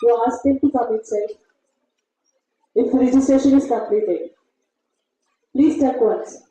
You ask him to come inside. If registration is completed, please step once.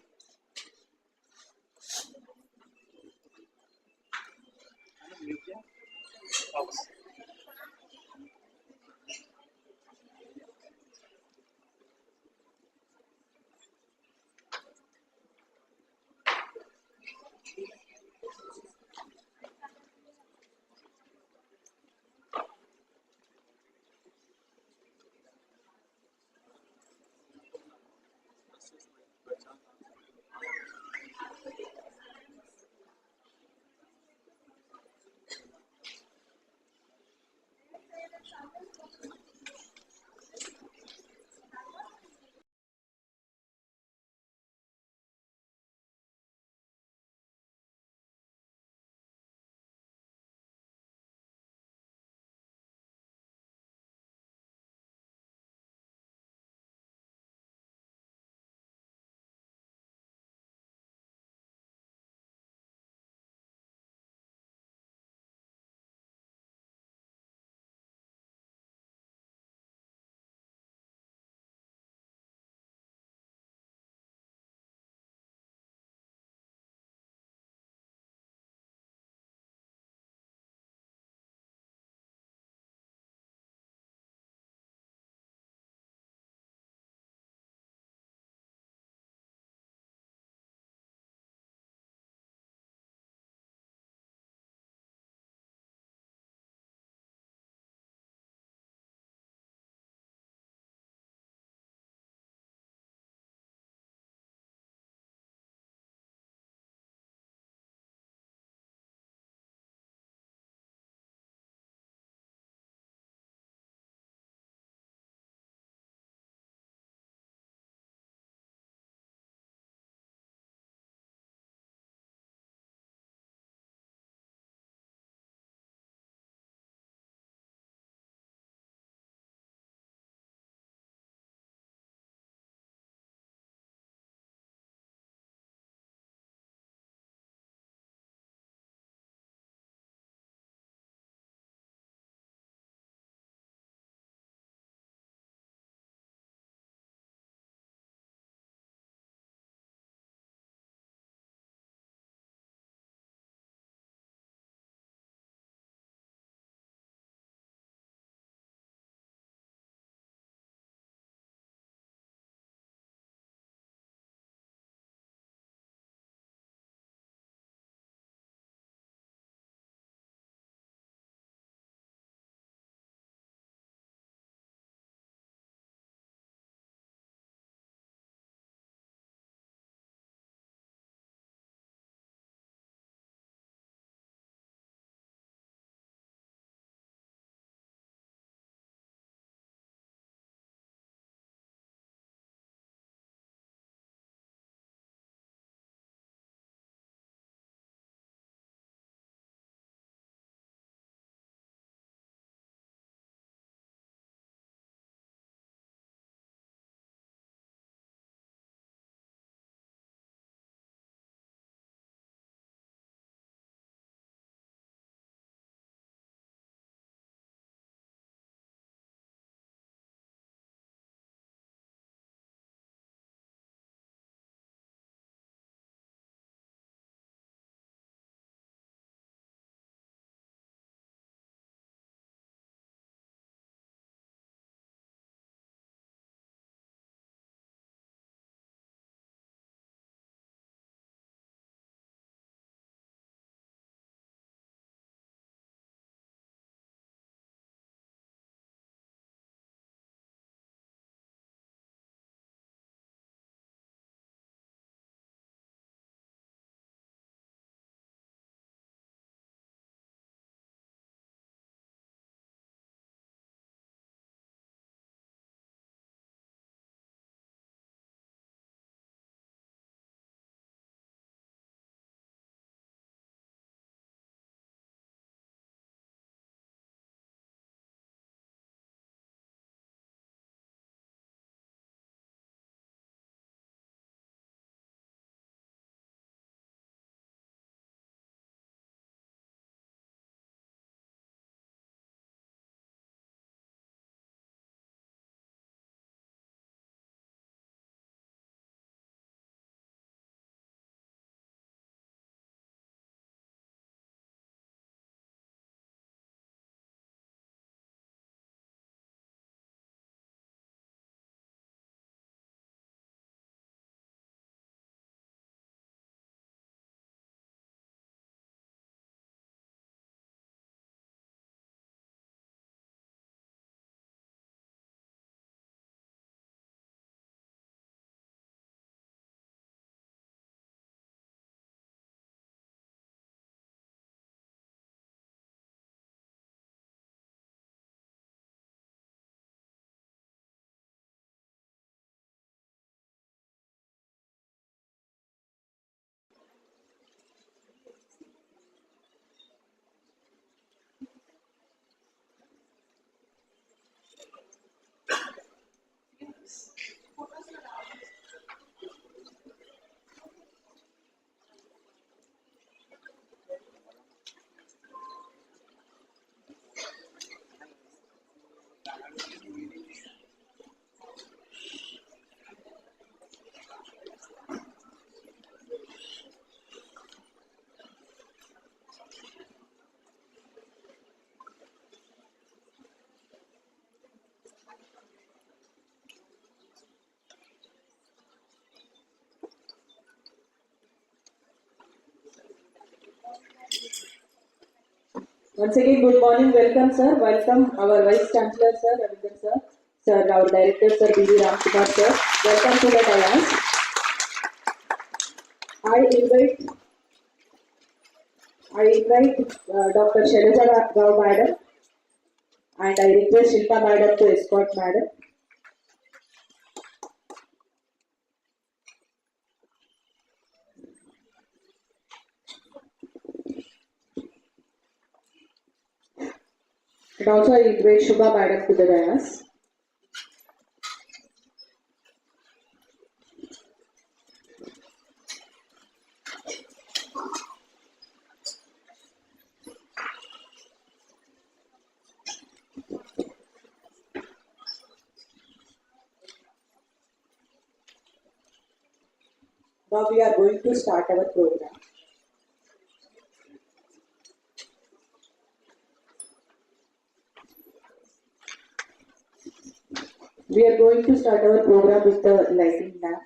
Once again, good morning, welcome sir, welcome our Vice Chancellor sir, Ravindran sir, sir, our Director sir, B.V. Ramkumar sir, welcome to the dais. I invite Dr. Shailaja Rao madam and I request Shilpa madam to escort madam. And also I invite Shubha madam to the dais. Now we are going to start our program. We are going to start our program with the lighting lamp.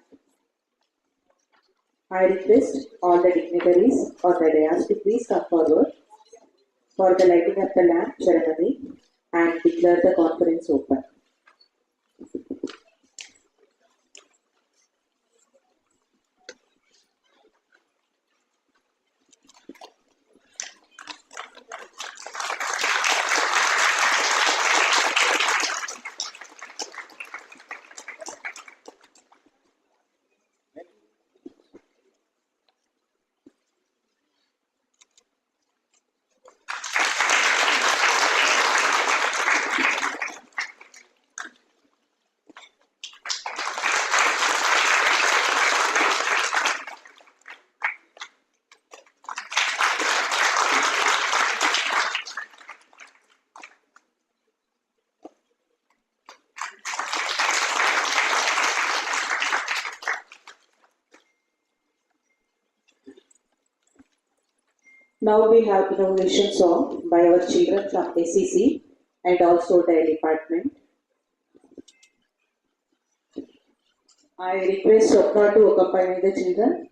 I request all the dignitaries on the dais to please come forward for the lighting of the lamp ceremony and declare the conference open. Now we have innovation song by our children from SEC and also their department. I request Swapna to accompany the children.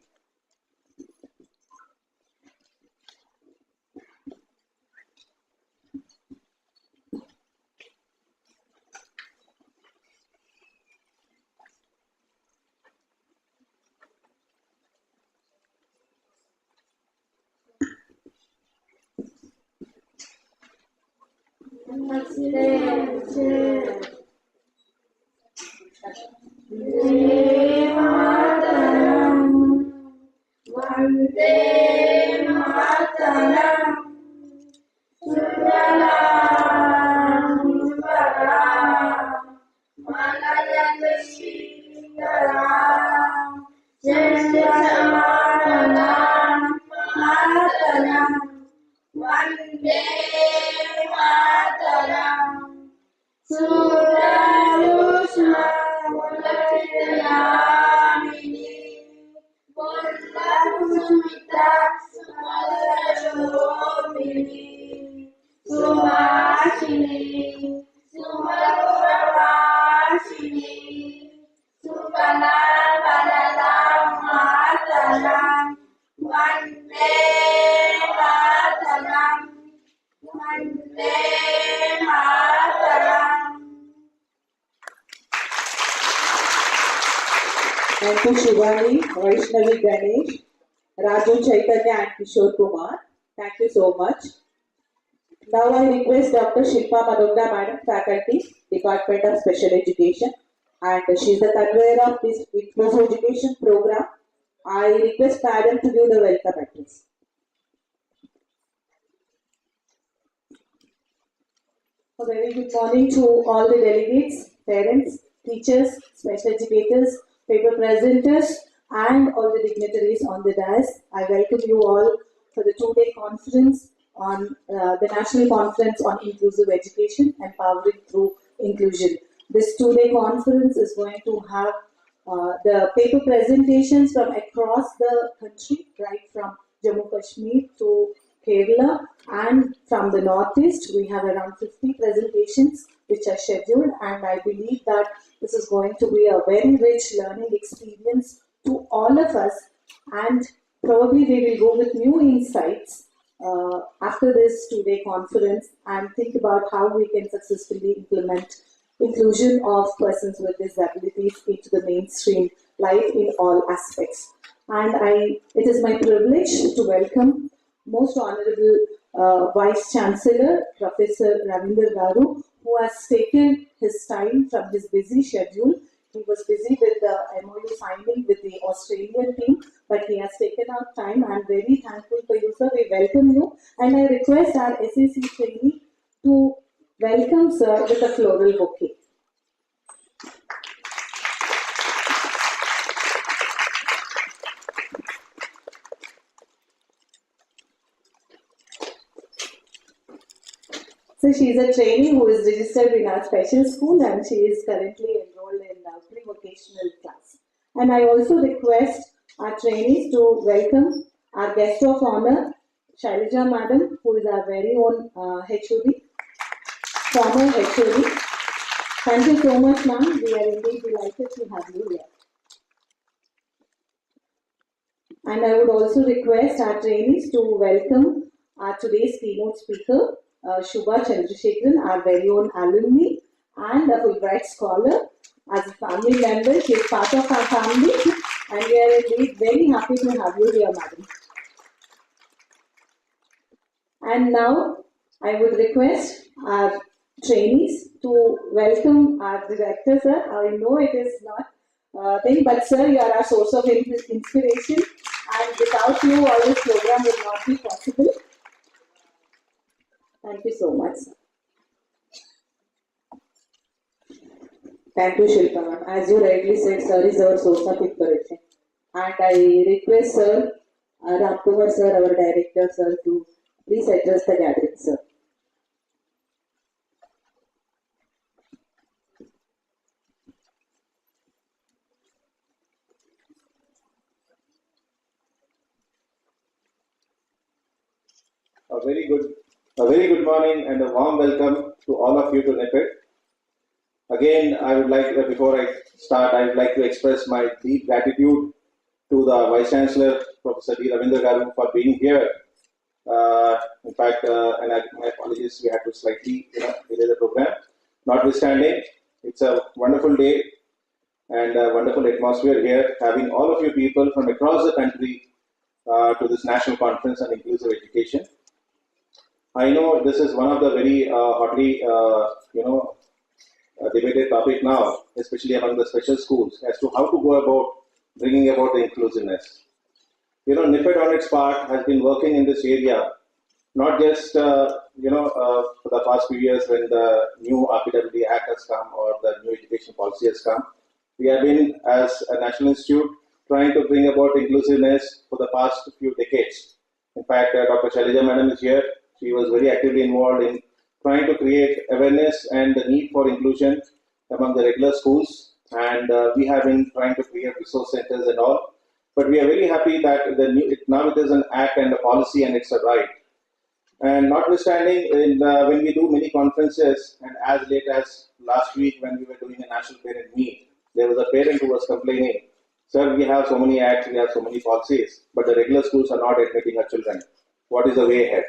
And to Shivani, Vaishnavi Ganesh, Raju Chaitanya and Kishore Kumar. Thank you so much. Now I request Dr. Shilpa Madogda Madam, Faculty, Department of Special Education, and she is the convener of this inclusive education program. I request Madam to give the welcome address. A very good morning to all the delegates, parents, teachers, special educators, paper presenters, and all the dignitaries on the dais. I welcome you all for the two-day conference on the National Conference on Inclusive Education, Empowering Through Inclusion. This two-day conference is going to have the paper presentations from across the country, right from Jammu Kashmir to Kerala, and from the Northeast. We have around 50 presentations which are scheduled, and I believe that this is going to be a very rich learning experience to all of us, and probably we will go with new insights after this two-day conference and think about how we can successfully implement inclusion of persons with disabilities into the mainstream life in all aspects. And it is my privilege to welcome Most Honorable Vice Chancellor Professor Ravinder Garu, who has taken his time from his busy schedule. He was busy with the MOU signing with the Australian team, but he has taken out time. I am very thankful for you, sir. We welcome you, and I request our SAC trainee to welcome sir with a floral bouquet. So she is a trainee who is registered in our special school and she is currently enrolled in pre-vocational class. And I also request our trainees to welcome our guest of honor, Shailaja Madam, who is our very own HOD, former HOD. Thank you so much, ma'am. We are indeed delighted to have you here. And I would also request our trainees to welcome our today's keynote speaker, Shubha Chandrasekharan, our very own alumni and a Fulbright scholar. As a family member, she is part of our family and we are indeed very happy to have you here, madam. And now I would request our trainees to welcome our director, sir. I know it is not a thing, but sir, you are our source of inspiration and without you, all this program would not be possible. Thank you so much, sir. Thank you, Shilpa ma'am. As you rightly said, sir is our source of inspiration. And I request sir, Ramkumar sir, our director, sir, to please address the gathering, sir. A very good morning and a warm welcome to all of you to NIPED. Again, I would like, before I start, I would like to express my deep gratitude to the Vice Chancellor, Professor D. Ravinder Garu, for being here. In fact, and my apologies, we had to slightly delay the program. Notwithstanding, it's a wonderful day and a wonderful atmosphere here, having all of you people from across the country to this national conference on inclusive education. I know this is one of the very hotly, debated topic now, especially among the special schools, as to how to go about bringing about the inclusiveness. NIPED on its part has been working in this area, not just for the past few years when the new RPWD Act has come or the new education policy has come. We have been, as a national institute, trying to bring about inclusiveness for the past few decades. In fact, Dr. Shailaja Madam is here. She was very actively involved in trying to create awareness and the need for inclusion among the regular schools. And we have been trying to create resource centers and all. But we are very happy that now it is an act and a policy and it's a right. And notwithstanding, when we do many conferences, and as late as last week when we were doing a national parent meet, there was a parent who was complaining, sir, we have so many acts, we have so many policies, but the regular schools are not admitting our children. What is the way ahead?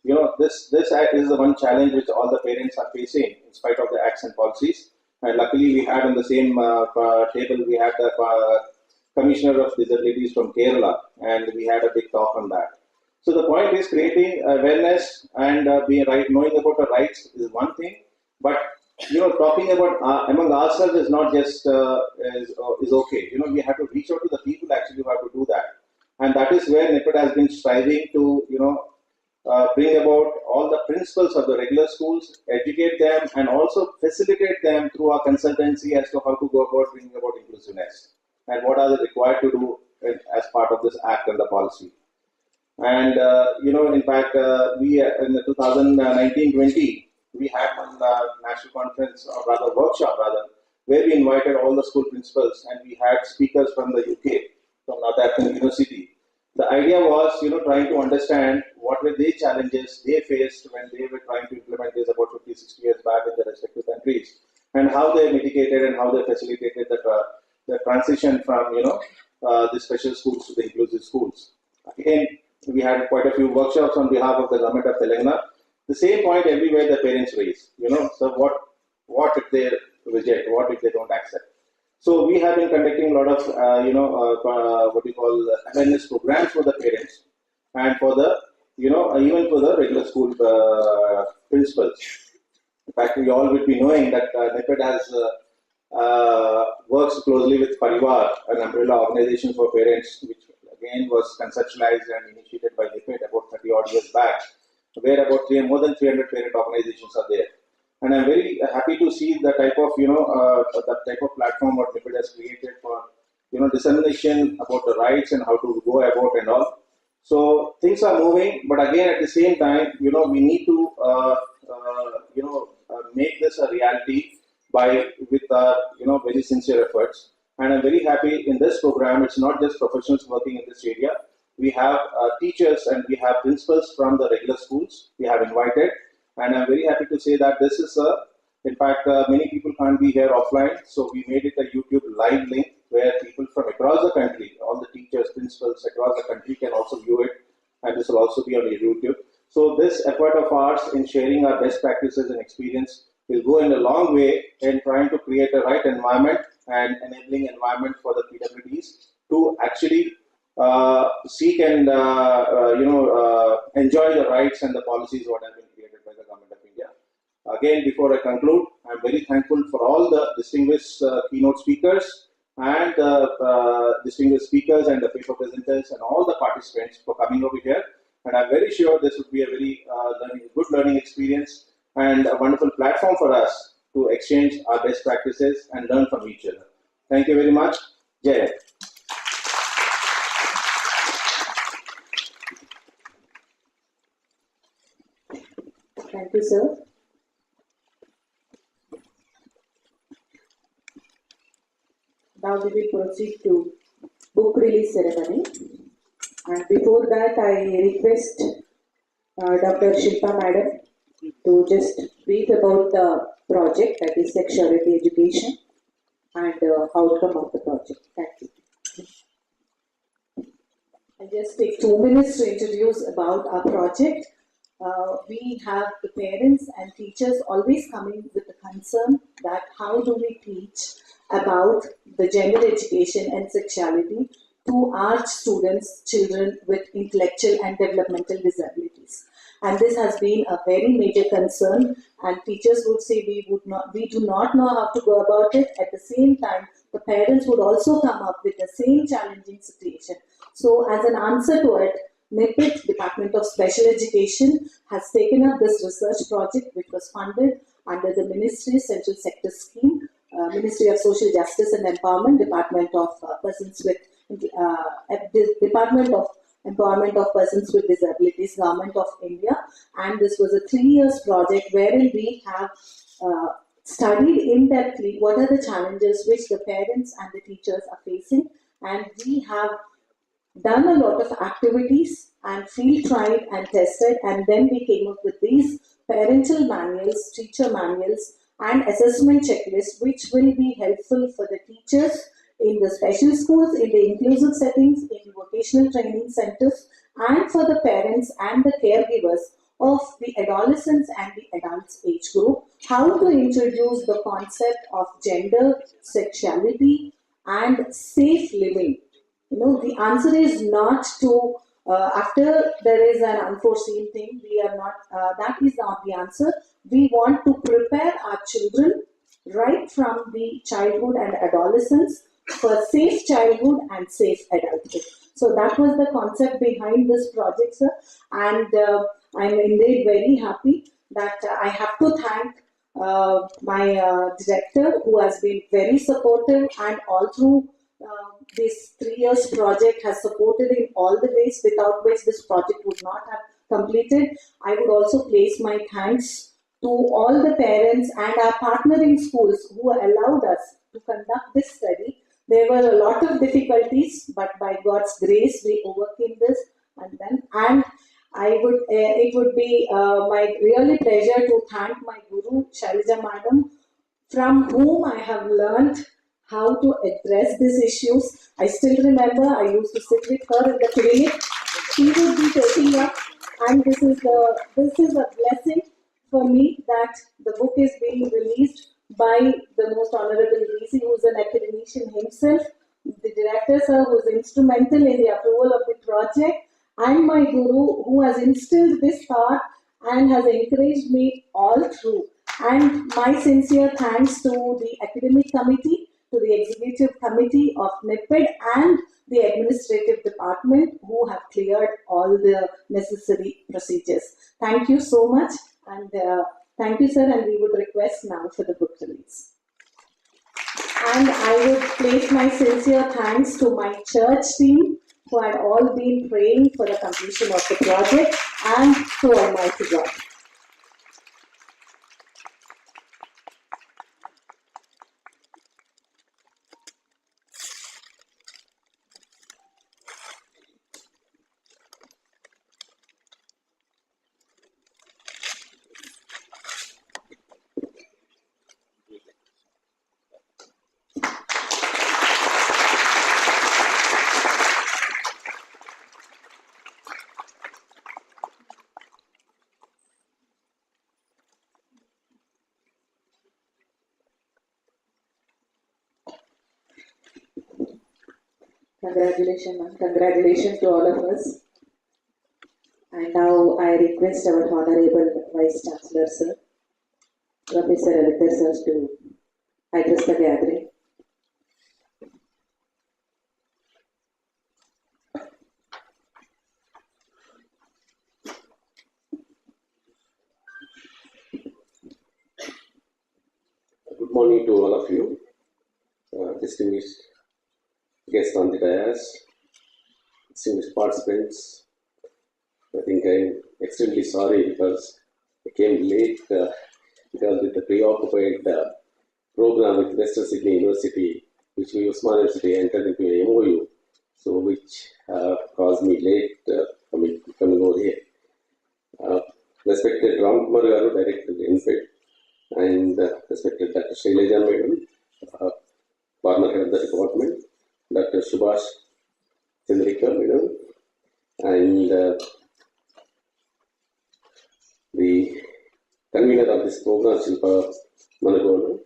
This act is the one challenge which all the parents are facing in spite of the acts and policies. And luckily, we had on the same table, we had the Commissioner of Disabilities from Kerala, and we had a big talk on that. So the point is creating awareness and knowing about the rights is one thing, but talking about among ourselves is not just is okay. We have to reach out to the people actually who have to do that, and that is where NIPED has been striving to bring about all the principles of the regular schools, educate them, and also facilitate them through our consultancy as to how to go about bringing about inclusiveness and what are they required to do as part of this act and the policy. And in fact, we in the 2019-20, we had one national conference, or rather workshop, where we invited all the school principals and we had speakers from the UK, from Northampton University. The idea was, trying to understand what were the challenges they faced when they were trying to implement this about 50, 60 years back in their respective countries, and how they mitigated and how they facilitated the transition from, the special schools to the inclusive schools. Again, we had quite a few workshops on behalf of the government of Telangana. The same point everywhere the parents raise, so what if they reject, what if they don't accept? So we have been conducting a lot of, what we call awareness programs for the parents and for the, even for the regular school principals. In fact, we all would be knowing that NIPED has works closely with Parivar, an umbrella organization for parents, which again was conceptualized and initiated by NIPED about 30 odd years back, where about more than 300 parent organizations are there. And I'm very happy to see the type of, the type of platform what NIPED has created for, dissemination about the rights and how to go about and all. So things are moving, but again at the same time, we need to, make this a reality with our, very sincere efforts. And I'm very happy in this program. It's not just professionals working in this area. We have teachers and we have principals from the regular schools we have invited. And I'm very happy to say that this is in fact, many people can't be here offline. So we made it a YouTube live link where people from across the country, all the teachers, principals across the country can also view it. And this will also be on YouTube. So this effort of ours in sharing our best practices and experience will go in a long way in trying to create a right environment and enabling environment for the PWDs to actually seek and enjoy the rights and the policies what have been created by the Government of India. Again, before I conclude, I'm very thankful for all the distinguished keynote speakers and distinguished speakers and the paper presenters and all the participants for coming over here. And I'm very sure this would be a very good learning experience and a wonderful platform for us to exchange our best practices and learn from each other. Thank you very much. Jai Hind. Thank you, sir. Now we will proceed to book release ceremony. And before that, I request Dr. Shilpa Madam to just brief about the project, that is sexuality education, and outcome of the project. Thank you. I'll just take 2 minutes to introduce about our project. We have the parents and teachers always coming with the concern that how do we teach about the gender education and sexuality to our students, children with intellectual and developmental disabilities. And this has been a very major concern, and teachers would say we do not know how to go about it. At the same time, the parents would also come up with the same challenging situation. So as an answer to it, NIPED, Department of Special Education, has taken up this research project which was funded under the Ministry Central Sector Scheme, Ministry of Social Justice and Empowerment, Department of Department of Empowerment of Persons with Disabilities, Government of India. And this was a 3 years project wherein we have studied in-depthly what are the challenges which the parents and the teachers are facing. And we have done a lot of activities and field tried and tested, and then we came up with these parental manuals, teacher manuals, and assessment checklists which will be helpful for the teachers in the special schools, in the inclusive settings, in vocational training centers, and for the parents and the caregivers of the adolescents and the adults age group, how to introduce the concept of gender, sexuality, and safe living. The answer is not to, after there is an unforeseen thing, we are not, that is not the answer. We want to prepare our children right from the childhood and adolescence for safe childhood and safe adulthood. So that was the concept behind this project, sir. And I'm indeed very happy that I have to thank my director, who has been very supportive and all through this 3 years project has supported in all the ways without which this project would not have completed. I would also place my thanks to all the parents and our partnering schools who allowed us to conduct this study. There were a lot of difficulties, but by God's grace we overcame this. And it would be my really pleasure to thank my guru Shailaja Madam, from whom I have learned how to address these issues. I still remember I used to sit with her in the clinic he would be taking up. And this is a blessing for me that the book is being released by the most honorable VC, who is an academician himself, the director sir, who is instrumental in the approval of the project, and my guru, who has instilled this thought and has encouraged me all through. And my sincere thanks to the academic committee, to the executive committee of NIPID, and the administrative department, who have cleared all the necessary procedures. Thank you so much, and thank you, sir. And we would request now for the book release. And I would place my sincere thanks to my church team, who had all been praying for the completion of the project, and to Almighty God. Congratulations, ma'am. Congratulations to all of us. And now I request our Honorable Vice Chancellor, Sir, Professor Ravindra Sir, to address the gathering. Good morning to all of you, distinguished guests on the dais, distinguished participants. I think I'm extremely sorry because I came late because with the preoccupied program with Western Sydney University, which we Usman University entered into a MOU, so which caused me late coming over here. Respected Ram Kumar Garu, Director of NCIE, and respected Dr. Shailaja Madam, former head of the department, Dr. Subhash Chandrika Madam, and the convener of this program, Shilpa Managola.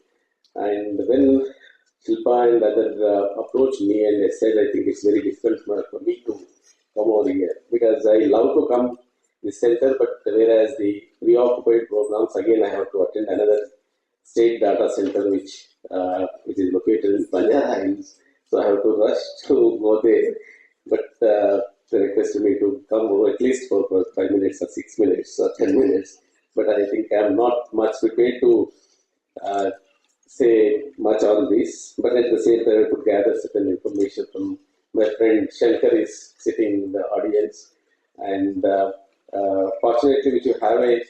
And when Shilpa and other approached me and I said, I think it's very difficult for me to come over here because I love to come this center, but whereas the preoccupied programs, again I have to attend another state data center which is located in Banjara Hills, so I have to rush to go there. But they requested me to come over at least for 5 minutes or 6 minutes or 10 minutes. But I think I am not much prepared to say much on this. But at the same time, I could gather certain information from my friend Shankar is sitting in the audience, and fortunately, which you have a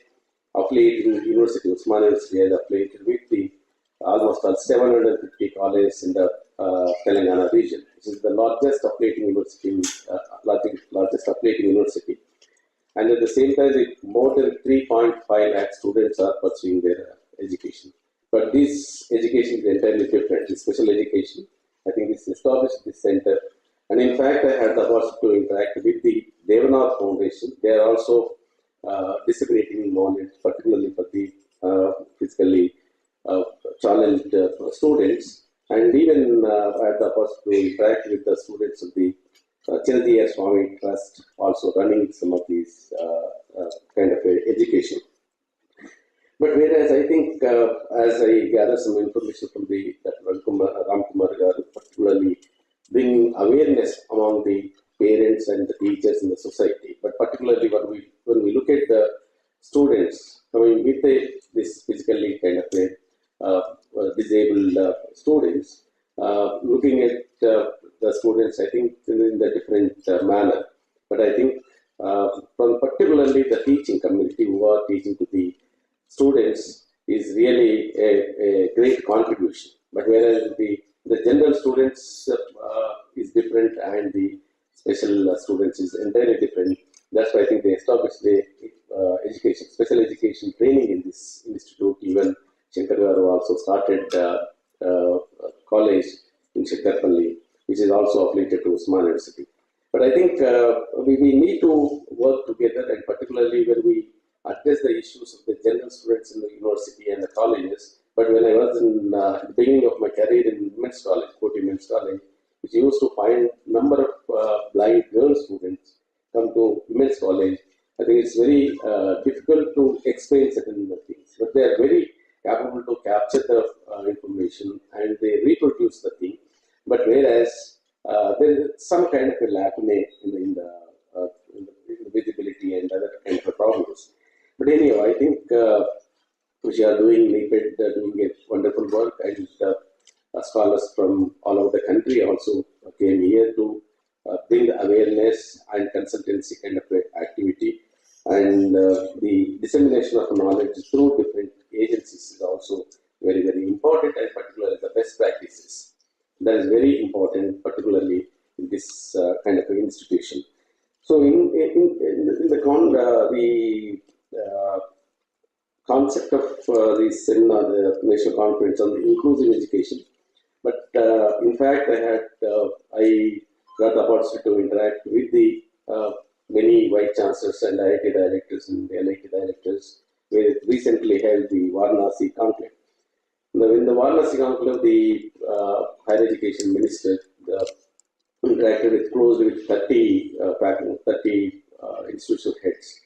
affiliated university, Usman University has affiliated with the almost 750 colleges in the Telangana region, which is the largest affiliating university, largest affiliating university. And at the same time, more than 3.5 lakh students are pursuing their education. But this education is entirely different. This special education, I think, is established this center. And in fact, I had the opportunity to interact with the Devanath Foundation. They are also disseminating knowledge, particularly for the physically challenged students. And even I had the opportunity to interact with the students of the Chiradiya Swami Trust, also running some of these kind of education. But whereas I think, as I gather some information from the Ram Kumar Garu, particularly bringing awareness among the parents and the teachers in the society, but particularly when we look at the students coming with this physically kind of disabled students, looking at the students, I think in a different manner. But I think from particularly the teaching community who are teaching to the students is really a great contribution. But whereas the general students is different and the special students is entirely different, that's why I think they established the education, special education training in this institute. Even Shankar Garu also started college in Shikharpalli, which is also affiliated to Usman University. But I think we need to work together, and particularly when we address the issues of the general students in the university and the colleges. But when I was in the beginning of my career in women's college, Koti Women's College, which used to find number of blind girl students come to women's college, I think it's very difficult to explain certain things, but they are very capable to capture the information and they reproduce the thing. But whereas there is some kind of a lacunae in the visibility and other kind of problems. But anyhow, I think we are doing NIPED, doing a wonderful work, and scholars from all over the country also came here to bring the awareness and consultancy kind of activity. And the dissemination of knowledge through different agencies is also very, very important, and particularly the best practices. That is very important, particularly in this kind of an institution. So, in the concept of this seminar, the national conference on the inclusive education. But in fact, I got the opportunity to interact with the many vice chancellors and IIT directors and NIT directors. We recently held the Varanasi conclave. In the Varanasi conclave, the higher education minister interacted closely with 30 institutional heads.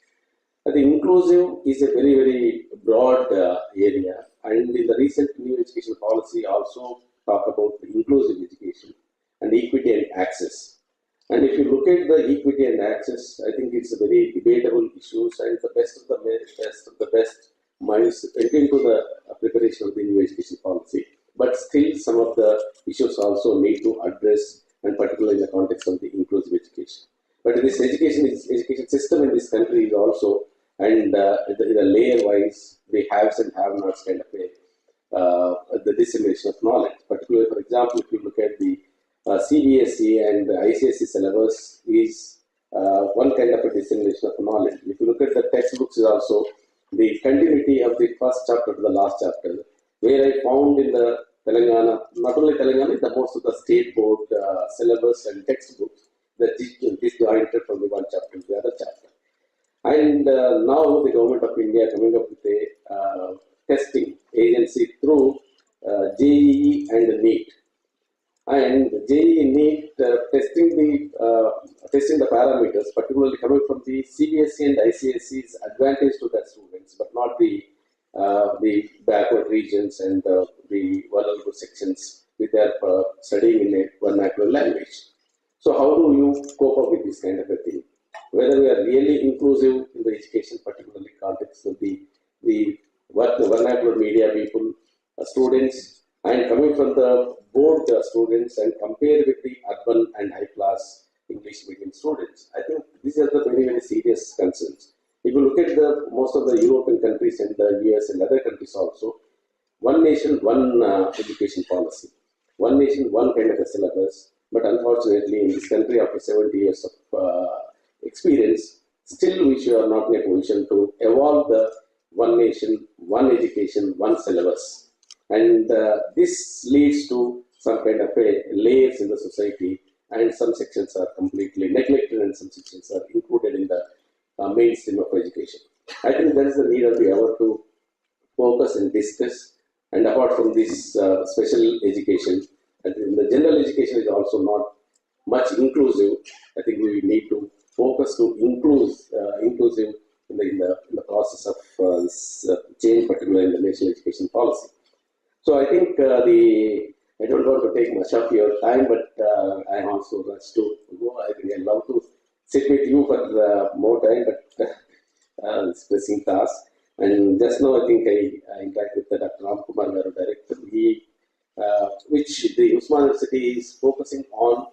I think inclusive is a very, very broad area, and in the recent new education policy also talk about the inclusive education and equity and access. And if you look at the equity and access, I think it's a very debatable issues, and the best of the best minds went into the preparation of the new education policy. But still, some of the issues also need to address, and particularly in the context of the inclusive education. But this education system in this country is also, and in the layer-wise, the haves and have-nots kind of the dissemination of knowledge. Particularly, for example, if you look at the CBSE and the ICSE syllabus is one kind of a dissemination of knowledge. If you look at the textbooks, is also the continuity of the first chapter to the last chapter, where I found in the Telangana, not only Telangana, the most of the state board syllabus and textbooks, that disjointed from the one chapter to the other chapter. And now the government of India coming up with a testing agency through JEE and NEET. And JEE and NEET testing the parameters, particularly coming from the CBSE and ICSE's advantage to their students, but not the backward regions and the vulnerable sections with their studying in a vernacular language. So how do you cope up with this kind of a thing? Whether we are really inclusive in the education, particularly context of the vernacular media people, students, and coming from the board students and compare with the urban and high class English medium students. I think these are the very, very serious concerns. If you look at most of the European countries and the US and other countries also, one nation, one education policy, one nation, one kind of a syllabus. But unfortunately, in this country, after 70 years of experience, still we are not in a position to evolve the one nation, one education, one syllabus. And this leads to some kind of a layers in the society, and some sections are completely neglected and some sections are included in the mainstream of education. I think there is a need of the hour to focus and discuss. And apart from this special education, I think the general education is also not much inclusive. I think we need to focus to inclusive in the process of this change, particularly in the national education policy. So I think I don't want to take much of your time, but I am also rushed to go. I think I'd love to sit with you for more time, but it's pressing task. And just now, I think I interacted with Dr. Ramkumar, our director, which the Usman University is focusing on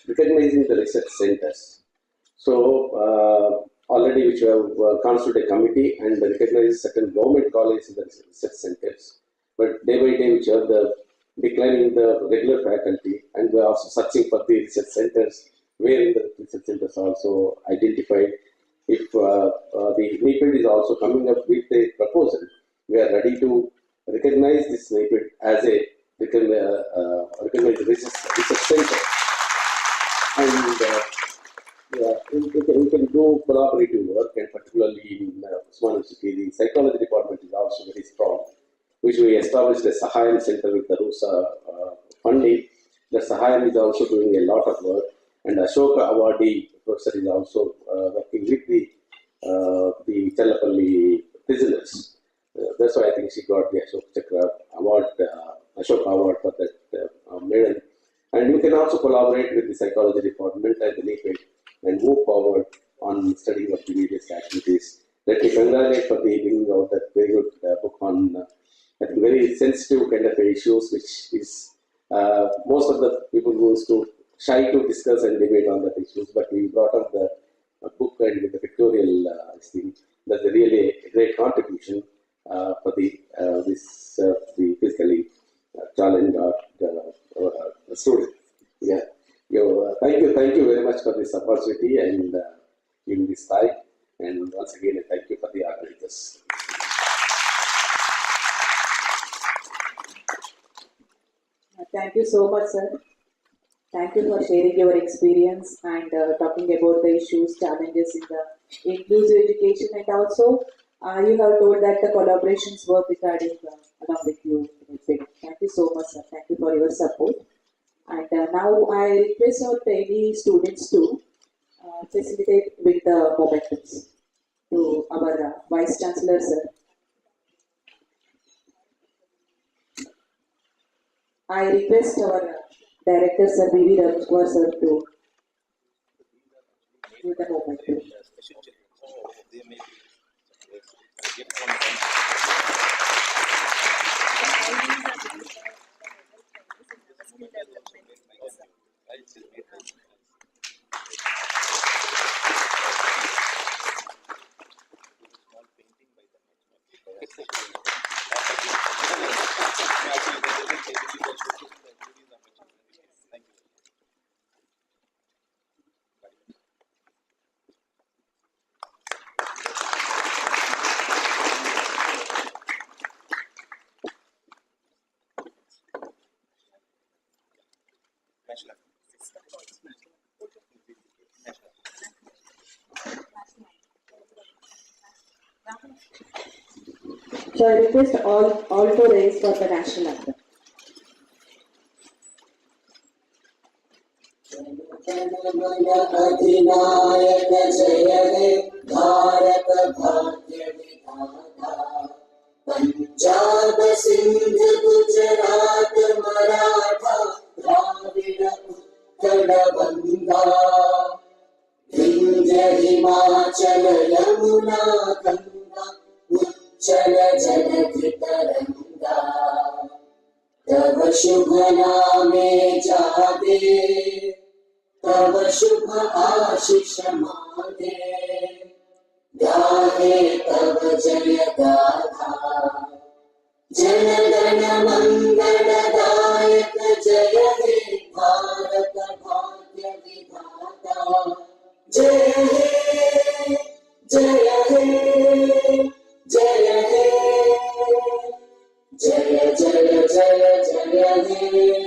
recognizing the research centers. So already which we have constituted a committee and recognized certain government colleges in the research centers. But day by day, which are declining the regular faculty, and we are also searching for the research centers where the research centers also identified. If the NIPED is also coming up with a proposal, we are ready to recognize this NIPED as a recognized research center. And Yeah, we can do collaborative work, and particularly in Usman University, the psychology department is also very strong, which we established a Sahayam Center with the RUSA funding. The Sahayam is also doing a lot of work, and Ashoka Awadi professor is also working with the Challapalli prisoners. That's why I think she got the Ashoka Chakra award, Ashoka Award for that medal. And you can also collaborate with the psychology department and the NIPED and move forward on studying of the various activities. Let me congratulate for the bringing out that very good book on I think very sensitive kind of issues, which is most of the people who used to shy to discuss and debate on that issues, but we brought up the book and with the pictorial thing. That's a really a great contribution for the physically challenged student. Yeah. Thank you very much for this opportunity and giving this time. And once again, thank you for the organizers. Thank you so much, sir. Thank you for sharing your experience and talking about the issues, challenges in the inclusive education, and also you have told that the collaborations work regarding along with you. Thank you so much, sir. Thank you for your support. And now I request our trainee students to facilitate with the momentums to our Vice Chancellor, sir. I request our Director, Sir B.V. Ramkumar, sir, to give the momentum. So I request all to raise for the national anthem. अधिनायक जय हे भारत भाग्य विधाता पंजाब सिंध गुजरात मराठा द्राविड़ उत्कल बंगा विंध्य हिमाचल यमुना गंगा उच्चल जलधि तरंगा तव शुभ नामे जागे तव शुभ आशीष मांगे गाहे तव जय गाथा जन गण मंगल दायक जय हे भारत भाग्य विधाता जय हे जय हे जय हे जय जय जय जय हे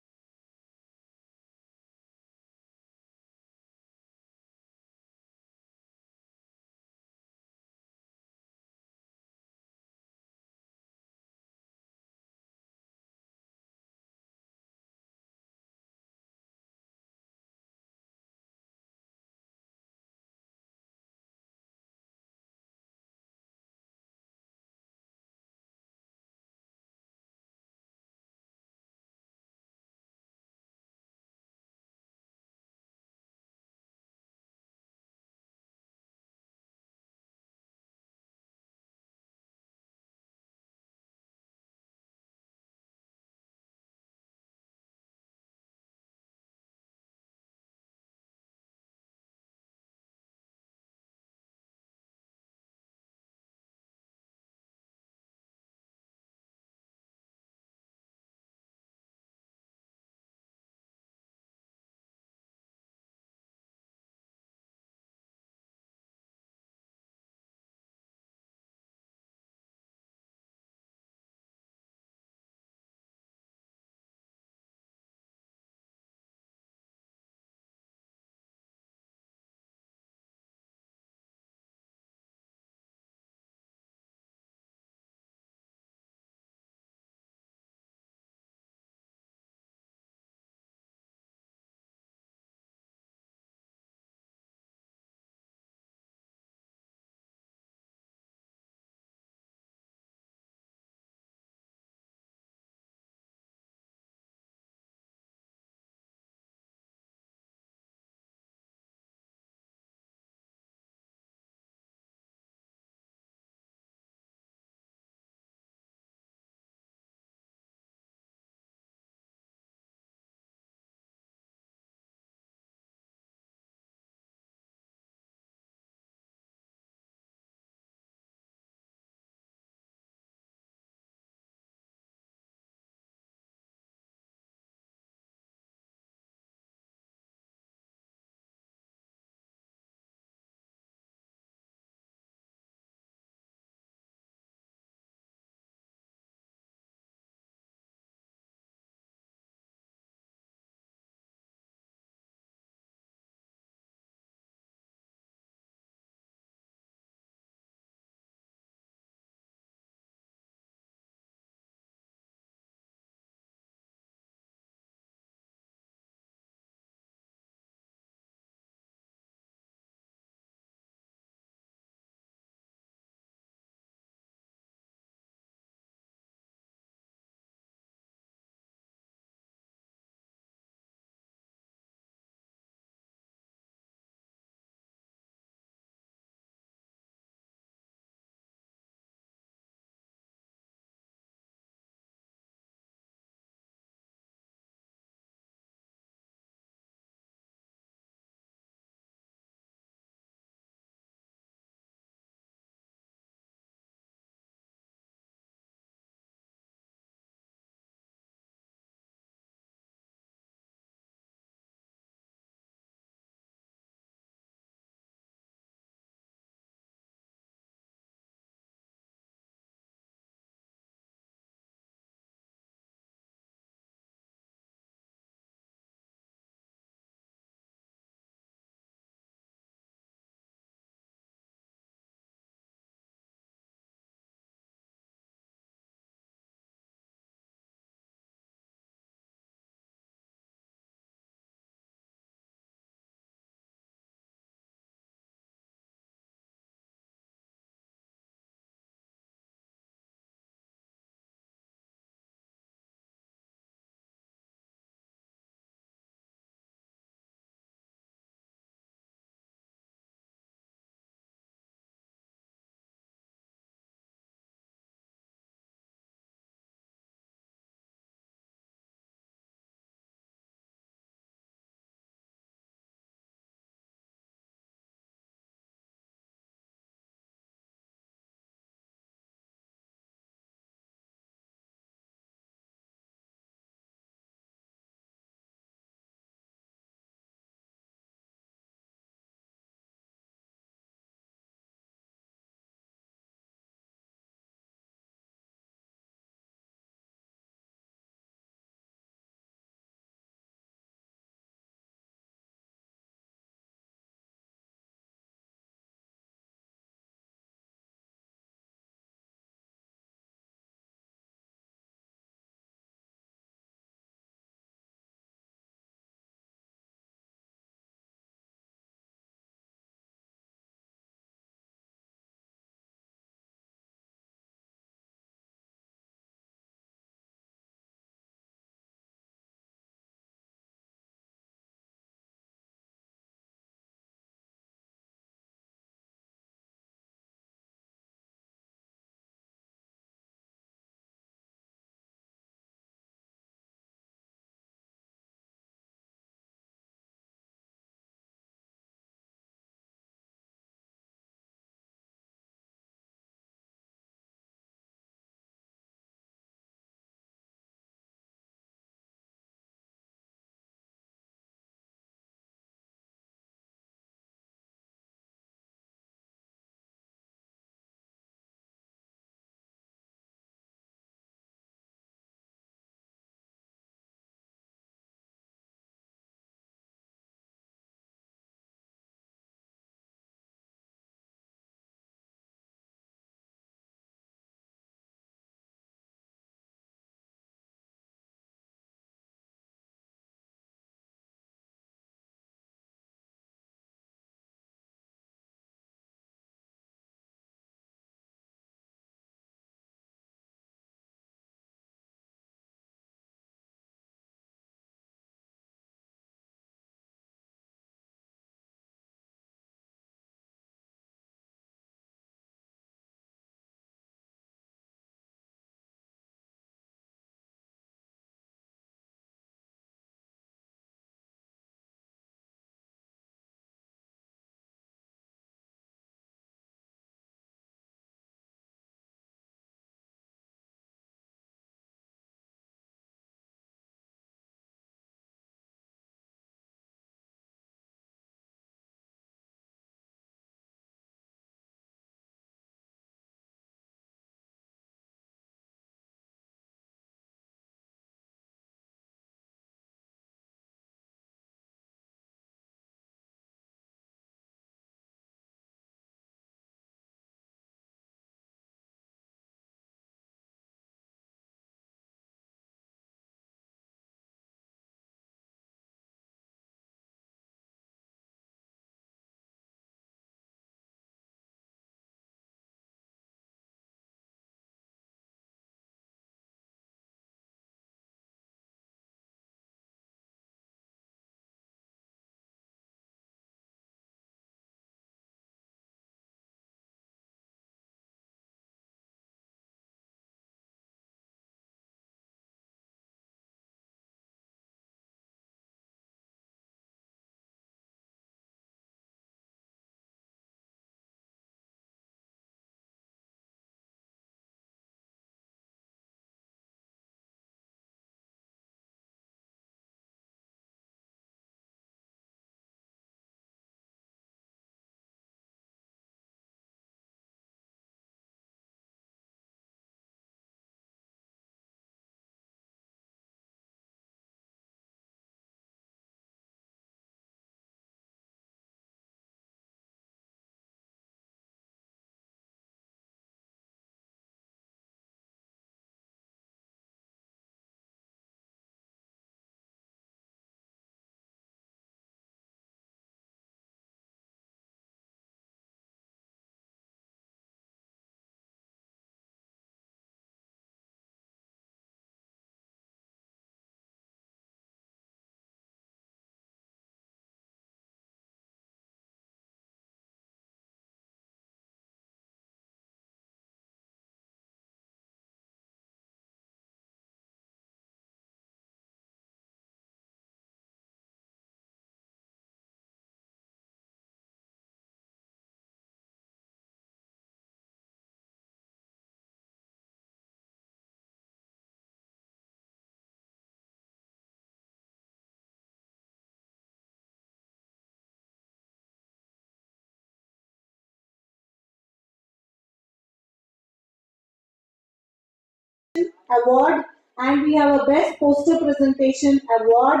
award, and we have a best poster presentation award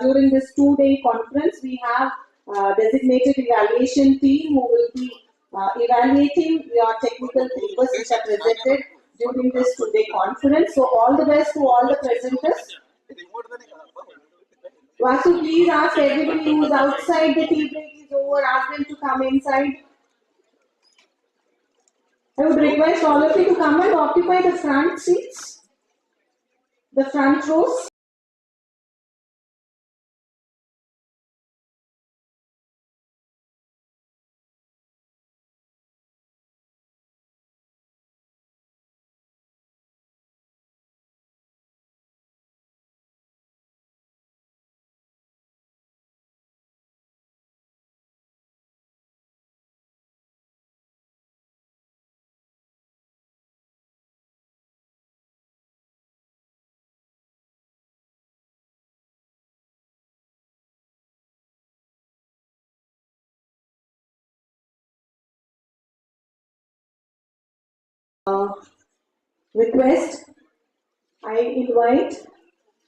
during this 2-day conference. We have designated evaluation team who will be evaluating your technical papers which are presented during this 2-day conference. So all the best to all the presenters. Vasu, please ask everybody who is outside the tea break is over, ask them to come inside. I would request all of you to come and occupy the front seats, the front rows. Request, I invite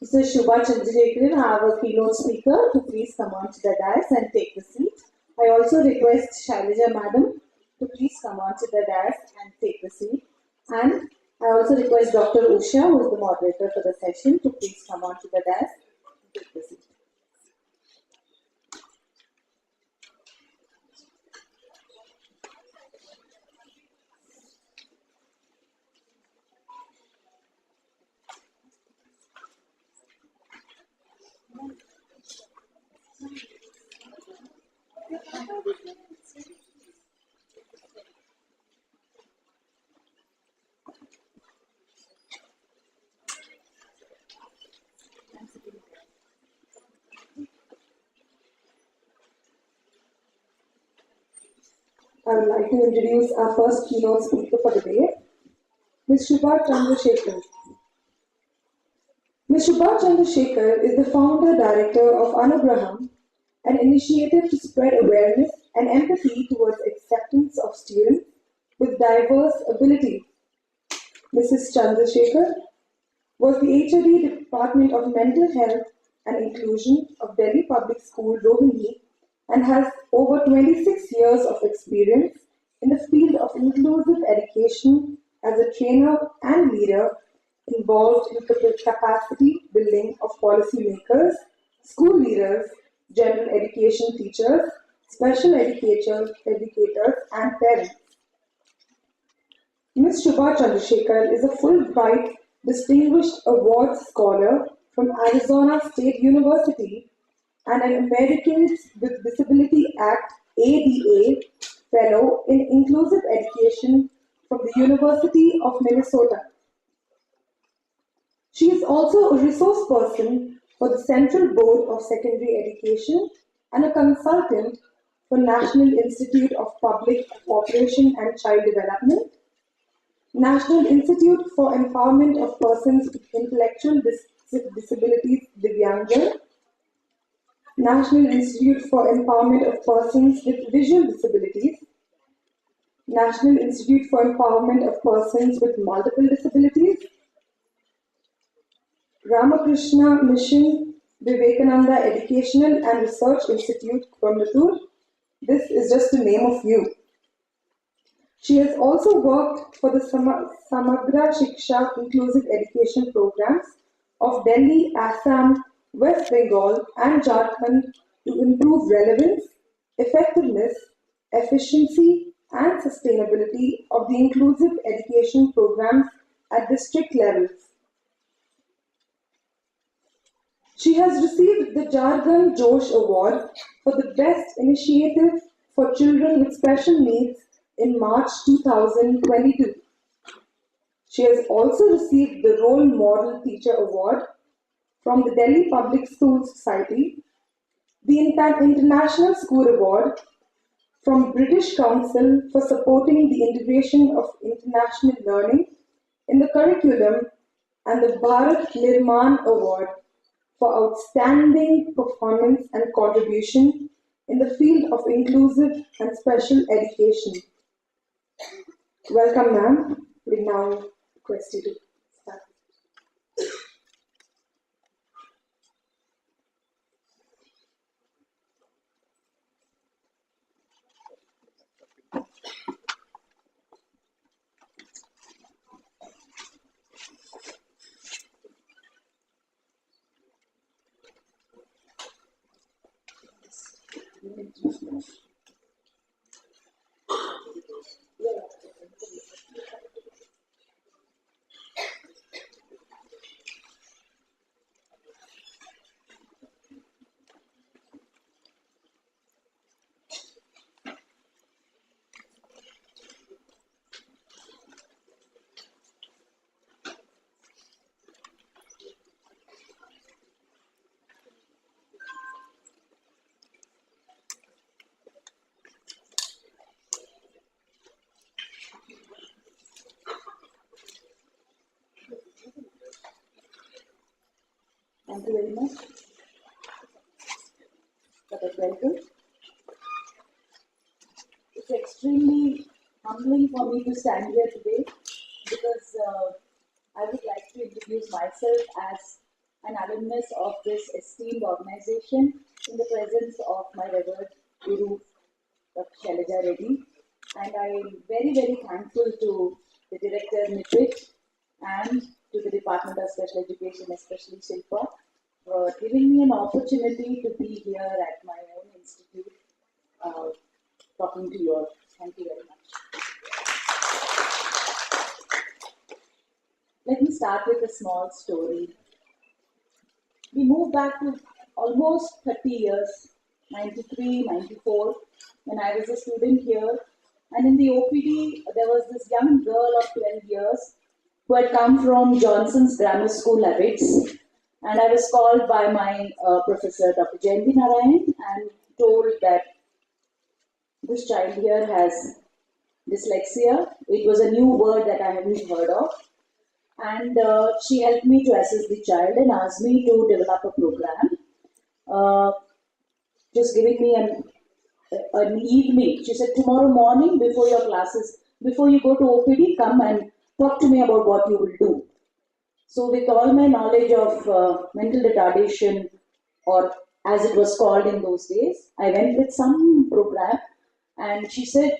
Mr. Shubha Chandrasekhar, our keynote speaker, to please come on to the dais and take the seat. I also request Shailaja Madam to please come on to the dais and take the seat. And I also request Dr. Usha, who is the moderator for the session, to please come on to the dais and take the seat. I would like to introduce our first keynote speaker for the day, Ms. Shubha Chandrasekhar. Ms. Shubha Chandrasekhar is the founder director of Anugraham, an initiative to spread awareness and empathy towards acceptance of students with diverse abilities. Mrs. Chandrasekhar was the HOD Department of Mental Health and Inclusion of Delhi Public School, Rohini, and has over 26 years of experience in the field of inclusive education as a trainer and leader involved in capacity building of policymakers, school leaders, general education teachers, special educators, and parents. Ms. Shubha Chandrasekhar is a Fulbright Distinguished Awards Scholar from Arizona State University and an Americans with Disability Act ADA Fellow in Inclusive Education from the University of Minnesota. She is also a resource person for the Central Board of Secondary Education and a consultant for National Institute of Public Cooperation and Child Development, National Institute for Empowerment of Persons with Intellectual Disabilities Divyangjan, National Institute for Empowerment of Persons with Visual Disabilities, National Institute for Empowerment of Persons with Multiple Disabilities, Ramakrishna Mission Vivekananda Educational and Research Institute, Coimbatore. This is just to name a few. She has also worked for the Samagra Shiksha Inclusive Education Programs of Delhi, Assam, West Bengal and Jharkhand to improve relevance, effectiveness, efficiency and sustainability of the inclusive education programs at district levels. She has received the Jargon Josh Award for the Best Initiative for Children with Special Needs in March 2022. She has also received the Role Model Teacher Award from the Delhi Public School Society, the International School Award from British Council for supporting the integration of international learning in the curriculum, and the Bharat Nirman Award for outstanding performance and contribution in the field of inclusive and special education. Welcome, ma'am. We now request you to start. Thank you very much for that welcome. It's extremely humbling for me to stand here today because I would like to introduce myself as an alumnus of this esteemed organization in the presence of my revered Guru, Dr. Shailaja Reddy. And I am very, very thankful to the Director Nipit and to the Department of Special Education, especially Shilpa, for giving me an opportunity to be here at my own institute talking to you all. Thank you very much. Let me start with a small story. We move back to almost 30 years, 93, 94, when I was a student here. And in the OPD, there was this young girl of 12 years who had come from Johnson's Grammar School, Abbots. And I was called by my professor, Dr. Jayanti Narayan, and told that this child here has dyslexia. It was a new word that I hadn't heard of. And she helped me to assess the child and asked me to develop a program. Just giving me an evening. She said, tomorrow morning before your classes, before you go to OPD, come and talk to me about what you will do. So with all my knowledge of mental retardation, or as it was called in those days, I went with some program and she said,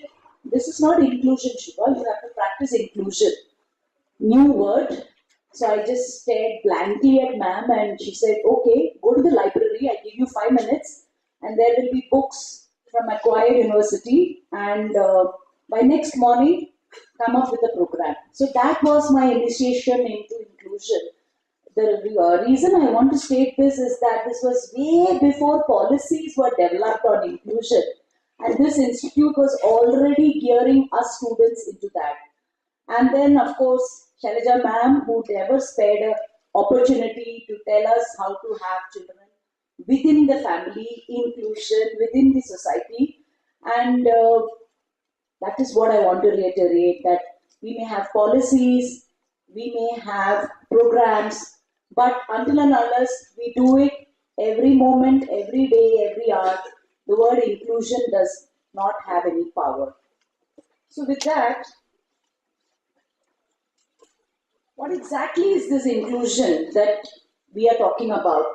this is not inclusion, Shiva, you have to practice inclusion. New word. So I just stared blankly at ma'am and she said, okay, go to the library, I give you 5 minutes and there will be books from Macquarie University and by next morning, come up with a program. So that was my initiation into inclusion. The reason I want to state this is that this was way before policies were developed on inclusion. And this institute was already gearing us students into that. And then, of course, Shailaja ma'am, who never spared an opportunity to tell us how to have children within the family, inclusion, within the society. And that is what I want to reiterate, that we may have policies, we may have programs, but until and unless we do it every moment, every day, every hour, the word inclusion does not have any power. So with that, what exactly is this inclusion that we are talking about?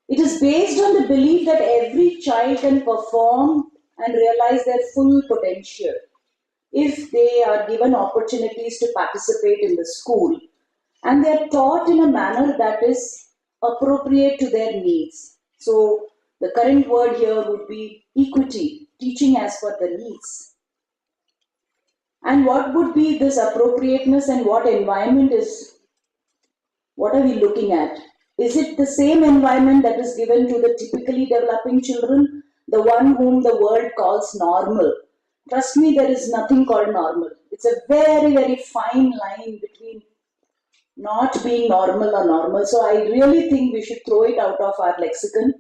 It is based on the belief that every child can perform and realize their full potential if they are given opportunities to participate in the school and they are taught in a manner that is appropriate to their needs. So the current word here would be equity, teaching as per the needs. And what would be this appropriateness and what environment is, what are we looking at? Is it the same environment that is given to the typically developing children, the one whom the world calls normal? Trust me, there is nothing called normal. It's a very, very fine line between not being normal or normal. So I really think we should throw it out of our lexicon.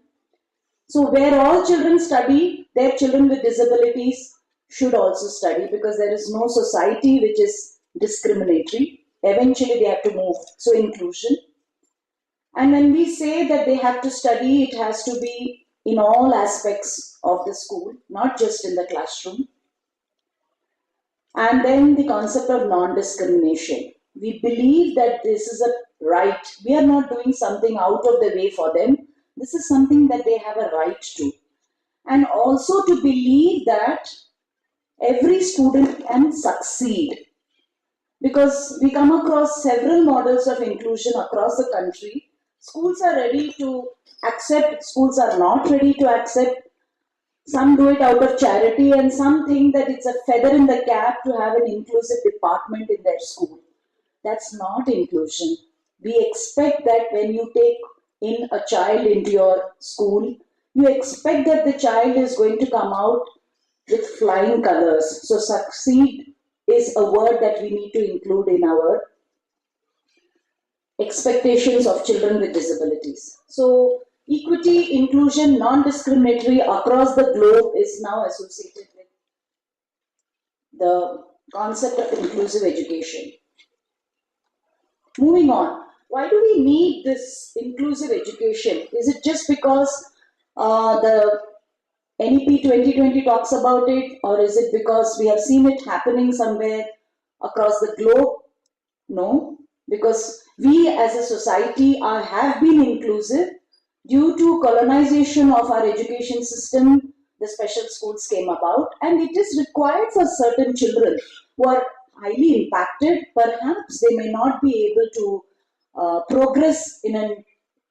So where all children study, their children with disabilities should also study, because there is no society which is discriminatory. Eventually they have to move. So inclusion. And when we say that they have to study, it has to be in all aspects of the school, not just in the classroom. And then the concept of non-discrimination. We believe that this is a right. We are not doing something out of the way for them. This is something that they have a right to. And also to believe that every student can succeed. Because we come across several models of inclusion across the country. Schools are ready to accept, schools are not ready to accept. Some do it out of charity, and some think that it's a feather in the cap to have an inclusive department in their school. That's not inclusion. We expect that when you take in a child into your school, you expect that the child is going to come out with flying colors. So succeed is a word that we need to include in our expectations of children with disabilities. So equity, inclusion, non-discriminatory across the globe is now associated with the concept of inclusive education. Moving on, why do we need this inclusive education? Is it just because the NEP 2020 talks about it, or is it because we have seen it happening somewhere across the globe? No, because we as a society have been inclusive. Due to colonization of our education system, the special schools came about, and it is required for certain children who are highly impacted. Perhaps they may not be able to progress in a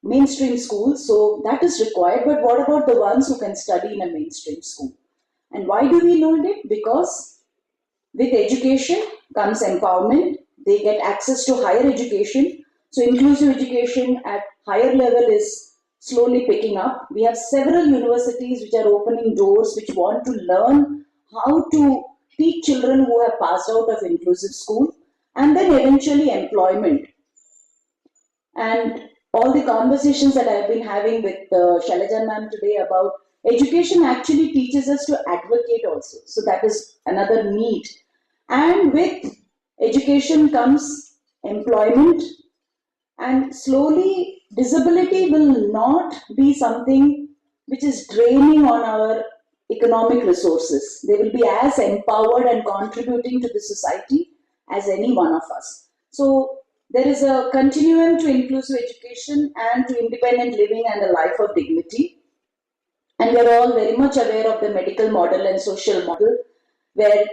mainstream school, so that is required. But what about the ones who can study in a mainstream school? And why do we know it? Because with education comes empowerment. They get access to higher education. So inclusive education at higher level is slowly picking up. We have several universities which are opening doors, which want to learn how to teach children who have passed out of inclusive school, and then eventually employment. And all the conversations that I've been having with Shailaja ma'am today about education actually teaches us to advocate also. So that is another need. And with education comes employment, and slowly disability will not be something which is draining on our economic resources. They will be as empowered and contributing to the society as any one of us. So there is a continuum to inclusive education and to independent living and a life of dignity. And we are all very much aware of the medical model and social model, where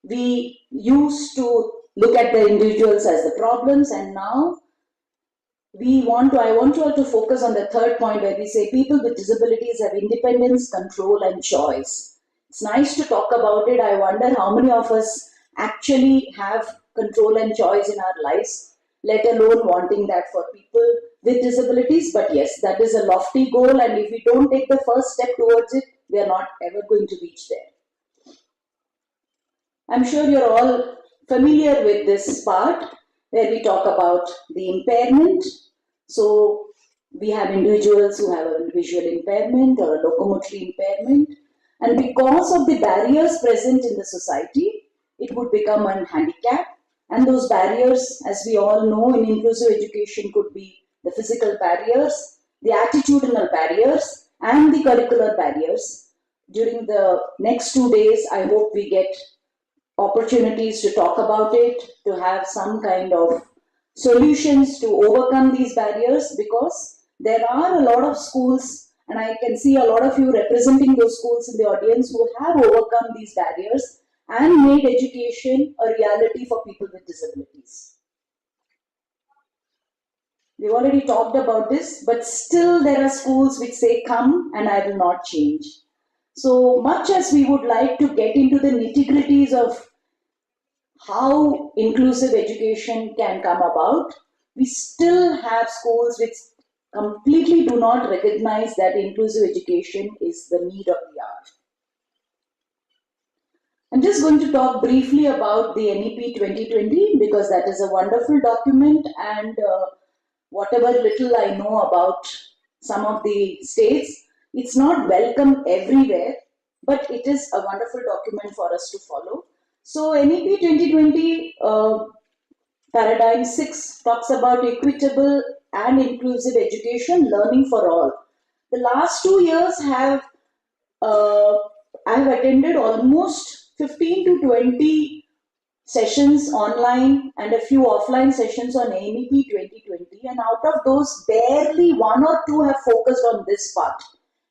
we used to look at the individuals as the problems, and now I want you all to focus on the third point, where we say people with disabilities have independence, control, and choice. It's nice to talk about it. I wonder how many of us actually have control and choice in our lives, let alone wanting that for people with disabilities. But yes, that is a lofty goal, and if we don't take the first step towards it, we are not ever going to reach there. I'm sure you're all familiar with this part where we talk about the impairment. So we have individuals who have a visual impairment or a locomotory impairment, and because of the barriers present in the society, it would become a handicap. And those barriers, as we all know, in inclusive education could be the physical barriers, the attitudinal barriers, and the curricular barriers. During the next 2 days, I hope we get opportunities to talk about it, to have some kind of solutions to overcome these barriers, because there are a lot of schools, and I can see a lot of you representing those schools in the audience, who have overcome these barriers and made education a reality for people with disabilities. We've already talked about this, but still there are schools which say, come and I will not change. So much as we would like to get into the nitty-gritties of how inclusive education can come about, we still have schools which completely do not recognize that inclusive education is the need of the hour. I'm just going to talk briefly about the NEP 2020, because that is a wonderful document, and whatever little I know about some of the states, it's not welcome everywhere, but it is a wonderful document for us to follow. So NEP 2020 paradigm 6 talks about equitable and inclusive education, learning for all. The last 2 years I have attended almost 15 to 20 sessions online and a few offline sessions on NEP 2020, and out of those, barely 1 or 2 have focused on this part.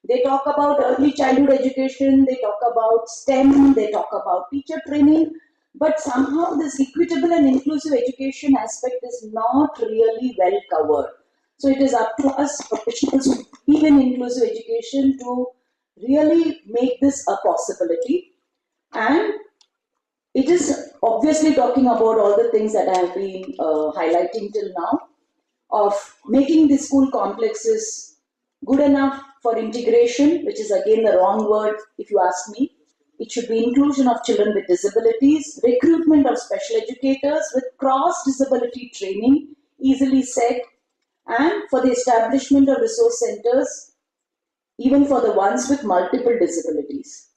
They talk about early childhood education, they talk about STEM, they talk about teacher training, but somehow this equitable and inclusive education aspect is not really well covered. So it is up to us professionals who believe in inclusive education to really make this a possibility. And it is obviously talking about all the things that I have been highlighting till now, of making the school complexes good enough for integration, which is again the wrong word if you ask me. It should be inclusion of children with disabilities, recruitment of special educators with cross-disability training, easily said, and for the establishment of resource centers, even for the ones with multiple disabilities.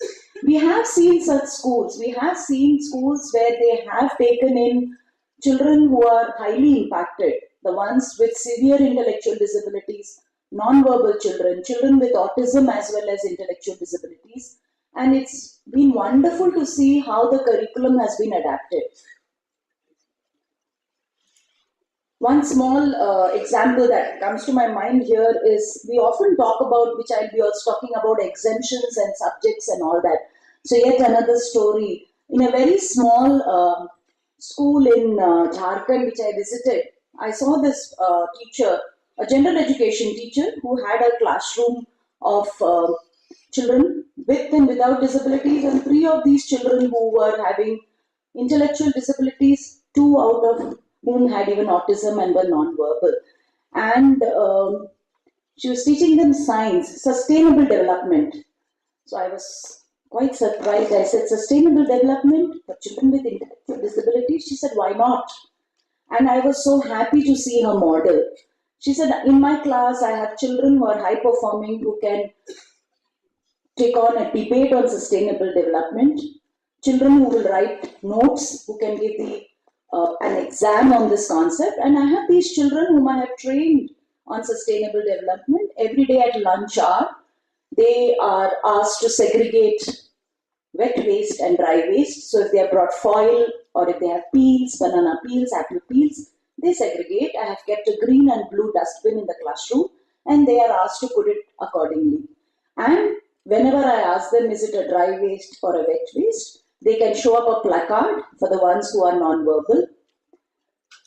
We have seen such schools. We have seen schools where they have taken in children who are highly impacted, the ones with severe intellectual disabilities, non-verbal children, children with autism as well as intellectual disabilities. And it's been wonderful to see how the curriculum has been adapted. One small example that comes to my mind here is we often talk about, which I'll be also talking about, exemptions and subjects and all that. So yet another story. In a very small school in Jharkhand which I visited, I saw this teacher, a general education teacher who had a classroom of children with and without disabilities, and 3 of these children who were having intellectual disabilities, 2 out of whom had even autism and were non-verbal. And she was teaching them science, sustainable development. So I was quite surprised. I said, sustainable development for children with intellectual disabilities? She said, why not? And I was so happy to see her model. She said, in my class, I have children who are high performing, who can take on a debate on sustainable development, children who will write notes, who can give an exam on this concept, and I have these children whom I have trained on sustainable development. Every day at lunch hour, they are asked to segregate wet waste and dry waste. So if they have brought foil, or if they have peels, banana peels, apple peels, they segregate. I have kept a green and blue dustbin in the classroom, and they are asked to put it accordingly. And whenever I ask them, is it a dry waste or a wet waste, they can show up a placard for the ones who are non-verbal.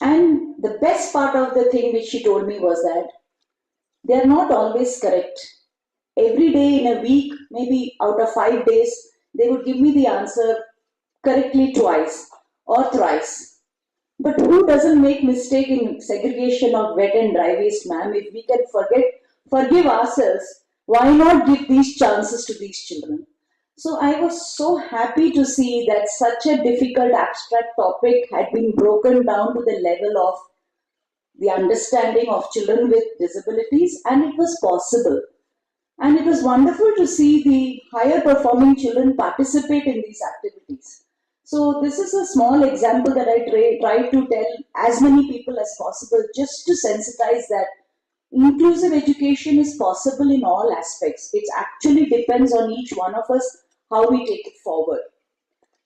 And the best part of the thing which she told me was that they are not always correct. Every day in a week, maybe out of 5 days, they would give me the answer correctly twice or thrice. But who doesn't make mistake in segregation of wet and dry waste, ma'am? If we can forgive ourselves, why not give these chances to these children? So I was so happy to see that such a difficult abstract topic had been broken down to the level of the understanding of children with disabilities, and it was possible. And it was wonderful to see the higher performing children participate in these activities. So this is a small example that I try to tell as many people as possible, just to sensitize that inclusive education is possible in all aspects. It actually depends on each one of us how we take it forward.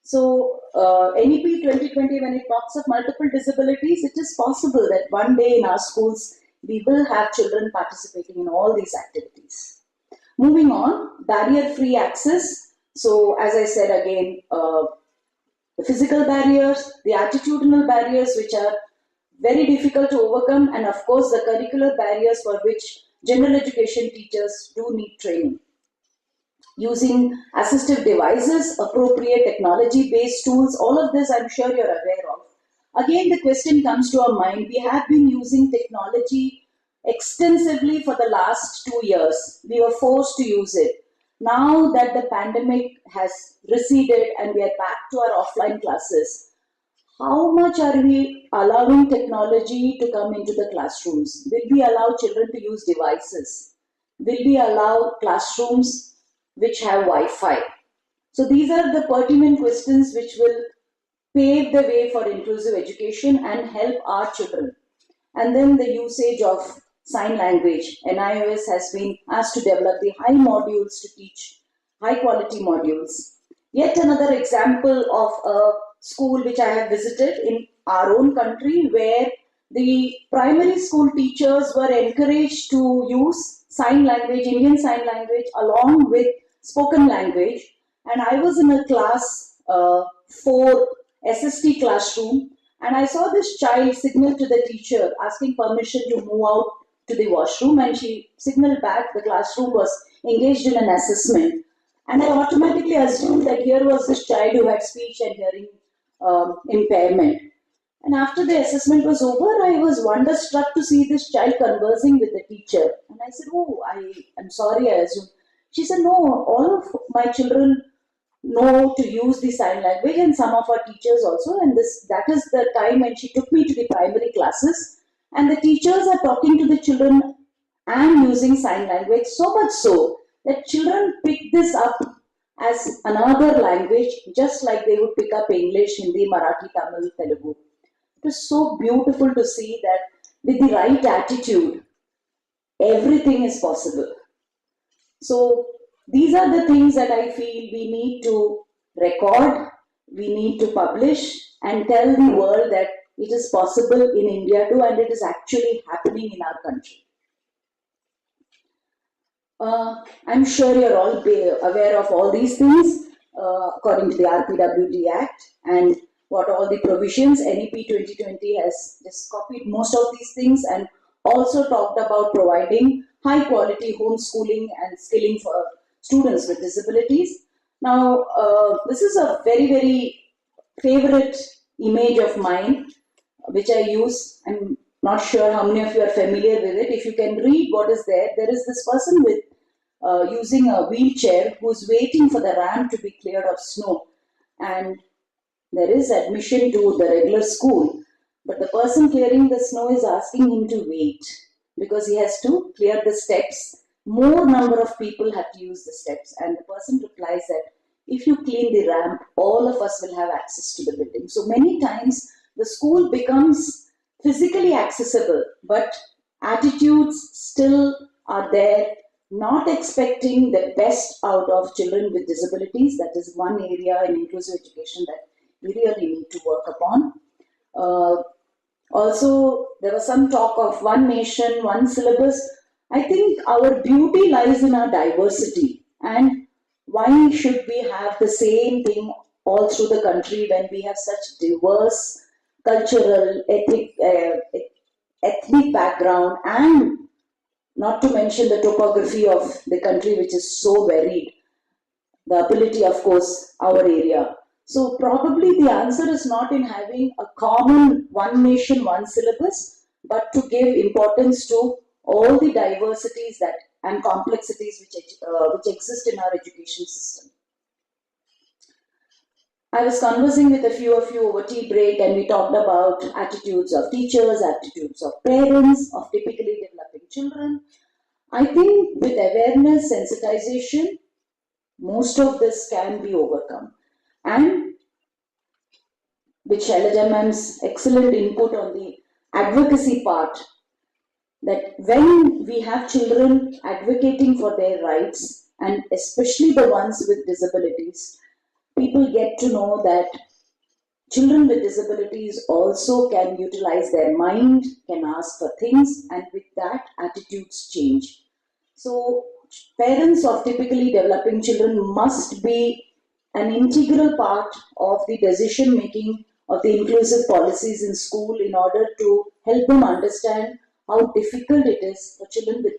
So NEP 2020, when it talks of multiple disabilities, it is possible that one day in our schools we will have children participating in all these activities. Moving on, barrier-free access. So as I said again, the physical barriers, the attitudinal barriers which are very difficult to overcome, and of course the curricular barriers for which general education teachers do need training. Using assistive devices, appropriate technology-based tools, all of this I'm sure you're aware of. Again, the question comes to our mind, we have been using technology extensively for the last 2 years. We were forced to use it. Now that the pandemic has receded and we are back to our offline classes, how much are we allowing technology to come into the classrooms? Will we allow children to use devices? Will we allow classrooms which have Wi-Fi? So these are the pertinent questions which will pave the way for inclusive education and help our children. And then the usage of sign language. NIOS has been asked to develop the high modules to teach high quality modules. Yet another example of a school which I have visited in our own country, where the primary school teachers were encouraged to use sign language, Indian sign language, along with spoken language. And I was in a class 4 SST classroom, and I saw this child signal to the teacher asking permission to move out to the washroom and she signaled back the classroom was engaged in an assessment. And I automatically assumed that here was this child who had speech and hearing impairment. And after the assessment was over, I was wonderstruck to see this child conversing with the teacher. And I said, "Oh, I'm sorry, I assume." She said, "No, all of my children know to use the sign language and some of our teachers also." And that is the time when she took me to the primary classes. And the teachers are talking to the children and using sign language, so much so that children pick this up as another language, just like they would pick up English, Hindi, Marathi, Tamil, Telugu. It was so beautiful to see that with the right attitude, everything is possible. So these are the things that I feel we need to record, we need to publish and tell the world that it is possible in India too, and it is actually happening in our country. I'm sure you're all aware of all these things according to the RPWD Act and what all the provisions. NEP 2020 has just copied most of these things and also talked about providing high quality homeschooling and skilling for students with disabilities. Now, this is a very, very favorite image of mine, which I use. I'm not sure how many of you are familiar with it. If you can read what is there, there is this person with using a wheelchair who's waiting for the ramp to be cleared of snow. And there is admission to the regular school, but the person clearing the snow is asking him to wait because he has to clear the steps. More number of people have to use the steps, and the person replies that if you clean the ramp, all of us will have access to the building. So many times the school becomes physically accessible, but attitudes still are there, not expecting the best out of children with disabilities. That is one area in inclusive education that we really need to work upon. Also, there was some talk of one nation, one syllabus. I think our beauty lies in our diversity. And why should we have the same thing all through the country when we have such diverse cultural, ethnic background, and not to mention the topography of the country, which is so varied. The ability, of course, our area. So probably the answer is not in having a common one nation, one syllabus, but to give importance to all the diversities that and complexities which exist in our education system. I was conversing with a few of you over tea break, and we talked about attitudes of teachers, attitudes of parents, of typically developing children. I think with awareness, sensitization, most of this can be overcome. And with Shailaja ma'am's excellent input on the advocacy part, that when we have children advocating for their rights, and especially the ones with disabilities, people get to know that children with disabilities also can utilize their mind, can ask for things, and with that, attitudes change. So, parents of typically developing children must be an integral part of the decision making of the inclusive policies in school in order to help them understand how difficult it is for children with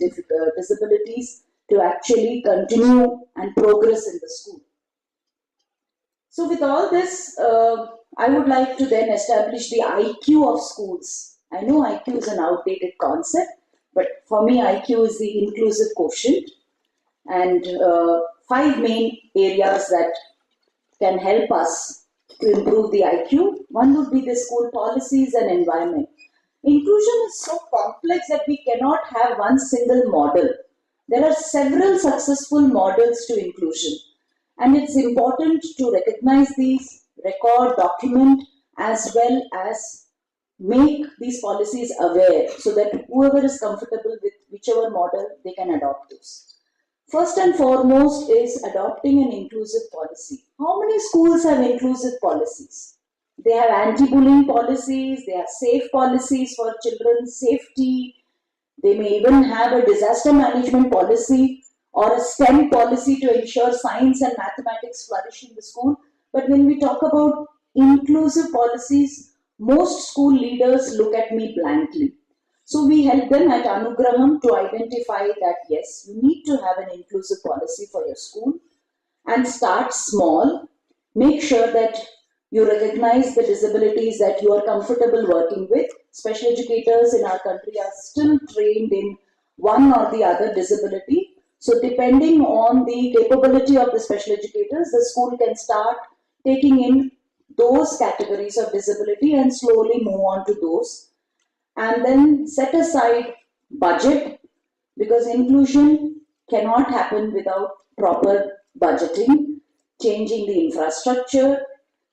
disabilities to actually continue and progress in the school. So with all this, I would like to then establish the IQ of schools. I know IQ is an outdated concept, but for me IQ is the inclusive quotient, and 5 main areas that can help us to improve the IQ. One would be the school policies and environment. Inclusion is so complex that we cannot have one single model. There are several successful models to inclusion, and it's important to recognize these, record, document, as well as make these policies aware so that whoever is comfortable with whichever model, they can adopt this. First and foremost is adopting an inclusive policy. How many schools have inclusive policies? They have anti-bullying policies, they have safe policies for children's safety, they may even have a disaster management policy or a STEM policy to ensure science and mathematics flourish in the school. But when we talk about inclusive policies, most school leaders look at me blankly. So we help them at Anugraham to identify that yes, you need to have an inclusive policy for your school and start small. Make sure that you recognize the disabilities that you are comfortable working with. Special educators in our country are still trained in one or the other disability. So depending on the capability of the special educators, the school can start taking in those categories of disability and slowly move on to those. And then set aside budget, because inclusion cannot happen without proper budgeting, changing the infrastructure,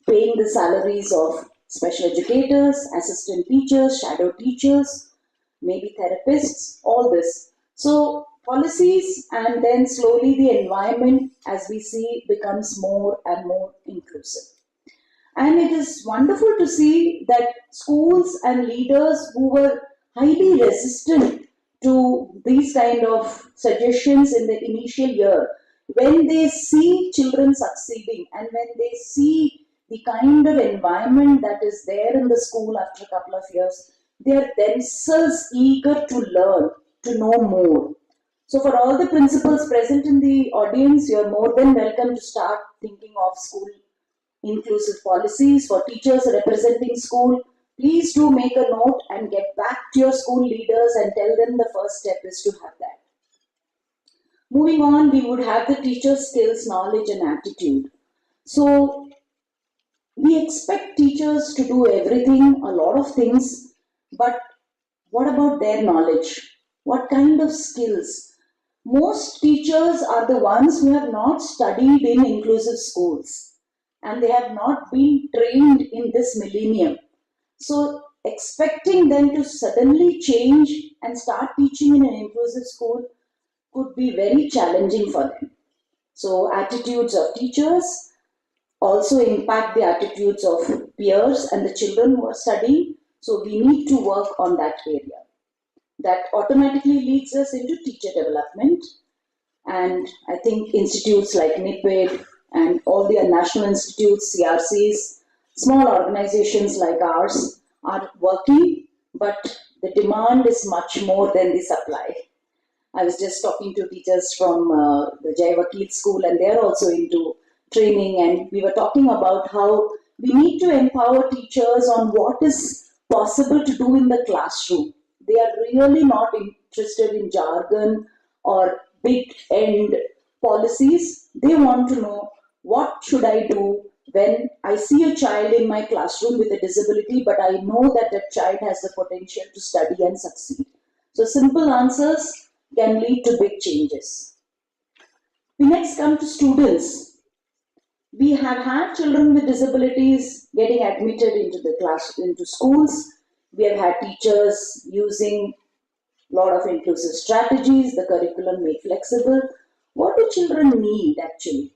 paying the salaries of special educators, assistant teachers, shadow teachers, maybe therapists, all this. So policies, and then slowly the environment, as we see, becomes more and more inclusive. And it is wonderful to see that schools and leaders who were highly resistant to these kind of suggestions in the initial year, when they see children succeeding and when they see the kind of environment that is there in the school after a couple of years, they are themselves eager to learn, to know more. So for all the principals present in the audience, you are more than welcome to start thinking of school inclusive policies. For teachers representing school, please do make a note and get back to your school leaders and tell them the first step is to have that. Moving on, we would have the teacher's skills, knowledge and attitude. So we expect teachers to do everything, a lot of things, but what about their knowledge? What kind of skills? Most teachers are the ones who have not studied in inclusive schools and they have not been trained in this millennium. So expecting them to suddenly change and start teaching in an inclusive school could be very challenging for them. So attitudes of teachers also impact the attitudes of peers and the children who are studying. So we need to work on that area. That automatically leads us into teacher development. And I think institutes like NIPID and all the national institutes, CRCs, small organizations like ours are working, but the demand is much more than the supply. I was just talking to teachers from the Jai Vakil school, and they're also into training, and we were talking about how we need to empower teachers on what is possible to do in the classroom. They are really not interested in jargon or big end policies. They want to know, what should I do when I see a child in my classroom with a disability, but I know that that child has the potential to study and succeed. So simple answers can lead to big changes. We next come to students. We have had children with disabilities getting admitted into schools. We have had teachers using a lot of inclusive strategies, the curriculum made flexible. What do children need actually?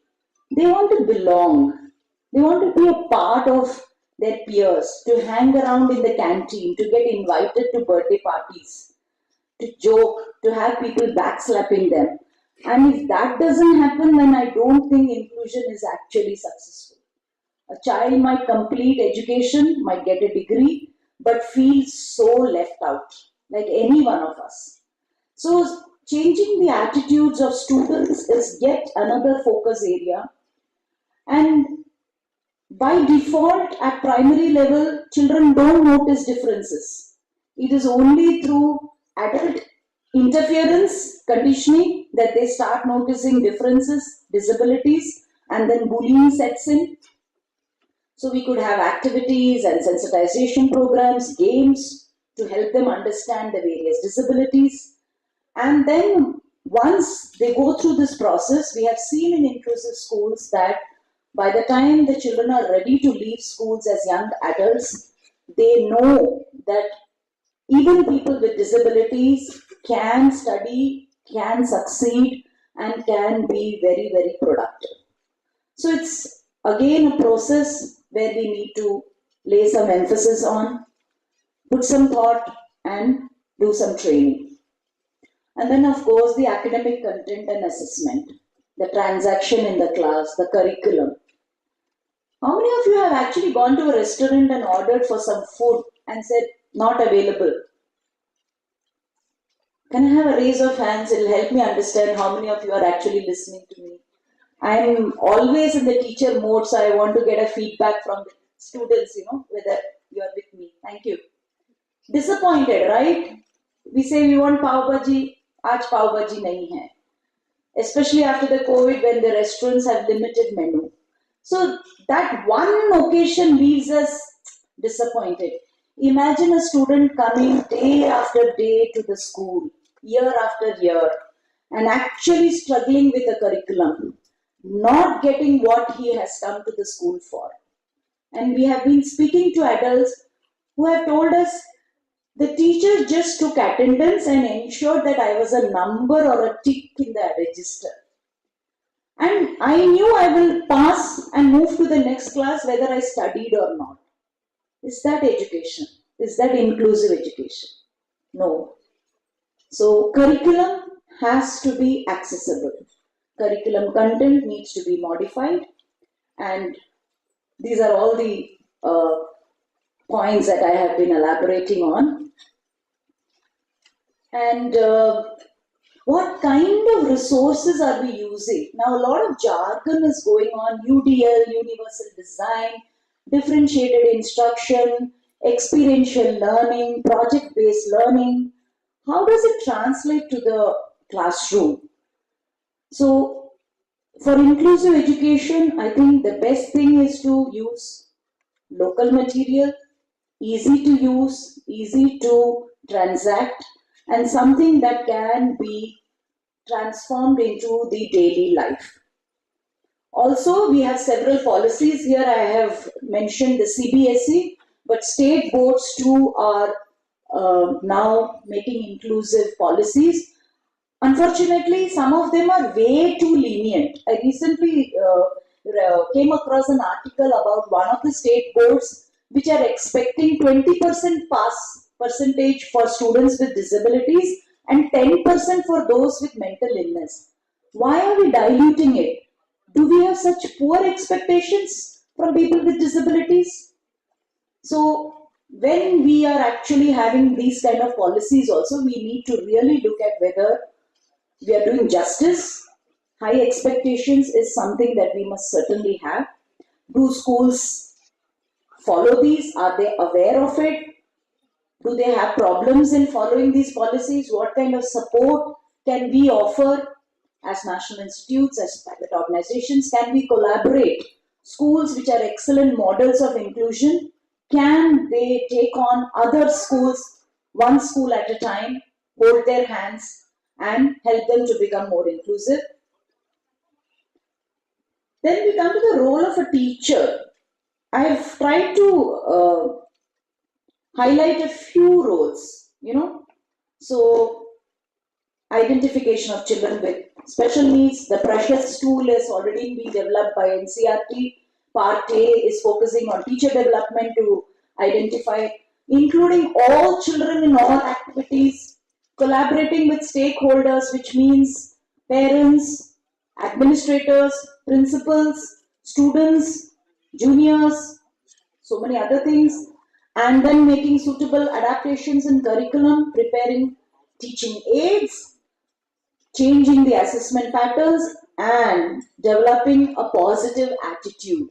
They want to belong. They want to be a part of their peers, to hang around in the canteen, to get invited to birthday parties, to joke, to have people backslapping them. And if that doesn't happen, then I don't think inclusion is actually successful. A child might complete education, might get a degree, but feel so left out, like any one of us. So changing the attitudes of students is yet another focus area. And by default, at primary level, children don't notice differences. It is only through adult interference, conditioning, that they start noticing differences, disabilities, and then bullying sets in. So we could have activities and sensitization programs, games to help them understand the various disabilities. And then once they go through this process, we have seen in inclusive schools that by the time the children are ready to leave schools as young adults, they know that even people with disabilities can study, can succeed, and can be very, very productive. So it's again a process where we need to lay some emphasis on, put some thought, and do some training. And then, of course, the academic content and assessment, the transaction in the class, the curriculum. How many of you have actually gone to a restaurant and ordered for some food and said, not available? Can I have a raise of hands? It'll help me understand how many of you are actually listening to me. I'm always in the teacher mode, so I want to get a feedback from the students, whether you are with me. Thank you. Disappointed, right? We say we want pav bhaji, aaj pav bhaji nahi hai. Especially after the COVID when the restaurants have limited menu. So that one occasion leaves us disappointed. Imagine a student coming day after day to the school, year after year, and actually struggling with the curriculum, not getting what he has come to the school for. And we have been speaking to adults who have told us the teacher just took attendance and ensured that I was a number or a tick in the register. And I knew I will pass and move to the next class whether I studied or not. Is that education? Is that inclusive education? No. So curriculum has to be accessible. Curriculum content needs to be modified, and these are all the points that I have been elaborating on. And what kind of resources are we using? Now, a lot of jargon is going on: UDL, universal design, differentiated instruction, experiential learning, project-based learning. How does it translate to the classroom? So, for inclusive education, I think the best thing is to use local material, easy to use, easy to transact, and something that can be transformed into the daily life. Also, we have several policies. Here I have mentioned the CBSE, but state boards too are now making inclusive policies. Unfortunately, some of them are way too lenient. I recently came across an article about one of the state boards which are expecting 20% pass percentage for students with disabilities and 10% for those with mental illness. Why are we diluting it? Do we have such poor expectations from people with disabilities? So when we are actually having these kind of policies also, we need to really look at whether we are doing justice. High expectations is something that we must certainly have. Do schools follow these? Are they aware of it? Do they have problems in following these policies? What kind of support can we offer as national institutes, as private organizations? Can we collaborate? Schools which are excellent models of inclusion, can they take on other schools, one school at a time, hold their hands and help them to become more inclusive? Then we come to the role of a teacher. I've tried to highlight a few roles, So, identification of children with special needs. The Precious tool is already being developed by NCRT. Part A is focusing on teacher development to identify, including all children in all activities, collaborating with stakeholders, which means parents, administrators, principals, students, juniors, so many other things, and then making suitable adaptations in curriculum, preparing teaching aids, changing the assessment patterns, and developing a positive attitude.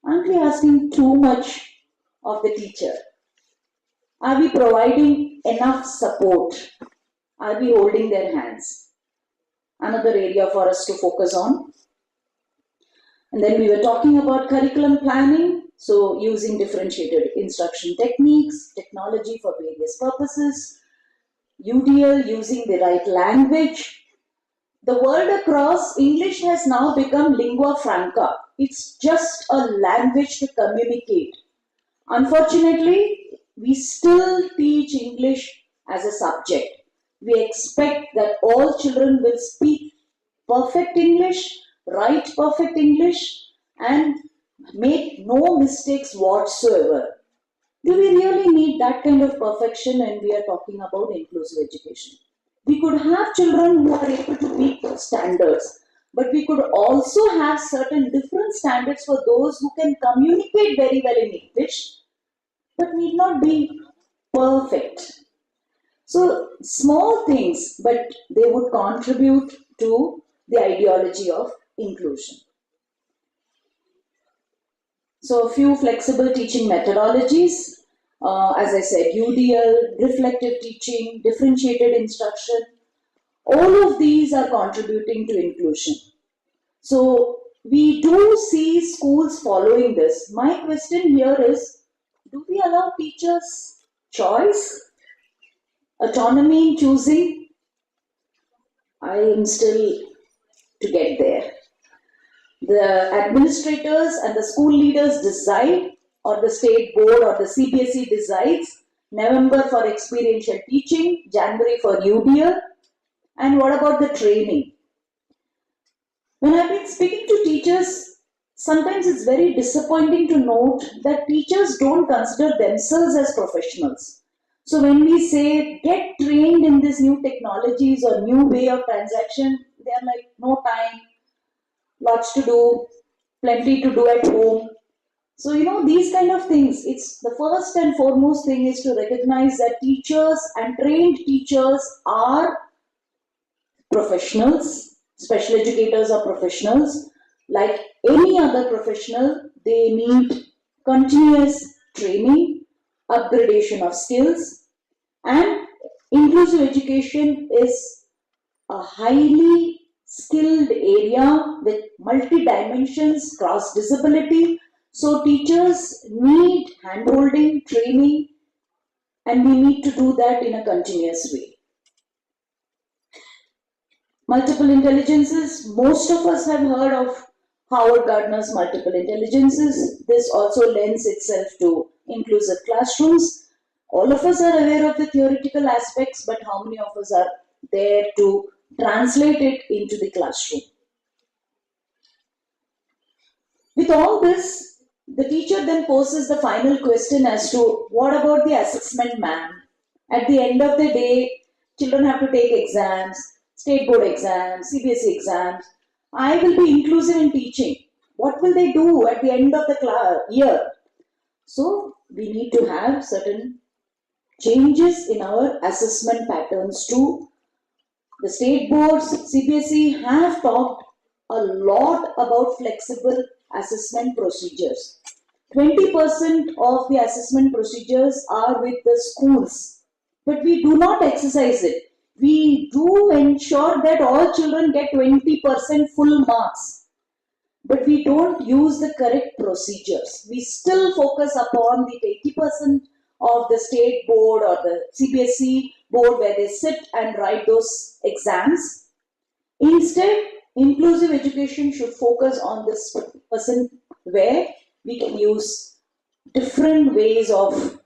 Aren't we asking too much of the teacher? Are we providing enough support? Are we holding their hands? Another area for us to focus on. And then we were talking about curriculum planning, so using differentiated instruction techniques, technology for various purposes, UDL, using the right language. The world across, English has now become lingua franca. It's just a language to communicate. Unfortunately, we still teach English as a subject. We expect that all children will speak perfect English, write perfect English, and make no mistakes whatsoever. Do we really need that kind of perfection when we are talking about inclusive education? We could have children who are able to meet those standards, but we could also have certain different standards for those who can communicate very well in English, but need not be perfect. So small things, but they would contribute to the ideology of inclusion. So a few flexible teaching methodologies, as I said, UDL, reflective teaching, differentiated instruction, all of these are contributing to inclusion. So we do see schools following this. My question here is, do we allow teachers choice, autonomy in choosing? I am still to get there. The administrators and the school leaders decide, or the state board or the CBSE decides, November for experiential teaching, January for UDL, and what about the training? When I've been speaking to teachers, sometimes it's very disappointing to note that teachers don't consider themselves as professionals. So when we say get trained in these new technologies or new way of transaction, they're like, no time, lots to do, plenty to do at home. So, these kind of things, it's the first and foremost thing is to recognize that teachers and trained teachers are professionals. Special educators are professionals. Like any other professional, they need continuous training, upgradation of skills, and inclusive education is a highly skilled area with multi dimensions, cross disability. So teachers need handholding, training, and we need to do that in a continuous way. Multiple intelligences, most of us have heard of Howard Gardner's multiple intelligences. This also lends itself to inclusive classrooms. All of us are aware of the theoretical aspects, but how many of us are there to translate it into the classroom? With all this, the teacher then poses the final question as to what about the assessment, ma'am? At the end of the day, children have to take exams, state board exams, CBSE exams. I will be inclusive in teaching. What will they do at the end of the year? So we need to have certain changes in our assessment patterns too. The state boards, CBSE have talked a lot about flexible assessment procedures. 20% of the assessment procedures are with the schools, but we do not exercise it. We do ensure that all children get 20% full marks, but we don't use the correct procedures. We still focus upon the 80% of the state board or the CBSE board where they sit and write those exams. Instead, inclusive education should focus on this percent where we can use different ways of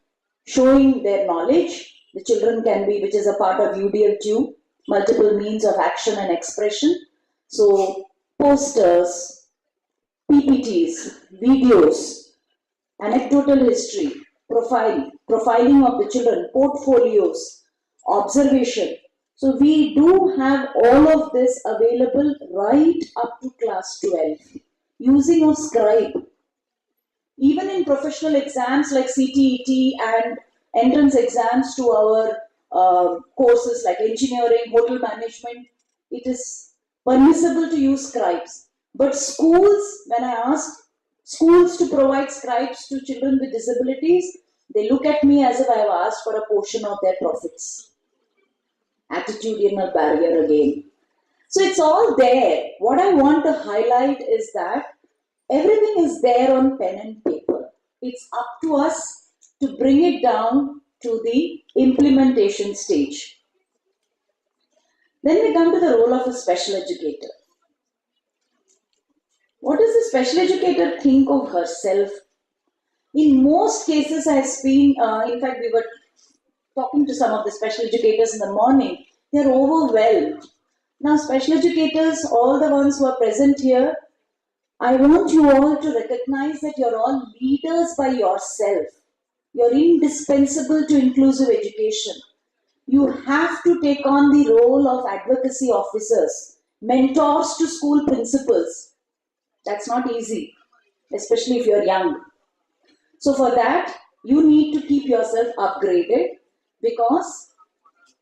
showing their knowledge. The children can be, which is a part of UDL2, multiple means of action and expression. So posters, PPTs, videos, anecdotal history, profiling of the children, portfolios, observation. So we do have all of this available right up to class 12. Using of scribe. Even in professional exams like CTET and entrance exams to our courses like engineering, hotel management, it is permissible to use scribes. But schools, when I ask schools to provide scribes to children with disabilities, they look at me as if I have asked for a portion of their profits. Attitudinal barrier again. So it's all there. What I want to highlight is that everything is there on pen and paper. It's up to us to bring it down to the implementation stage. Then we come to the role of a special educator. What does the special educator think of herself? In most cases, I've seen, in fact, we were talking to some of the special educators in the morning, they're overwhelmed. Now, special educators, all the ones who are present here, I want you all to recognize that you're all leaders by yourself. You're indispensable to inclusive education. You have to take on the role of advocacy officers, mentors to school principals. That's not easy, especially if you're young. So for that, you need to keep yourself upgraded because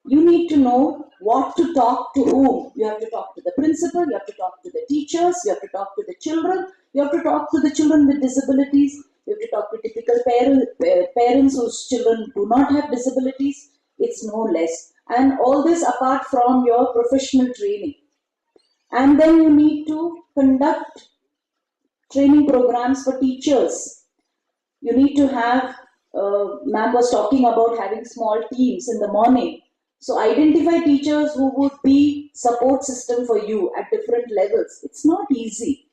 You need to know what to talk to whom. You have to talk to the principal, you have to talk to the teachers, you have to talk to the children, you have to talk to the children with disabilities, you have to talk to typical parents whose children do not have disabilities. It's no less. And all this apart from your professional training. And then you need to conduct training programs for teachers. You need to have, ma'am was talking about having small teams in the morning. So identify teachers who would be support system for you at different levels. It's not easy.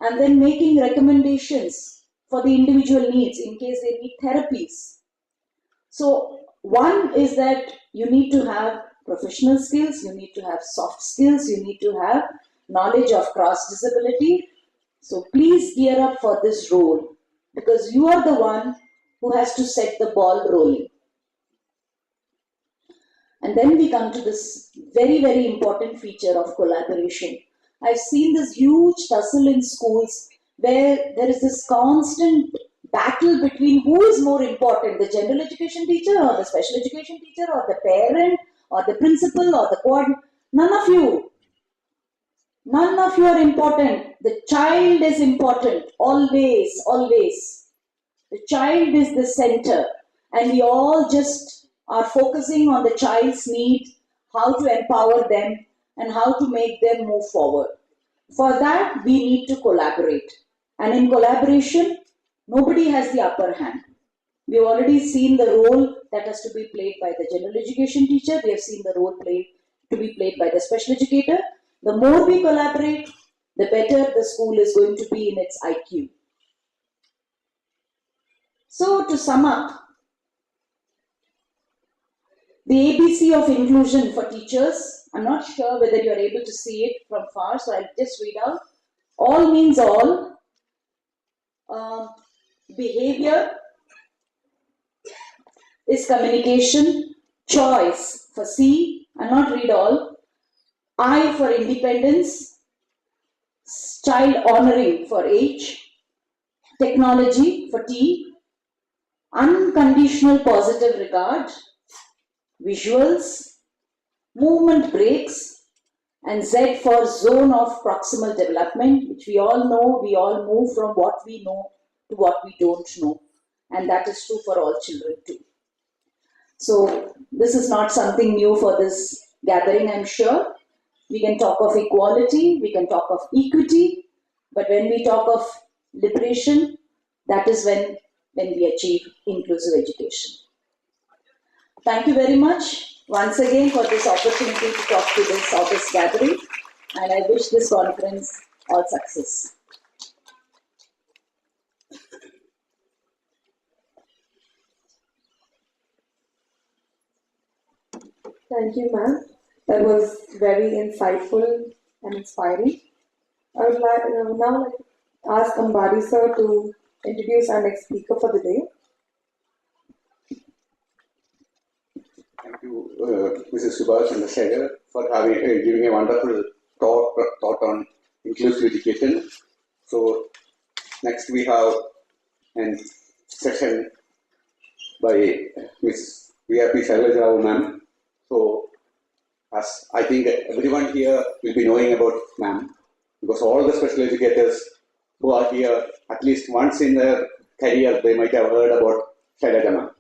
And then making recommendations for the individual needs in case they need therapies. So one is that you need to have professional skills, you need to have soft skills, you need to have knowledge of cross disability. So please gear up for this role because you are the one who has to set the ball rolling. And then we come to this very, very important feature of collaboration. I've seen this huge tussle in schools where there is this constant battle between who is more important, the general education teacher or the special education teacher or the parent or the principal or the coordinator. None of you. None of you are important. The child is important. Always, always. The child is the center. And we all just are focusing on the child's need, how to empower them and how to make them move forward. For that, we need to collaborate. And in collaboration, nobody has the upper hand. We've already seen the role that has to be played by the general education teacher. We have seen the role to be played by the special educator. The more we collaborate, the better the school is going to be in its IQ. So to sum up, the ABC of inclusion for teachers, I'm not sure whether you're able to see it from far, so I'll just read out. All means all. Behavior is communication. Choice for C, I'll not read all. I for independence. Child honoring for H. Technology for T. Unconditional positive regard. Visuals, movement breaks, and Z for zone of proximal development, which we all know, we all move from what we know to what we don't know. And that is true for all children too. So this is not something new for this gathering, I'm sure. We can talk of equality, we can talk of equity, but when we talk of liberation, that is when we achieve inclusive education. Thank you very much once again for this opportunity to talk to this August gathering, and I wish this conference all success. Thank you, ma'am. That was very insightful and inspiring. I would now like to ask Ambari sir to introduce our next speaker for the day. Thank you, Mrs. Subhash and the Shagar, for giving a wonderful thought on inclusive education. So next we have a session by Ms. V.R.P. Shailaja Rao ma'am. So as I think everyone here will be knowing about ma'am, because all the special educators who are here at least once in their career, they might have heard about Shailaja ma'am,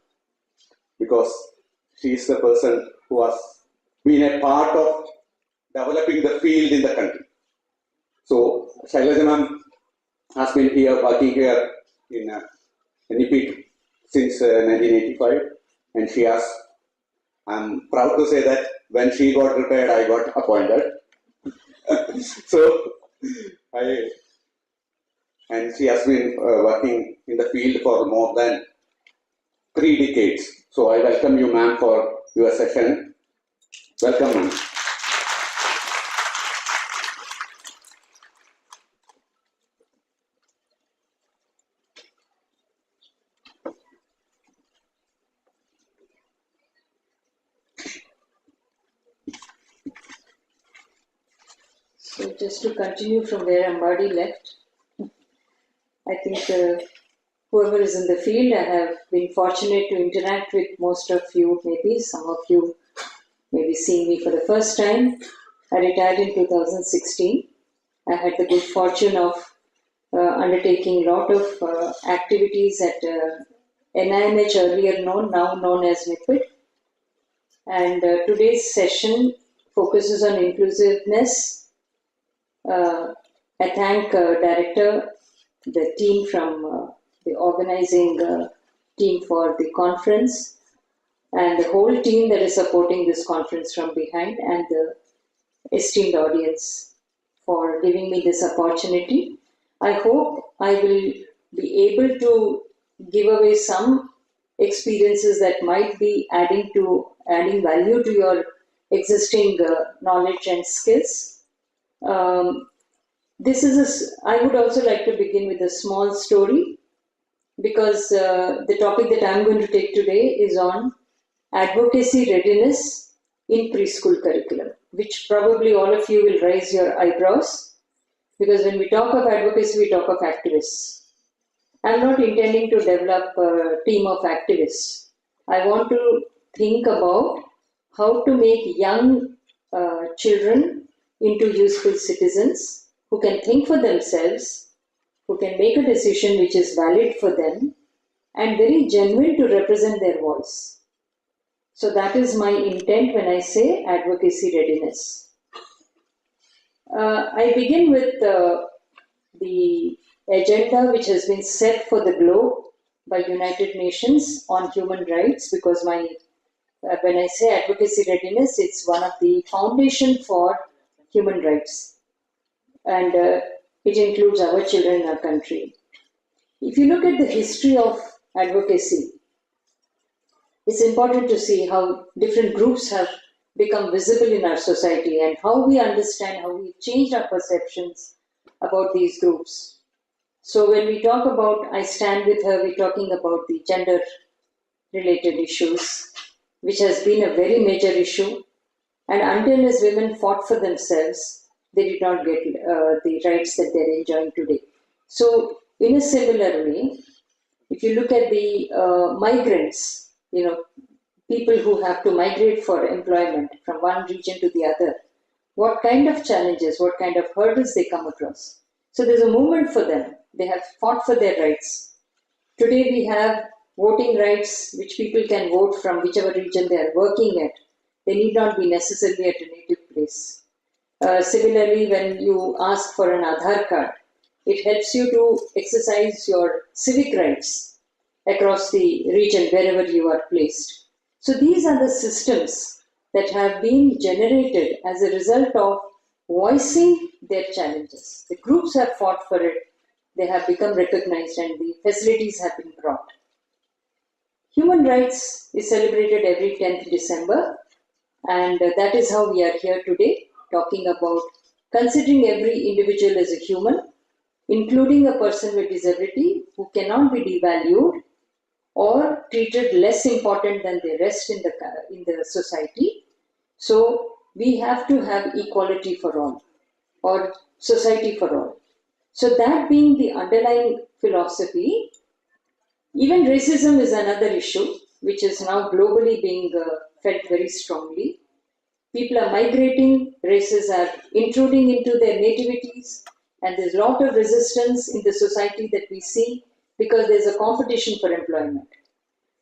because she is the person who has been a part of developing the field in the country. So Shailaja ma'am has been here, working here in NEP since 1985, and she has, I'm proud to say that when she got retired, I got appointed. And she has been working in the field for more than 3 decades. So I welcome you, ma'am, for your session. Welcome, ma'am. So just to continue from where Ambadi left, I think whoever is in the field, I have been fortunate to interact with most of you, maybe some of you may be seeing me for the first time. I retired in 2016. I had the good fortune of undertaking a lot of activities at NIMH, earlier known, now known as NIPID. And today's session focuses on inclusiveness. I thank Director, the team from the organizing team for the conference, and the whole team that is supporting this conference from behind, and the esteemed audience for giving me this opportunity. I hope I will be able to give away some experiences that might be adding value to your existing knowledge and skills. I would also like to begin with a small story, because the topic that I'm going to take today is on advocacy readiness in preschool curriculum, which probably all of you will raise your eyebrows, because when we talk of advocacy, we talk of activists. I'm not intending to develop a team of activists. I want to think about how to make young children into useful citizens who can think for themselves, who can make a decision which is valid for them, and very genuine to represent their voice. So that is my intent when I say advocacy readiness. I begin with the agenda which has been set for the globe by United Nations on human rights, because when I say advocacy readiness, it's one of the foundation for human rights, and it includes our children in our country. If you look at the history of advocacy, it's important to see how different groups have become visible in our society and how we understand, how we've changed our perceptions about these groups. So when we talk about I Stand With Her, we're talking about the gender-related issues, which has been a very major issue. And until as women fought for themselves, they did not get the rights that they're enjoying today. So in a similar way, if you look at the migrants, people who have to migrate for employment from one region to the other, what kind of challenges, what kind of hurdles they come across. So there's a movement for them. They have fought for their rights. Today we have voting rights, which people can vote from whichever region they are working at. They need not be necessarily at a native place. Similarly, when you ask for an Aadhaar card, it helps you to exercise your civic rights across the region wherever you are placed. So these are the systems that have been generated as a result of voicing their challenges. The groups have fought for it, they have become recognized, and the facilities have been brought. Human rights is celebrated every 10th December, and that is how we are here today, talking about considering every individual as a human, including a person with disability who cannot be devalued or treated less important than the rest in the society. So we have to have equality for all, or society for all. So that being the underlying philosophy, even racism is another issue which is now globally being felt very strongly. People are migrating, races are intruding into their nativities, and there's a lot of resistance in the society that we see because there's a competition for employment.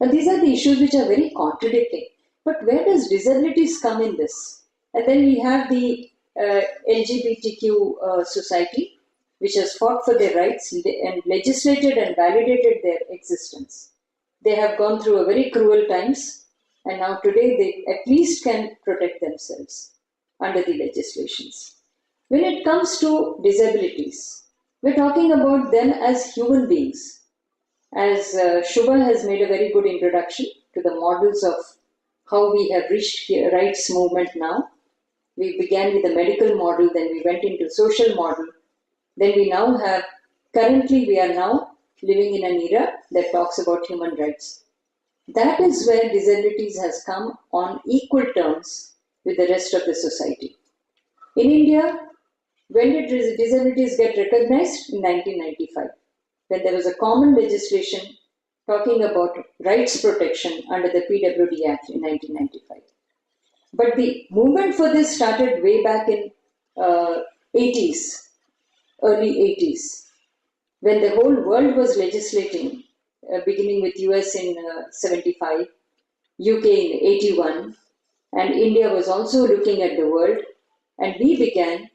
And these are the issues which are very contradicting. But where does disabilities come in this? And then we have the LGBTQ society, which has fought for their rights and legislated and validated their existence. They have gone through a very cruel times, and now today they at least can protect themselves under the legislations. When it comes to disabilities, we're talking about them as human beings. As Shubha has made a very good introduction to the models of how we have reached rights movement now. We began with the medical model, then we went into social model, then we now have, currently we are now living in an era that talks about human rights. That is where disabilities has come on equal terms with the rest of the society. In India, when did disabilities get recognized? In 1995, when there was a common legislation talking about rights protection under the PWD Act in 1995. But the movement for this started way back in 80s, early 80s, when the whole world was legislating, beginning with US in 75, UK in 81, and India was also looking at the world, and we began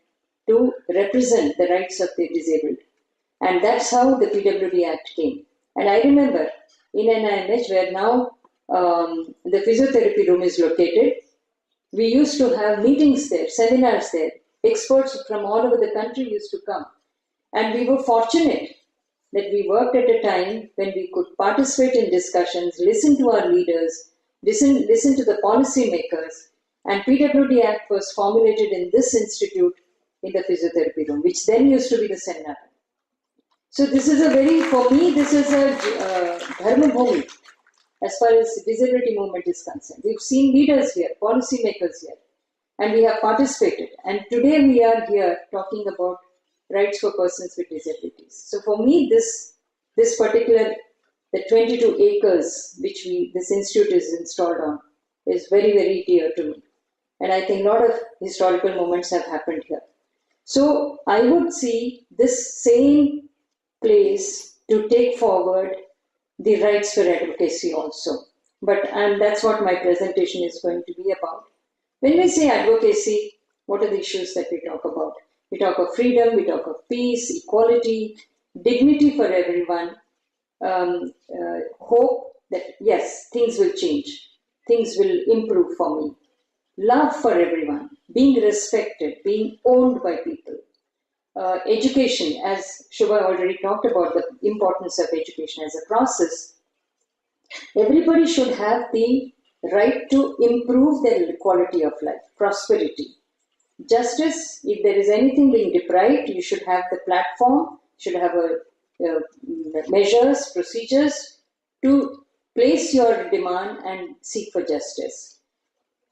to represent the rights of the disabled. And that's how the PWD Act came. And I remember in NIMH, where now the physiotherapy room is located, we used to have meetings there, seminars there. Experts from all over the country used to come. And we were fortunate that we worked at a time when we could participate in discussions, listen to our leaders, listen to the policy makers. And PWD Act was formulated in this institute in the physiotherapy room, which then used to be the seminar. So this is for me, this is a dharma bhumi as far as disability movement is concerned. We've seen leaders here, policy makers here, and we have participated. And today we are here talking about rights for persons with disabilities. So for me, this particular, the 22 acres which this institute is installed on is very, very dear to me. And I think a lot of historical moments have happened here. So I would see this same place to take forward the rights for advocacy also. And that's what my presentation is going to be about. When we say advocacy, what are the issues that we talk about? We talk of freedom, we talk of peace, equality, dignity for everyone, hope that yes, things will change, things will improve for me, love for everyone, being respected, being owned by people. Education, as Shubha already talked about, the importance of education as a process. Everybody should have the right to improve their quality of life, prosperity. Justice, if there is anything being deprived, you should have the platform, should have measures, procedures to place your demand and seek for justice.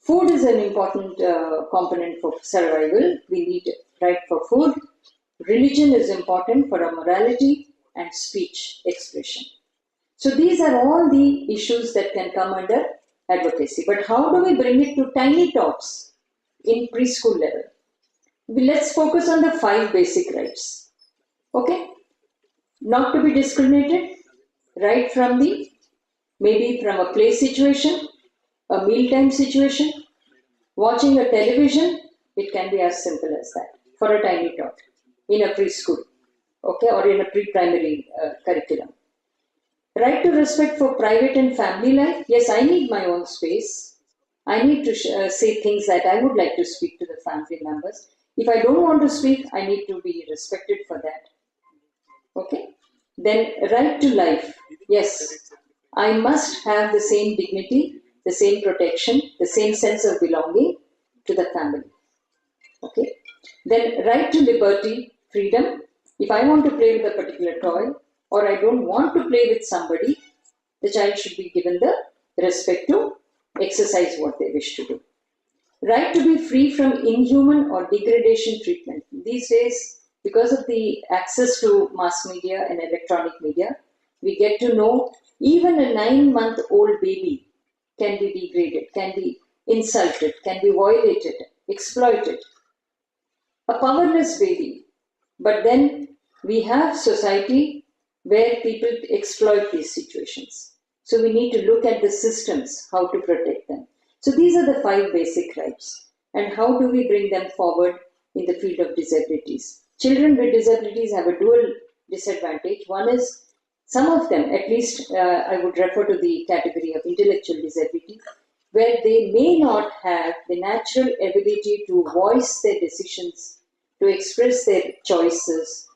Food is an important component for survival. We need right for food. Religion is important for our morality and speech expression. So these are all the issues that can come under advocacy. But how do we bring it to tiny tots in preschool level? Let's focus on the 5 basic rights. Okay? Not to be discriminated, right from maybe from a play situation, a mealtime situation, watching a television, it can be as simple as that for a tiny tot in a preschool, okay, or in a pre-primary curriculum. Right to respect for private and family life. Yes, I need my own space. I need to say things that I would like to speak to the family members. If I don't want to speak, I need to be respected for that. Okay? Then right to life. Yes, I must have the same dignity, the same protection, the same sense of belonging to the family. Okay? Then right to liberty, freedom. If I want to play with a particular toy or I don't want to play with somebody, the child should be given the respect to exercise what they wish to do. Right to be free from inhuman or degradation treatment. These days, because of the access to mass media and electronic media, we get to know even a 9-month-old baby can be degraded, can be insulted, can be violated, exploited. A powerless baby. But then we have society where people exploit these situations. So we need to look at the systems, how to protect them. So these are the 5 basic rights. And how do we bring them forward in the field of disabilities? Children with disabilities have a dual disadvantage. One is, some of them, at least I would refer to the category of intellectual disability, where they may not have the natural ability to voice their decisions, to express their choices,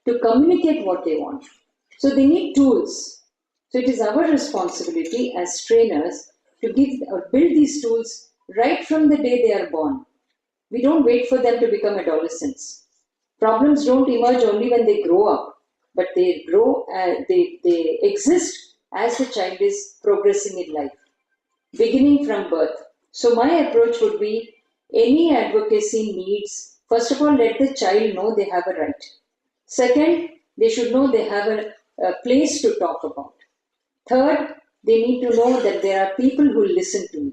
to communicate what they want. So they need tools. So it is our responsibility as trainers to give or build these tools right from the day they are born. We don't wait for them to become adolescents. Problems don't emerge only when they grow up, but they grow, they exist as the child is progressing in life, beginning from birth. So my approach would be, any advocacy needs, first of all, let the child know they have a right. Second, they should know they have a place to talk about. Third, they need to know that there are people who listen to me.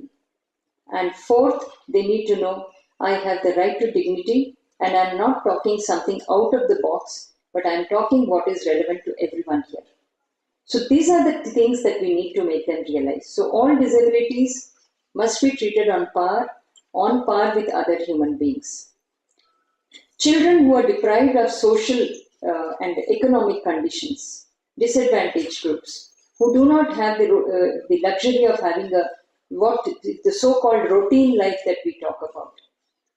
And fourth, they need to know I have the right to dignity, and I'm not talking something out of the box, but I'm talking what is relevant to everyone here. So these are the things that we need to make them realize. So all disabilities must be treated on par with other human beings. Children who are deprived of social and economic conditions, disadvantaged groups, who do not have the luxury of having the so-called routine life that we talk about,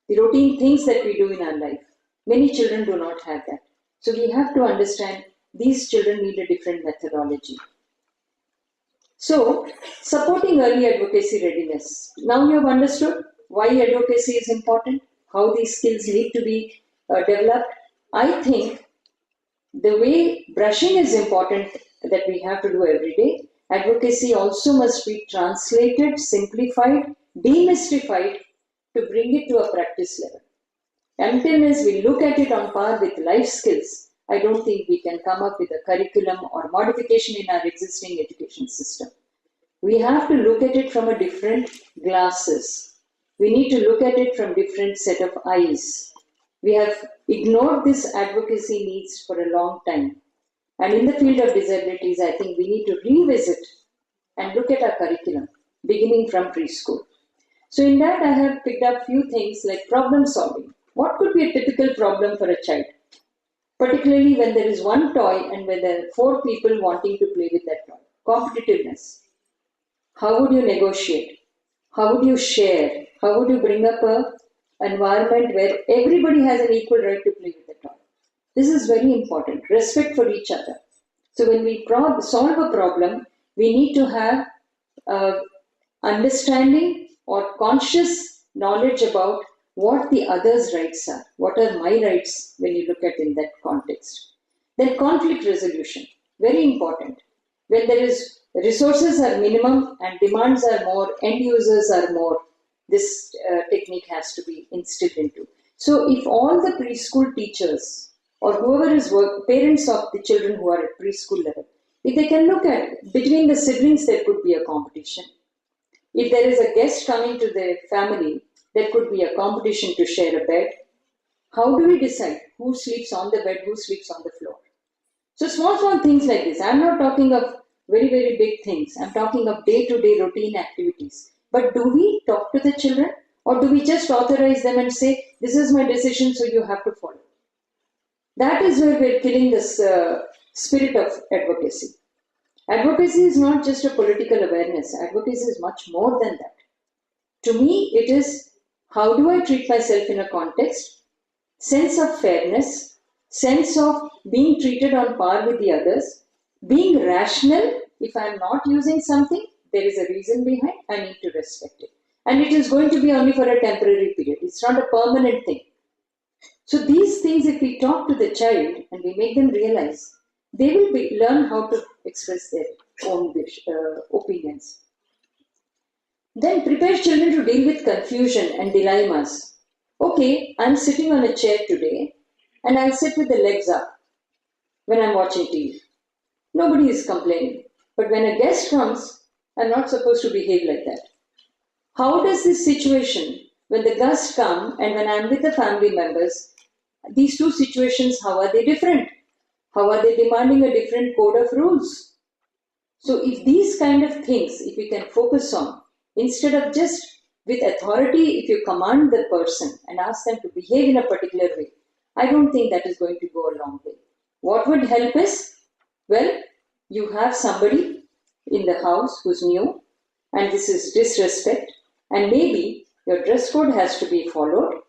the routine things that we do in our life. Many children do not have that. So we have to understand these children need a different methodology. So, supporting early advocacy readiness. Now you have understood why advocacy is important, how these skills need to be developed. I think the way brushing is important that we have to do every day, advocacy also must be translated, simplified, demystified to bring it to a practice level. Until as we look at it on par with life skills, I don't think we can come up with a curriculum or modification in our existing education system. We have to look at it from a different glasses. We need to look at it from different set of eyes. We have ignored this advocacy needs for a long time. And in the field of disabilities, I think we need to revisit and look at our curriculum, beginning from preschool. So in that, I have picked up few things like problem solving. What could be a typical problem for a child? Particularly when there is one toy and when there are 4 people wanting to play with that toy. Competitiveness. How would you negotiate? How would you share? How would you bring up an environment where everybody has an equal right to play with the toy? This is very important. Respect for each other. So when we solve a problem, we need to have understanding or conscious knowledge about what the other's rights are. What are my rights when you look at in that context? Then conflict resolution, very important. When there is resources are minimum and demands are more, end users are more, this technique has to be instilled into. So if all the preschool teachers or whoever is parents of the children who are at preschool level, if they can look at between the siblings, there could be a competition. If there is a guest coming to the family, there could be a competition to share a bed. How do we decide who sleeps on the bed, who sleeps on the floor? So small things like this. I'm not talking of very, very big things. I'm talking of day-to-day routine activities. But do we talk to the children or do we just authorize them and say, this is my decision, so you have to follow? That is where we're killing this spirit of advocacy. Advocacy is not just a political awareness. Advocacy is much more than that. To me, it is how do I treat myself in a context, sense of fairness, sense of being treated on par with the others, being rational. If I'm not using something, there is a reason behind, I need to respect it. And it is going to be only for a temporary period. It's not a permanent thing. So these things, if we talk to the child and we make them realize, they will learn how to express their own opinions. Then prepare children to deal with confusion and dilemmas. Okay, I'm sitting on a chair today and I'll sit with the legs up when I'm watching TV. Nobody is complaining. But when a guest comes, I'm not supposed to behave like that. How does this situation, when the guests come and when I'm with the family members, these two situations, how are they different? How are they demanding a different code of rules? So if these kind of things, if we can focus on, instead of just with authority, if you command the person and ask them to behave in a particular way, I don't think that is going to go a long way. What would help is, well, you have somebody in the house who's new and this is disrespect and maybe your dress code has to be followed.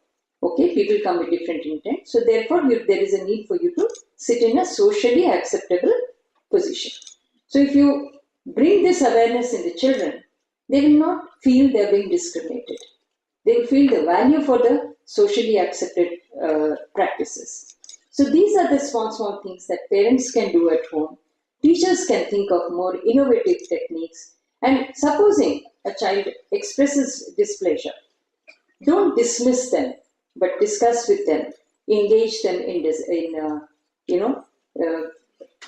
Okay, people come with different intent. So therefore, there is a need for you to sit in a socially acceptable position. So if you bring this awareness in the children, they will not feel they are being discriminated. They will feel the value for the socially accepted practices. So these are the small things that parents can do at home. Teachers can think of more innovative techniques. And supposing a child expresses displeasure, don't dismiss them, but discuss with them, engage them in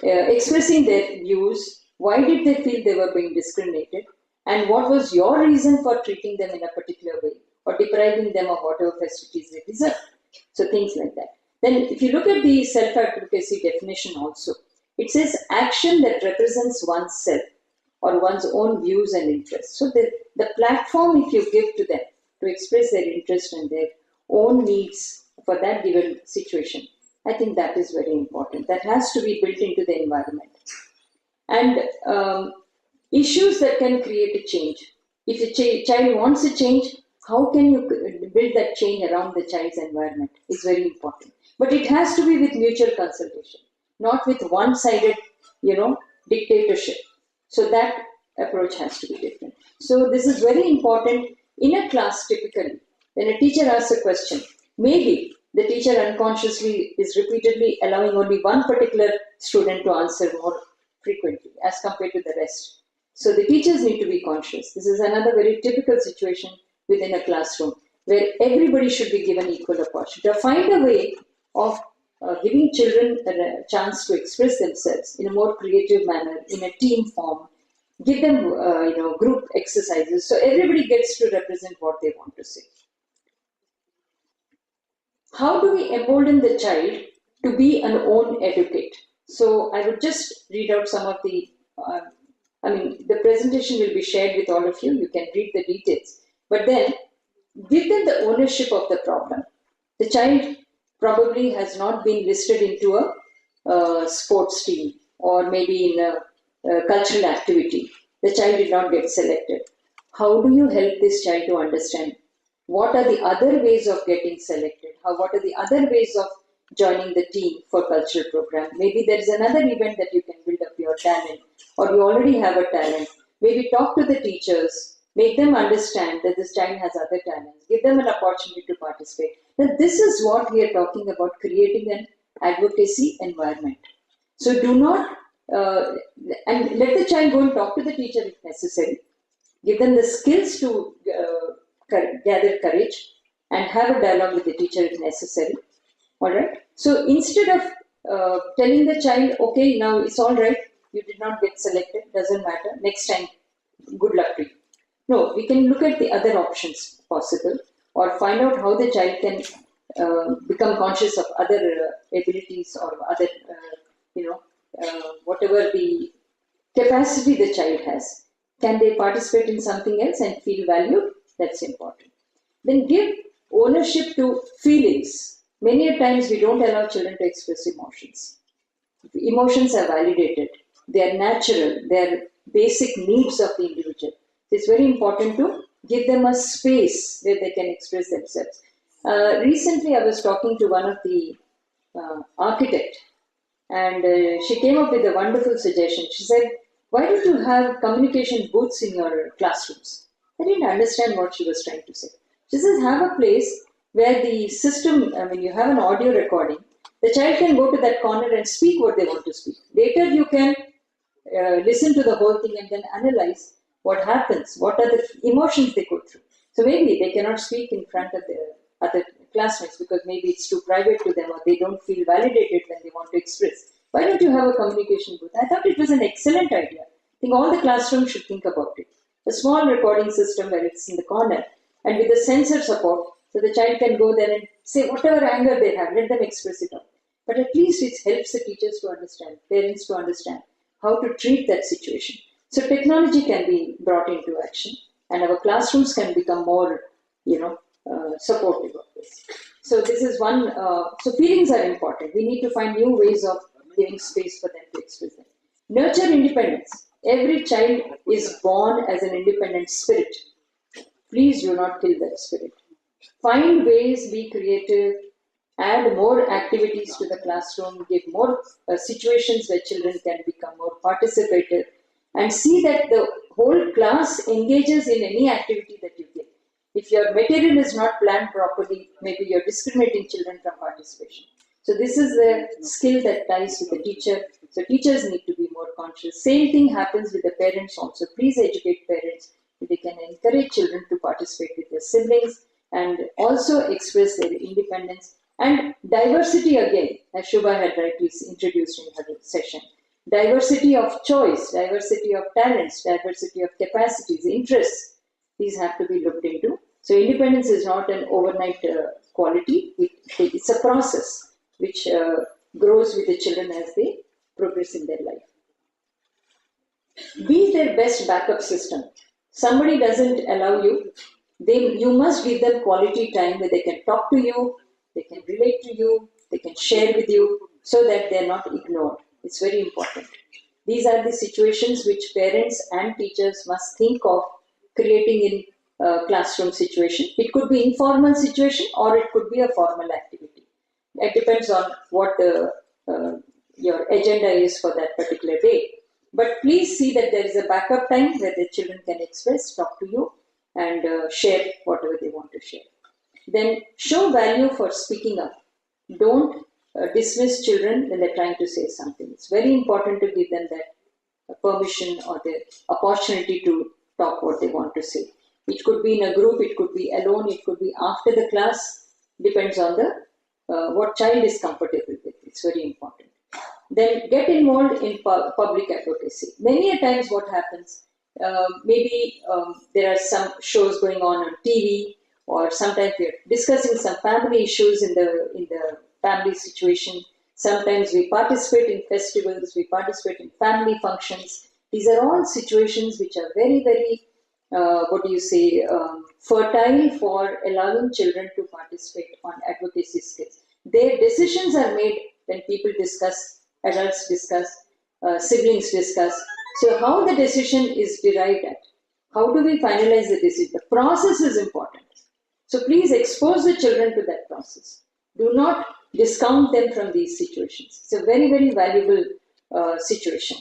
expressing their views. Why did they feel they were being discriminated? And what was your reason for treating them in a particular way or depriving them of whatever facilities they deserve? So things like that. Then if you look at the self-advocacy definition also, it says action that represents oneself or one's own views and interests. So the platform, if you give to them to express their interest and their own needs for that given situation, I think that is very important. That has to be built into the environment. And issues that can create a change. If a child wants a change, how can you build that change around the child's environment? It's very important. But it has to be with mutual consultation, not with one-sided, dictatorship. So that approach has to be different. So this is very important in a class typically. When a teacher asks a question, maybe the teacher unconsciously is repeatedly allowing only one particular student to answer more frequently as compared to the rest. So the teachers need to be conscious. This is another very typical situation within a classroom where everybody should be given equal opportunity. To find a way of giving children a chance to express themselves in a more creative manner, in a team form, give them group exercises so everybody gets to represent what they want to say. How do we embolden the child to be an own advocate? So I would just read out some of the, the presentation will be shared with all of you. You can read the details. But then give them the ownership of the problem. The child probably has not been listed into a sports team or maybe in a cultural activity. The child did not get selected. How do you help this child to understand what are the other ways of getting selected? What are the other ways of joining the team for cultural program? Maybe there is another event that you can build up your talent, or you already have a talent. Maybe talk to the teachers, make them understand that this child has other talents, give them an opportunity to participate. Now, this is what we are talking about, creating an advocacy environment. So do not, and let the child go and talk to the teacher if necessary. Give them the skills to gather courage and have a dialogue with the teacher if necessary. All right. So instead of telling the child, okay, now it's all right, you did not get selected, doesn't matter, next time, good luck to you. No, we can look at the other options possible or find out how the child can become conscious of other abilities or other, whatever the capacity the child has. Can they participate in something else and feel valued? That's important. Then give ownership to feelings. Many a times we don't allow children to express emotions. Emotions are validated. They are natural. They are basic needs of the individual. It's very important to give them a space where they can express themselves. Recently, I was talking to one of the architect, and she came up with a wonderful suggestion. She said, "Why don't you have communication booths in your classrooms?" I didn't understand what she was trying to say. She says, have a place where the system, you have an audio recording, the child can go to that corner and speak what they want to speak. Later you can listen to the whole thing and then analyze what happens, what are the emotions they go through. So maybe they cannot speak in front of their other classmates because maybe it's too private to them or they don't feel validated when they want to express. Why don't you have a communication booth? I thought it was an excellent idea. I think all the classrooms should think about it. A small recording system where it's in the corner and with the sensor support, so the child can go there and say whatever anger they have, let them express it out. But at least it helps the teachers to understand, parents to understand how to treat that situation. So technology can be brought into action and our classrooms can become more, supportive of this. So this is one, so feelings are important. We need to find new ways of giving space for them to express them. Nurture independence. Every child is born as an independent spirit. Please do not kill that spirit. Find ways, be creative, add more activities to the classroom, give more situations where children can become more participative, and see that the whole class engages in any activity that you give. If your material is not planned properly, maybe you're discriminating children from participation. So this is the skill that ties with the teacher. So teachers need to be more conscious. Same thing happens with the parents also. Please educate parents. They can encourage children to participate with their siblings and also express their independence. And diversity again, as Shubha had rightly introduced in her session. diversity of choice, diversity of talents, diversity of capacities, interests. These have to be looked into. So independence is not an overnight quality. It's a process which grows with the children as they progress in their life. Be their best backup system. Somebody doesn't allow you, you must give them quality time where they can talk to you, they can relate to you, they can share with you, so that they're not ignored. It's very important. These are the situations which parents and teachers must think of creating in classroom situation. It could be informal situation or it could be a formal activity. It depends on what your agenda is for that particular day. But please see that there is a backup time where the children can express, talk to you, and share whatever they want to share. Then show value for speaking up. Don't dismiss children when they're trying to say something. It's very important to give them that permission or the opportunity to talk what they want to say. It could be in a group, it could be alone, it could be after the class. Depends on the what child is comfortable with. It's very important. Then get involved in public advocacy. Many a times what happens, maybe there are some shows going on TV, or sometimes we're discussing some family issues in the family situation. Sometimes we participate in festivals, we participate in family functions. These are all situations which are very, very, fertile for allowing children to participate on advocacy skills. Their decisions are made when people discuss, adults discuss, siblings discuss. So how the decision is derived at, how do we finalize the decision? The process is important. So please expose the children to that process. Do not discount them from these situations. It's a very, very valuable situation.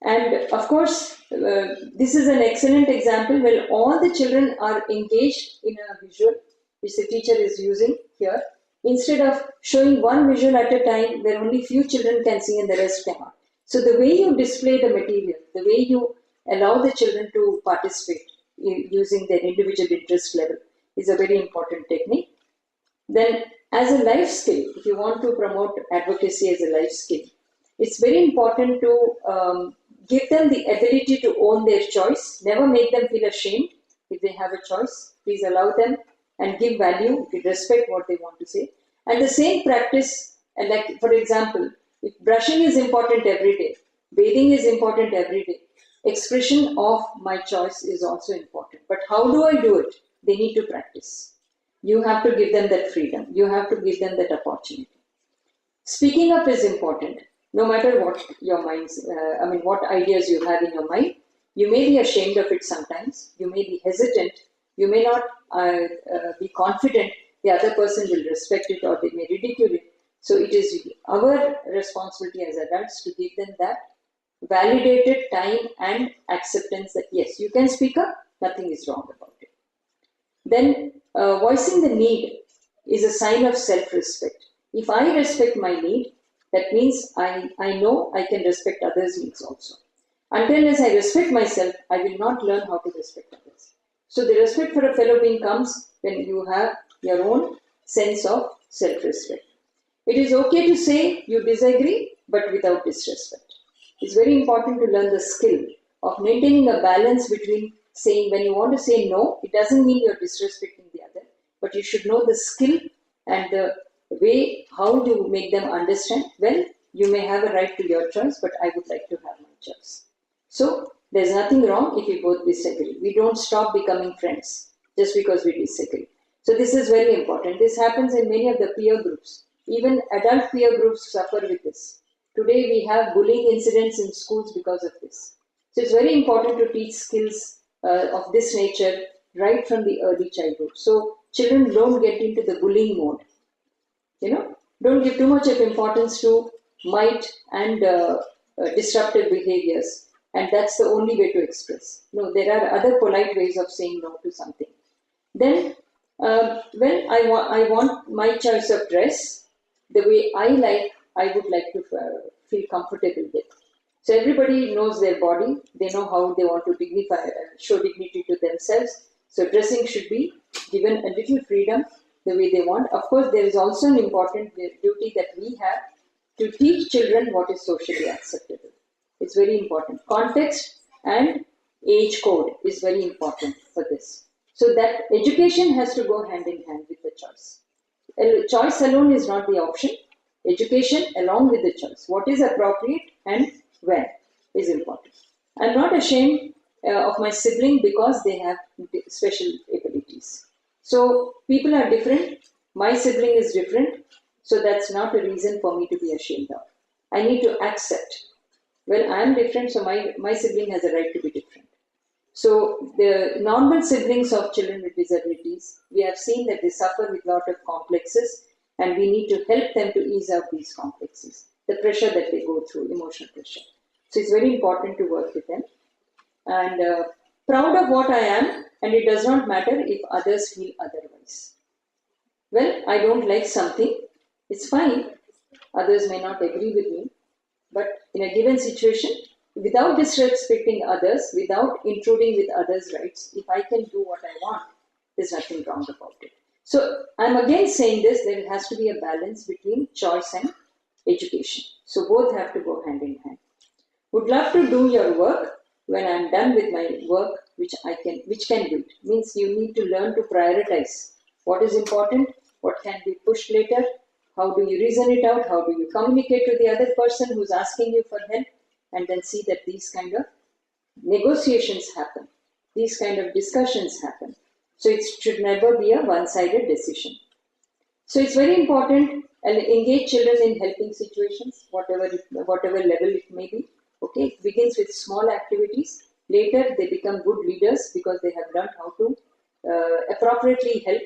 And of course, this is an excellent example where all the children are engaged in a visual, which the teacher is using here, instead of showing one visual at a time where only few children can see and the rest cannot. So the way you display the material, the way you allow the children to participate using their individual interest level is a very important technique. Then as a life skill, if you want to promote advocacy as a life skill, it's very important to give them the ability to own their choice. Never make them feel ashamed if they have a choice. Please allow them and give value, respect what they want to say. And the same practice, like for example, if brushing is important every day, bathing is important every day, expression of my choice is also important. But how do I do it? They need to practice. You have to give them that freedom. You have to give them that opportunity. Speaking up is important. No matter what your minds, what ideas you have in your mind, you may be ashamed of it sometimes. You may be hesitant. You may not be confident the other person will respect it or they may ridicule it. So it is our responsibility as adults to give them that validated time and acceptance that yes, you can speak up, nothing is wrong about it. Then voicing the need is a sign of self-respect. If I respect my need, that means I know I can respect others' needs also. Until as I respect myself, I will not learn how to respect others. So the respect for a fellow being comes when you have your own sense of self-respect. It is okay to say you disagree, but without disrespect. It's very important to learn the skill of maintaining a balance between saying when you want to say no, it doesn't mean you're disrespecting the other, but you should know the skill and the way how to make them understand, well, you may have a right to your choice, but I would like to have my choice. So there's nothing wrong if we both disagree. We don't stop becoming friends just because we disagree. So this is very important. This happens in many of the peer groups. Even adult peer groups suffer with this. Today we have bullying incidents in schools because of this. So it's very important to teach skills of this nature right from the early childhood. So children don't get into the bullying mode. Don't give too much of importance to might and disruptive behaviors. And that's the only way to express. No, there are other polite ways of saying no to something. Then, when I want my choice of dress, the way I would like to feel comfortable with. So everybody knows their body. They know how they want to show dignity to themselves. So dressing should be given a little freedom the way they want. Of course, there is also an important duty that we have. to teach children what is socially acceptable. It's very important. Context and age code is very important for this. So that education has to go hand in hand with the choice. Choice alone is not the option. Education along with the choice. What is appropriate and when is important. I'm not ashamed of my sibling because they have special abilities. So people are different. My sibling is different. So that's not a reason for me to be ashamed of. I need to accept. Well, I am different, so my sibling has a right to be different. So the normal siblings of children with disabilities, we have seen that they suffer with a lot of complexes, and we need to help them to ease out these complexes, the pressure that they go through, emotional pressure. So it's very important to work with them. And proud of what I am, and it does not matter if others feel otherwise. Well, I don't like something, it's fine. Others may not agree with me, but in a given situation, without disrespecting others, without intruding with others' rights, if I can do what I want, there's nothing wrong about it. So I'm again saying this, there has to be a balance between choice and education. So both have to go hand in hand. Would love to do your work when I'm done with my work, which can do it. Means you need to learn to prioritize what is important, what can be pushed later, how do you reason it out, how do you communicate to the other person who's asking you for help, and then see that these kind of negotiations happen, these kind of discussions happen. So it should never be a one-sided decision. So it's very important to engage children in helping situations, whatever level it may be. Okay, it begins with small activities. Later, they become good leaders because they have learned how to appropriately help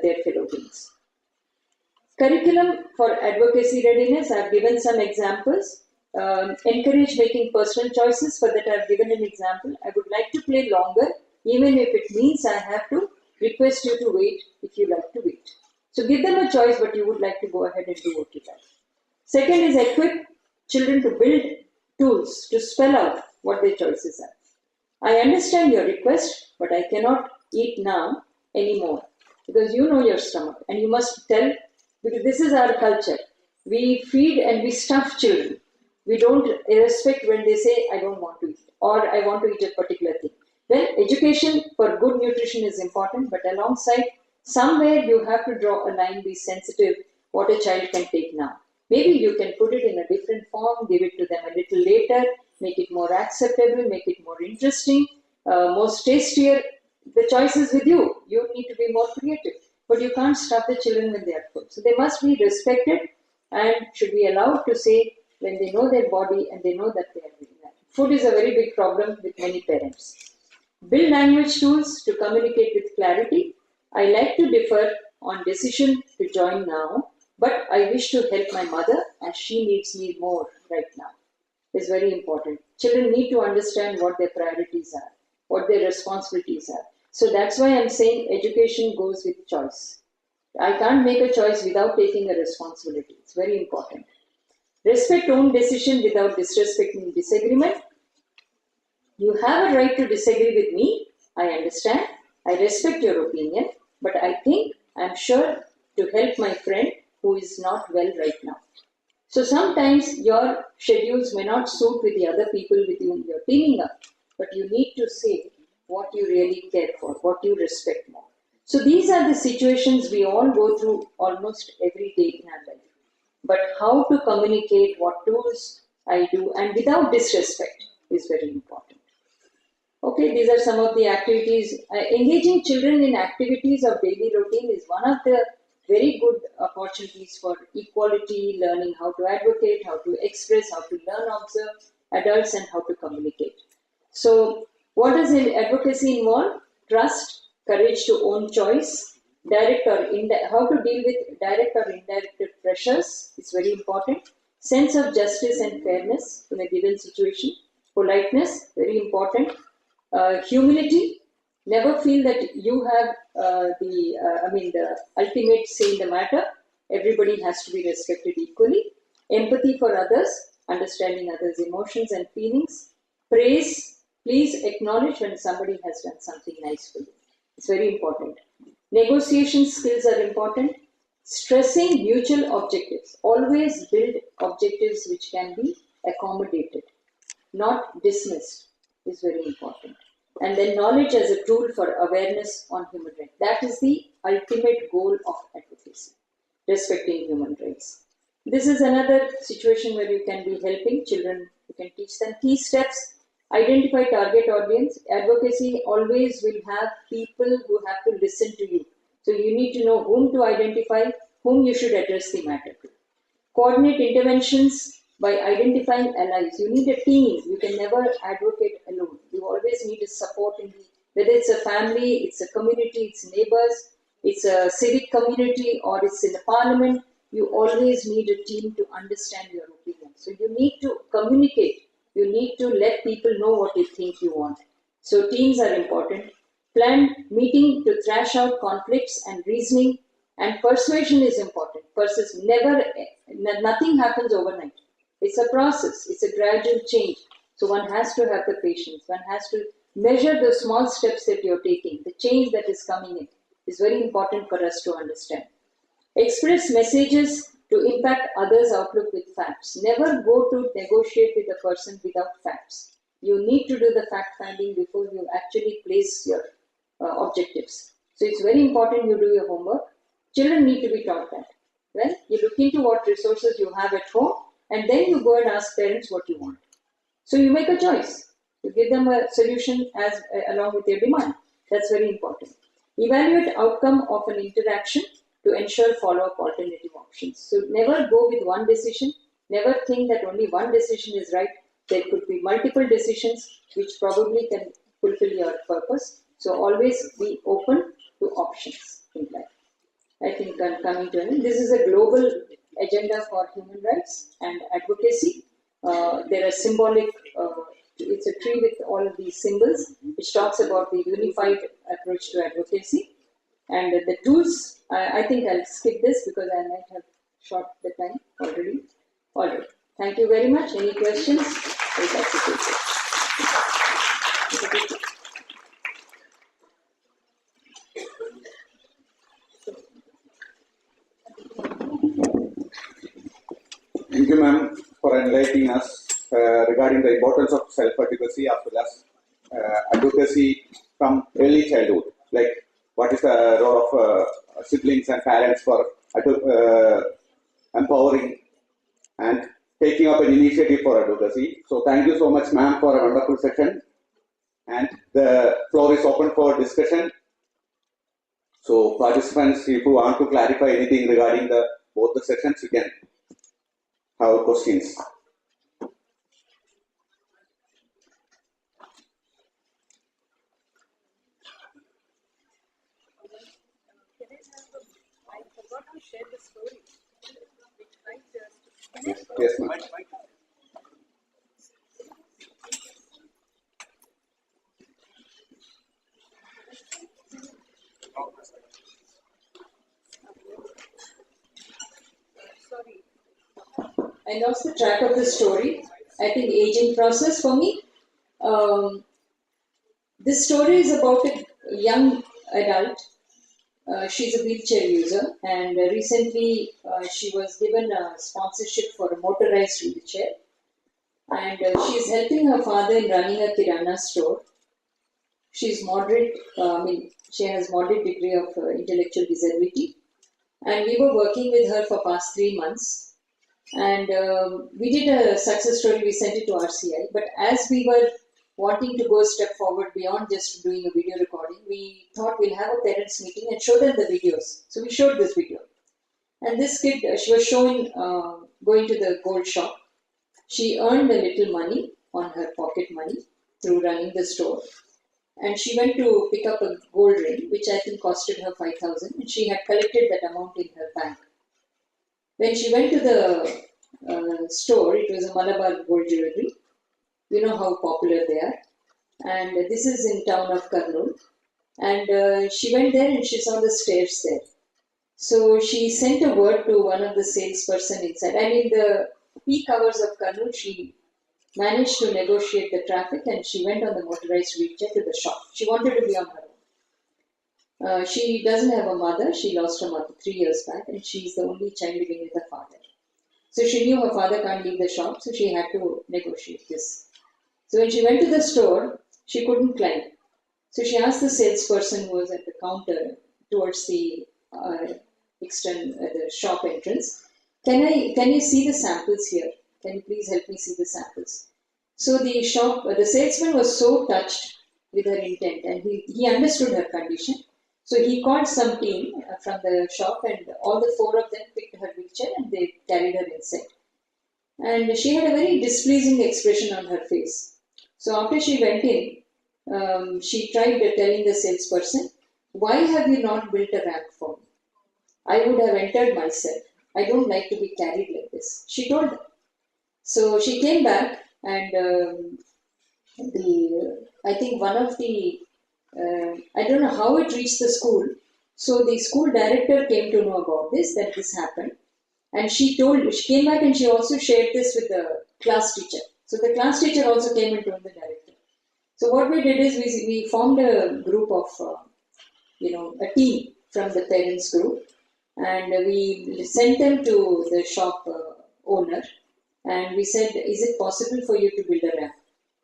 their fellow beings. Curriculum for advocacy readiness, I've given some examples. Encourage making personal choices. For that, I've given an example. I would like to play longer, even if it means I have to request you to wait if you like to wait. So give them a choice, but you would like to go ahead and do what you like. Second is equip children to build tools to spell out what their choices are. I understand your request, but I cannot eat now anymore because you know your stomach and you must tell, because this is our culture. We feed and we stuff children. We don't respect when they say, I don't want to eat or I want to eat a particular thing. Well, education for good nutrition is important, but alongside, somewhere you have to draw a line, be sensitive what a child can take now. Maybe you can put it in a different form, give it to them a little later, make it more acceptable, make it more interesting, more tastier. The choice is with you. You need to be more creative. But you can't stop the children when they are full. So they must be respected and should be allowed to say when they know their body and they know that they are doing that. Food is a very big problem with many parents. Build language tools to communicate with clarity. I like to differ on decision to join now, but I wish to help my mother as she needs me more right now. It's very important. Children need to understand what their priorities are, what their responsibilities are. So that's why I'm saying education goes with choice. I can't make a choice without taking a responsibility. It's very important. Respect own decision without disrespecting disagreement. You have a right to disagree with me. I understand. I respect your opinion, but I think I'm sure to help my friend who is not well right now. So sometimes your schedules may not suit with the other people with whom you're teaming up, but you need to say what you really care for, what you respect more. So these are the situations we all go through almost every day in our life. But how to communicate, what tools I do, and without disrespect is very important. Okay, these are some of the activities. Engaging children in activities of daily routine is one of the very good opportunities for equality, learning how to advocate, how to express, how to learn, observe adults, and how to communicate. So, what does advocacy involve? Trust, courage to own choice, how to deal with direct or indirect pressures is very important. Sense of justice and fairness in a given situation. Politeness, very important. Humility, never feel that you have the ultimate say in the matter. Everybody has to be respected equally. Empathy for others, understanding others' emotions and feelings. Praise, please acknowledge when somebody has done something nice for you. It's very important. Negotiation skills are important. Stressing mutual objectives. Always build objectives which can be accommodated, not dismissed, is very important. And then knowledge as a tool for awareness on human rights. That is the ultimate goal of advocacy, respecting human rights. This is another situation where you can be helping children, you can teach them key steps, identify target audience. Advocacy always will have people who have to listen to you. So you need to know whom to identify, whom you should address the matter to. Coordinate interventions by identifying allies. You need a team. You can never advocate alone. You always need a support in the, whether it's a family, it's a community, it's neighbors, it's a civic community, or it's in the parliament. You always need a team to understand your opinion. So you need to communicate. You need to let people know what you think you want. So teams are important. Planned meeting to thrash out conflicts and reasoning, and persuasion is important. Nothing happens overnight. It's a process. It's a gradual change. So one has to have the patience. One has to measure the small steps that you're taking. The change that is coming in is very important for us to understand. Express messages to impact others' outlook with facts. Never go to negotiate with a person without facts. You need to do the fact finding before you actually place your objectives. So it's very important you do your homework. Children need to be taught that. Well, you look into what resources you have at home, and then you go and ask parents what you want. So you make a choice. You give them a solution as along with their demand. That's very important. Evaluate outcome of an interaction to ensure follow-up alternative options. So never go with one decision. Never think that only one decision is right. There could be multiple decisions which probably can fulfill your purpose. So always be open to options in life. I think I'm coming to an end. This is a global agenda for human rights and advocacy. There are symbolic, it's a tree with all of these symbols, which talks about the unified approach to advocacy. And the tools, I think I'll skip this because I might have short the time already. All right. Thank you very much. Any questions? Thank you, ma'am, for enlightening us regarding the importance of self-advocacy as well as advocacy from early childhood. Like, what is the role of siblings and parents for empowering and taking up an initiative for advocacy. So, thank you so much, ma'am, for a wonderful session. And the floor is open for discussion. So, participants, if you want to clarify anything regarding both the sessions, you can have questions. I forgot to share the story. Yes, ma'am. Sorry. I lost the track of the story. I think aging process for me. This story is about a young adult. She's a wheelchair user, and recently she was given a sponsorship for a motorized wheelchair. And she is helping her father in running a kirana store. She's moderate, she has moderate degree of intellectual disability. And we were working with her for past 3 months. And we did a success story, we sent it to RCI. But as we were wanting to go a step forward beyond just doing a video recording, we thought we'll have a parents meeting and show them the videos. So we showed this video. And this kid, she was showing, going to the gold shop. She earned a little money on her pocket money through running the store. And she went to pick up a gold ring, which I think costed her 5,000. And she had collected that amount in her bank. When she went to the store, it was a Malabar gold jewelry. You know how popular they are. And this is in town of Kurnool. And she went there and she saw the stairs there. So she sent a word to one of the salesperson inside. And in the peak hours of Kurnool, she managed to negotiate the traffic and she went on the motorized wheelchair to the shop. She wanted to be on her own. She doesn't have a mother. She lost her mother 3 years back, and she's the only child living with her father. So she knew her father can't leave the shop, so she had to negotiate this. So when she went to the store, she couldn't climb. So she asked the salesperson who was at the counter towards the the shop entrance, can you see the samples here? Can you please help me see the samples? So the salesman was so touched with her intent, and he understood her condition. So he called some team from the shop, and all the four of them picked her picture and they carried her inside. And she had a very displeasing expression on her face. So after she went in, she tried telling the salesperson, "Why have you not built a ramp for me? I would have entered myself. I don't like to be carried like this." She told them. So she came back, and I think one of the I don't know how it reached the school. So the school director came to know about this, that this happened, and she came back and she also shared this with the class teacher. So the class teacher also came and told the director. So what we did is we formed a group of a team from the parents group, and we sent them to the shop owner, and we said, "Is it possible for you to build a ramp?"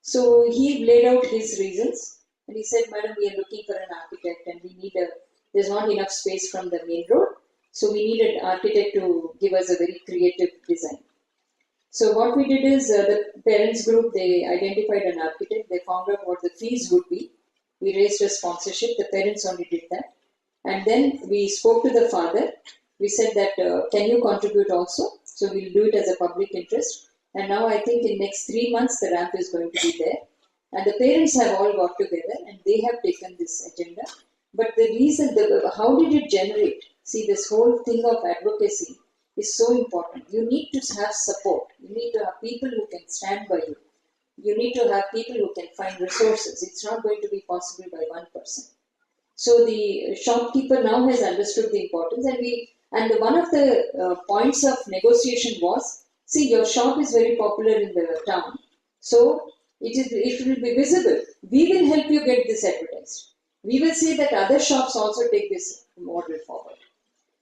So he laid out his reasons, and he said, "Madam, we are looking for an architect, and there's not enough space from the main road, so we need an architect to give us a very creative design." So what we did is the parents group, they identified an architect, they found out what the fees would be. We raised a sponsorship, the parents only did that. And then we spoke to the father. We said that, "Can you contribute also?" So we'll do it as a public interest. And now I think in next 3 months the ramp is going to be there. And the parents have all got together and they have taken this agenda. But the reason, how did it generate? See, this whole thing of advocacy is so important. You need to have support. You need to have people who can stand by you. You need to have people who can find resources. It's not going to be possible by one person. So the shopkeeper now has understood the importance, and one of the points of negotiation was, see, your shop is very popular in the town, so it will be visible. We will help you get this advertised. We will see that other shops also take this model forward.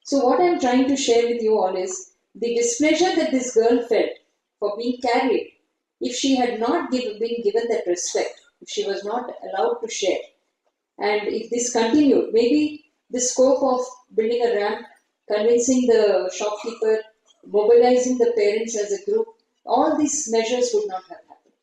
So what I am trying to share with you all is the displeasure that this girl felt for being carried. If she had not been given that respect, if she was not allowed to share, and if this continued, maybe the scope of building a ramp, convincing the shopkeeper, mobilizing the parents as a group, all these measures would not have happened.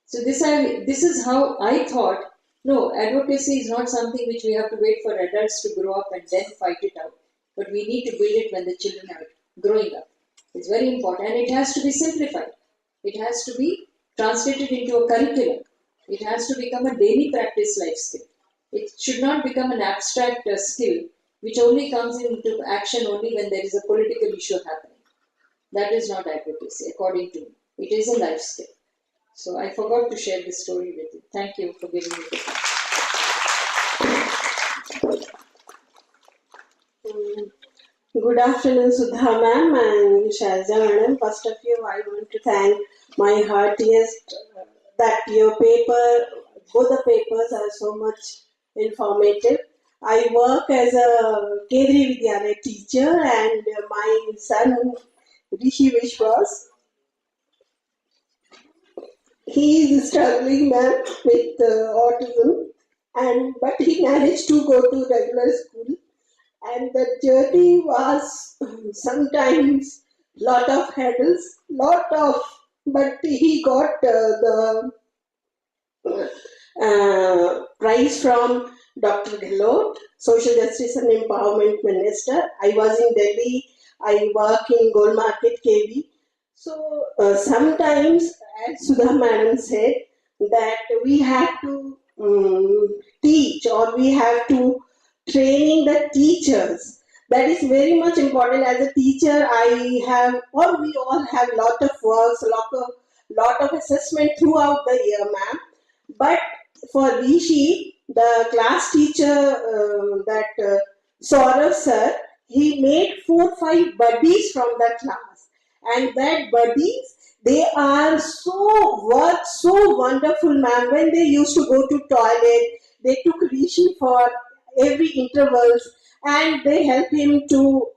So this is how I thought, no, advocacy is not something which we have to wait for adults to grow up and then fight it out. But we need to build it when the children are growing up. It's very important, and it has to be simplified. It has to be translated into a curriculum. It has to become a daily practice life skill. It should not become an abstract skill which only comes into action only when there is a political issue happening. That is not advocacy, according to me. It is a life skill. So I forgot to share this story with you. Thank you for giving me the time. Good afternoon, Sudha ma'am and Shailja madam. First of all, I want to thank my heartiest that your both the papers are so much informative. I work as a Kendriya Vidyalaya teacher, and my son Rishi Vishwas, he is struggling, ma'am, with autism, but he managed to go to regular school. And the journey was sometimes lot of hurdles, but he got the prize from Dr. Gehlot, Social Justice and Empowerment Minister. I was in Delhi, I work in Gold Market KB. So sometimes, as Sudha madam said, that we have to teach, or we have to training the teachers. That is very much important. As a teacher, we all have lot of works, lot of assessment throughout the year, ma'am. But for Rishi, the class teacher, Saurav sir, he made 4-5 buddies from the class, and that buddies, they are so wonderful, ma'am. When they used to go to toilet, they took Rishi for every intervals, and they help him to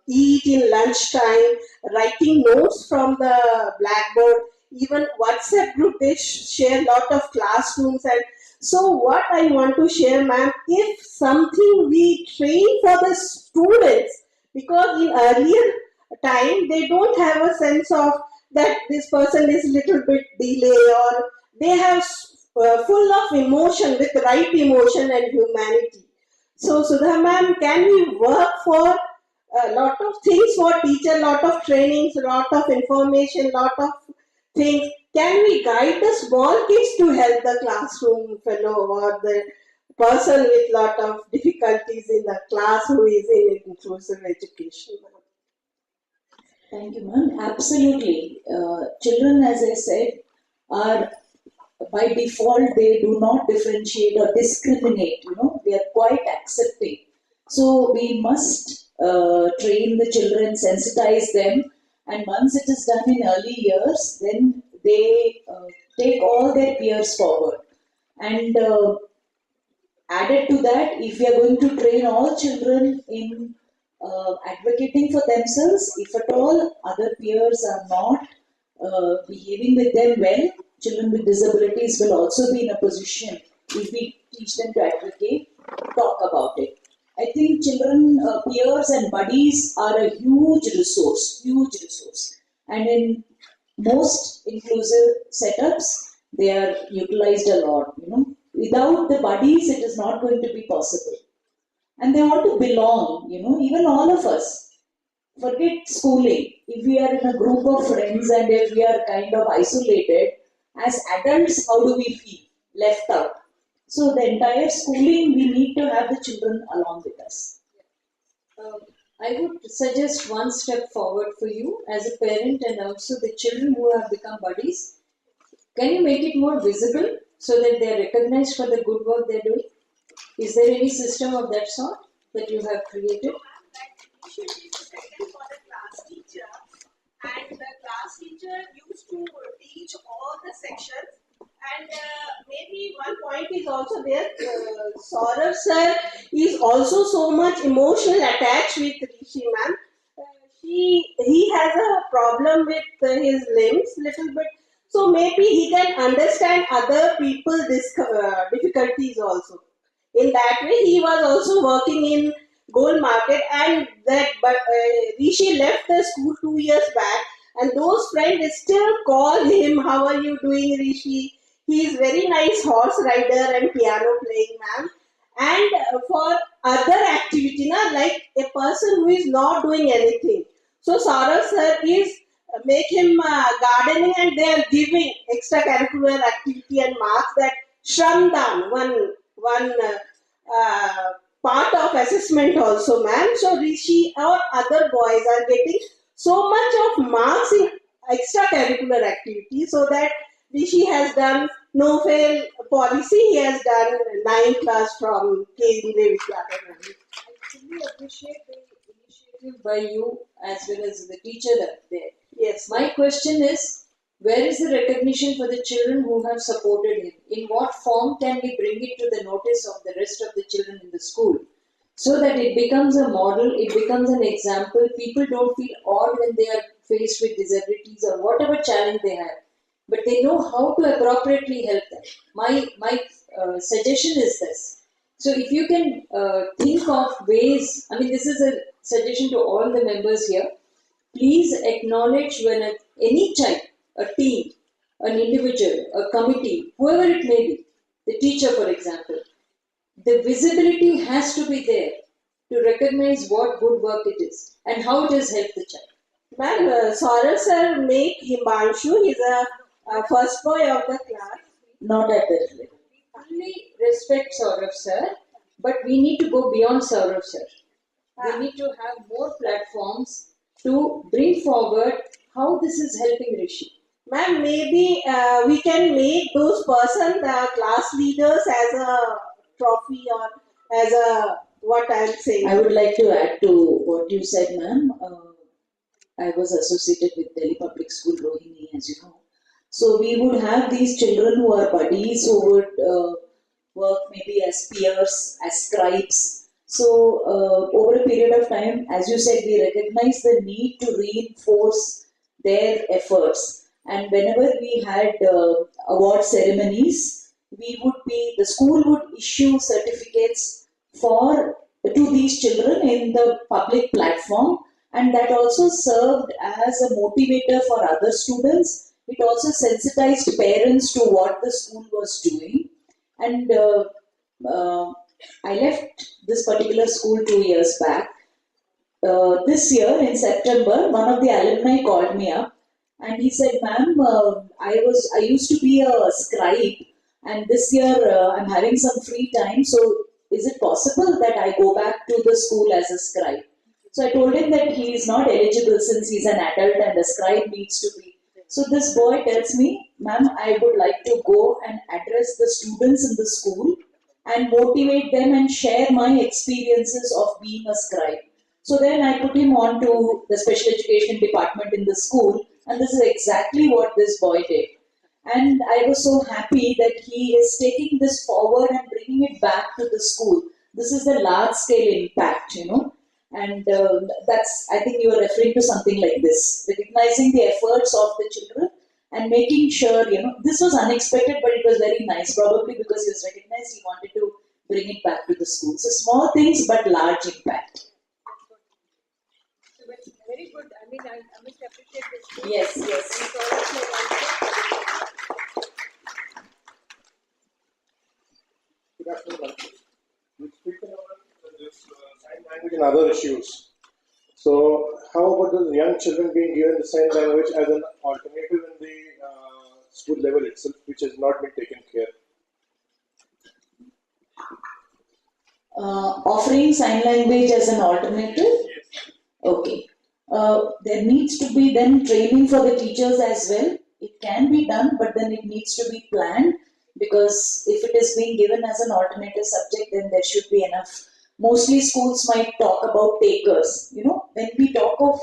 eat in lunchtime, writing notes from the blackboard. Even WhatsApp group, they share lot of classrooms. And so what I want to share, ma'am, if something we train for the students, because in earlier time they don't have a sense of that this person is little bit delay, or they have full of emotion with right emotion and humanity. So Sudha ma'am, can we work for a lot of things for teacher, lot of trainings, lot of information, lot of things? Can we guide the small kids to help the classroom fellow or the person with lot of difficulties in the class who is in inclusive education? Thank you, ma'am. Absolutely. Children, as I said, are by default, they do not differentiate or discriminate, they are quite accepting. So we must train the children, sensitize them, and once it is done in early years, then they take all their peers forward. And added to that, if we are going to train all children in advocating for themselves, if at all other peers are not behaving with them well, children with disabilities will also be in a position, if we teach them to advocate, talk about it. I think children, peers and buddies are a huge resource. And in most inclusive setups, they are utilized a lot, Without the buddies, it is not going to be possible. And they want to belong, even all of us. Forget schooling. If we are in a group of friends and if we are kind of isolated, as adults, how do we feel? Left out. So the entire schooling, we need to have the children along with us. I would suggest one step forward for you as a parent and also the children who have become buddies. Can you make it more visible so that they are recognized for the good work they are doing? Is there any system of that sort that you have created? For the class teacher, and the class teacher used to teach all the sections. And maybe one point is also there. Saurav sir is also so much emotional attached with Rishi ma'am. He has a problem with his limbs little bit, so maybe he can understand other people's difficulties also. In that way, he was also working in Gold Market, and that but Rishi left the school 2 years back, and those friends still call him, "How are you doing, Rishi?" He is very nice horse rider and piano playing man. And for other activity, like a person who is not doing anything. So Saurav sir is make him gardening, and they are giving extracurricular activity and marks that Shramdan, one part of assessment also, ma'am. So Rishi or other boys are getting so much of marks in extracurricular activity, so that Rishi has done no fail policy. He has done 9th class from Kendriya Vidyalaya. I truly appreciate the initiative by you as well as the teacher there. Yes. My question is, where is the recognition for the children who have supported him? In what form can we bring it to the notice of the rest of the children in the school? So that it becomes a model, it becomes an example. People don't feel odd when they are faced with disabilities or whatever challenge they have, but they know how to appropriately help them. My suggestion is this. So if you can think of ways, this is a suggestion to all the members here. Please acknowledge when any child, a team, an individual, a committee, whoever it may be, the teacher for example, the visibility has to be there to recognize what good work it is and how it has helped the child. Ma'am, Saurav sir make Himanshu, he's a first boy of the class. Not at that level. We only respect Saurav sir, but we need to go beyond Saurav sir. We need to have more platforms to bring forward how this is helping Rishi. Ma'am, maybe we can make those persons, the class leaders, as a trophy or as a what I'm saying. I would like to add to what you said, ma'am. I was associated with Delhi Public School Rohini, as you know. So we would have these children who are buddies, who would work maybe as peers, as scribes. So over a period of time, as you said, we recognize the need to reinforce their efforts. And whenever we had award ceremonies, the school would issue certificates for to these children in the public platform, and that also served as a motivator for other students. It also sensitized parents to what the school was doing. And I left this particular school 2 years back. This year in September, one of the alumni called me up and he said, "Ma'am, I used to be a scribe, and this year I'm having some free time. So is it possible that I go back to the school as a scribe?" So I told him that he is not eligible since he's an adult and a scribe needs to be. So this boy tells me, "Ma'am, I would like to go and address the students in the school and motivate them and share my experiences of being a scribe." So then I put him on to the special education department in the school, and this is exactly what this boy did. And I was so happy that he is taking this forward and bringing it back to the school. This is the large scale impact, and I think you are referring to something like this, recognizing the efforts of the children and making sure, this was unexpected, but it was very nice, probably because he was recognized, he wanted to bring it back to the school. So small things, but large impact. Very good. I mean, I must appreciate this. Yes. Good afternoon. We've spoken about this sign language and other issues. So, how about the young children being given the sign language as an alternative in the school level itself, which has not been taken care? Offering sign language as an alternative? Okay. There needs to be then training for the teachers as well. It can be done, but then it needs to be planned, because if it is being given as an alternative subject, then there should be enough. Mostly schools might talk about takers. When we talk of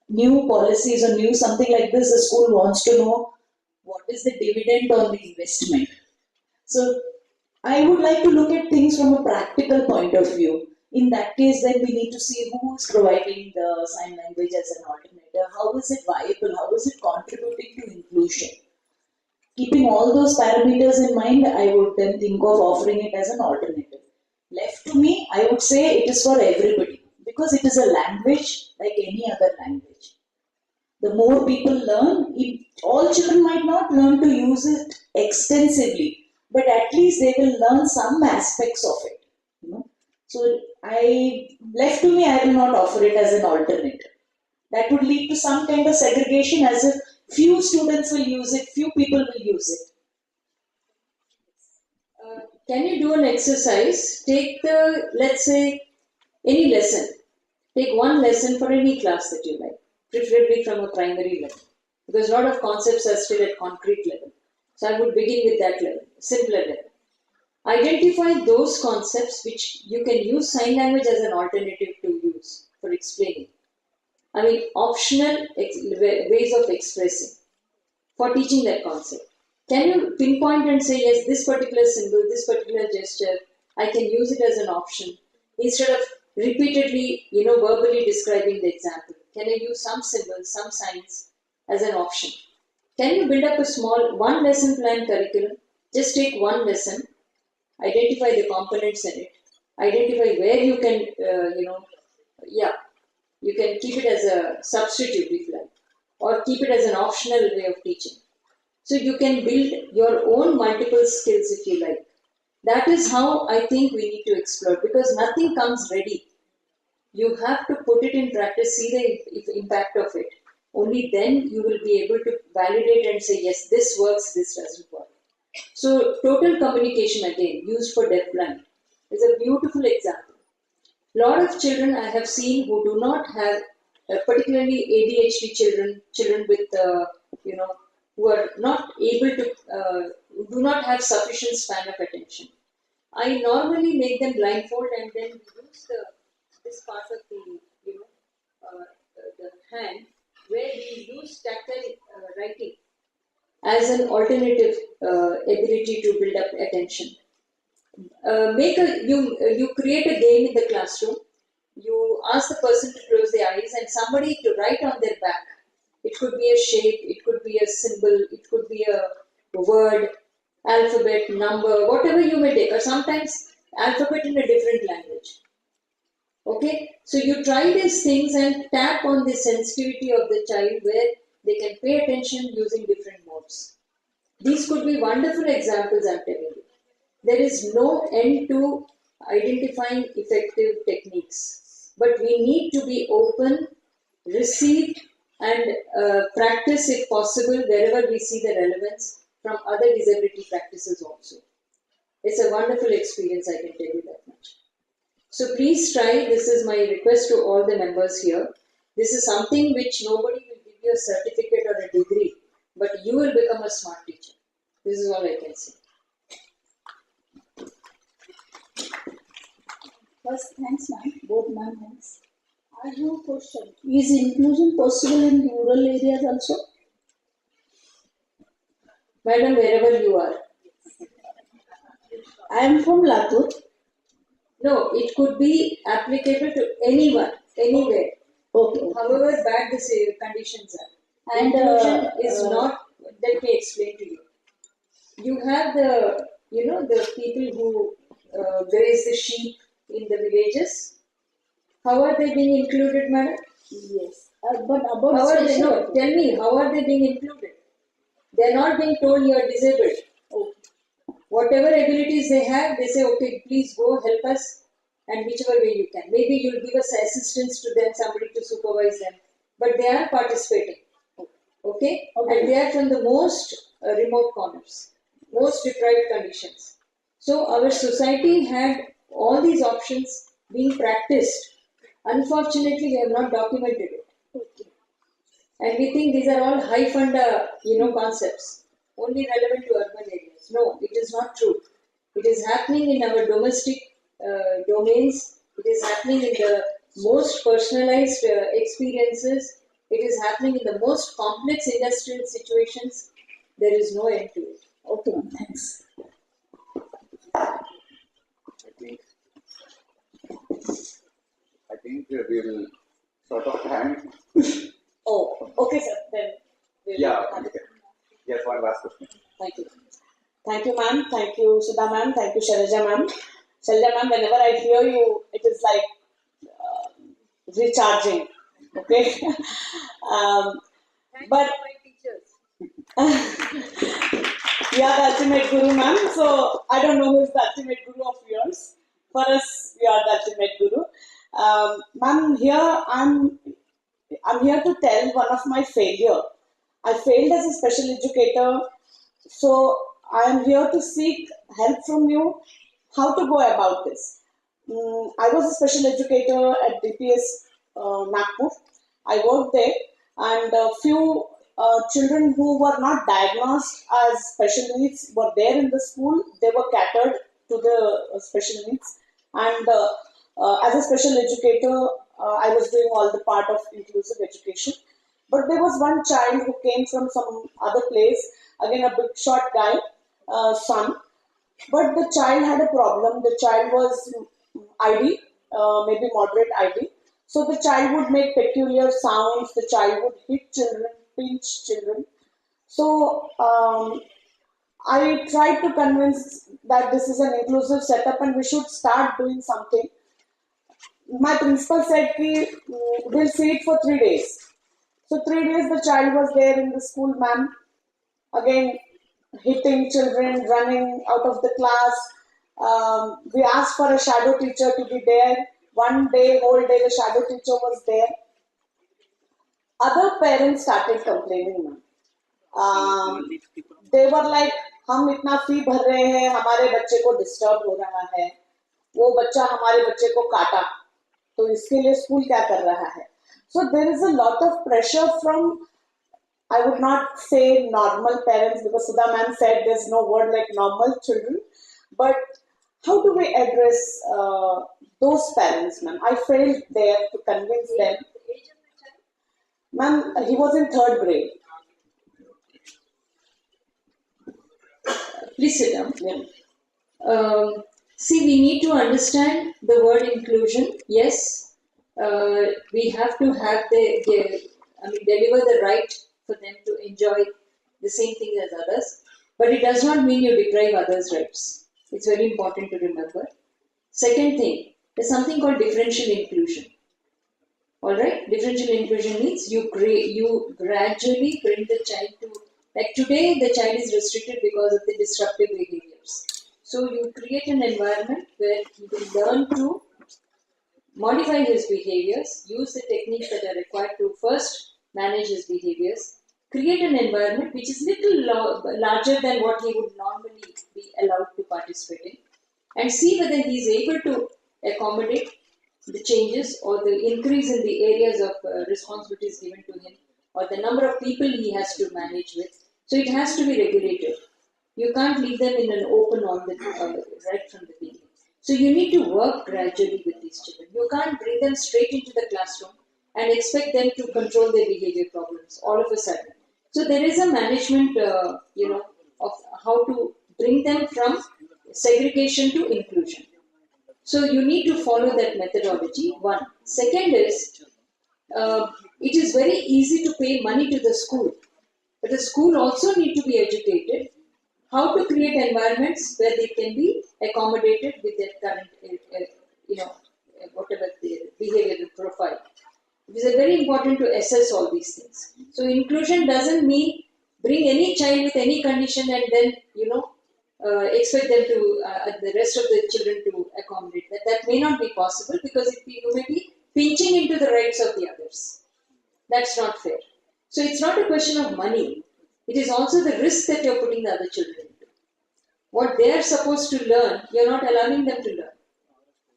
new policies or new something like this, the school wants to know what is the dividend on the investment. So I would like to look at things from a practical point of view. In that case, then we need to see who is providing the sign language as an alternative. How is it viable? How is it contributing to inclusion? Keeping all those parameters in mind, I would then think of offering it as an alternative. Left to me, I would say it is for everybody, because it is a language like any other language. The more people learn, all children might not learn to use it extensively, but at least they will learn some aspects of it. So left to me, I will not offer it as an alternative. That would lead to some kind of segregation, as if few students will use it, few people will use it. Can you do an exercise? Take let's say, any lesson. Take one lesson for any class that you like, preferably from a primary level, because a lot of concepts are still at concrete level. So I would begin with that level, simpler level. Identify those concepts which you can use sign language as an alternative to use for explaining. I mean, optional ways of expressing for teaching that concept. Can you pinpoint and say, yes, this particular symbol, this particular gesture, I can use it as an option instead of repeatedly, verbally describing the example? Can I use some symbols, some signs as an option? Can you build up a small one lesson plan curriculum? Just take one lesson, identify the components in it, identify where you can, you can keep it as a substitute if you like, or keep it as an optional way of teaching. So you can build your own multiple skills if you like. That is how I think we need to explore, because nothing comes ready. You have to put it in practice, see the impact of it. Only then you will be able to validate and say, yes, this works, this doesn't work. So total communication, again, used for deafblind, is a beautiful example. A lot of children I have seen who do not have, particularly ADHD children with, who are not able to, do not have sufficient span of attention. I normally make them blindfold and then use this part of the hand, where we use tactile writing as an alternative ability to build up attention. you create a game in the classroom. You ask the person to close their eyes and somebody to write on their back. It could be a shape, it could be a symbol, it could be a word, alphabet, number, whatever you may take, or sometimes alphabet in a different language. Okay, so you try these things and tap on the sensitivity of the child where they can pay attention using different modes. These could be wonderful examples, I'm telling you. There is no end to identifying effective techniques, but we need to be open, receive, and practice if possible wherever we see the relevance from other disability practices also. It's a wonderful experience, I can tell you that much. So please try. This is my request to all the members here. This is something which nobody will give you a certificate or a degree, but you will become a smart teacher. This is all I can say. First, thanks, ma'am. Both ma'am, thanks. I have a question. Is inclusion possible in rural areas also? Madam, wherever you are. I am from Latur. No, it could be applicable to anyone, anywhere. Okay. However bad the conditions are. And inclusion is not, let me explain to you. You have the people who graze the sheep in the villages. How are they being included, madam? Yes. But about how are they, special no, tell me, how are they being included? They are not being told you are disabled. Okay. Whatever abilities they have, they say, okay, please go help us, and whichever way you can. Maybe you'll give us assistance to them, somebody to supervise them, but they are participating. Okay? And they are from the most remote corners, most deprived conditions. So our society had all these options being practiced. Unfortunately, we have not documented it. Okay. And we think these are all high fund, concepts, only relevant to urban areas. No, it is not true. It is happening in our domestic domains. It is happening in the most personalized experiences. It is happening in the most complex industrial situations. There is no end to it. Okay, thanks. I think we will sort of hang. Oh, okay, sir. Then we'll Okay. Yes, one last question. Thank you. Thank you, ma'am. Thank you, Sudha ma'am. Thank you, Shailaja ma'am. Shailaja ma'am, whenever I hear you, it is like recharging. Okay. But my teachers. you are the ultimate guru, ma'am. So I don't know who is the ultimate guru of yours. For us, you are the ultimate guru. Ma'am, here I'm here to tell one of my failure. I failed as a special educator, so I am here to seek help from you how to go about this. I was a special educator at DPS Nagpur. I worked there, and a few children who were not diagnosed as special needs were there in the school. They were catered to the special needs, and as a special educator, I was doing all the part of inclusive education. But there was one child who came from some other place, again a big short guy, son. But the child had a problem. The child was ID, maybe moderate ID. So the child would make peculiar sounds. The child would hit children, pinch children. So I tried to convince that this is an inclusive setup and we should start doing something. My principal said, we'll see it for 3 days. So 3 days the child was there in the school, ma'am. Again, hitting children, running out of the class. We asked for a shadow teacher to be there. One day, whole day, the shadow teacher was there. Other parents started complaining, ma'am. They were like, हम इतना फी भर रहे हैं, हमारे बच्चे को disturb हो रहा है, वो बच्चा हमारे बच्चे को काटा, तो इसके लिए स्कूल क्या कर रहा है. So there is a lot of pressure from, I would not say normal parents, because Sudha ma'am said there's no word like normal children, but how do we address those parents, ma'am? I failed there to convince them. Ma'am, he was in 3rd grade. Please sit down. Yeah. See, we need to understand the word inclusion. Yes, we have to have deliver the right for them to enjoy the same thing as others. But it does not mean you deprive others' rights. It's very important to remember. Second thing, there's something called differential inclusion. All right, differential inclusion means you gradually bring the child to, like today the child is restricted because of the disruptive behaviors. So you create an environment where he will learn to modify his behaviors, use the techniques that are required to first manage his behaviors, create an environment which is little larger than what he would normally be allowed to participate in, and see whether he is able to accommodate the changes or the increase in the areas of responsibilities given to him or the number of people he has to manage with. So it has to be regulated. You can't leave them in an open on the right from the beginning. So you need to work gradually with these children. You can't bring them straight into the classroom and expect them to control their behavior problems all of a sudden. So there is a management, of how to bring them from segregation to inclusion. So you need to follow that methodology. One. Second is, it is very easy to pay money to the school, but the school also need to be educated how to create environments where they can be accommodated with their current, whatever their behavioral profile. It is very important to assess all these things. So inclusion doesn't mean bring any child with any condition and then expect them to the rest of the children to accommodate that. That may not be possible because you may be pinching into the rights of the others. That's not fair. So it's not a question of money. It is also the risk that you're putting the other children into. What they are supposed to learn, you're not allowing them to learn.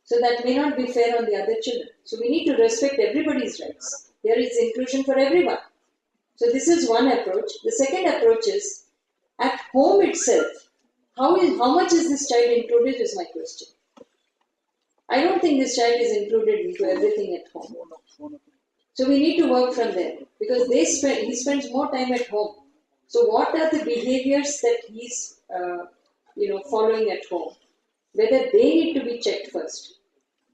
So that may not be fair on the other children. So we need to respect everybody's rights. There is inclusion for everyone. So this is one approach. The second approach is at home itself. How much is this child included is my question. I don't think this child is included into everything at home. So we need to work from there because he spends more time at home. So what are the behaviors that he's following at home? Whether they need to be checked first,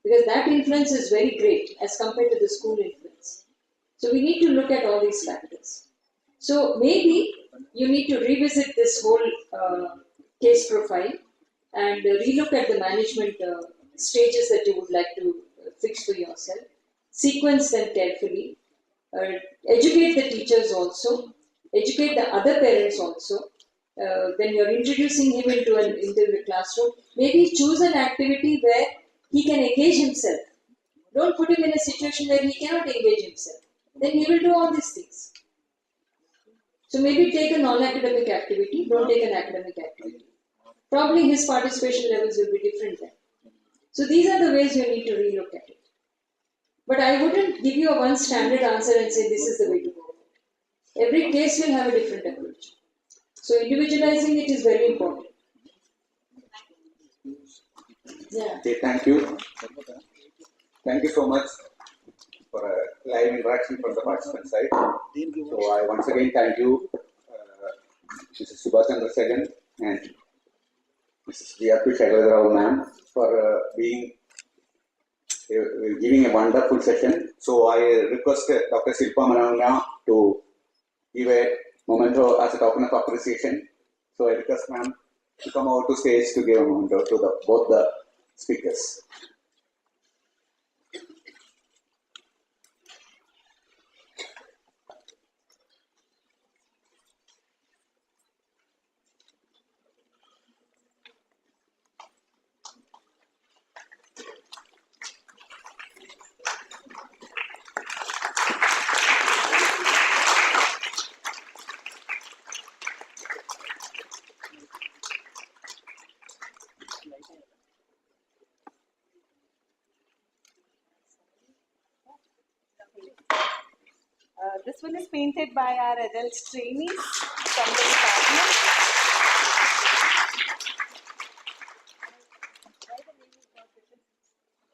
because that influence is very great as compared to the school influence. So we need to look at all these factors. So maybe you need to revisit this whole case profile and relook at the management stages that you would like to fix for yourself. Sequence them carefully. Educate the teachers also. Educate the other parents also. When you're introducing him into the classroom, maybe choose an activity where he can engage himself. Don't put him in a situation where he cannot engage himself. Then he will do all these things. So maybe take a non-academic activity, don't take an academic activity. Probably his participation levels will be different then. So these are the ways you need to relook at it. But I wouldn't give you a one standard answer and say this is the way to go. Every case will have a different approach. So individualizing it is very important. Yeah. Okay, thank you. Thank you so much for a live interaction from the participant side. So I once again thank you, Mrs. Subhash Chandra Segan and Mrs. V.R.P. Shailajarao ma'am for giving a wonderful session. So I request Dr. Shilpa Mananga to give a memento as a token of appreciation. So I request ma'am to come over to stage to give a memento to both the speakers. This one is painted by our adult trainees from the department.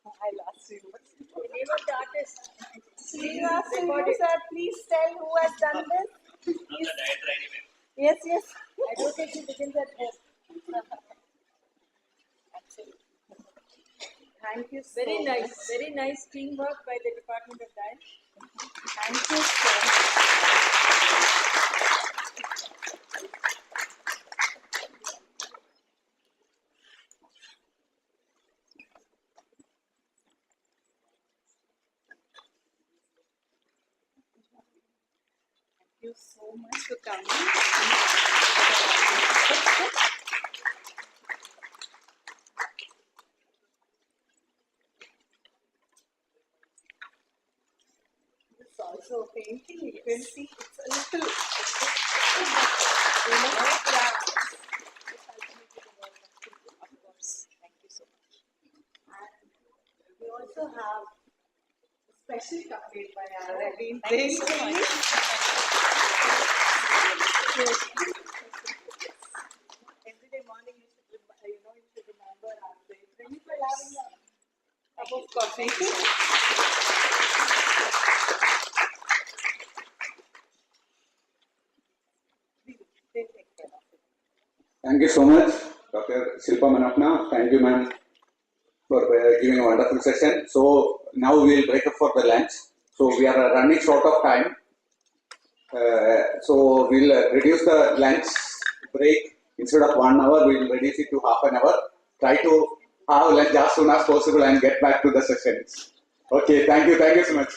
I lost you. The name of the artist. Srinivas, sir, please tell who has done this. Yes, yes. Advocacy begins at home. Actually. Thank you so Very much. nice, very nice teamwork by the Department of Dance. Thank you so much. Thank you so much for coming. This is also a painting. You can see it's a little, yeah. Of course. Thank you so much. And we also have a special cupcake by our Raveen. Thank you so much. Every day morning you should, you should remember our prayer. Thank you for having a cup of coffee. They take care of it. Thank you so much, Dr. Shilpa Manapna. Thank you, ma'am, for giving a wonderful session. So now we will break up for the lunch. So we are running short of time. So we'll reduce the lunch break. Instead of 1 hour, we'll reduce it to half an hour. Try to have lunch as soon as possible and get back to the sessions. Okay, thank you so much.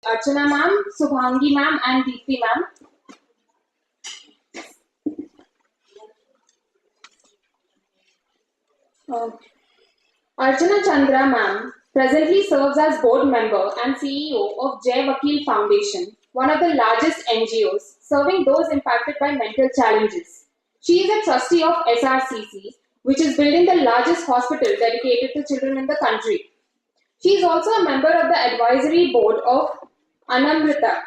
Archana ma'am, Subhangi ma'am and Deepti ma'am. Archana Chandra ma'am presently serves as board member and CEO of Jai Vakil Foundation, one of the largest NGOs serving those impacted by mental challenges. She is a trustee of SRCC, which is building the largest hospital dedicated to children in the country. She is also a member of the advisory board of Anamrita,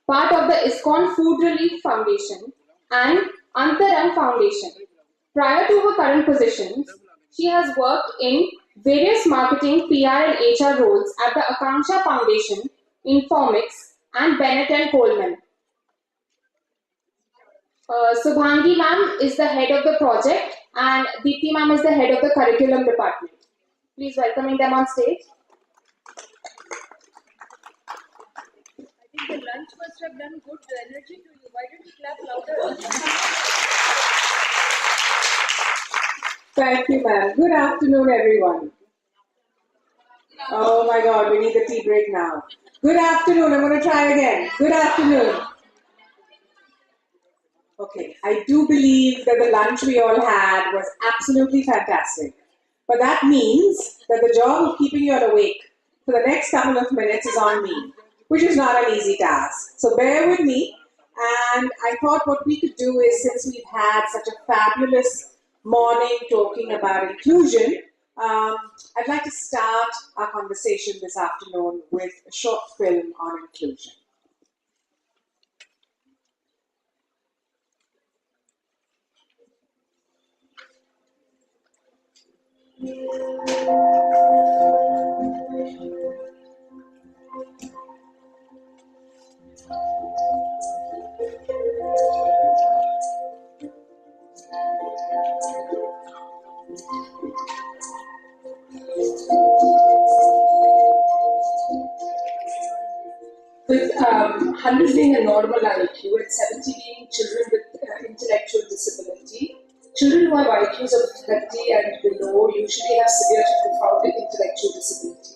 part of the ISKCON Food Relief Foundation and Antaram Foundation. Prior to her current positions, she has worked in various marketing, PR and HR roles at the Akanksha Foundation, Informix and Bennett and Coleman. Subhangi ma'am is the head of the project and Deepti ma'am is the head of the curriculum department. Please welcoming them on stage. I think the lunch must have done good energy to you. Why didn't you clap louder? Thank you, ma'am. Good afternoon, everyone. Oh my God, we need the tea break now. Good afternoon. I'm going to try again. Good afternoon. Okay, I do believe that the lunch we all had was absolutely fantastic. But that means that the job of keeping you all awake for the next couple of minutes is on me, which is not an easy task. So bear with me. And I thought what we could do is, since we've had such a fabulous morning talking about inclusion, I'd like to start our conversation this afternoon with a short film on inclusion. With 100 being a normal IQ and 70 being children with intellectual disability, children who have IQs of 30 and below usually have severe to profound intellectual disability.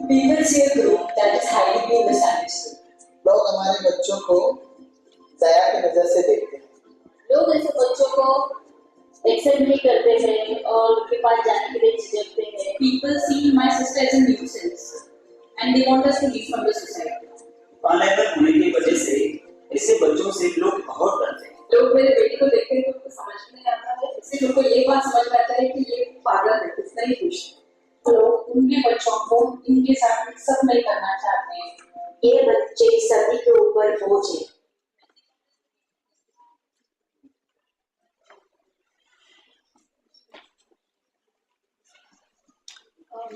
People see a group that is highly being misunderstood. लोग हमारे बच्चों को दया की नजर से देखते हैं. लोग ऐसे बच्चों को एक्सेप्ट नहीं करते हैं और उनके पास जाने के लिए झिझकते हैं. People see my sister as a nuisance and they want us to leave from the society. पागल होने की वजह से ऐसे बच्चों से लोग बहुत डरते हैं. लोग मेरे बेटी को देखते हैं तो उनको समझ नहीं आता है. इससे लोगों को ये बात समझ में आता है कि ये पागल है, इसका ही खुश है. लोग उनके बच्चों को इनके साथ मिक्सअप नहीं करना चाहते हैं. ये बच्चे सभी के ऊपर बोझ है.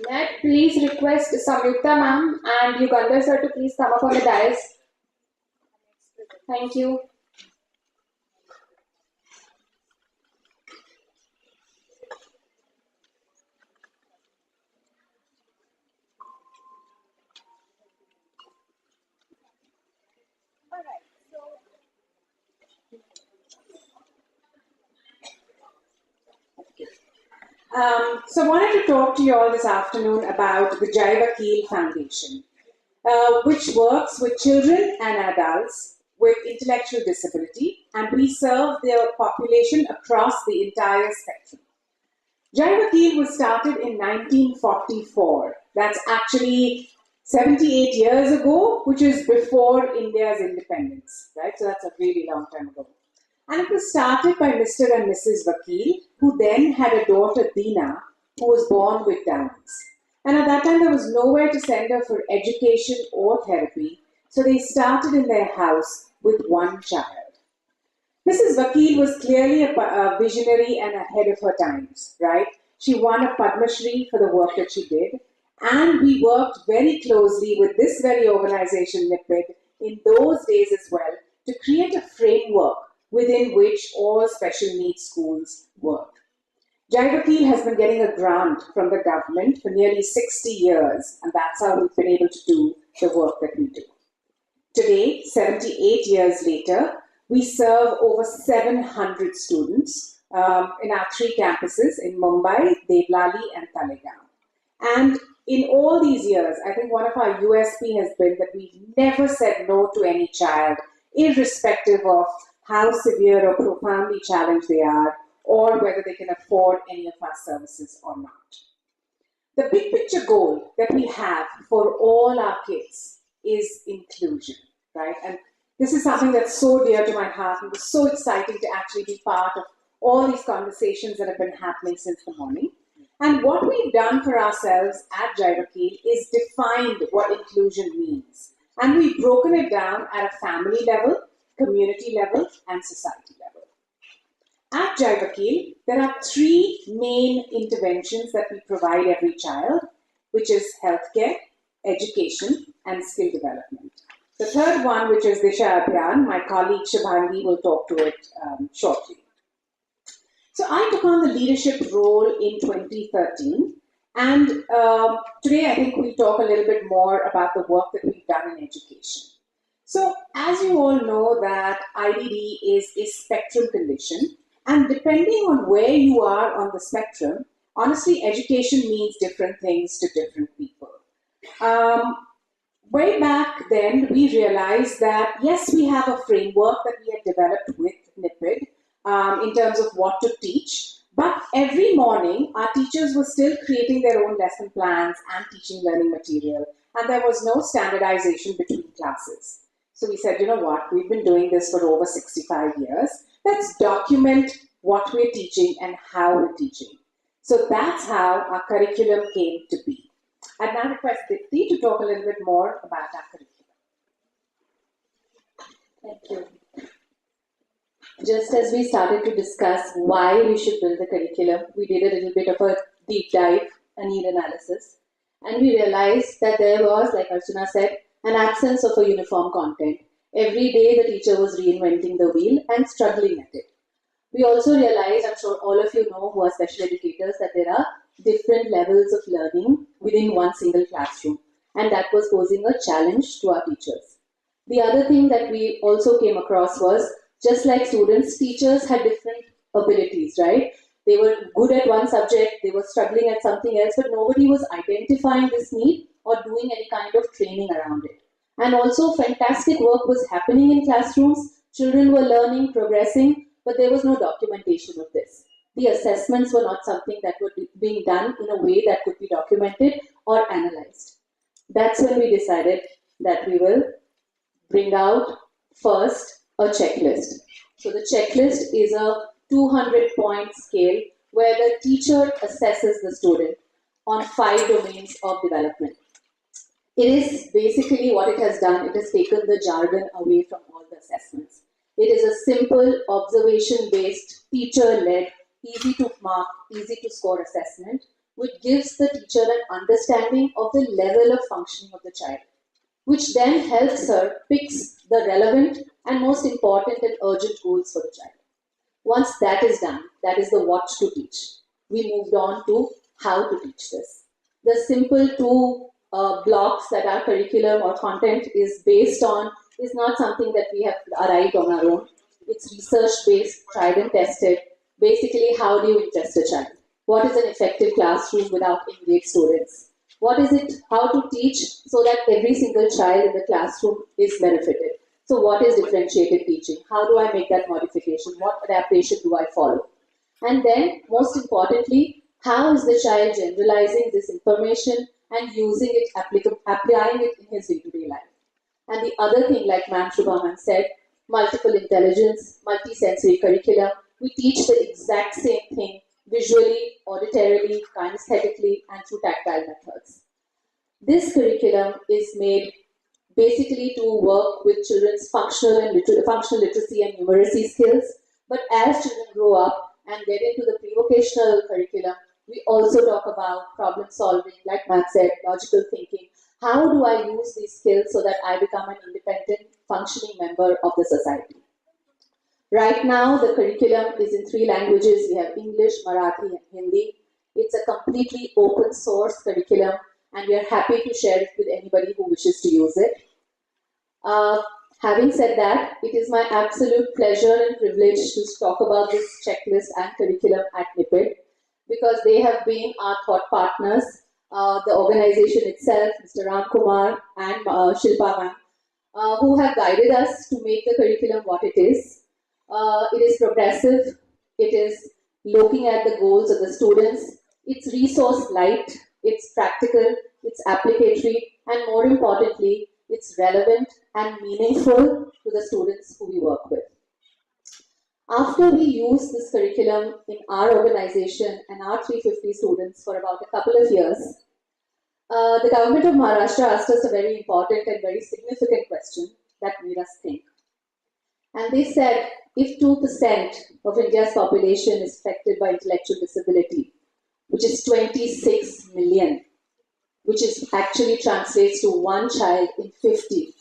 May I please request Samyukta ma'am and Yugandhar sir to please come up on the dais. Thank you. So I wanted to talk to you all this afternoon about the Jai Vakil Foundation, which works with children and adults with intellectual disability, and we serve their population across the entire spectrum. Jai Vakil was started in 1944. That's actually 78 years ago, which is before India's independence, right? So that's a really long time ago. And it was started by Mr. and Mrs. Vakil, who then had a daughter, Deena, who was born with Downs. And at that time, there was nowhere to send her for education or therapy, so they started in their house with one child. Mrs. Vakil was clearly a visionary and ahead of her times, right? She won a Padma Shri for the work that she did, and we worked very closely with this very organization, NIPID, in those days as well, to create a framework within which all special needs schools work. Jai has been getting a grant from the government for nearly 60 years, and that's how we've been able to do the work that we do. Today, 78 years later, we serve over 700 students in our 3 campuses in Mumbai, Devlali, and Talegaon. And in all these years, I think one of our USP has been that we've never said no to any child, irrespective of how severe or profoundly challenged they are, or whether they can afford any of our services or not. The big picture goal that we have for all our kids is inclusion, right? And this is something that's so dear to my heart, and it's so exciting to actually be part of all these conversations that have been happening since the morning. And what we've done for ourselves at Jai is defined what inclusion means. And we've broken it down at a family level, community level, and society level. At Jai there are 3 main interventions that we provide every child, which is healthcare, education, and skill development. The third one, which is Disha Abhiyan, my colleague Shubhangi will talk to it shortly. So I took on the leadership role in 2013, and today I think we'll talk a little bit more about the work that we've done in education. So as you all know that IDD is a spectrum condition, and depending on where you are on the spectrum, honestly, education means different things to different people. Way back then, we realized that yes, we have a framework that we had developed with NIPID in terms of what to teach, but every morning our teachers were still creating their own lesson plans and teaching learning material, and there was no standardization between classes. So we said, you know what, we've been doing this for over 65 years. Let's document what we're teaching and how we're teaching. So that's how our curriculum came to be. I'd now request Dipti to talk a little bit more about our curriculum. Thank you. Just as we started to discuss why we should build the curriculum, we did a little bit of a deep dive, a need analysis, and we realized that there was, like Archana said, an absence of a uniform content. Every day the teacher was reinventing the wheel and struggling at it. We also realized, I'm sure all of you know who are special educators, that there are different levels of learning within one single classroom, and that was posing a challenge to our teachers. The other thing that we also came across was, just like students, teachers had different abilities, right? They were good at one subject, they were struggling at something else, but nobody was identifying this need or doing any kind of training around it. And also fantastic work was happening in classrooms. Children were learning, progressing, but there was no documentation of this. The assessments were not something that were being done in a way that could be documented or analyzed. That's when we decided that we will bring out first a checklist. So the checklist is a 200-point scale where the teacher assesses the student on 5 domains of development. It is basically what it has done, it has taken the jargon away from all the assessments. It is a simple, observation-based, teacher-led, easy to mark, easy to score assessment, which gives the teacher an understanding of the level of functioning of the child, which then helps her pick the relevant and most important and urgent goals for the child. Once that is done, that is the what to teach. We moved on to how to teach this. The simple 2 blocks that our curriculum or content is based on is not something that we have arrived on our own. It's research-based, tried and tested. Basically, how do you interest a child? What is an effective classroom without engaged students? What is it, how to teach so that every single child in the classroom is benefited? So what is differentiated teaching? How do I make that modification? What adaptation do I follow? And then, most importantly, how is the child generalizing this information and using it, applying it in his day-to-day life? And the other thing, like Ma'am Shubhaman said, multiple intelligence, multi-sensory curriculum, we teach the exact same thing visually, auditorily, kinesthetically, and through tactile methods. This curriculum is made basically to work with children's functional literacy and numeracy skills, but as children grow up and get into the pre-vocational curriculum, we also talk about problem solving, like Matt said, logical thinking. How do I use these skills so that I become an independent, functioning member of the society? Right now, the curriculum is in 3 languages. We have English, Marathi, and Hindi. It's a completely open source curriculum, and we are happy to share it with anybody who wishes to use it. Having said that, it is my absolute pleasure and privilege to talk about this checklist and curriculum at NIPID because they have been our thought partners. The organization itself, Mr. Ram Kumar and Shilpa ma'am, who have guided us to make the curriculum what it is. It is progressive, it is looking at the goals of the students, it's resource light, it's practical, it's applicatory, and more importantly, it's relevant and meaningful to the students who we work with. After we use this curriculum in our organization and our 350 students for about a couple of years, the government of Maharashtra asked us a very important and very significant question that made us think. And they said, if 2% of India's population is affected by intellectual disability, which is 26 million, which is actually translates to 1 child in 50,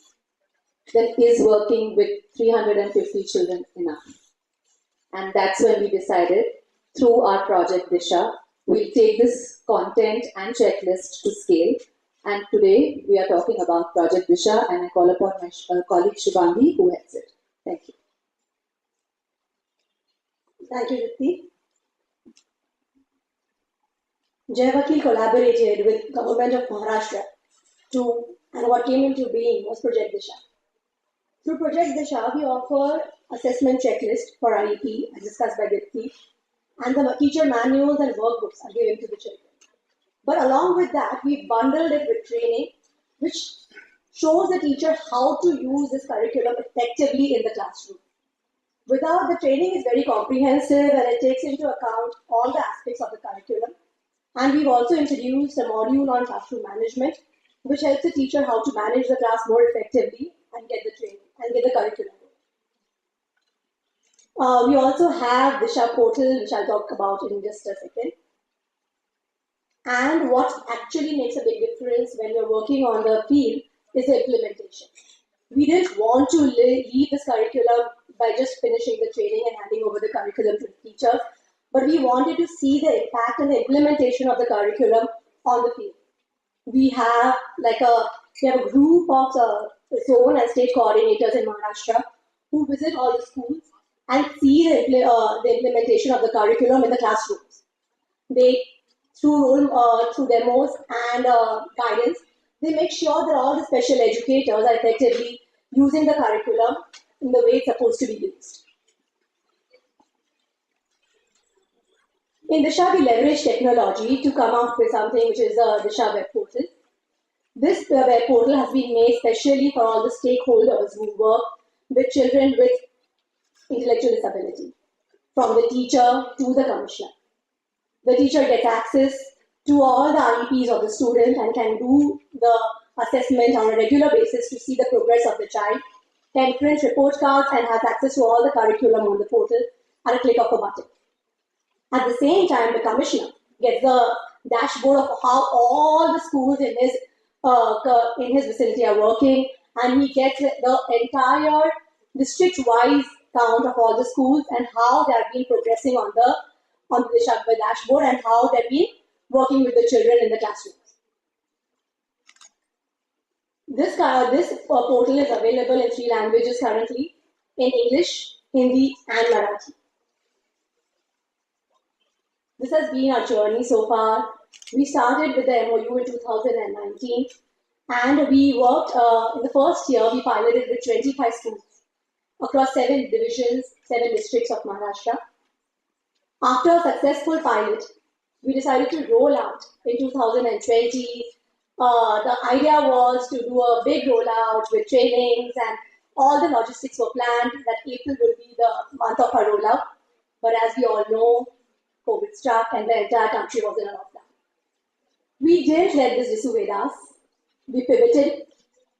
then is working with 350 children enough? And that's when we decided, through our project Disha, we'll take this content and checklist to scale. And today we are talking about Project Disha, and I call upon my colleague Shubhangi, who heads it. Thank you. Thank you, Ritti. Jai Vakil collaborated with Government of Maharashtra and what came into being was Project Disha. Through Project Disha, we offer assessment checklist for IEP, as discussed by Ritti, and the teacher manuals and workbooks are given to the children. But along with that, we bundled it with training, which shows the teacher how to use this curriculum effectively in the classroom. Without the training is very comprehensive and it takes into account all the aspects of the curriculum. And we've also introduced a module on classroom management, which helps the teacher how to manage the class more effectively and get the training and get the curriculum. We also have the Disha portal, which I'll talk about in just a second. And what actually makes a big difference when you're working on the field is the implementation. We didn't want to leave this curriculum by just finishing the training and handing over the curriculum to the teacher, but we wanted to see the impact and the implementation of the curriculum on the field. We have a group of zone and state coordinators in Maharashtra who visit all the schools and see the implementation of the curriculum in the classrooms. They, through demos and guidance, they make sure that all the special educators are effectively using the curriculum in the way it's supposed to be used. In Disha, we leverage technology to come up with something which is the Disha web portal. This web portal has been made specially for all the stakeholders who work with children with intellectual disability, from the teacher to the commissioner. The teacher gets access to all the IEPs of the student and can do the assessment on a regular basis to see the progress of the child, can print report cards and has access to all the curriculum on the portal at a click of a button. At the same time, the commissioner gets the dashboard of how all the schools in his vicinity are working, and he gets the entire district-wise count of all the schools and how they have been progressing on the dashboard and how they've been working with the children in the classrooms. This portal is available in 3 languages currently, in English, Hindi, and Marathi. This has been our journey so far. We started with the MOU in 2019, and we worked, in the first year, we piloted with 25 schools across 7 divisions, 7 districts of Maharashtra. After a successful pilot, we decided to roll out in 2020. The idea was to do a big rollout with trainings, and all the logistics were planned that April will be the month of our rollout. But as we all know, COVID struck and the entire country was in a lockdown. We didn't let this dissuade us. We pivoted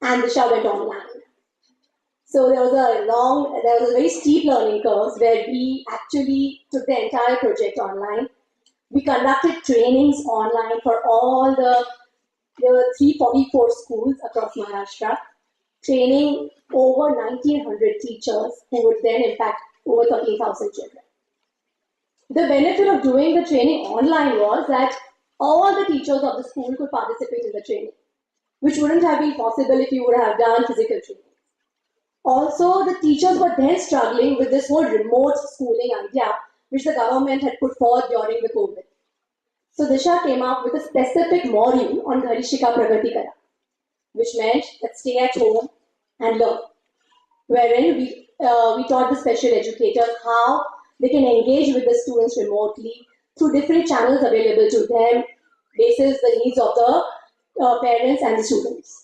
and Disha went online. So there was a very steep learning curve where we actually took the entire project online. We conducted trainings online for all the 344 schools across Maharashtra, training over 1,900 teachers who would then impact over 13,000 children. The benefit of doing the training online was that all the teachers of the school could participate in the training, which wouldn't have been possible if you would have done physical training. Also, the teachers were then struggling with this whole remote schooling idea, which the government had put forth during the COVID. So Disha came up with a specific module on Gharishika Pragatikara, which meant that stay at home and learn, wherein we taught the special educators how they can engage with the students remotely through different channels available to them, basis the needs of the parents and the students.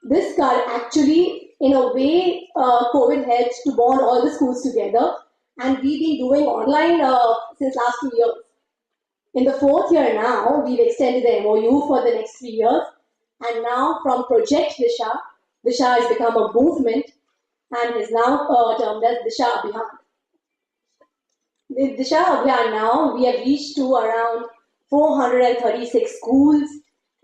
This card actually, in a way, COVID helped to bond all the schools together, and we've been doing online since last 2 years. In the 4th year now, we've extended the MOU for the next 3 years, and now from Project Disha, Disha has become a movement and is now termed as Disha Abhiyan. With Disha Abhiyan now, we have reached to around 436 schools,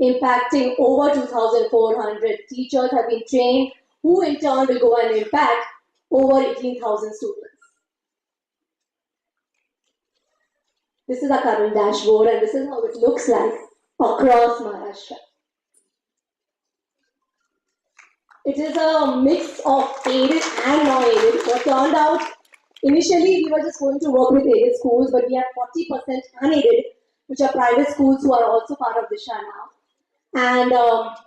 impacting over 2,400 teachers have been trained, who in turn will go and impact over 18,000 students. This is our current dashboard, and this is how it looks like across Maharashtra. It is a mix of aided and non-aided. What turned out, initially we were just going to work with aided schools, but we have 40% unaided, which are private schools who are also part of Disha now. And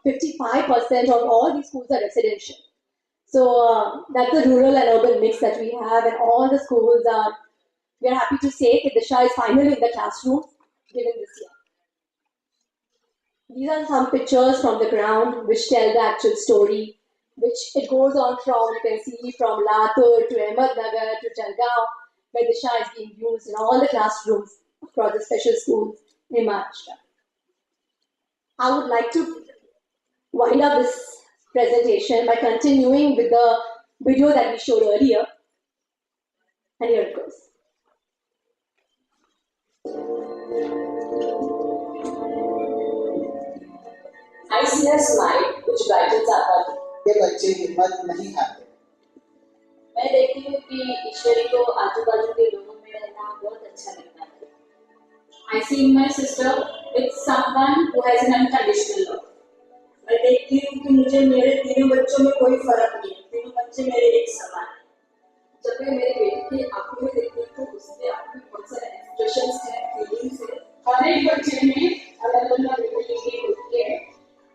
55% of all these schools are residential. So that's the rural and urban mix that we have, and all the schools are, we are happy to say that Disha is finally in the classroom given this year. These are some pictures from the ground which tell the actual story, which it goes on from, you can see, from Latur to Ahmednagar to Jalgaon, where Disha is being used in all the classrooms across the special schools in Maharashtra. I would like to wind up this presentation by continuing with the video that we showed earlier. And here it goes. I see a smile which brightens our body. ये बच्चे हिम्मत नहीं हारते. मैं देखती हूँ कि ईश्वरी को आजू बाजू के लोगों में रहना बहुत अच्छा लगता है. I see my sister with someone who has an unconditional love. मैं देखती हूँ कि मुझे मेरे तीनों बच्चों में कोई फर्क नहीं है. तीनों बच्चे मेरे एक समान हैं. जब मैं मेरे बेटे की आंखों में देखती हूँ तो उसके आंखों में बहुत सारे एक्सप्रेशंस हैं, फीलिंग्स हैं. हर एक बच्चे में अलग अलग फीलिंग होती है.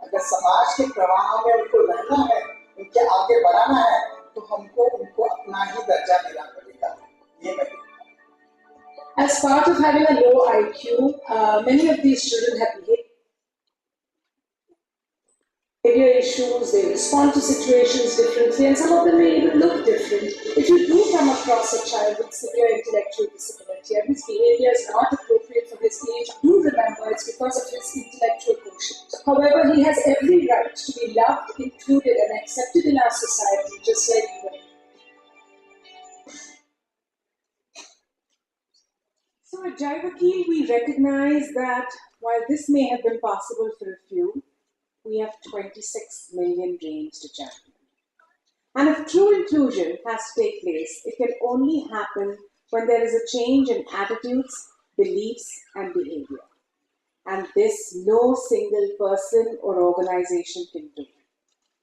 अगर समाज के प्रवाह में उनको रहना है, उनके आगे बढ़ाना है, तो हमको उनको अपना ही दर्जा देना पड़ेगा. ये मैं As part of having a low IQ, many of these children have behavior issues, they respond to situations differently, and some of them may even look different. If you do come across a child with severe intellectual disability and his behavior is not appropriate for his age, do remember it's because of his intellectual quotient. However, he has every right to be loved, included, and accepted in our society, just like you are. So at Jai Vakil, we recognize that while this may have been possible for a few, we have 26 million dreams to champion. And if true inclusion has to take place, it can only happen when there is a change in attitudes, beliefs, and behavior. And this no single person or organization can do.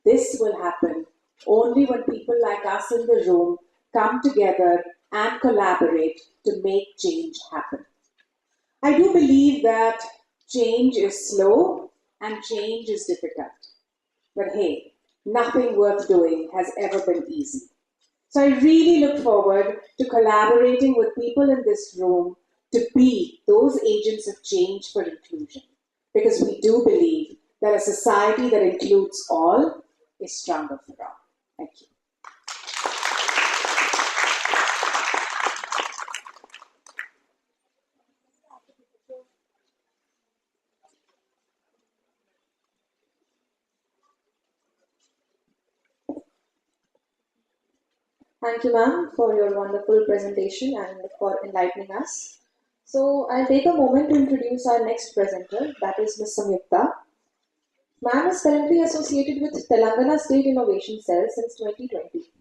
This will happen only when people like us in the room come together and collaborate to make change happen. I do believe that change is slow and change is difficult. But hey, nothing worth doing has ever been easy. So I really look forward to collaborating with people in this room to be those agents of change for inclusion. Because we do believe that a society that includes all is stronger for all. Thank you. Thank you, ma'am, for your wonderful presentation and for enlightening us. So I'll take a moment to introduce our next presenter, that is Ms. Samyukta. Ma'am is currently associated with Telangana State Innovation Cell since 2020.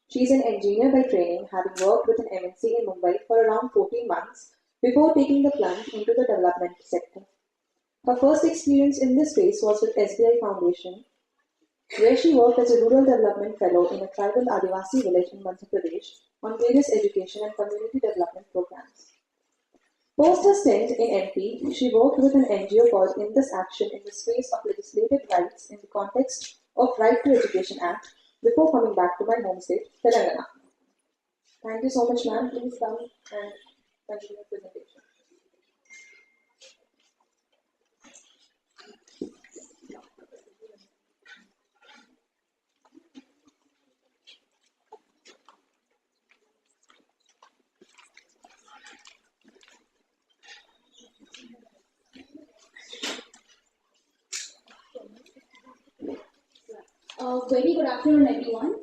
She is an engineer by training, having worked with an MNC in Mumbai for around 14 months before taking the plunge into the development sector. Her first experience in this space was with SBI Foundation, where she worked as a rural development fellow in a tribal Adivasi village in Madhya Pradesh on various education and community development programs. Post her stint in MP, she worked with an NGO called Indus Action in the space of legislative rights in the context of Right to Education Act before coming back to my home state, Telangana. Thank you so much, ma'am. Please come and continue the presentation. Very good afternoon, everyone.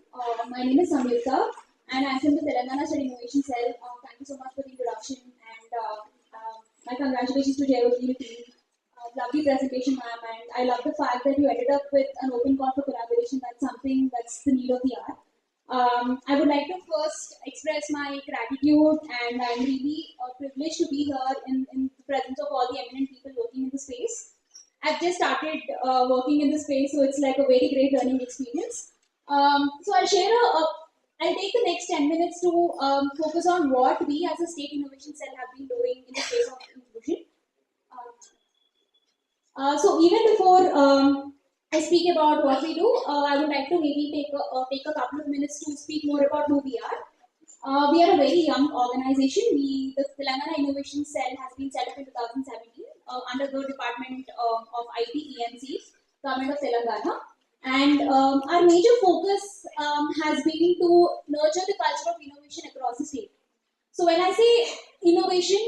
My name is Samyukta, and I'm from the Telangana State Innovation Cell. Thank you so much for the introduction, and my congratulations to JOT team. Lovely presentation, ma'am, and I love the fact that you ended up with an open call for collaboration. That's something that's the need of the hour. I would like to first express my gratitude, and I'm really privileged to be here in the presence of all the eminent people working in the space. I've just started working in the space, so it's like a very great learning experience. So I'll take the next 10 minutes to focus on what we as a State Innovation Cell have been doing in the space of inclusion. So even before I speak about what we do, I would like to maybe take a couple of minutes to speak more about who we are. We are a very young organization. The Telangana Innovation Cell has been set up in 2017 under the Department of IT ENC, Government of Telangana. And our major focus has been to nurture the culture of innovation across the state. So when I say innovation,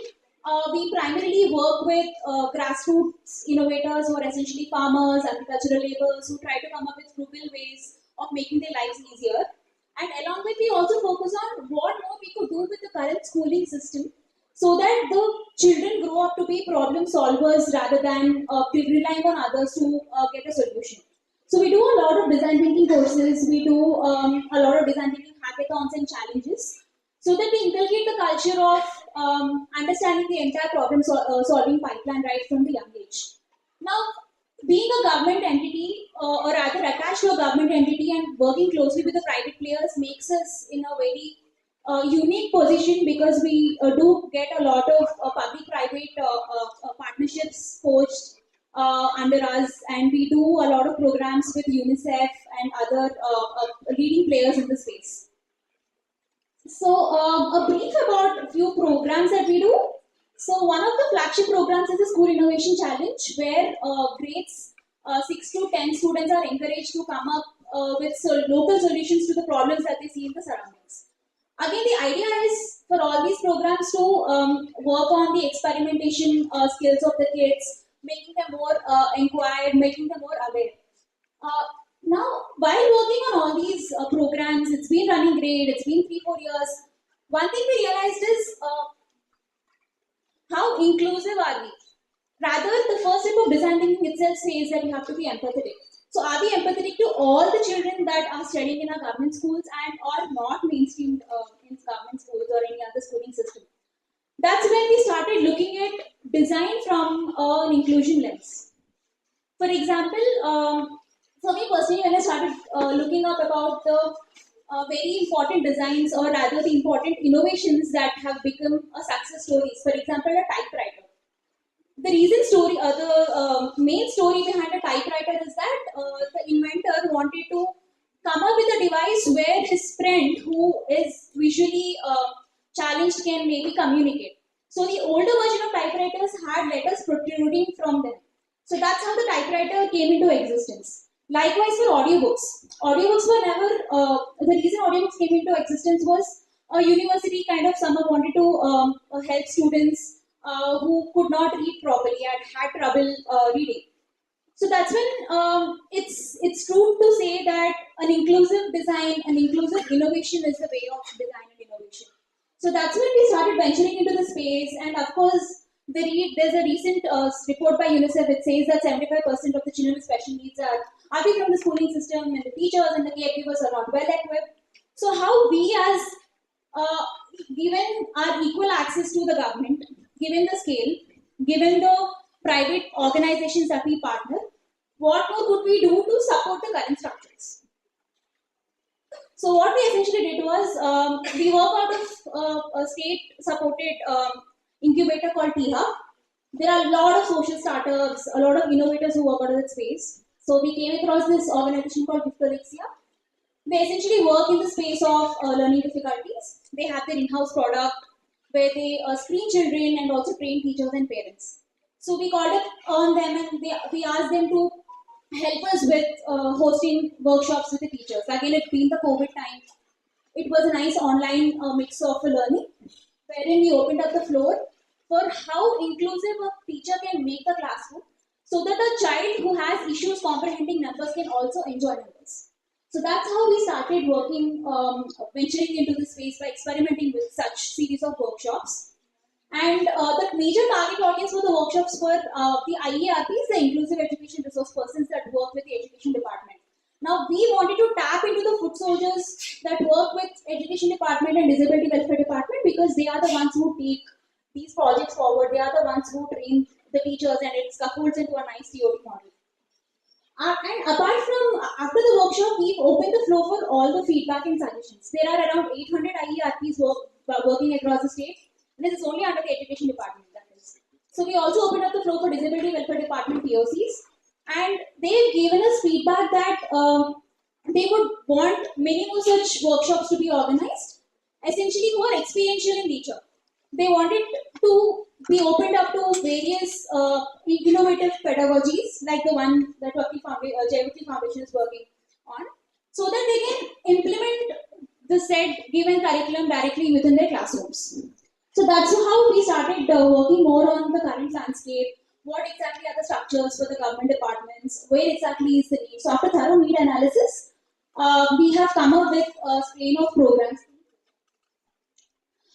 we primarily work with grassroots innovators who are essentially farmers, agricultural laborers who try to come up with frugal ways of making their lives easier. And along with, we also focus on what more we could do with the current schooling system so that the children grow up to be problem solvers rather than relying on others to get a solution. So we do a lot of design thinking courses, we do a lot of design thinking hackathons and challenges so that we inculcate the culture of understanding the entire problem solving pipeline right from the young age. Now, being a government entity or rather attached to a government entity and working closely with the private players makes us in a very unique position because we do get a lot of public-private partnerships forged under us, and we do a lot of programs with UNICEF and other leading players in the space. So a brief about a few programs that we do. So one of the flagship programs is the School Innovation Challenge, where grades 6 to 10 students are encouraged to come up with local solutions to the problems that they see in the surroundings. Again, the idea is for all these programs to work on the experimentation skills of the kids, making them more inquired, making them more aware. Now, while working on all these programs, it's been running great, it's been 3-4 years. One thing we realized is how inclusive are we? Rather, the first step of design thinking itself says that you have to be empathetic. So are we empathetic to all the children that are studying in our government schools and are not mainstreamed in government schools or any other schooling system? That's when we started looking at design from an inclusion lens. For example, for me personally, when I started looking up about the very important designs or rather the important innovations that have become a success stories, for example, a typewriter. The main story behind a typewriter is that the inventor wanted to come up with a device where his friend who is visually challenged can maybe communicate. So the older version of typewriters had letters protruding from them. So that's how the typewriter came into existence. Likewise for audiobooks. Audiobooks were never, the reason audiobooks came into existence was a university kind of someone wanted to help students who could not read properly and had trouble reading. So that's when it's true to say that an inclusive design, an inclusive innovation is the way of design and innovation. So that's when we started venturing into the space, and of course, there's a recent report by UNICEF that says that 75% of the children with special needs are from the schooling system, and the teachers and the caregivers are not well equipped. So how we as given our equal access to the government, given the scale, given the private organizations that we partner, what more could we do to support the current structures? So what we essentially did was we work out of a state-supported incubator called T-Hub. There are a lot of social startups, a lot of innovators who work out of that space. So we came across this organization called Giftorexia. They essentially work in the space of learning difficulties. They have their in-house product where they screen children and also train teachers and parents. So we called up on them and we asked them to help us with hosting workshops with the teachers. Again, it being the COVID time, it was a nice online mix of learning, wherein we opened up the floor for how inclusive a teacher can make the classroom so that a child who has issues comprehending numbers can also enjoy numbers. So that's how we started working, venturing into the space by experimenting with such series of workshops. And the major target audience for the workshops were the IERPs, the Inclusive Education Resource Persons that work with the Education Department. Now, we wanted to tap into the foot soldiers that work with Education Department and Disability Welfare Department because they are the ones who take these projects forward. They are the ones who train the teachers and it scaffolds into a nice TOD model. And apart from, after the workshop, we've opened the floor for all the feedback and suggestions. There are around 800 IERPs working across the state. This is only under the Education Department, that is. So we also opened up the floor for Disability Welfare Department POCs, and they've given us feedback that they would want many more such workshops to be organized, essentially who are experiential in nature. They wanted to be opened up to various innovative pedagogies, like the one that Jayavakil Foundation is working on, so that they can implement the said given curriculum directly within their classrooms. So that's how we started working more on the current landscape. What exactly are the structures for the government departments? Where exactly is the need? So after thorough need analysis, we have come up with a strain of programs.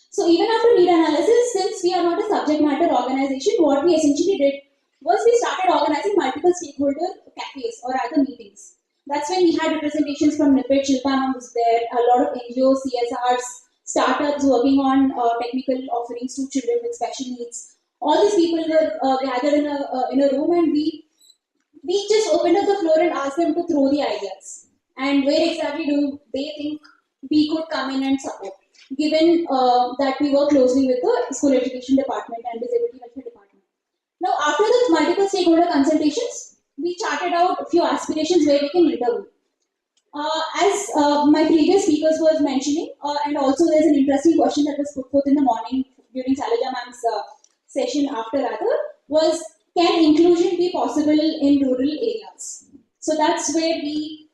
So even after need analysis, since we are not a subject matter organization, what we essentially did was we started organizing multiple stakeholder cafes or other meetings. That's when we had representations from NIPIT, Shilpa was there, a lot of NGOs, CSRs, startups working on technical offerings to children with special needs. All these people were gathered in a room, and we just opened up the floor and asked them to throw the ideas. And where exactly do they think we could come in and support, given that we work closely with the School Education Department and Disability Welfare Department. Now, after the multiple stakeholder consultations, we charted out a few aspirations where we can intervene. As my previous speakers were mentioning, and also there's an interesting question that was put forth in the morning during Shalaja ma'am's session after rather, was can inclusion be possible in rural areas? So that's where we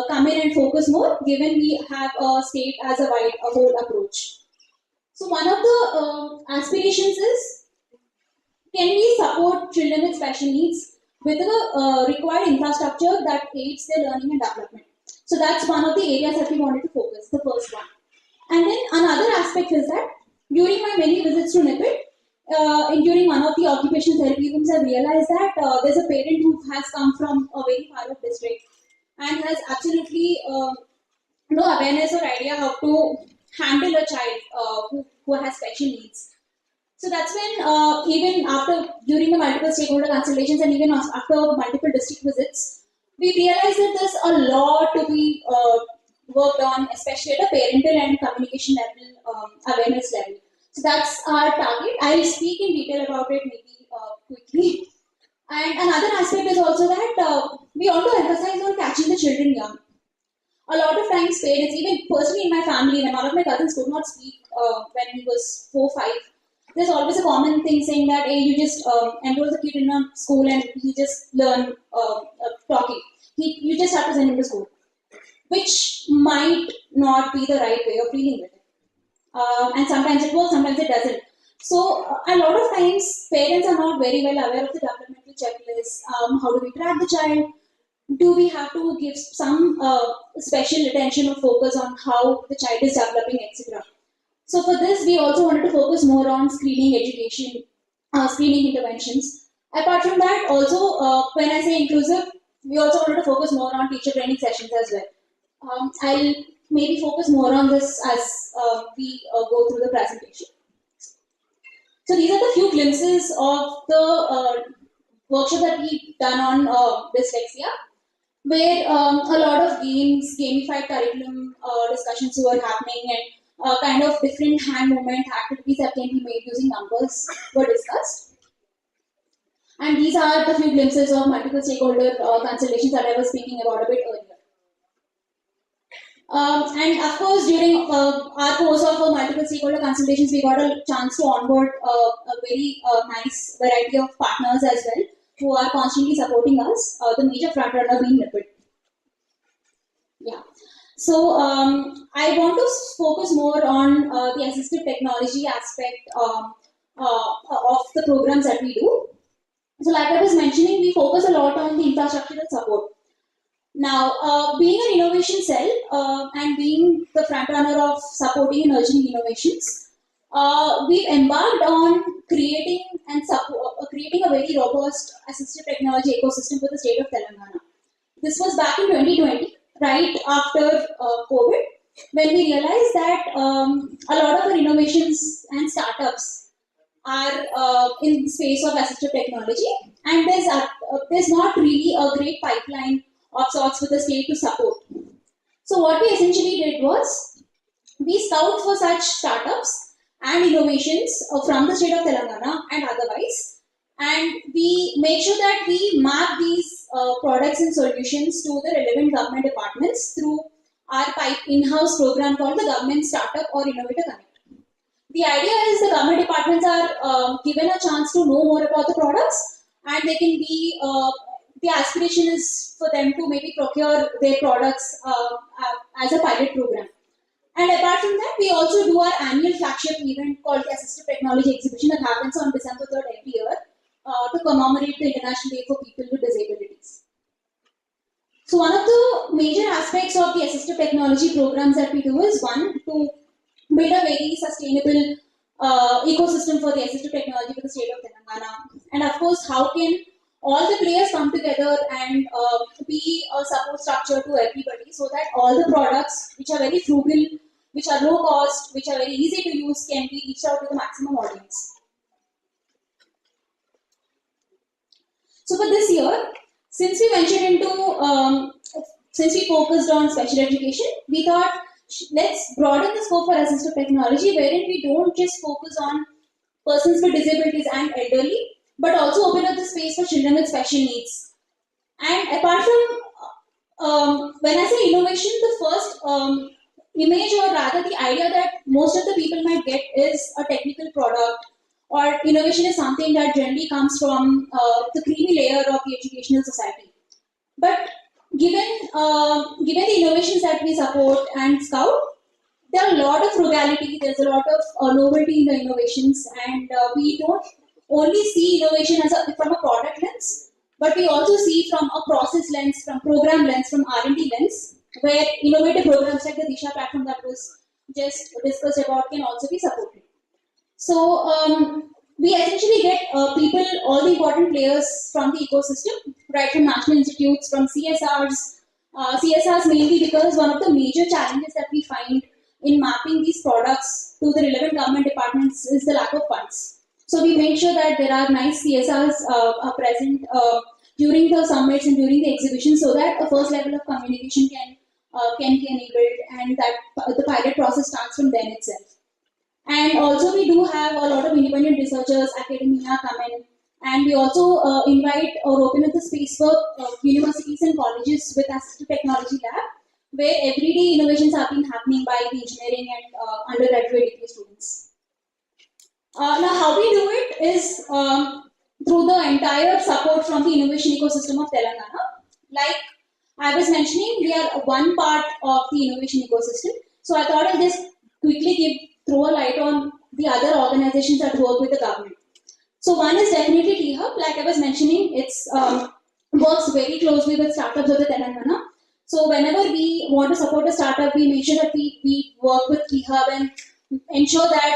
come in and focus more, given we have a state as a whole approach. So one of the aspirations is, can we support children with special needs with the required infrastructure that aids their learning and development? So that's one of the areas that we wanted to focus, the first one. And then another aspect is that during my many visits to NIPIT, and during one of the occupational therapy rooms, I realized that there's a parent who has come from a very far off district and has absolutely no awareness or idea how to handle a child who has special needs. So that's when even during the multiple stakeholder consultations and even after multiple district visits, we realized that there's a lot to be worked on, especially at a parental and communication level, awareness level. So that's our target. I'll speak in detail about it maybe quickly. And another aspect is also that we want to emphasize on catching the children young. A lot of times parents, even personally in my family, when one of my cousins could not speak when he was 4, 5, there's always a common thing saying that, hey, you just enroll the kid in a school and he just learn talking. You just have to send him to school, which might not be the right way of dealing with it. And sometimes it works, sometimes it doesn't. So a lot of times parents are not very well aware of the developmental checklist. How do we track the child? Do we have to give some special attention or focus on how the child is developing, etc. So for this, we also wanted to focus more on screening education, screening interventions. Apart from that, also when I say inclusive, we also wanted to focus more on teacher training sessions as well. I'll maybe focus more on this as we go through the presentation. So these are the few glimpses of the workshop that we've done on dyslexia, where a lot of games, gamified curriculum discussions were happening, and kind of different hand movement activities that can be made using numbers were discussed. And these are the few glimpses of multiple stakeholder consultations that I was speaking about a bit earlier. And of course, during our course of multiple stakeholder consultations, we got a chance to onboard a very nice variety of partners as well, who are constantly supporting us, the major front runner being NIPID. Yeah. So I want to focus more on the assistive technology aspect of the programs that we do. So like I was mentioning, we focus a lot on the infrastructural support. Now, being an innovation cell and being the front runner of supporting and nurturing innovations, we've embarked on creating a very robust assistive technology ecosystem for the state of Telangana. This was back in 2020, right after COVID, when we realized that a lot of our innovations and startups are in the space of assistive technology, and there's not really a great pipeline of sorts for the state to support. So what we essentially did was, we scout for such startups and innovations from the state of Telangana and otherwise, and we make sure that we map these products and solutions to the relevant government departments through our in-house program called the Government Startup or Innovator Connect. The idea is the government departments are given a chance to know more about the products, and they can be the aspiration is for them to maybe procure their products as a pilot program. And apart from that, we also do our annual flagship event called the Assistive Technology Exhibition that happens on December 3rd every year to commemorate the International Day for People with Disabilities. So one of the major aspects of the assistive technology programs that we do is, one, to build a very sustainable ecosystem for the assistive technology for the state of Telangana. And of course, how can all the players come together and be a support structure to everybody, so that all the products which are very frugal, which are low cost, which are very easy to use, can be reached out to the maximum audience. So for this year, since we ventured into, since we focused on special education, we thought let's broaden the scope for assistive technology, wherein we don't just focus on persons with disabilities and elderly, but also open up the space for children with special needs. And apart from, when I say innovation, the first image, or rather the idea that most of the people might get, is a technical product, or innovation is something that generally comes from the creamy layer of the educational society. But given the innovations that we support and scout, there are a lot of frugality, there's a lot of novelty in the innovations, and we don't only see innovation from a product lens, but we also see from a process lens, from program lens, from R&D lens, where innovative programs like the Disha platform that was just discussed about can also be supported. So we essentially get people, all the important players from the ecosystem, right from national institutes, from CSRs. CSRs mainly because one of the major challenges that we find in mapping these products to the relevant government departments is the lack of funds. So we make sure that there are nice CSRs are present during the summits and during the exhibition, so that a first level of communication can be enabled, and that the pilot process starts from then itself. And also we do have a lot of independent researchers, academia come in, and we also invite or open up the space for universities and colleges with assistive technology lab, where everyday innovations have been happening by the engineering and undergraduate degree students. Now how we do it is through the entire support from the innovation ecosystem of Telangana. Like I was mentioning, we are one part of the innovation ecosystem. So I thought I'll just quickly throw a light on the other organizations that work with the government. So one is definitely T-Hub. Like I was mentioning, it's works very closely with startups of the Telangana. So whenever we want to support a startup, we make sure that we work with T-Hub and ensure that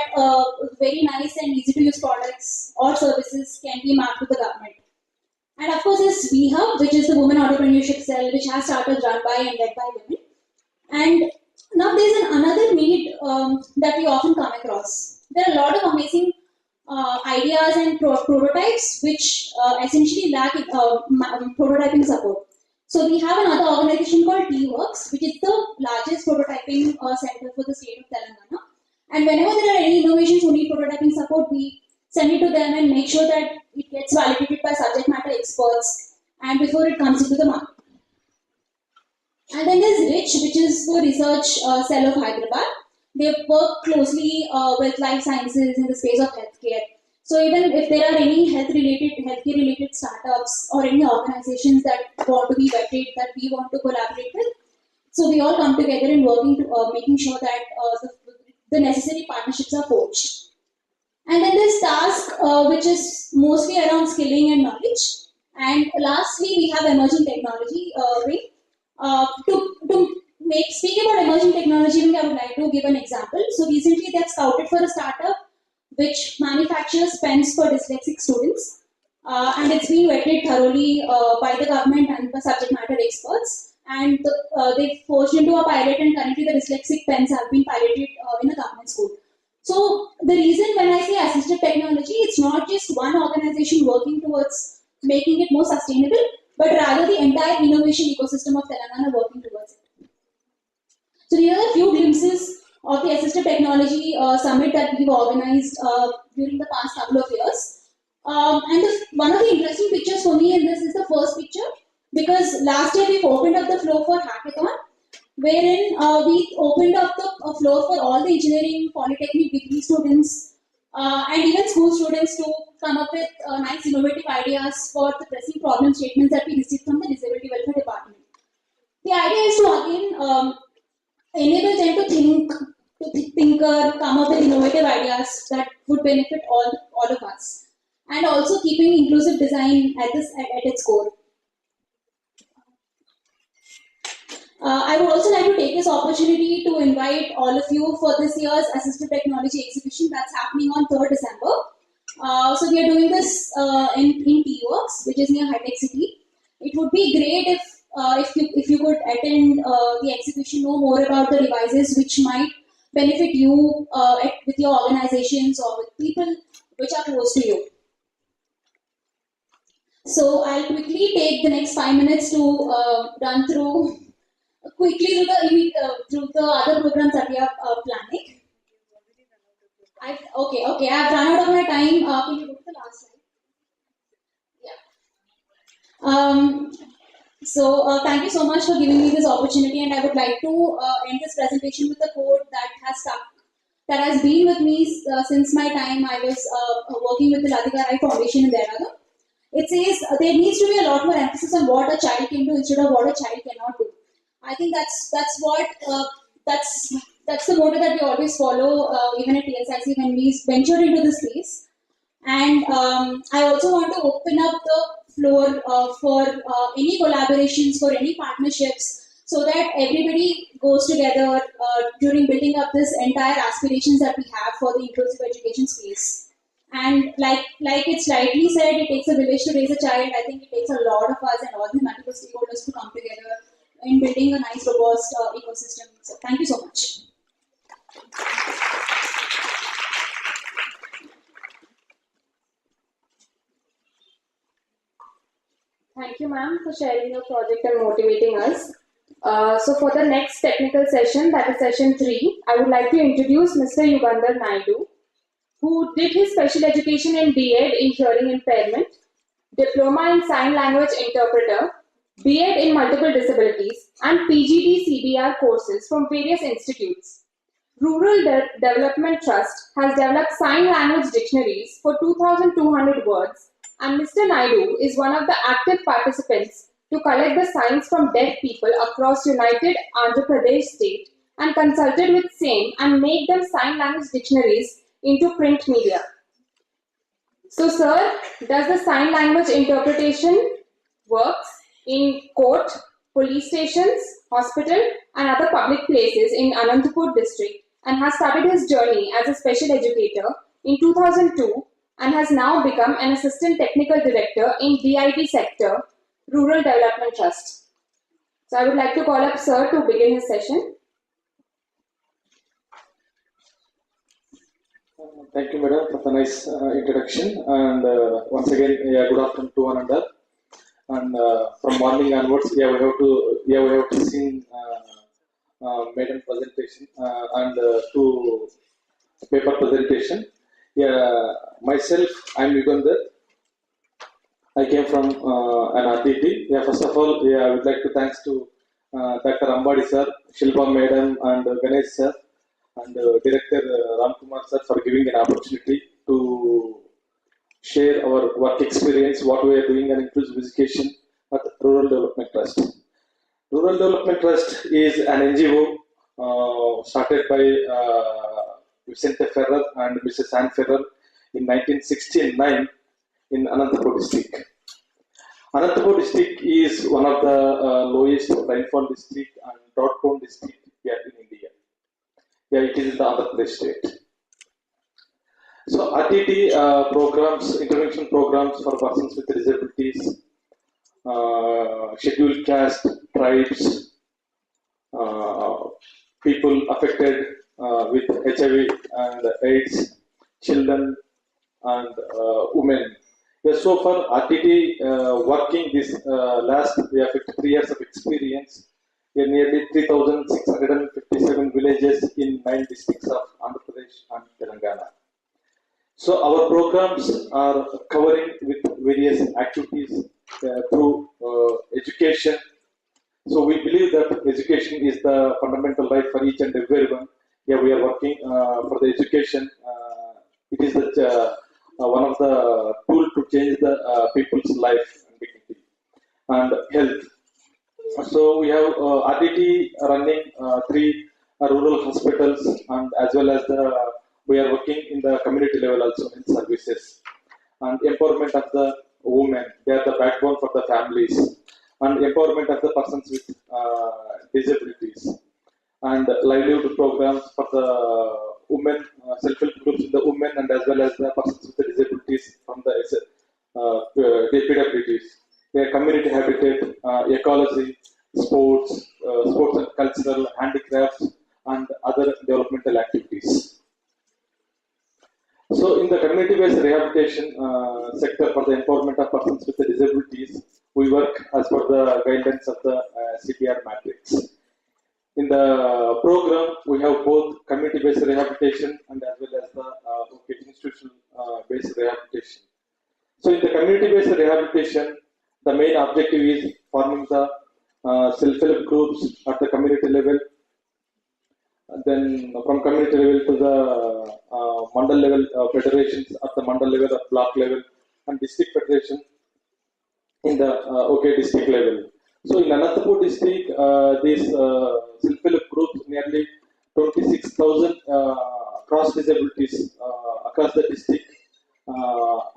very nice and easy to use products or services can be mapped to the government. And of course, there's V-Hub, which is the Women Entrepreneurship Cell, which has startups run by and led by women. And Now there's another need that we often come across. There are a lot of amazing ideas and prototypes which essentially lack prototyping support. So we have another organization called T-Works, which is the largest prototyping center for the state of Telangana. And whenever there are any innovations who need prototyping support, we send it to them and make sure that it gets validated by subject matter experts and before it comes into the market. And then there's RICH, which is the research cell of Hyderabad. They work closely with life sciences in the space of healthcare. So even if there are any healthcare-related startups or any organizations that want to be vetted, that we want to collaborate with, so we all come together in working to making sure that the necessary partnerships are forged. And then there's task, which is mostly around skilling and knowledge. And lastly, we have emerging technology wing. Speak about emerging technology, I would like to give an example. So recently they have scouted for a startup which manufactures pens for dyslexic students. And it's been vetted thoroughly by the government and the subject matter experts. And they've forged into a pilot, and currently the dyslexic pens have been piloted in a government school. So the reason when I say assistive technology, it's not just one organization working towards making it more sustainable, but rather the entire innovation ecosystem of Telangana working towards it. So these are a few glimpses of the assistive technology summit that we've organized during the past couple of years. One of the interesting pictures for me in this is the first picture, because last year we've opened up the floor for hackathon, wherein we opened up the floor for all the engineering, polytechnic degree students, and even school students to come up with nice innovative ideas for the pressing problem statements that we received from the Disability Welfare Department. The idea is to again enable them to think, come up with innovative ideas that would benefit all of us, and also keeping inclusive design at its core. I would also like to take this opportunity to invite all of you for this year's Assistive Technology exhibition that's happening on 3rd December. So we are doing this in T-Works, which is near High Tech City. It would be great if you could attend the exhibition, know more about the devices which might benefit you with your organizations or with people which are close to you. So I'll quickly take the next 5 minutes to run through quickly through the other programs that we are planning. I've run out of my time. Can you go to the last slide? Yeah. Thank you so much for giving me this opportunity, and I would like to end this presentation with a quote that has been with me since my time I was working with the Radhika Rai Foundation in Dehradun. It says there needs to be a lot more emphasis on what a child can do instead of what a child cannot do. I think that's the motto that we always follow, even at TSIC when we venture into this space. And I also want to open up the floor for any collaborations, for any partnerships, so that everybody goes together during building up this entire aspirations that we have for the inclusive education space. And like it's rightly said, it takes a village to raise a child. I think it takes a lot of us and all the multiple stakeholders to come together in building a nice, robust ecosystem. So thank you so much. Thank you, ma'am, for sharing your project and motivating us. So for the next technical session, that is session 3, I would like to introduce Mr. Yugandhar Naidu, who did his special education in B.Ed in hearing impairment, diploma in sign language interpreter, B.Ed in multiple disabilities, and PGD CBR courses from various institutes. Rural Development Trust has developed sign language dictionaries for 2,200 words, and Mr. Naidu is one of the active participants to collect the signs from deaf people across United Andhra Pradesh state and consulted with same and make them sign language dictionaries into print media. So, sir, does the sign language interpretation works in court, police stations, hospital, and other public places in Anantapur district, and has started his journey as a special educator in 2002 and has now become an assistant technical director in DIT sector, Rural Development Trust. So I would like to call up sir to begin his session. Thank you, madam, for the nice introduction. And once again, yeah, good afternoon to one another. And from morning onwards, we have to sing madam presentation and to paper presentation. Yeah, myself, I'm Yugandhar. I came from an RTT. Yeah, first of all, yeah, I would like to thanks to Dr. Ambadi sir, Shilpa madam, and Ganesh sir, and Director Ram Kumar sir for giving an opportunity to share our work experience, what we are doing in inclusive education at Rural Development Trust. Rural Development Trust is an NGO started by Vicente Ferrer and Mrs. Anne Ferrer in 1969 in Anantapur district. Anantapur district is one of the lowest rainfall district and drought-prone district here in India. Yeah, it is in the Andhra Pradesh state. So RTT programs, intervention programs for persons with disabilities, scheduled caste, tribes, people affected with HIV and AIDS, children and women. Yeah, so far RTT working this last 53 years of experience in nearly 3,657 villages in 9 districts of Andhra Pradesh and Telangana. So our programs are covering with various activities through education. So we believe that education is the fundamental right for each and everyone. Yeah, we are working for the education. It is one of the tools to change the people's life and dignity and health. So we have RDT running 3 rural hospitals, and as well as we are working in the community level also in services and empowerment of the women. They are the backbone for the families, and empowerment of the persons with disabilities, and livelihood programs for the women, self-help groups in the women, and as well as the persons with the disabilities from the PWDs. Their community habitat, ecology, sports, sports and cultural, handicrafts, and other developmental activities. So, in the community-based rehabilitation sector for the empowerment of persons with the disabilities, we work as per the guidelines of the CPR matrix. In the program, we have both community-based rehabilitation and as well as the institutional-based rehabilitation. So, in the community-based rehabilitation, the main objective is forming the self-help groups at the community level. And then from community level to the mandal level federations at the mandal level, at block level, and district federation in the district level. So in Anantapur district, these self-help groups, nearly 26,000 cross disabilities across the district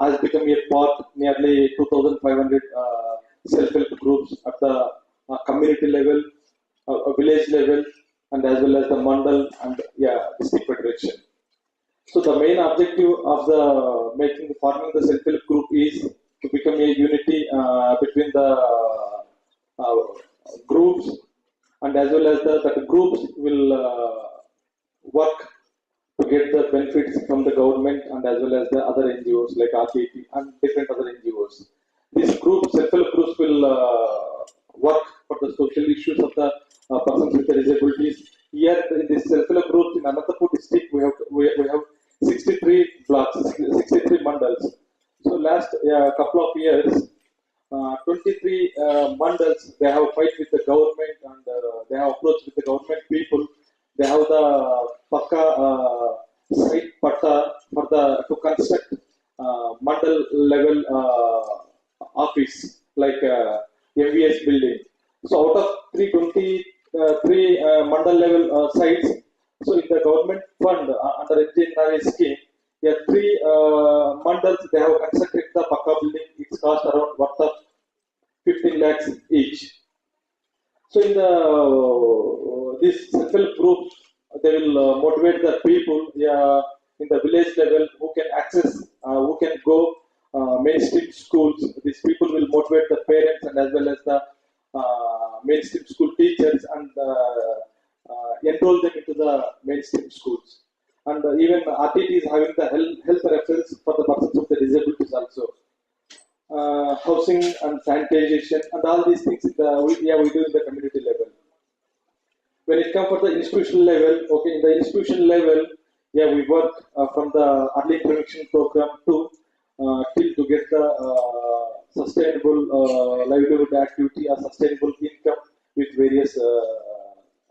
has become a part, nearly 2,500 self-help groups at the community level, village level, and as well as the mandal and district federation. So the main objective of the forming the self-help group is to become a unity between the groups, and as well as that groups will work to get the benefits from the government and as well as the other NGOs like RTT and different other NGOs. These groups, self-help groups, will work for the social issues of the persons with the disabilities. Here, in this self-help groups in Anantapur district, we have 63 blocks, 63 mandals. So last couple of years, 23 mandals, they have fight with the government and they have approached with the government people. They have the Pakka site patta for to construct mandal level office like MVS building. So out of 323 mandal level sites, so in the government fund under NCIE scheme, there are 3 mandals they have constructed the Pakka building. It's cost around worth of 15 lakhs each. So in the these self-help groups, they will motivate the people in the village level who can access, who can go mainstream schools. These people will motivate the parents and as well as the mainstream school teachers and enroll them into the mainstream schools. And even RTT is having the health reference for the persons with the disabilities also. Housing and sanitation and all these things we do in the community level. When it comes for the institutional level, okay, in the institutional level, we work from the early intervention program till to get the sustainable livelihood activity or sustainable income with various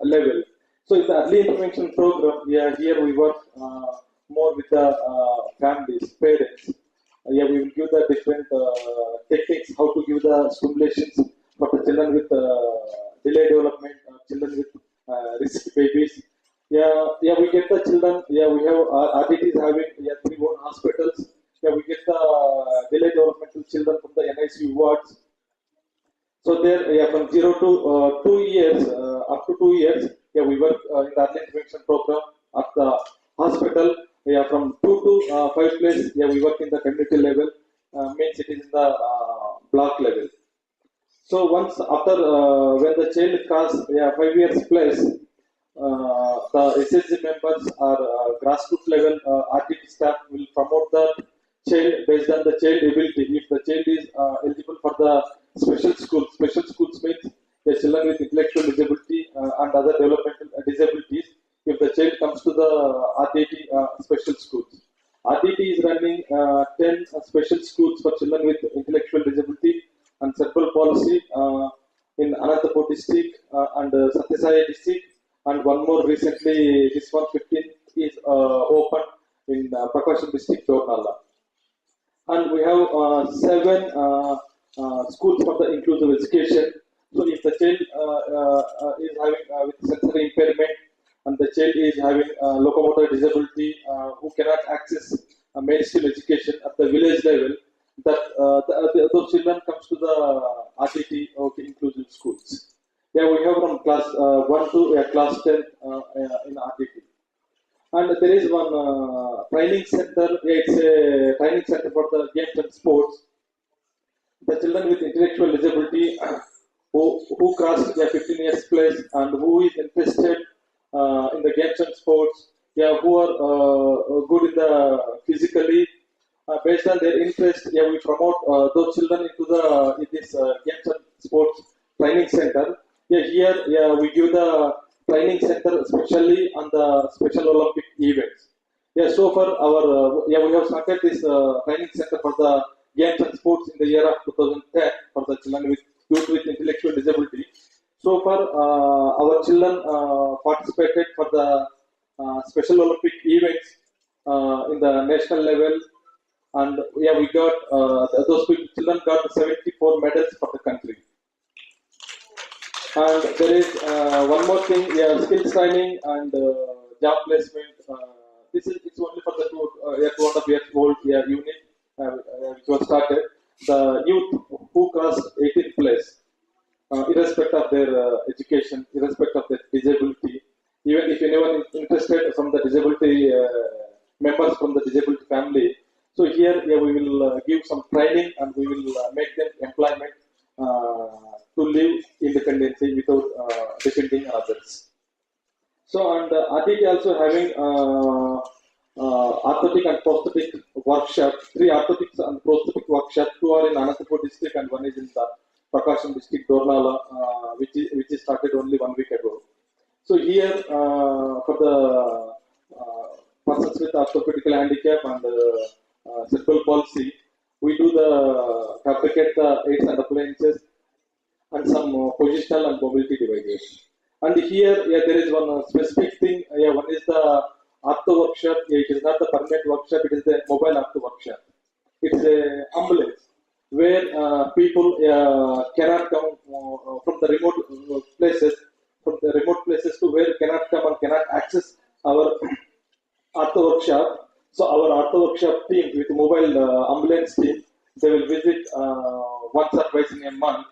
level. So in the early intervention program, here we work more with the families, parents. We will give the different techniques how to give the stimulations for the children with delayed development, children with risk babies. We get the children. We have RDTs having 3 own hospitals. We get the delayed developmental children from the NICU wards. So there, from 0 to 2 years, up to 2 years, we work in the early intervention program at the hospital. From 2 to 5 place, we work in the community level. Means it is in the block level. So once after when the child crosses 5 years plus, the SSG members or grassroots level RTT staff will promote the child based on the child ability. If the child is eligible for the special schools means the children with intellectual disability and other developmental disabilities. If the child comes to the RTT special schools, RTT is running 10 special schools for children with intellectual disability and cerebral palsy in Anantapur district and Satyasai district, and one more recently, this one 15 is open in Prakasham district, Dornala. And we have 7 schools for the inclusive education. So if the child is having with sensory impairment and the child is having locomotor disability who cannot access mainstream education at the village level, that those children comes to the RTT inclusive schools. We have from class 1 to class 10 in RTT. And there is one training center. It's a training center for the games and sports. The children with intellectual disability who crossed 15 years plus and who is interested in the games and sports, who are good in the physically, based on their interest, we promote those children in this games and sports training center. Here, we give the training center especially on the Special Olympic events. So far our we have started this training center for the games and sports in the year of 2010 for the children with youth with intellectual disability. So far, our children participated for the Special Olympic events in the national level, and we got those children got 74 medals for the country. And there is one more thing, skills training and job placement. This is it's only for the 2.5 years old unit which was started. The youth who crossed 18 plus, irrespective of their education, irrespective of their disability, even if anyone is interested from the disability members from the disability family. So here, we will give some training and we will make them employment to live independently without depending on others. So, and RTT also having orthotic and prosthetic workshop, 3 orthotics and prosthetic workshop, 2 are in Anantapur district and 1 is in the Prakasham district, Dornala, which is started only 1 week ago. So here, for the persons with orthopedical handicap and cerebral palsy, we do the fabricate the aids and appliances and some positional and mobility devices. And here, there is one specific thing. One is the ortho workshop. It is not the permanent workshop. It is the mobile ortho workshop. It is a ambulance where people cannot come from the remote places to where cannot come and cannot access our ortho workshop. So our ortho workshop team with mobile ambulance team, they will visit once or twice in a month.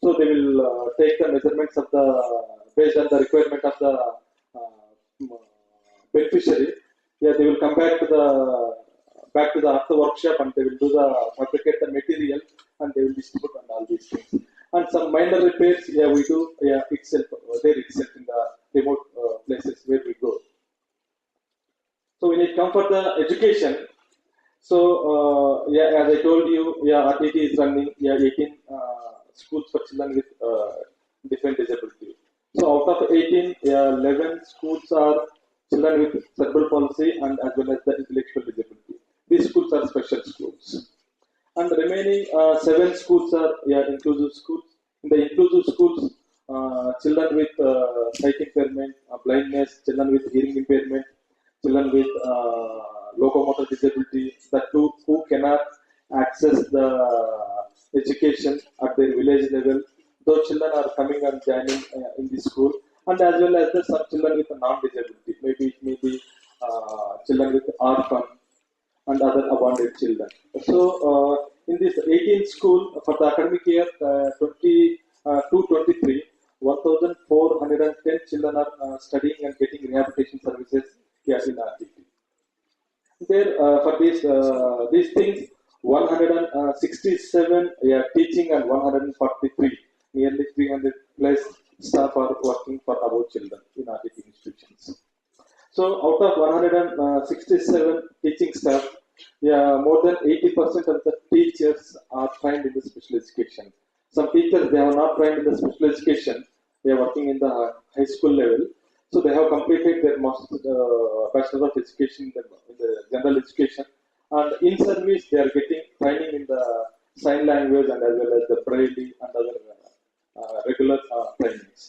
So they will take the measurements of the based on the requirement of the beneficiary. They will come back to the ortho workshop and they will do the fabricate the material and they will distribute and all these things. And some minor repairs, we do itself in the remote places where we go. So when it comes for the education, so as I told you, RTT is running 18 schools for children with different disability. So out of 18, 11 schools are children with cerebral palsy and as well as the intellectual disability. These schools are special schools. And the remaining 7 schools are inclusive schools. In the inclusive schools, children with sight impairment, blindness, children with hearing impairment, children with locomotor disability, the two who cannot access the education at their village level, those children are coming and joining in the school, and as well as the some children with a non-disability, maybe it may be children with orphan and other abandoned children. So in this 18 school for the academic year 22-23, 1,410 children are studying and getting rehabilitation services here in RTP. There for these things, 167 teaching and 143, nearly 300 plus staff are working for our children in RTP institutions. So out of 167 teaching staff, more than 80% of the teachers are trained in the special education. Some teachers, they are not trained in the special education, they are working in the high school level. So they have completed their Bachelor of Education in the general education, and in service they are getting training in the sign language and as well as the braille and other regular trainings.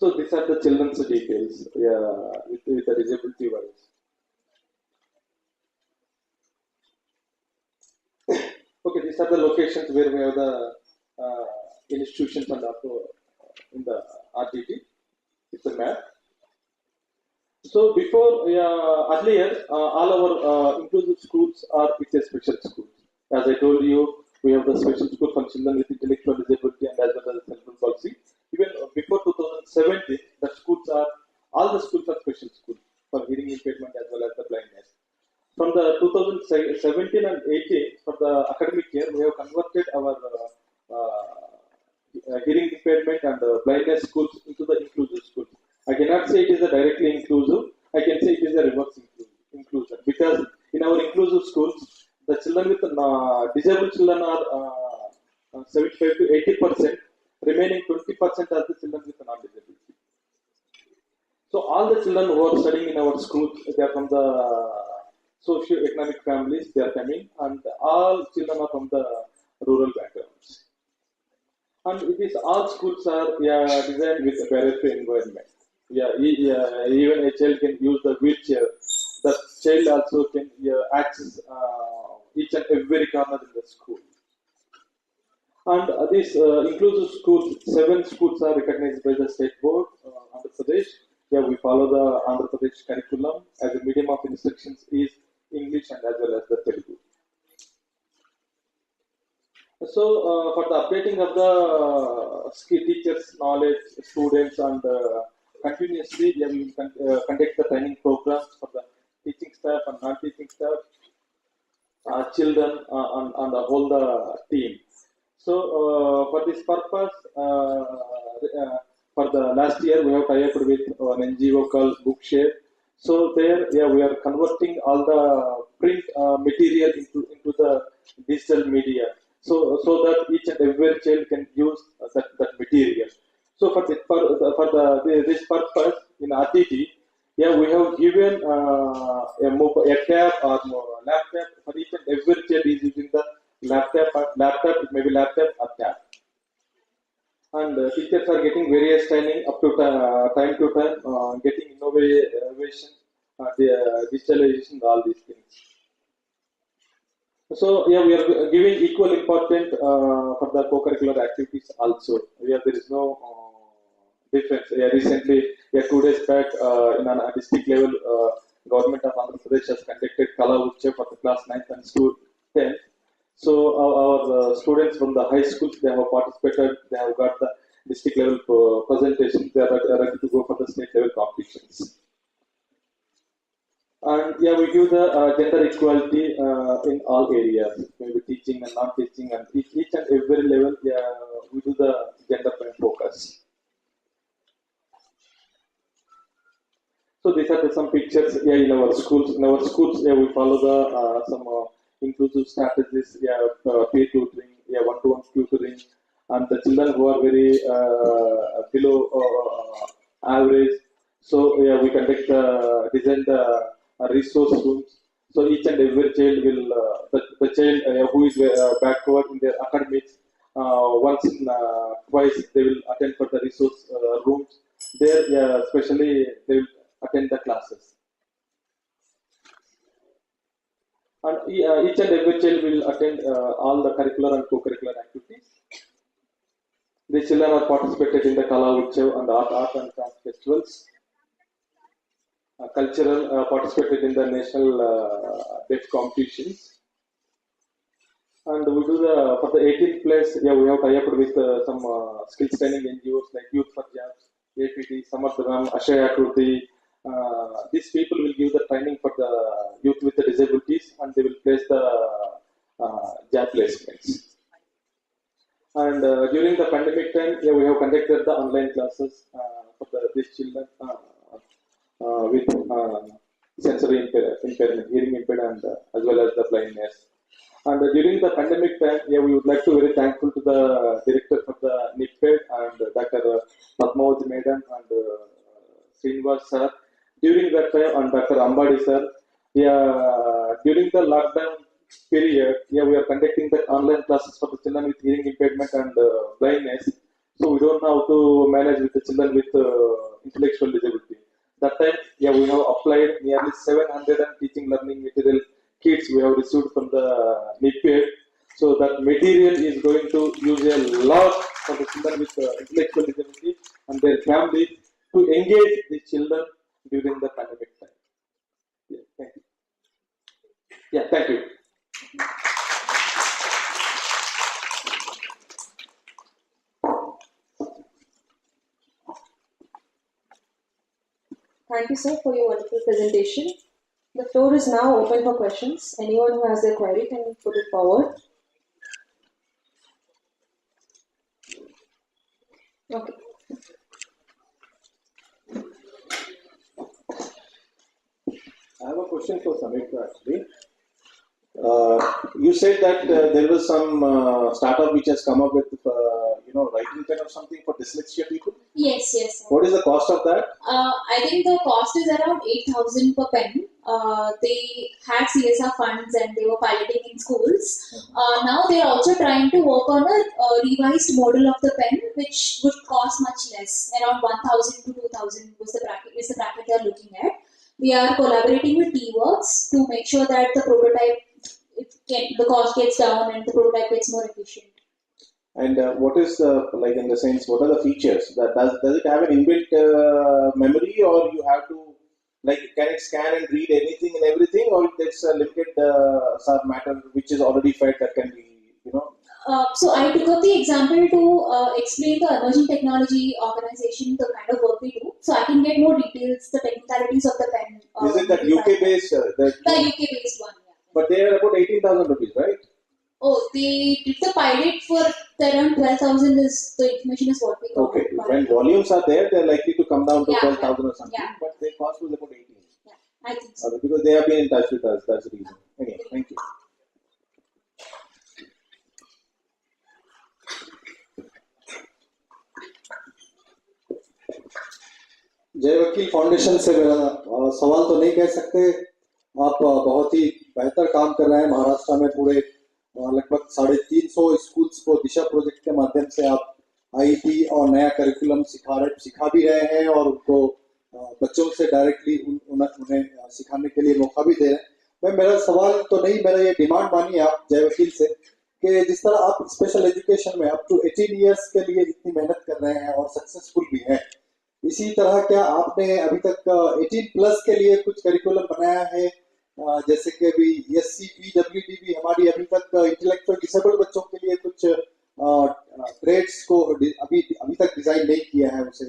So these are the children's details, with the disability wise. Okay, these are the locations where we have the institutions and also in the RTT. It's a map. So before earlier, all our inclusive schools are special schools. As I told you, we have the special school for children with intellectual disability and as well as cerebral palsy. Even before 2017, all the schools are special schools for hearing impairment as well as the blindness. From the 2017 and 18, for the academic year, we have converted our hearing impairment and blindness schools into the inclusive schools. I cannot say it is a directly inclusive. I can say it is a reverse inclusion, because in our inclusive schools, the children with disabled children are 75 to 80%. Remaining 20% are the children with non-disability. So all the children who are studying in our schools, they are from the socio-economic families. They are coming, and all children are from the rural backgrounds. And it is all schools are designed with a barrier-free environment. Even a child can use the wheelchair. The child also can access each and every corner in the school. And these inclusive schools, 7 schools are recognized by the state board, Andhra Pradesh. We follow the Andhra Pradesh curriculum as a medium of instructions is English and as well as the Telugu. So for the updating of the skill teachers' knowledge, students, and continuously we conduct the training programs for the teaching staff and non-teaching staff, children, and the whole the team. So for this purpose, for the last year we have tied up with an NGO called Bookshare. So there, we are converting all the print material into the digital media. So that each and every child can use that material. So for this purpose in RTT, we have given a tab or laptop for each and every child is using the laptop. It may be laptop or tab. And teachers are getting various training up to time to time, getting innovation, digitalization, all these things. So we are giving equal importance for the co-curricular activities also. There is no difference. Recently, 2 days back, in a district level, government of Andhra Pradesh has conducted Kala Utsav for the class 9th and school 10th. So our students from the high schools, they have participated. They have got the district level presentation. They are ready to go for the state level competitions. And we give the gender equality in all areas, maybe teaching and non-teaching, and each and every level, we do the gender focus. So these are some pictures in our schools. In our schools, we follow the some inclusive strategies, peer tutoring, one-to-one tutoring, and the children who are very below average. So we conduct design the resource rooms. So each and every child will the child who is backward in their academics. Once in twice they will attend for the resource rooms. There, especially they will attend the classes. And each and every child will attend all the curricular and co-curricular activities. The children are participated in the Kala Utsav and art and craft festivals. Cultural participated in the national deaf competitions. And we do for the 18th place, we have tie-up with some skills training NGOs like Youth for Jobs, APT, Samarthanam, Ashaya Kruti. These people will give the training for the youth with the disabilities, and they will place the job placements. And during the pandemic time, we have conducted the online classes for these children with sensory impairment, hearing impaired, and as well as the blindness. And during the pandemic time, we would like to very thankful to the director for the NIPED and Dr. Padmavati Madam and Srinivas sir. During that time, and Dr. Ambadi sir, during the lockdown period, we are conducting the online classes for the children with hearing impairment and blindness. So we don't know how to manage with the children with intellectual disability. That time, we have applied nearly 700 teaching learning material kits we have received from the NIPED. So that material is going to use a lot for the children with intellectual disability and their families to engage the children during the pandemic time. Thank you. Thank you. Thank you, sir, for your wonderful presentation. The floor is now open for questions. Anyone who has a query can put it forward. Okay. I have a question for Samitra actually. You said that there was some startup which has come up with, writing pen or something for dyslexia people. Yes, yes. What is the cost of that? I think the cost is around 8,000 per pen. They had CSR funds and they were piloting in schools. Now they are also trying to work on a revised model of the pen, which would cost much less, around 1,000 to 2,000 is the bracket they are looking at. We are collaborating with T-Works to make sure that the prototype, the cost gets down and the prototype gets more efficient. And what is like in the sense? What are the features? That does it have an inbuilt memory, or you have to can it scan and read anything and everything, or there's a limited matter which is already fed that can be So I took up the example to explain the emerging technology organization, the kind of work we do. So I can get more details, the technicalities of the pen. Is it that UK based? The UK based one. Yeah. But they are about 18,000 rupees, right? Oh, they did the pilot for around 12,000 is the information is what we got. Okay. When volumes are there, they're likely to come down to 12,000 or something. Yeah. But their cost was about 18. Yeah, I think so. Because they have been in touch with us. That's the reason. Anyway, thank you. जय वकील foundation से मेरा सवाल तो नहीं कह सकते, आप बहुत ही बेहतर काम कर रहे हैं महाराष्ट्र में। पूरे लगभग 350 स्कूल्स को दिशा प्रोजेक्ट के माध्यम से आप आईटी और नया करिकुलम सिखा भी रहे हैं और उनको बच्चों से डायरेक्टली उन्हें सिखाने के लिए मौका भी दे रहे हैं। मैं मेरा सवाल तो नहीं, मेरा ये डिमांड मानिए आप जय वकील से कि जिस तरह आप स्पेशल एजुकेशन में अप टू 18 ईयर्स के लिए इतनी मेहनत कर रहे हैं और सक्सेसफुल भी हैं, इसी तरह क्या आपने अभी तक 18 प्लस के लिए कुछ करिकुलम बनाया है? जैसे कि अभी SCPWD भी हमारी अभी तक इंटेलेक्चुअल डिसेबल्ड बच्चों के लिए कुछ ट्रेड्स को अभी तक डिजाइन नहीं किया है उसे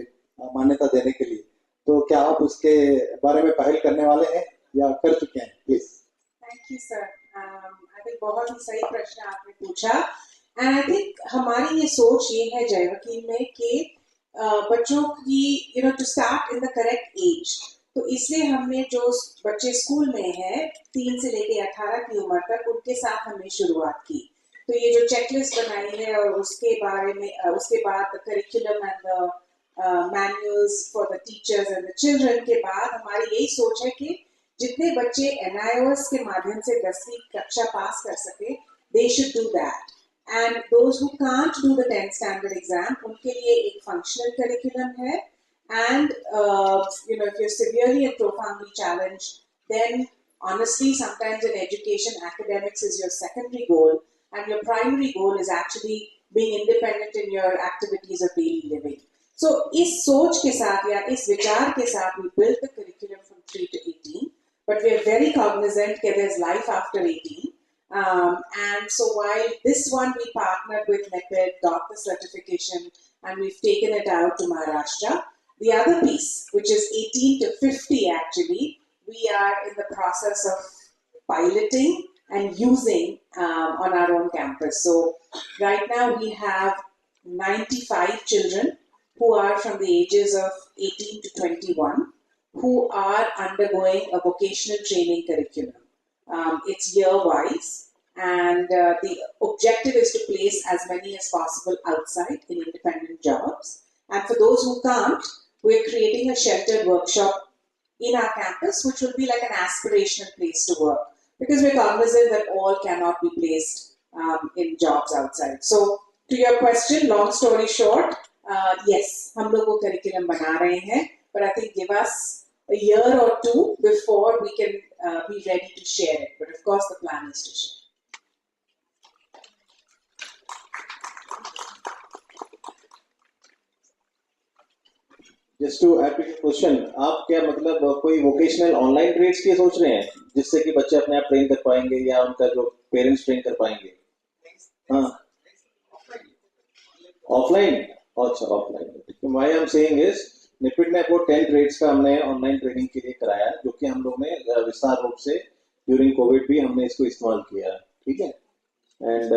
मान्यता देने के लिए, तो क्या आप उसके बारे में पहल करने वाले हैं या कर चुके हैं? Please. Thank you sir. I think बहुत ही सही प्रश्न आपने पूछा एंड आई थिंक हमारी ये सोच ये है जय वकील में कि बच्चों की to start in the correct age. तो इसलिए हमने जो बच्चे स्कूल में हैं 3 से लेके 18 की उम्र तक उनके साथ हमने शुरुआत की। तो ये जो चेकलिस्ट बनाई है और उसके बारे में उसके बाद curriculum and manuals for the teachers and the children के बाद हमारी यही सोच है कि जितने बच्चे NIOS के माध्यम से 10वीं कक्षा पास कर सके, they should do that. And those who can't do the 10th standard exam, उनके लिए एक functional curriculum है. And if you're severely and profoundly challenged, then honestly, sometimes in education, academics is your secondary goal, and your primary goal is actually being independent in your activities of daily living. So, इस सोच के साथ या इस विचार के साथ we built the curriculum from 3 to 18, but we are very cognizant that there's life after 18. And so while this one we partnered with NEPED, got the certification, and we've taken it out to Maharashtra. The other piece, which is 18 to 50 actually, we are in the process of piloting and using on our own campus. So right now we have 95 children who are from the ages of 18 to 21 who are undergoing a vocational training curriculum. It's year-wise, and the objective is to place as many as possible outside in independent jobs. And for those who can't, we're creating a sheltered workshop in our campus, which will be like an aspirational place to work, because we're cognizant that all cannot be placed in jobs outside. So, to your question, long story short, yes, हम लोग वो curriculum बना रहे हैं, but I think give us a year or two before we can be ready to share it. But of course, the plan is to share. Just to add to your question, आप क्या मतलब कोई vocational online trades की सोच रहे हैं जिससे कि बच्चे अपने आप ट्रेन कर पाएंगे या उनका जो पेरेंट्स ट्रेन कर पाएंगे? हाँ, ऑफलाइन. अच्छा, offline. Why I'm saying is NIPED ने वो 10 ट्रेड्स का हमने ऑनलाइन ट्रेनिंग के लिए कराया, जो कि हम लोग ने विस्तार रूप से ड्यूरिंग कोविड भी हमने इसको इस्तेमाल किया. ठीक है. एंड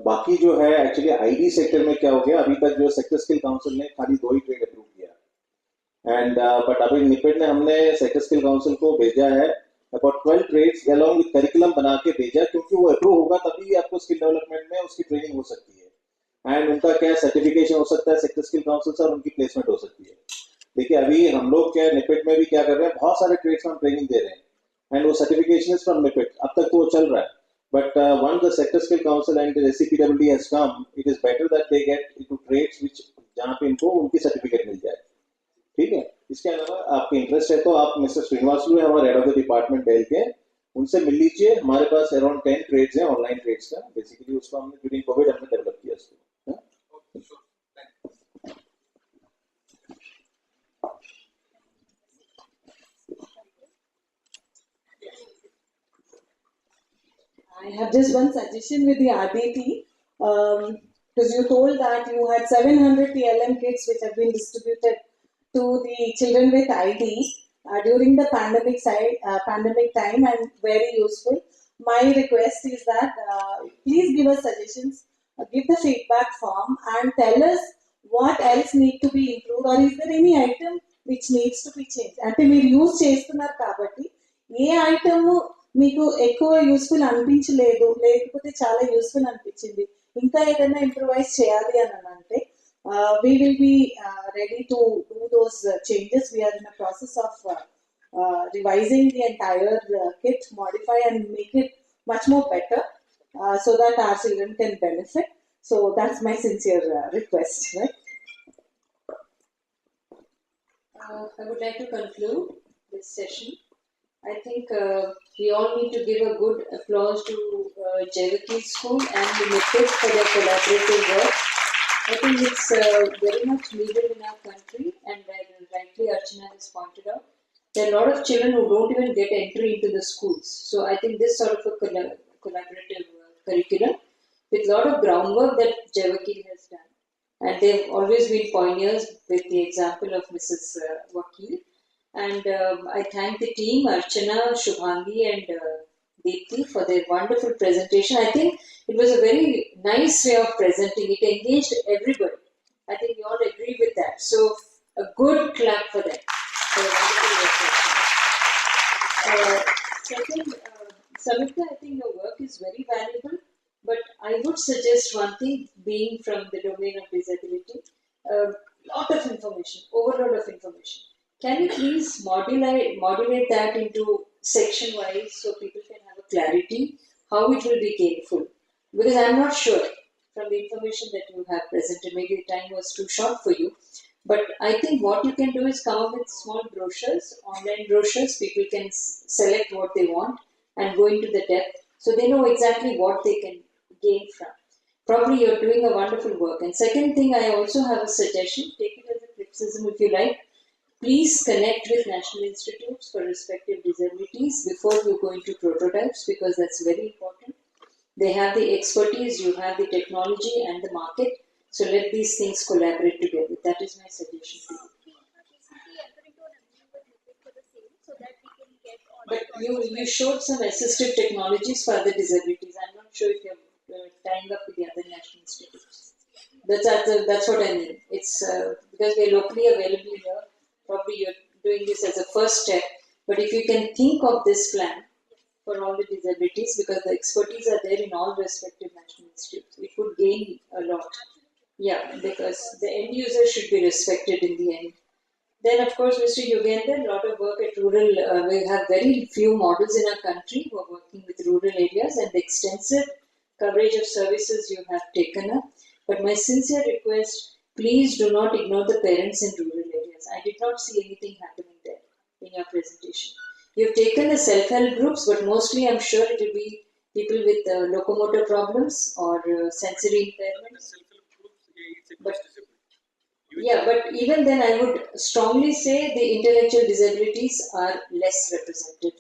बाकी जो है एक्चुअली आईडी सेक्टर में क्या हो गया, अभी तक जो सेक्टर स्किल काउंसिल ने खाली 2 ही ट्रेड अप्रूव किया. एंड बट अभी NIPED ने हमने सेक्टर स्किल काउंसिल को भेजा है about 12 trades along with curriculum बना के भेजा, क्योंकि वो अप्रूव होगा तभी आपको स्किल डेवलपमेंट में उसकी ट्रेनिंग हो सकती है. एंड उनका क्या सर्टिफिकेशन हो सकता है सेक्टर स्किल काउंसिल से, और उनकी प्लेसमेंट हो सकती है. देखिए अभी हम लोग क्या NIPED में भी क्या कर रहे हैं, बहुत सारे ट्रेड्स में हम ट्रेनिंग दे रहे हैं, एंड वो सर्टिफिकेशन इज फ्रॉम NIPED. अब तक तो वो चल रहा है, but once the sector skill council and the SCPWD has come, it is better that they get into trades which जहाँ पे इनको उनकी सर्टिफिकेट मिल जाए. ठीक है. इसके अलावा आपके इंटरेस्ट है तो आप मिस्टर श्रीनिवासलू है हमारे हेड ऑफ द डिपार्टमेंट डेल के, उनसे मिल लीजिए. हमारे पास अराउंड 10 ट्रेड्स हैं ऑनलाइन ट्रेड्स का. बेसिकली उसको हमने ड्यूरिंग कोविड हमने डेवलप किया उसको. I have just one suggestion with the RDT, because you told that you had 700 TLM kits which have been distributed to the children with ID during the pandemic time, and very useful. My request is that please give us suggestions, give the feedback form, and tell us what else need to be improved, or is there any item which needs to be changed. అంటే మీరు use చేస్తున్నారు కాబట్టి ఏ item మీకు ఎక్కువ useful అనిపించలేదు, లేకపోతే చాలా useful అనిపించింది, ఇంకా ఏదైనా ఇంప్రూవైజ్ చేయాలి అని అంటే we will be ready to do those changes. We are in the process of revising the entire kit, modify and make it much more better so that our children can benefit. So that's my sincere request. Right? I would like to conclude this session. I think we all need to give a good applause to Jevaki School and the NIPED for their collaborative work. I think it's very much needed in our country, and rightly Archana has pointed out, there are a lot of children who don't even get entry into the schools. So I think this sort of a collaborative curriculum with a lot of groundwork that Jevaki has done, and they've always been pioneers with the example of Mrs. Vakil. And I thank the team, Archana, Shubhangi and Deepthi for their wonderful presentation. I think it was a very nice way of presenting. It engaged everybody. I think we all agree with that. So a good clap for them. For a wonderful work. Second, Samita, I think your work is very valuable, but I would suggest one thing, being from the domain of disability, lot of information, overload of information. Can you please modulate that into section wise so people can have a clarity how it will be gainful? Because I'm not sure from the information that you have presented, maybe the time was too short for you. But I think what you can do is come up with small brochures, online brochures. People can select what they want and go into the depth so they know exactly what they can gain from. Probably you're doing a wonderful work. And second thing, I also have a suggestion. Take it as a criticism if you like. Please connect with national institutes for respective disabilities before you go into prototypes because that's very important. They have the expertise, you have the technology and the market. So let these things collaborate together. That is my suggestion to you. But you showed some assistive technologies for other disabilities. I'm not sure if you're tying up with the other national institutes. That's what I mean. It's because we're locally available here. Probably you're doing this as a first step. But if you can think of this plan for all the disabilities, because the expertise are there in all respective national institutes, it would gain a lot. Yeah, because the end user should be respected in the end. Then, of course, Mr. Yugender, a lot of work at rural, we have very few models in our country who are working with rural areas and the extensive coverage of services you have taken up. But my sincere request, please do not ignore the parents in rural areas. I did not see anything happening there in your presentation. You've taken the self-help groups, but mostly I'm sure it will be people with locomotor problems or sensory impairments. But, yeah, but even then I would strongly say the intellectual disabilities are less represented.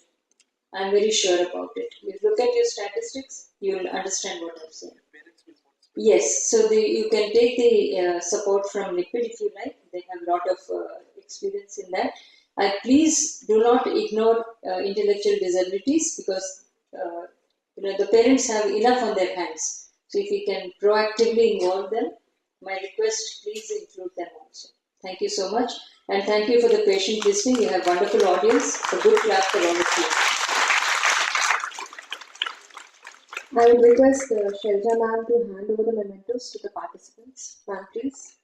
I'm very sure about it. You look at your statistics, you will understand what I'm saying. Yes, so you can take the support from NIPID if you like. They have a lot of experience in that. Please do not ignore intellectual disabilities because the parents have enough on their hands. So if we can proactively involve them, my request, please include them also. Thank you so much. And thank you for the patient listening. You have wonderful audience. A good clap for all of you. I would request Shelja ma'am to hand over the mementos to the participants. Ma'am, please.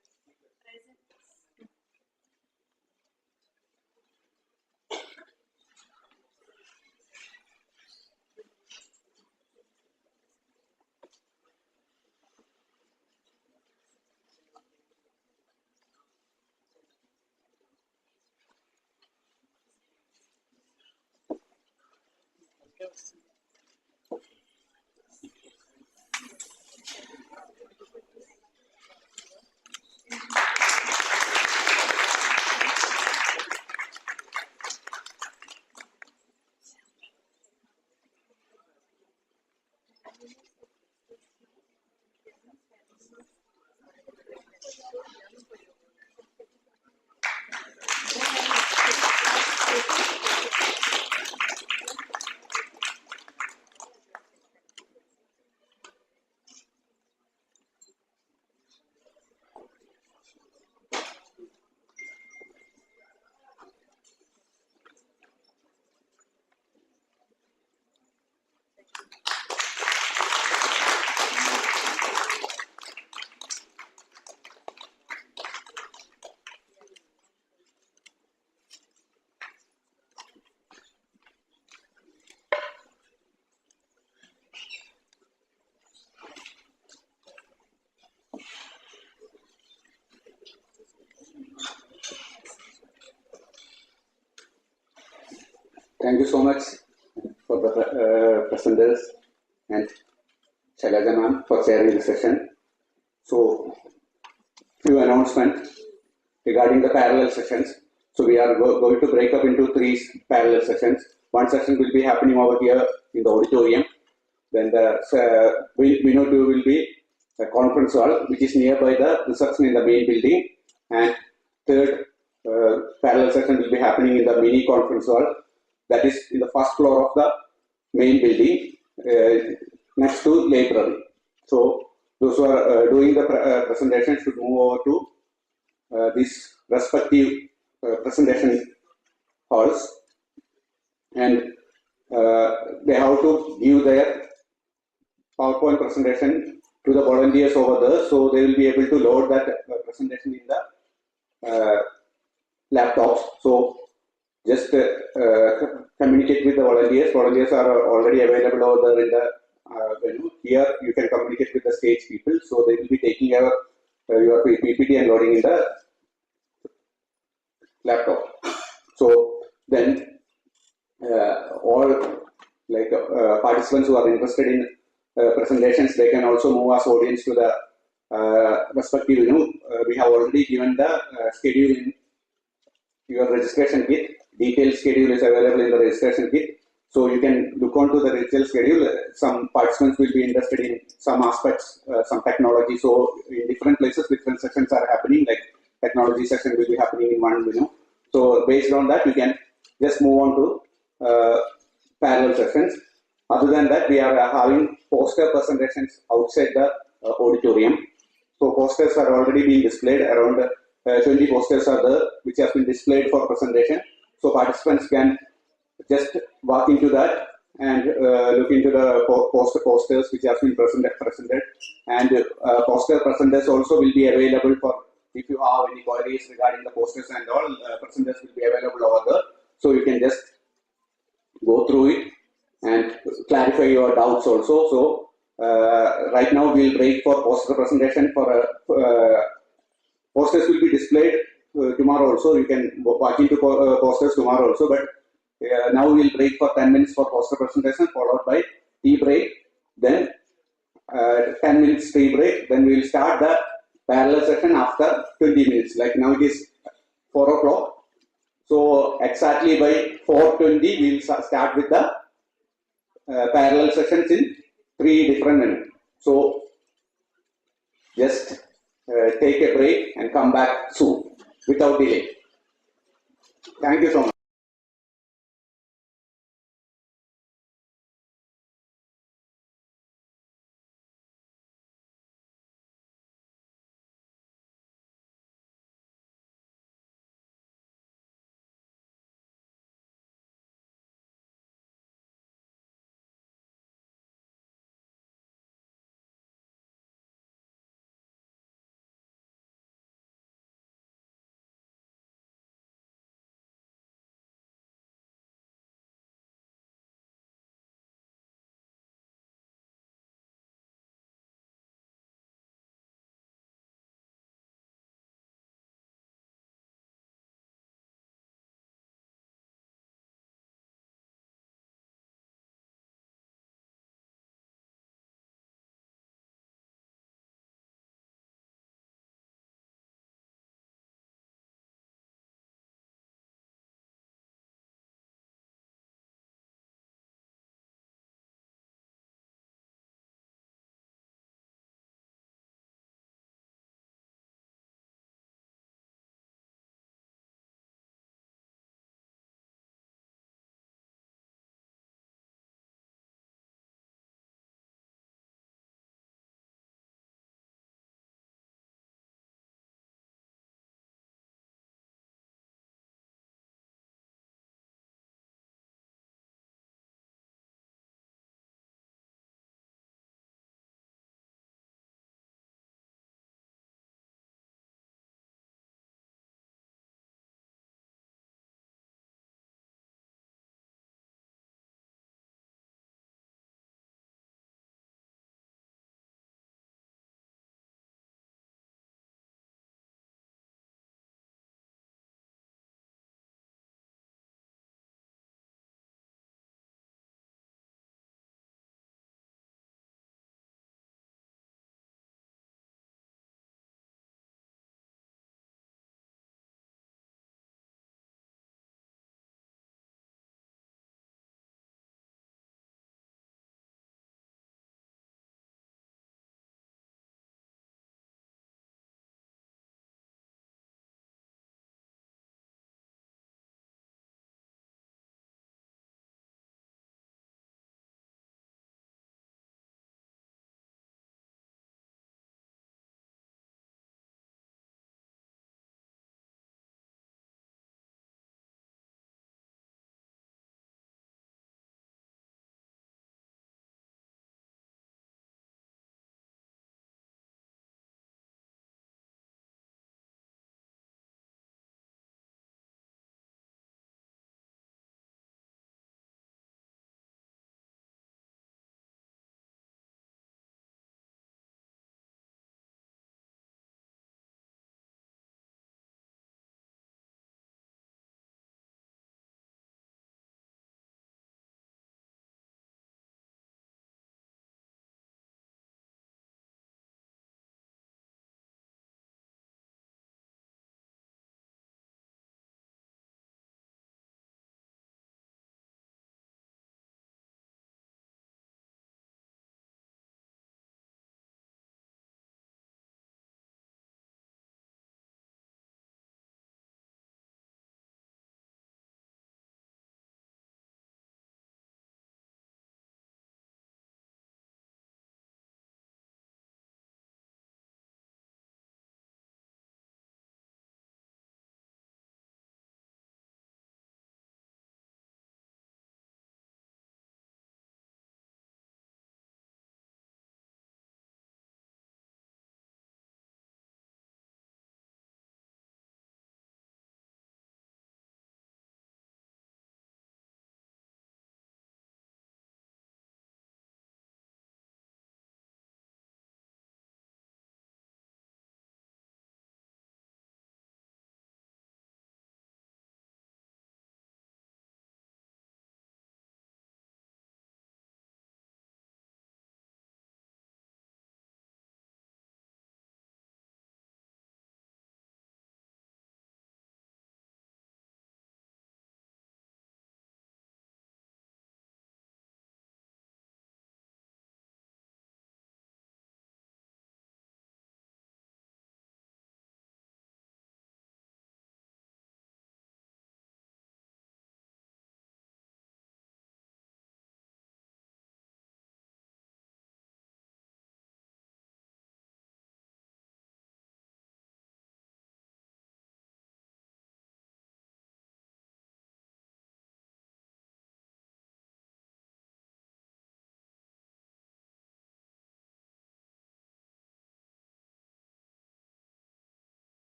Thank you so much for the presenters and Shailaja ma'am for sharing the session. So, few announcements regarding the parallel sessions. So we are going to break up into 3 parallel sessions. One session will be happening over here in the auditorium. Then the Vinod will be a conference hall, which is nearby the reception in the main building. And third parallel session will be happening in the mini conference hall, that is in the first floor of the main building next to library. So those who are doing the presentation should move over to these respective presentation halls. And they have to give their PowerPoint presentation to the volunteers over there, so they will be able to load that presentation in the laptops. So just communicate with the volunteers. Volunteers are already available over there in the venue. Here you can communicate with the stage people, so they will be taking your PPT and loading in the laptop. So then all like participants who are interested in presentations, they can also move as audience to the respective venue. We have already given the schedule in your registration kit. Detailed schedule is available in the registration kit. So you can look onto the detailed schedule. Some participants will be interested in some aspects, some technology. So in different places, different sessions are happening. Like technology session will be happening in one venue. So based on that, you can just move on to parallel sessions. Other than that, we are having poster presentations outside the auditorium. So posters are already being displayed. Around 20 posters are there, which have been displayed for presentation. So participants can just walk into that and look into the posters which have been presented. And poster presenters also will be available for if you have any queries regarding the posters and all. Presenters will be available over there. So you can just go through it and clarify your doubts also. So right now we'll break for poster presentation for posters will be displayed tomorrow also. You can walk into posters tomorrow also, but now we'll break for 10 minutes for poster presentation, followed by tea break, then 10 minutes tea break, then we'll start the parallel session after 20 minutes. Like now it is 4 o'clock. So exactly by 4:20 we'll start with the parallel sessions in 3 different minutes. So just take a break and come back soon without delay. Thank you so much.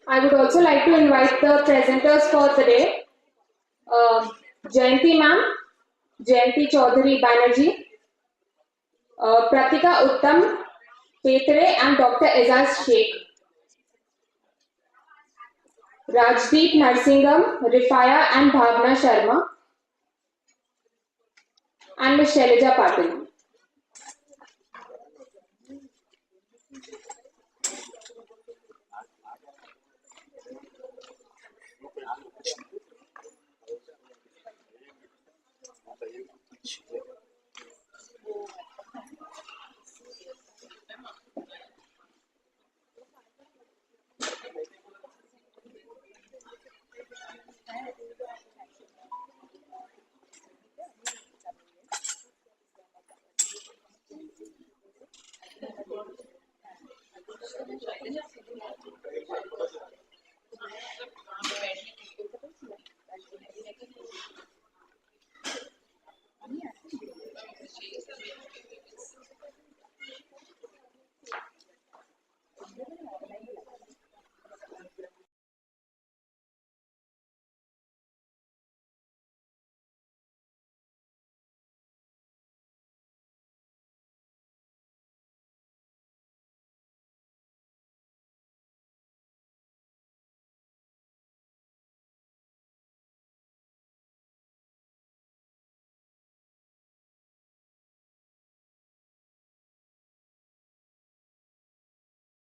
I would also like to invite the presenters for the day. Jayanti ma'am, Jayanti Chaudhary Banerjee, Pratika Uttam Petre and Dr. Ezaz Sheikh. Rajdeep Narsingham, Rifaya and Bhavna Sharma, and Ms. Shailaja Patil.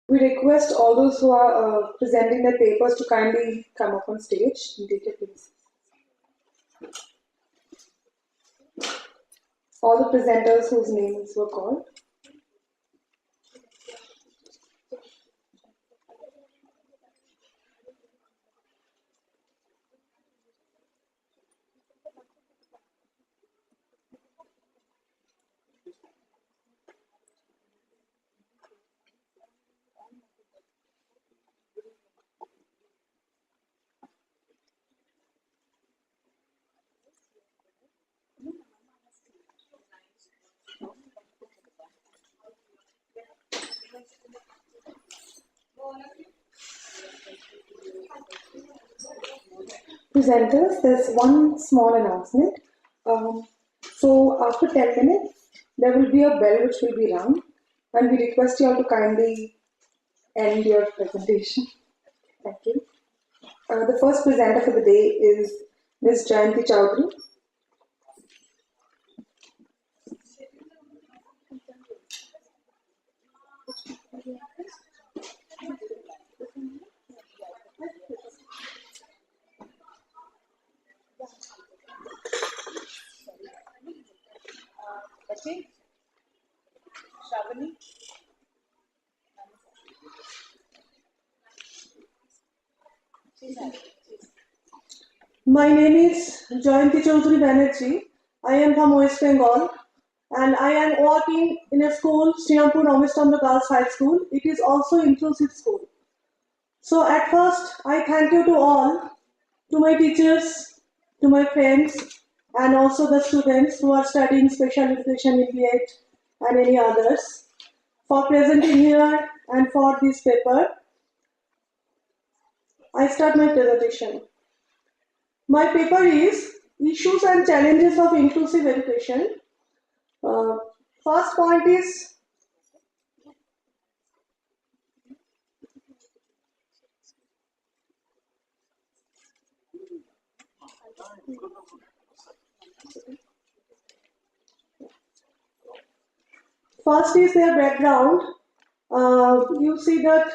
We request all those who are presenting their papers to kindly come up on stage and take your place. All the presenters whose names were called. Presenters, there's one small announcement. So after 10 minutes, there will be a bell which will be rung, and we request you all to kindly end your presentation. Thank you. The first presenter for the day is Ms. Jayanti Chaudhary. Shavani. My name is Jayanti Chaudhary Banerjee. I am from West Bengal and I am working in a school, Srinampur Ramestamra Girls High School. It is also inclusive school. So at first, I thank you to all, to my teachers, to my friends, and also the students who are studying special education in B.Ed and any others for presenting here and for this paper. I start my presentation. My paper is Issues and Challenges of Inclusive Education. First point is their background. You see that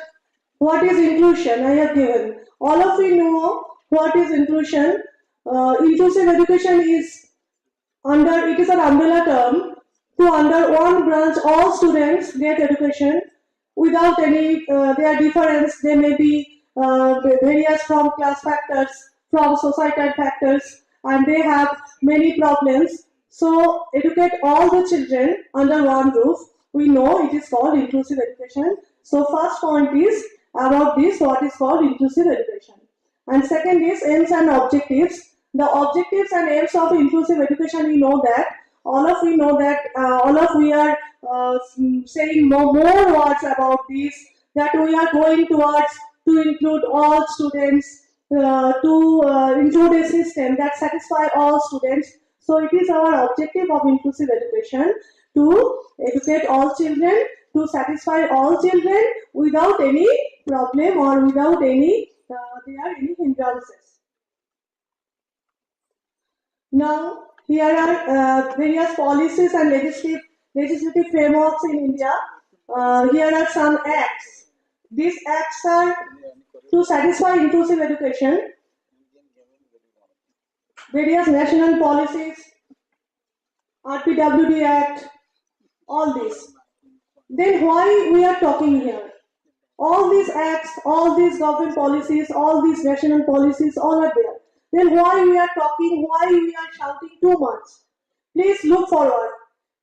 what is inclusion I have given. All of you know what is inclusion. Inclusive education is it is an umbrella term to under one branch all students get education without any their difference. They may be various from class factors, from societal factors, and they have many problems. So educate all the children under one roof. We know it is called inclusive education. So first point is about this, what is called inclusive education. And second is aims and objectives. The objectives and aims of inclusive education, we know that all of we know that all of we are saying more words about this, that we are going towards to include all students, to include a system that satisfy all students. So it is our objective of inclusive education to educate all children, to satisfy all children without any problem or without any any hindrances. Now, here are various policies and legislative frameworks in India. Here are some acts. These acts are to satisfy inclusive education. Various national policies, RPWD Act, all this. Then why we are talking here? All these acts, all these government policies, all these national policies, all are there. Then why we are talking, why we are shouting too much? Please look forward,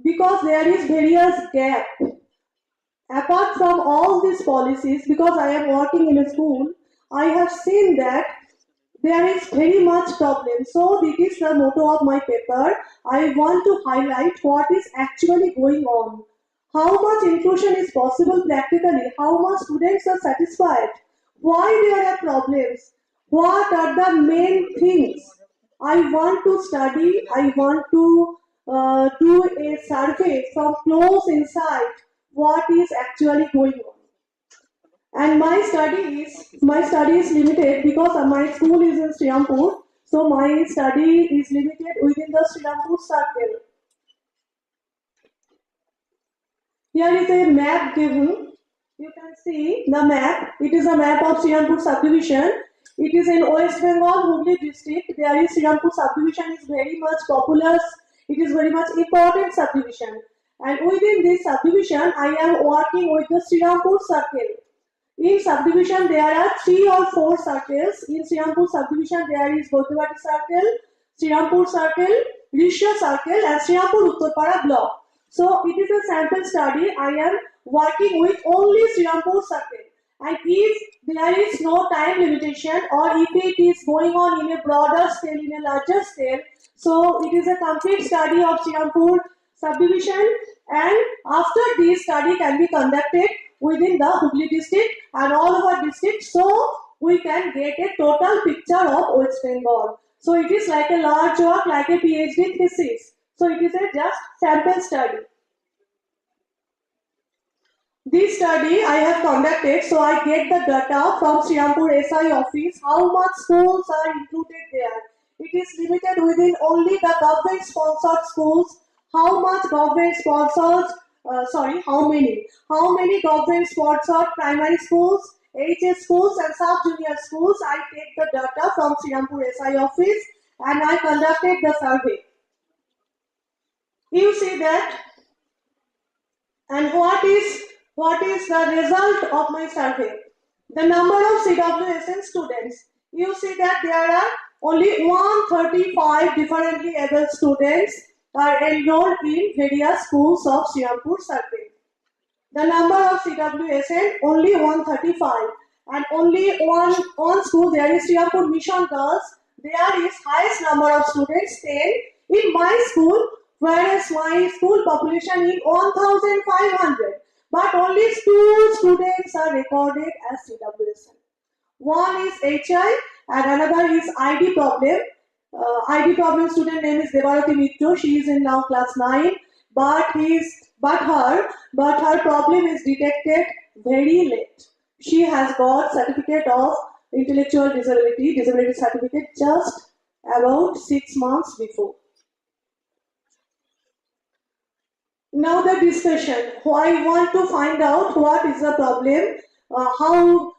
because there is various gap. Apart from all these policies, because I am working in a school, I have seen that there is very much problem. So this is the motto of my paper. I want to highlight what is actually going on. How much inclusion is possible practically? How much students are satisfied? Why there are problems? What are the main things? I want to study. I want to do a survey from close inside what is actually going on. And my study is limited because my school is in Srirampur. So my study is limited within the Srirampur circle. Here is a map given. You can see the map. It is a map of Srirampur subdivision. It is in West Bengal, Hooghly district. There is Srirampur subdivision is very much populous. It is very much important subdivision. And within this subdivision, I am working with the Srirampur circle. In subdivision, there are 3 or 4 circles. In Srirampur subdivision, there is Bodhwati circle, Srirampur circle, Rishya circle, and Srirampur Uttarpara block. So it is a sample study. I am working with only Srirampur circle. And if there is no time limitation, or if it is going on in a broader scale, in a larger scale, so it is a complete study of Srirampur subdivision. And after this study can be conducted within the Hooghly district and all over districts, so we can get a total picture of West Bengal. So it is like a large work, like a PhD thesis. So it is a just sample study. This study I have conducted, so I get the data from Srirampur SI office, how much schools are included there. It is limited within only the government sponsored schools. How much government sponsored, how many government sponsored primary schools, HS schools and sub-junior schools. I take the data from Srirampur SI office and I conducted the survey. You see that, and what is the result of my survey? The number of CWSN students. You see that there are only 135 differently able students are enrolled in various schools of Srirampur circle. The number of CWSN only 135, and only one school, there is Srirampur Mission Girls. There is highest number of students, 10 in my school, whereas my school population is 1,500. But only 2 students are recorded as CWSN. One is HI and another is ID problem. ID problem student name is Devarati Mitro. She is in now class 9, but her problem is detected very late. She has got certificate of intellectual disability certificate just about 6 months before. Now the discussion. I want to find out what is the problem, how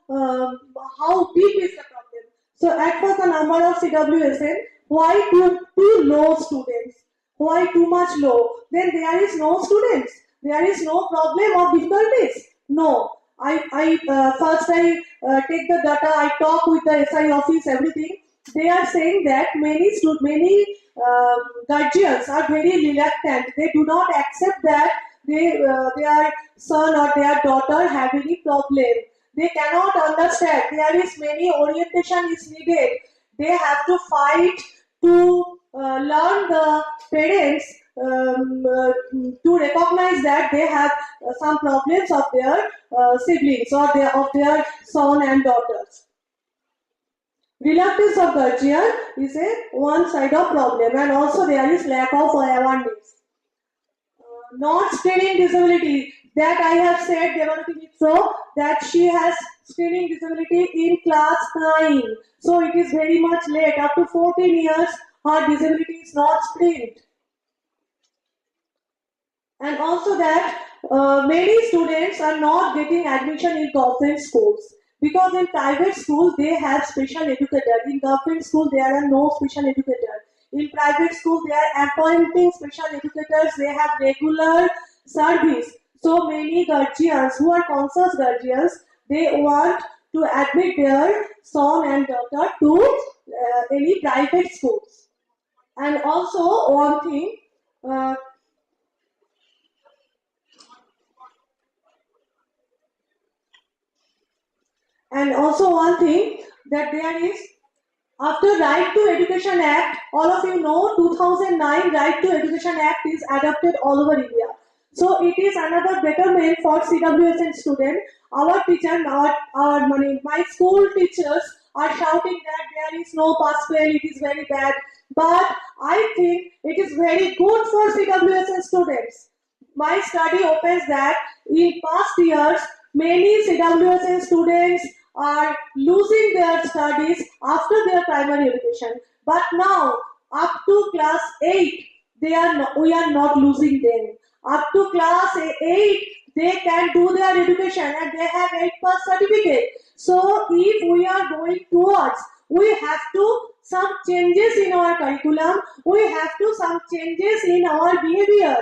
deep is the problem. So at first the number of CWSN, why too low students? Why too much low? Then there is no students. There is no problem or difficulties. No. First I take the data, I talk with the SI office, everything. They are saying that many guardians are very reluctant. They do not accept that their son or their daughter have any problem. They cannot understand. There is many orientation is needed. They have to fight to learn the parents to recognize that they have some problems of their siblings or of their son and daughters. Reluctance of guardian is a one side of problem, and also there is lack of awareness. Not screening disability, that I have said Devanati Mitro that she has screening disability in class 9. So it is very much late. Up to 14 years, her disability is not screened. And also that many students are not getting admission in government schools. Because in private schools, they have special educators. In government school, there are no special educators. In private school, they are appointing special educators. They have regular service. So many guardians who are conscious guardians, they want to admit their son and daughter to any private schools. And also one thing, that there is, after Right to Education Act, all of you know 2009 Right to Education Act is adopted all over India. So it is another betterment for CWSN students. Our teacher, my school teachers are shouting that there is no pass fail, it is very bad. But I think it is very good for CWSN students. My study opens that in past years, many CWSN students are losing their studies after their primary education. But now, up to class 8, we are not losing them. Up to class 8, they can do their education and they have 8-pass certificate. So if we are going towards, we have to some changes in our curriculum, we have to some changes in our behavior.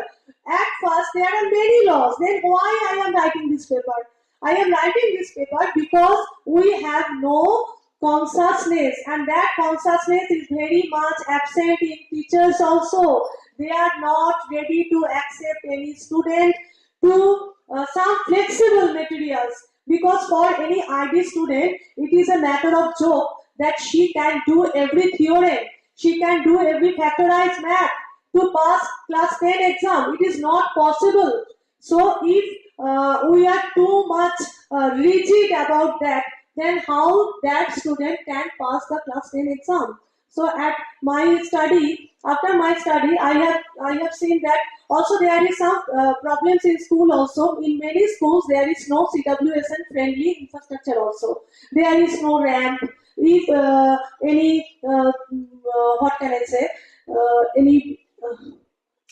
At first, there are many laws. Then why I am writing this paper? I am writing this paper because we have no consciousness, and that consciousness is very much absent in teachers also. They are not ready to accept any student to some flexible materials, because for any ID student, it is a matter of joke that she can do every theorem, she can do every factorized math to pass class 10 exam. It is not possible. So if we are too much rigid about that, then how that student can pass the class 10 exam? So at my study, after my study, I have seen that also there is some problems in school also. In many schools, there is no CWSN friendly infrastructure also. There is no ramp. If what can I say,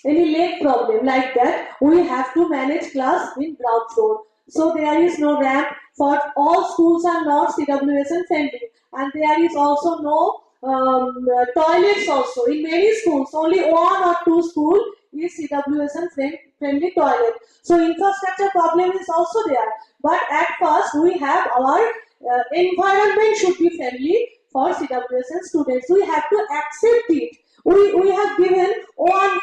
any leg problem like that, we have to manage class in ground floor. So there is no ramp. For all schools are not CWSN friendly, and there is also no toilets also. In many schools, only 1 or 2 schools is CWSN friendly toilet. So infrastructure problem is also there. But at first, we have our environment should be friendly for CWSN students. We have to accept it. We have given one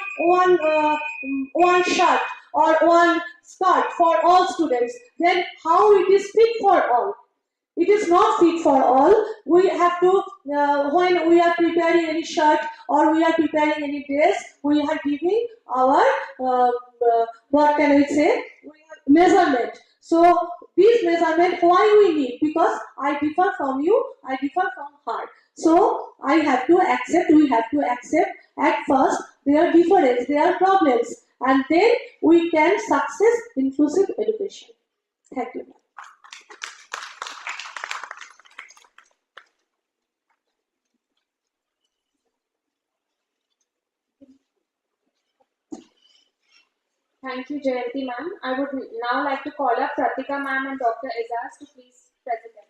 shirt or one skirt for all students. Then how it is fit for all? It is not fit for all. We have to, when we are preparing any shirt or we are preparing any dress, we are giving our, what can I say, measurement. So this measurement, why we need? Because I differ from you, I differ from her. So I have to accept, we have to accept at first their difference, their problems, and then we can success inclusive education. Thank you. Thank you, Jayanti ma'am. I would now like to call up Pratika ma'am and Dr. Azaz to please present them.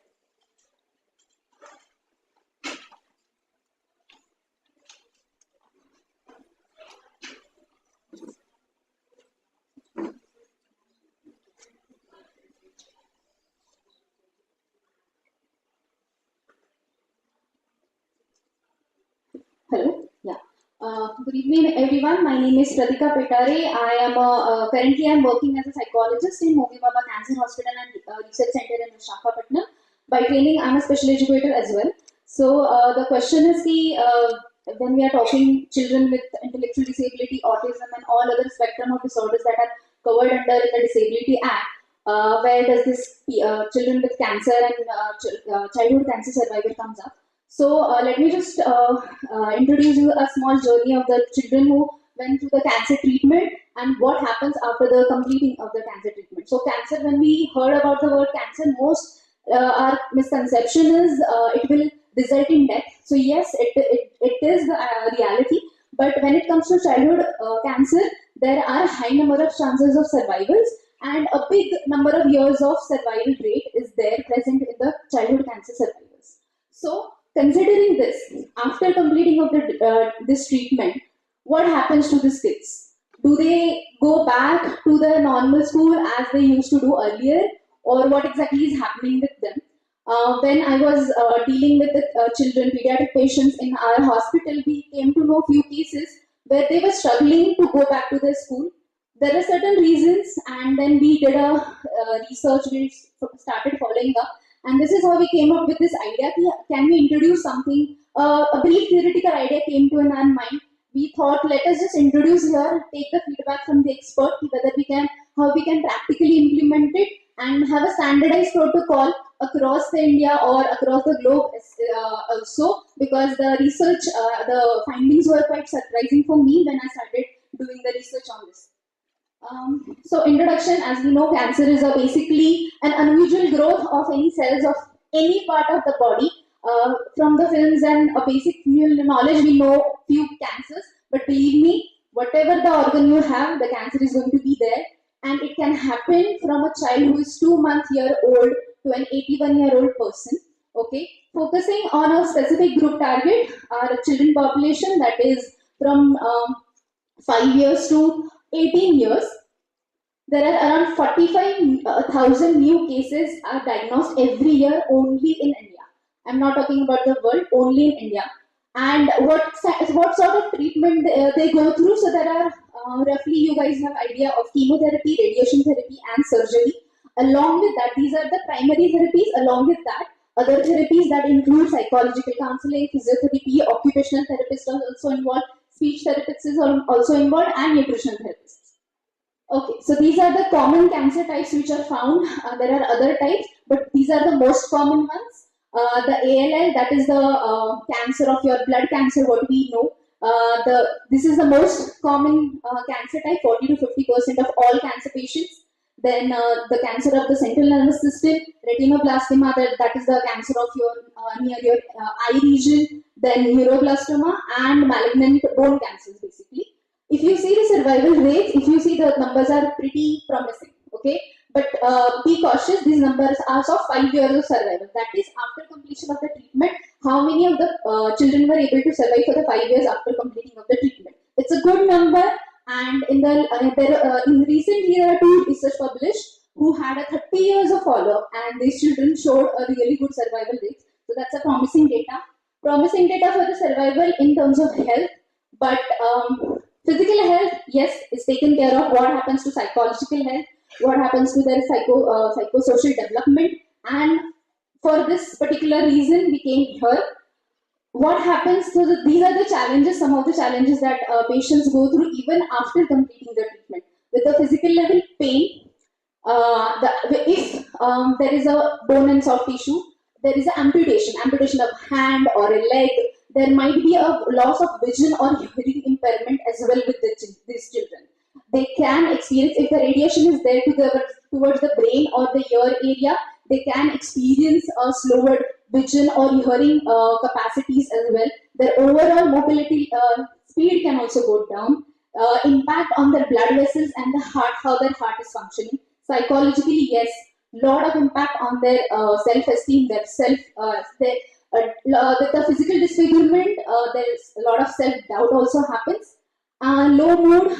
Hello. Yeah. Good evening, everyone. My name is Pratika Petare. I am currently I'm working as a psychologist in Homi Baba Cancer Hospital and Research Center in Visakhapatnam. By training, I'm a special educator as well. So the question is, when we are talking children with intellectual disability, autism, and all other spectrum of disorders that are covered under the Disability Act, where does this children with cancer and childhood cancer survivor comes up. So let me just introduce you a small journey of the children who went through the cancer treatment and what happens after the completing of the cancer treatment. So cancer, when we heard about the word cancer, most our misconception is it will result in death. So yes, it is the reality. But when it comes to childhood cancer, there are a high number of chances of survivals and a big number of years of survival rate is there present in the childhood cancer survivors. So considering this, after completing of the this treatment, what happens to these kids? Do they go back to the normal school as they used to do earlier, or what exactly is happening with them? When I was dealing with the children, pediatric patients in our hospital, we came to know few cases where they were struggling to go back to their school. There are certain reasons, and then we did a research, we started following up, and this is how we came up with this idea. Can we introduce something? A brief theoretical idea came to in our mind. We thought, let us just introduce here, take the feedback from the expert, whether we can, how we can practically implement it and have a standardized protocol across the India or across the globe also, because the research, the findings were quite surprising for me when I started doing the research on this. So introduction, as we know, cancer is basically an unusual growth of any cells of any part of the body. From the films and basic knowledge, we know few cancers, but believe me, whatever the organ you have, the cancer is going to be there, and it can happen from a child who is 2-month-old to an 81-year-old person. Okay, focusing on a specific group target, our children population, that is from 5 years to 18 years. There are around 45,000 new cases are diagnosed every year only in India. I'm not talking about the world, only in India. And what sort of treatment they go through? So there are roughly, you guys have idea of chemotherapy, radiation therapy, and surgery. Along with that, these are the primary therapies. Along with that, other therapies that include psychological counseling, physiotherapy, occupational therapists are also involved, speech therapists are also involved, and nutrition therapists. Okay, so these are the common cancer types which are found. There are other types, but these are the most common ones. The ALL, that is the cancer of your blood cancer, what we know. This is the most common cancer type, 40 to 50% of all cancer patients. Then the cancer of the central nervous system, retinoblastoma, that is the cancer of your near your eye region. Then neuroblastoma and malignant bone cancers, basically. If you see the survival rates, if you see the numbers are pretty promising, okay? But be cautious, these numbers are of 5 years of survival. That is, after completion of the treatment, how many of the children were able to survive for the 5 years after completing of the treatment. It's a good number, and in recently there are 2 research published who had a 30 years of follow-up, and these children showed a really good survival rate. So that's a promising data. Promising data for the survival in terms of health, but physical health, yes, is taken care of. What happens to psychological health? What happens to their psychosocial development? And for this particular reason, we came here. What happens? So these are the challenges, some of the challenges that patients go through even after completing the treatment. With the physical level pain, if there is a bone and soft tissue, there is an amputation of hand or a leg. There might be a loss of vision or hearing impairment as well with these children. They can experience, if the radiation is there towards the brain or the ear area, they can experience a slower vision or hearing capacities as well. Their overall mobility speed can also go down. Impact on their blood vessels and the heart, how their heart is functioning. Psychologically, yes, lot of impact on their self-esteem, their with the physical disfigurement, there's a lot of self-doubt also happens. Low mood,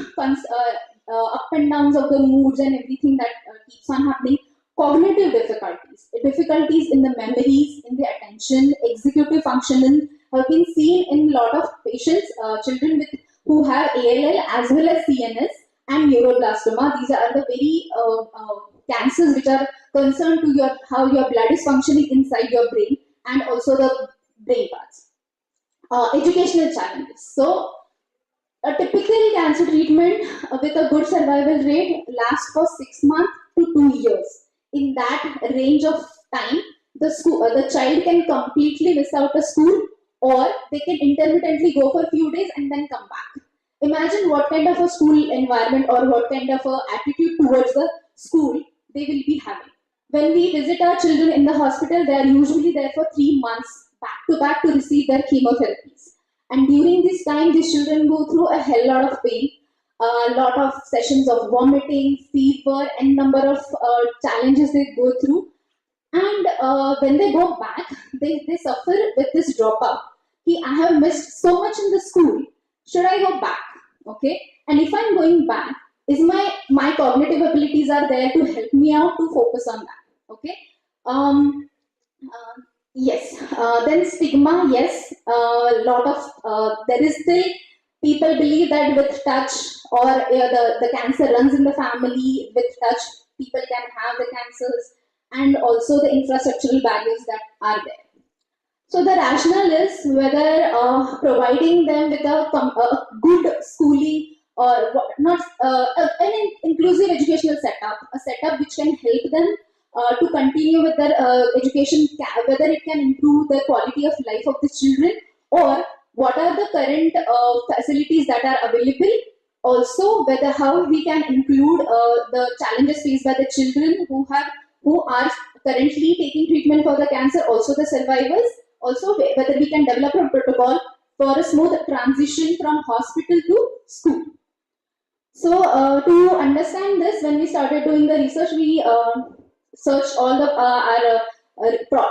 up and downs of the moods and everything that keeps on happening. Cognitive difficulties in the memories, in the attention, executive functioning have been seen in a lot of patients, children who have ALL as well as CNS and neuroblastoma. These are the very cancers which are concerned to how your blood is functioning inside your brain and also the brain parts. educational challenges. So, a typical cancer treatment with a good survival rate lasts for 6 months to 2 years. In that range of time, the child can completely miss out a school, or they can intermittently go for a few days and then come back. Imagine what kind of a school environment or what kind of a attitude towards the school they will be having. When we visit our children in the hospital, they are usually there for 3 months back to back to receive their chemotherapies. And during this time, these children go through a hell lot of pain, a lot of sessions of vomiting, fever, and number of challenges they go through. And when they go back, they suffer with this dropout. I have missed so much in the school. Should I go back? Okay. And if I'm going back, is my cognitive abilities are there to help me out to focus on that? Okay. Yes. Then stigma. Yes. Lot of there is still people believe that with touch or the cancer runs in the family. With touch, people can have the cancers, and also the infrastructural barriers that are there. So the rationale is whether providing them with a good schooling or not an inclusive educational setup, a setup which can help them to continue with their education, whether it can improve the quality of life of the children, or what are the current facilities that are available. Also, whether how we can include the challenges faced by the children who are currently taking treatment for the cancer, also the survivors. Also, whether we can develop a protocol for a smooth transition from hospital to school. So, to understand this, when we started doing the research, we searched all the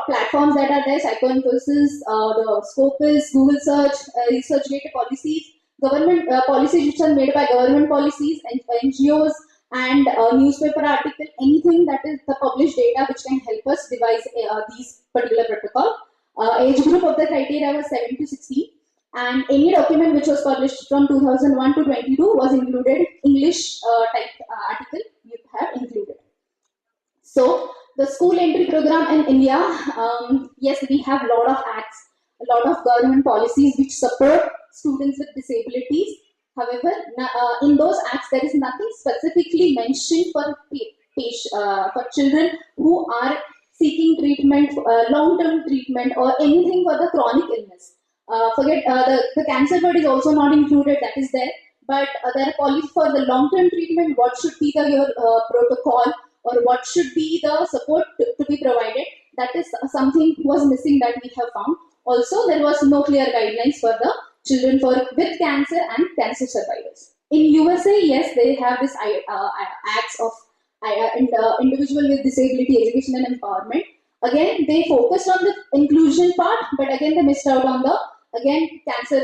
platforms that are there: Psychoinfosys, the Scopus, Google Search, research data policies, government policies which are made by government policies and NGOs, and newspaper article, anything that is the published data which can help us devise these particular protocol. Age group of the criteria was 7 to 16, and any document which was published from 2001 to 22 was included. English type article you have included. So the school entry program in India, yes, we have a lot of acts, a lot of government policies which support students with disabilities. However, in those acts, there is nothing specifically mentioned for children who are seeking treatment, long-term treatment, or anything for the chronic illness. Forget the cancer word is also not included. That is there, but there are policies for the long-term treatment. What should be your protocol, or what should be the support to be provided? That is something was missing that we have found. Also, there was no clear guidelines for the children with cancer and cancer survivors. In USA, yes, they have this acts of individual with disability education and empowerment. Again, they focused on the inclusion part, but again they missed out on the cancer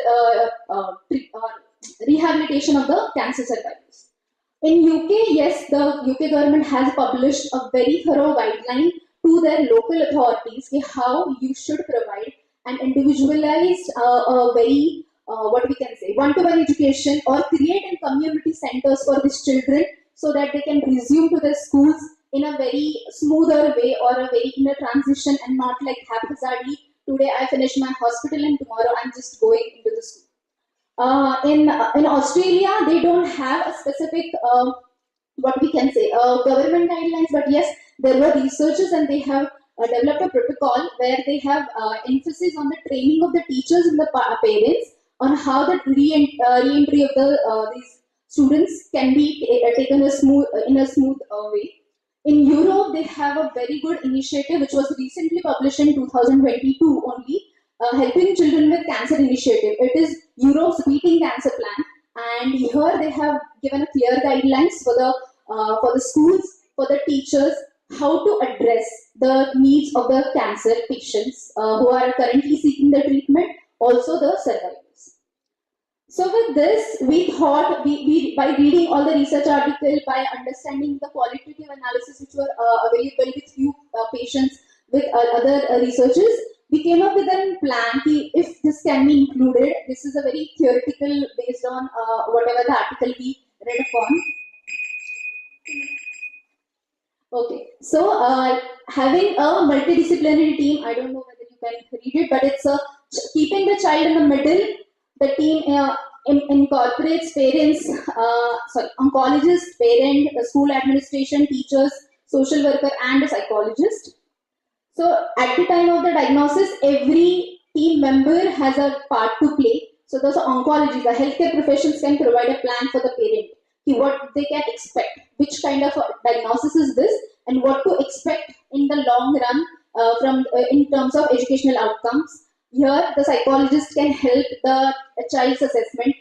rehabilitation of the cancer survivors. In UK, yes, the UK government has published a very thorough guideline to their local authorities how you should provide an individualized, very what we can say, one-to-one education, or create in community centers for these children so that they can resume to their schools in a very smoother way, or a very in a transition, and not like haphazardly. Today I finish my hospital and tomorrow I'm just going into the school. In Australia, they don't have a specific what we can say government guidelines, but yes, there were researchers and they have developed a protocol where they have emphasis on the training of the teachers and the parents on how the re-entry of these students can be taken in a smooth way. In Europe, they have a very good initiative which was recently published in 2022 only, helping children with cancer initiative. It is Europe's Beating Cancer Plan, and here they have given a clear guidelines for the schools, for the teachers, how to address the needs of the cancer patients who are currently seeking the treatment, also the survivors. So with this, we thought we by reading all the research articles, by understanding the qualitative analysis which were available with few patients, with other researchers, we came up with a plan if this can be included. This is a very theoretical based on whatever the article we read upon. Okay, so having a multidisciplinary team, I don't know whether you can read it, but it's a keeping the child in the middle, the team incorporates parents, oncologists, parent, school administration, teachers, social worker, and a psychologist. So at the time of the diagnosis, every team member has a part to play. So the oncology, the healthcare professions can provide a plan for the parent, what they can expect, which kind of diagnosis is this, and what to expect in the long run from in terms of educational outcomes. Here, the psychologist can help the child's assessment,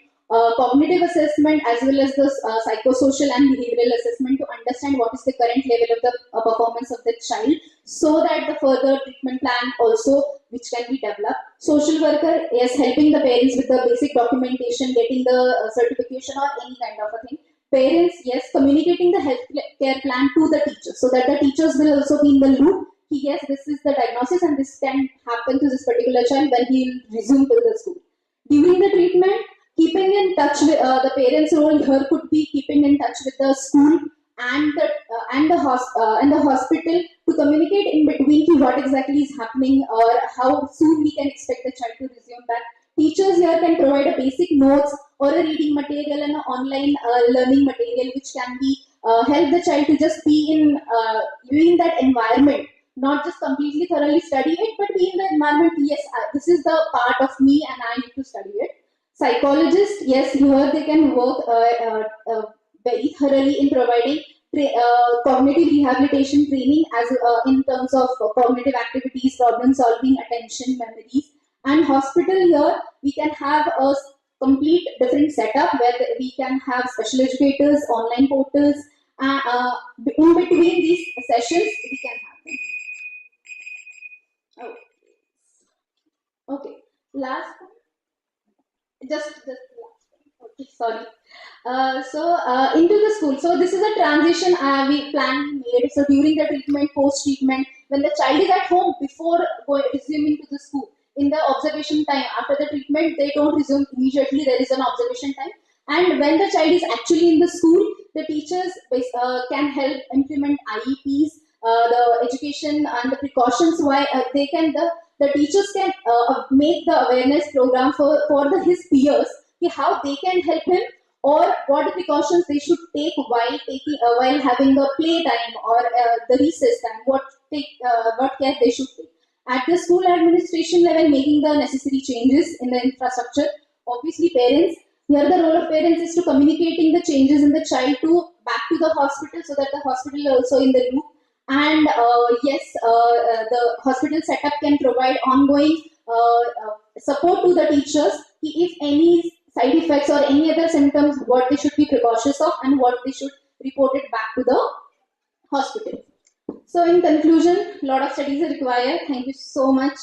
cognitive assessment, as well as the psychosocial and behavioral assessment to understand what is the current level of the performance of the child, so that the further treatment plan also which can be developed. Social worker is helping the parents with the basic documentation, getting the certification or any kind of a thing. Parents, yes, communicating the health care plan to the teachers, so that the teachers will also be in the loop. Yes, this is the diagnosis and this can happen to this particular child when he will resume to the school. During the treatment, keeping in touch with the parents' role here could be keeping in touch with the school and the hospital to communicate in between what exactly is happening or how soon we can expect the child to resume back. Teachers here can provide a basic notes or a reading material and an online learning material which can be help the child to just be in that environment, not just completely thoroughly study it, but be in the environment. Yes, this is the part of me and I need to study it. Psychologists, yes, here they can work very thoroughly in providing cognitive rehabilitation training as in terms of cognitive activities, problem solving, attention, memories. And hospital here, we can have a complete different setup where we can have special educators, online portals. In between these sessions, we can have them. Oh. Okay. Last one. Just okay, sorry. Into the school. So this is a transition we made. So during the treatment, post treatment, when the child is at home before resuming to the school, in the observation time after the treatment, they don't resume immediately. There is an observation time, and when the child is actually in the school, the teachers can help implement IEPs, the education and the precautions. Why they can the teachers can make the awareness program for his peers, how they can help him or what precautions they should take while having the play time or the recess time, what care they should take. At the school administration level, making the necessary changes in the infrastructure. Obviously, parents, here the role of parents is to communicating the changes in the child to back to the hospital, so that the hospital is also in the loop. And yes, the hospital setup can provide ongoing support to the teachers if any side effects or any other symptoms, what they should be precautious of and what they should report it back to the hospital. So in conclusion, a lot of studies are required. Thank you so much.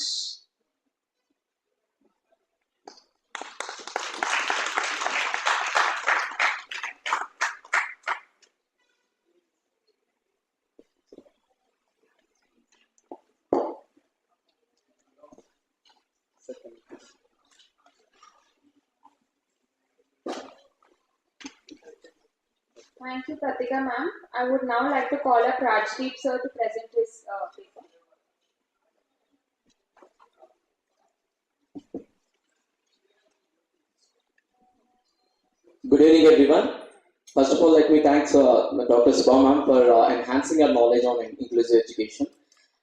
Thank you, Pratika ma'am. I would now like to call up Rajdeep sir to present his paper. Good evening, everyone. First of all, let me thank Dr. Subha ma'am for enhancing our knowledge on inclusive education.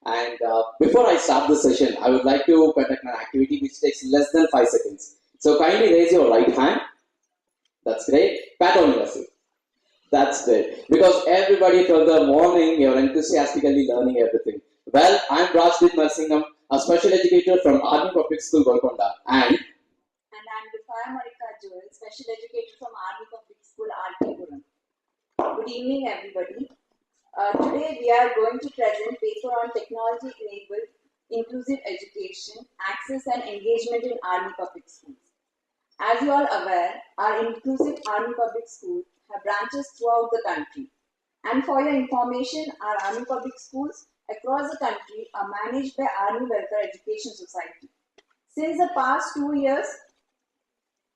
And before I start the session, I would like to conduct an activity which takes less than 5 seconds. So kindly raise your right hand. That's great. Pat on yourself. That's great. Because everybody from the morning, you're enthusiastically learning everything. Well, I'm Rajdeep Narsingham, a special educator from Army Public School, Golconda. And I'm Dufaya Marika Joel, special educator from Army Public School, RT. Good evening, everybody. Today we are going to present paper on technology-enabled inclusive education, access and engagement in Army Public Schools. As you are aware, our inclusive Army Public Schools have branches throughout the country. And for your information, our Army Public Schools across the country are managed by Army Welfare Education Society. Since the past 2 years,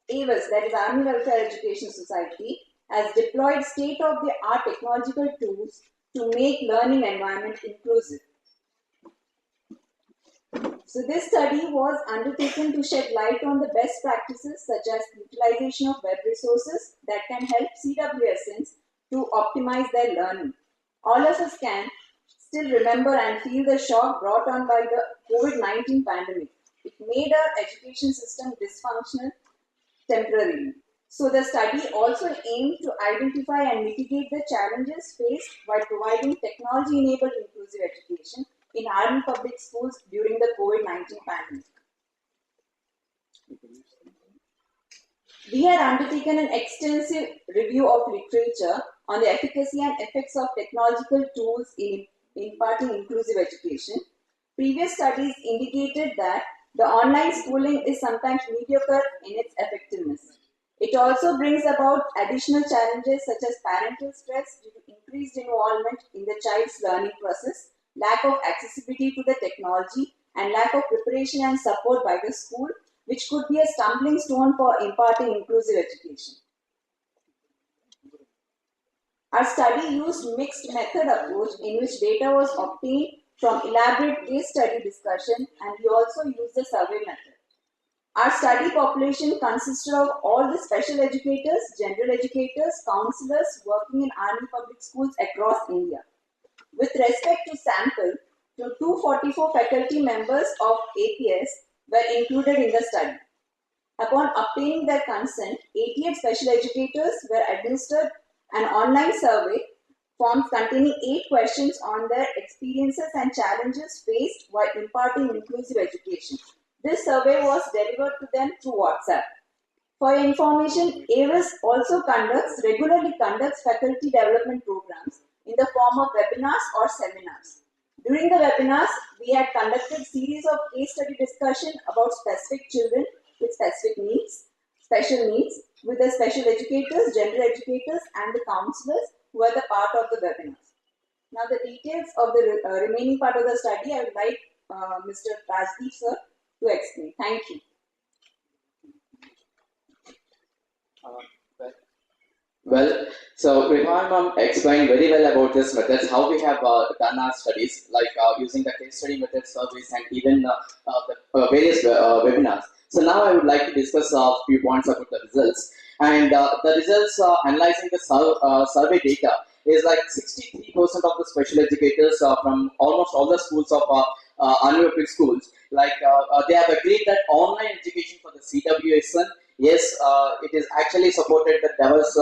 AWES, that is Army Welfare Education Society, has deployed state-of-the-art technological tools to make learning environment inclusive. So this study was undertaken to shed light on the best practices such as utilization of web resources that can help CWSNs to optimize their learning. All of us can still remember and feel the shock brought on by the COVID-19 pandemic. It made our education system dysfunctional temporarily. So the study also aimed to identify and mitigate the challenges faced by providing technology-enabled inclusive education in Army public schools during the COVID-19 pandemic. We had undertaken an extensive review of literature on the efficacy and effects of technological tools in imparting inclusive education. Previous studies indicated that the online schooling is sometimes mediocre in its effectiveness. It also brings about additional challenges such as parental stress due to increased involvement in the child's learning process, lack of accessibility to the technology, and lack of preparation and support by the school, which could be a stumbling stone for imparting inclusive education. Our study used mixed method approach in which data was obtained from elaborate case study discussion, and we also used the survey method. Our study population consisted of all the special educators, general educators, counselors working in Army public schools across India. With respect to sample, 244 faculty members of APS were included in the study. Upon obtaining their consent, 88 special educators were administered an online survey forms containing 8 questions on their experiences and challenges faced while imparting inclusive education. This survey was delivered to them through WhatsApp. For your information, AWIS also regularly conducts faculty development programs in the form of webinars or seminars. During the webinars, we had conducted series of case study discussion about specific children with specific needs, special needs, with the special educators, general educators, and the counselors who were the part of the webinars. Now, the details of the remaining part of the study, I would like Mr. Rajdeep sir to explain. Thank you. Well, so Rehan ma'am explained very well about this methods, how we have done our studies, like using the case study method, surveys, and even the various webinars. So now I would like to discuss a few points about the results. And the results analyzing the survey data is like 63% of the special educators from almost all the schools of Army public schools, like they have agreed that online education for the CWSN, yes, it is actually supported the diverse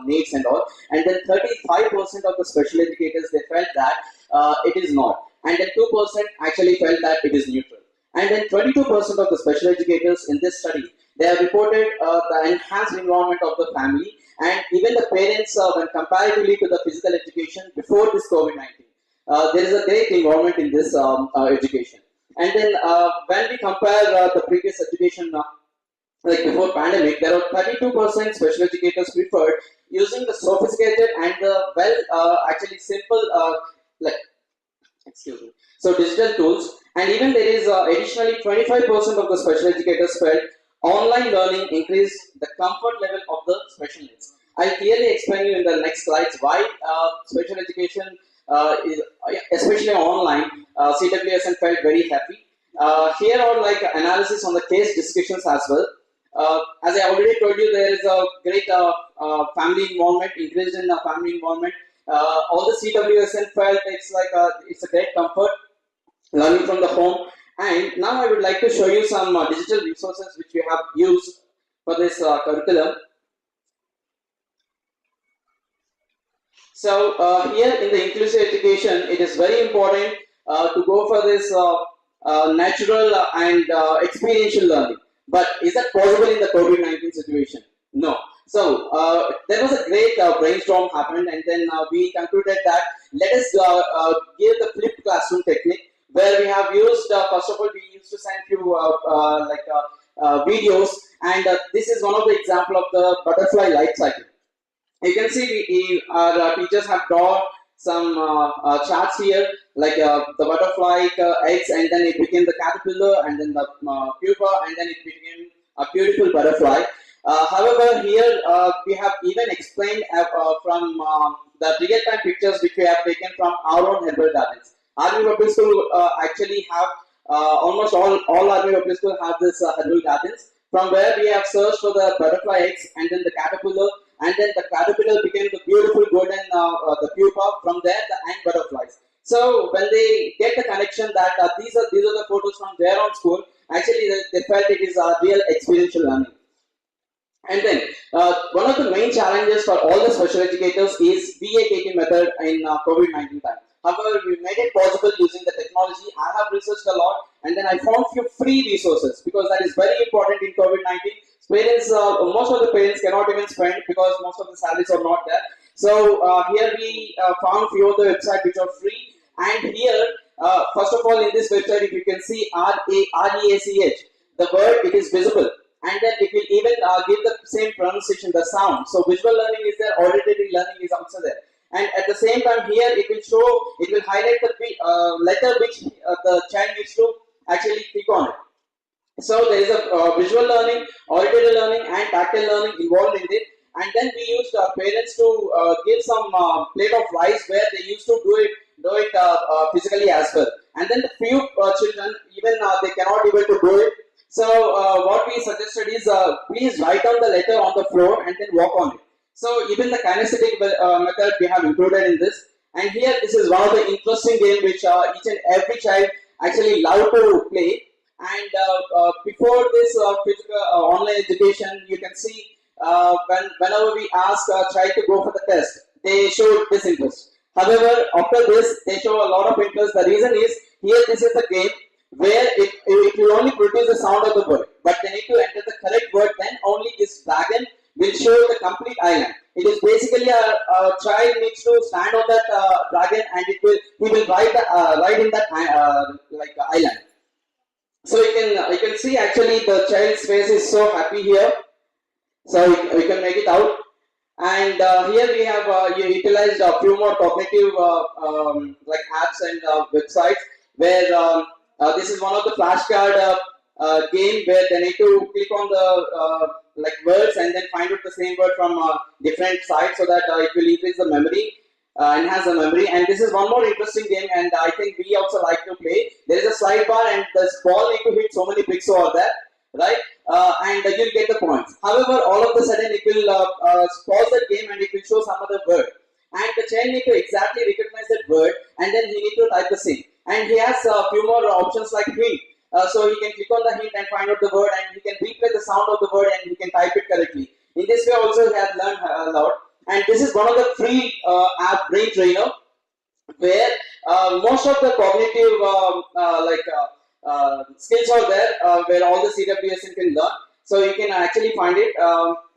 needs and all. And then 35% of the special educators, they felt that it is not. And then 2% actually felt that it is neutral. And then 22% of the special educators in this study, they have reported the enhanced involvement of the family and even the parents when comparatively to the physical education before this COVID-19. There is a great involvement in this education. And then when we compare the previous education, like before pandemic, there were 32% special educators preferred using the sophisticated and the actually simple so digital tools. And even there is additionally 25% of the special educators felt online learning increased the comfort level of the special needs. I'll clearly explain you in the next slides why special education is, especially online, CWSN felt very happy. Here are like analysis on the case discussions as well. As I already told you, there is a great family involvement, increase in family involvement. All the CWSN felt it's a great comfort learning from the home. And now I would like to show you some digital resources which we have used for this curriculum. So here in the inclusive education, it is very important to go for this natural and experiential learning. But is that possible in the COVID-19 situation? No. So there was a great brainstorm happened, and then we concluded that let us give the flipped classroom technique, where we have used first of all we used to send few videos, and this is one of the example of the butterfly life cycle. You can see our teachers have drawn some charts here, like the butterfly eggs, and then it became the caterpillar, and then the pupa, and then it became a beautiful butterfly. However, here we have even explained from the real-time pictures which we have taken from our own herbal gardens. Army Public School actually have almost all army public schools have this herbal gardens, from where we have searched for the butterfly eggs and then the caterpillar, and then the caterpillar became the beautiful golden the pupa. From there, the young butterflies. So when they get the connection that these are the photos from their own school, actually they felt it is a real experiential learning. And then one of the main challenges for all the special educators is VAKT method in COVID-19 time. However, we made it possible using the technology. I have researched a lot, and then I found few free resources because that is very important in COVID-19. Parents, most of the parents cannot even spend because most of the salaries are not there. So here we found few of the websites which are free. And here, first of all, in this website, if you can see REACH, the word, it is visible, and then it will even give the same pronunciation, the sound. So visual learning is there, auditory learning is also there. And at the same time here, it will highlight the letter which the child needs to actually click on it. So there is a visual learning, auditory learning, and tactile learning involved in it. And then we used parents to give some plate of rice where they used to do it physically as well. And then the few children, even they cannot able to do it. So what we suggested is please write down the letter on the floor and then walk on it. So even the kinesthetic method we have included in this. And here this is one of the interesting game which each and every child actually love to play. And before this physical online education, you can see whenever we ask a child to go for the test, they show disinterest. However, after this, they show a lot of interest. The reason is here this is the game where it will only produce the sound of the word, but they need to enter the correct word. Then only this dragon will show the complete island. It is basically a child needs to stand on that dragon, and he will ride in that island. So you can see actually the child's face is so happy here. So we can make it out. And here we have utilized a few more cognitive like apps and websites where this is one of the flashcard game where they need to click on the like words and then find out the same word from different sites so that it will increase the memory, enhance the memory. And this is one more interesting game, and I think we also like to play. There is a slide bar, and the ball need to hit so many bricks over there, right? And you'll get the points. However, all of a sudden it will pause the game and it will show some other word. And the child need to exactly recognize that word, and then he need to type the same. And he has a few more options like hint. So he can click on the hint and find out the word, and he can replay the sound of the word and he can type it correctly. In this way also he has learned a lot. And this is one of the free app Brain Trainer, where most of the cognitive skills are there, where all the CWSN can learn. So you can actually find it,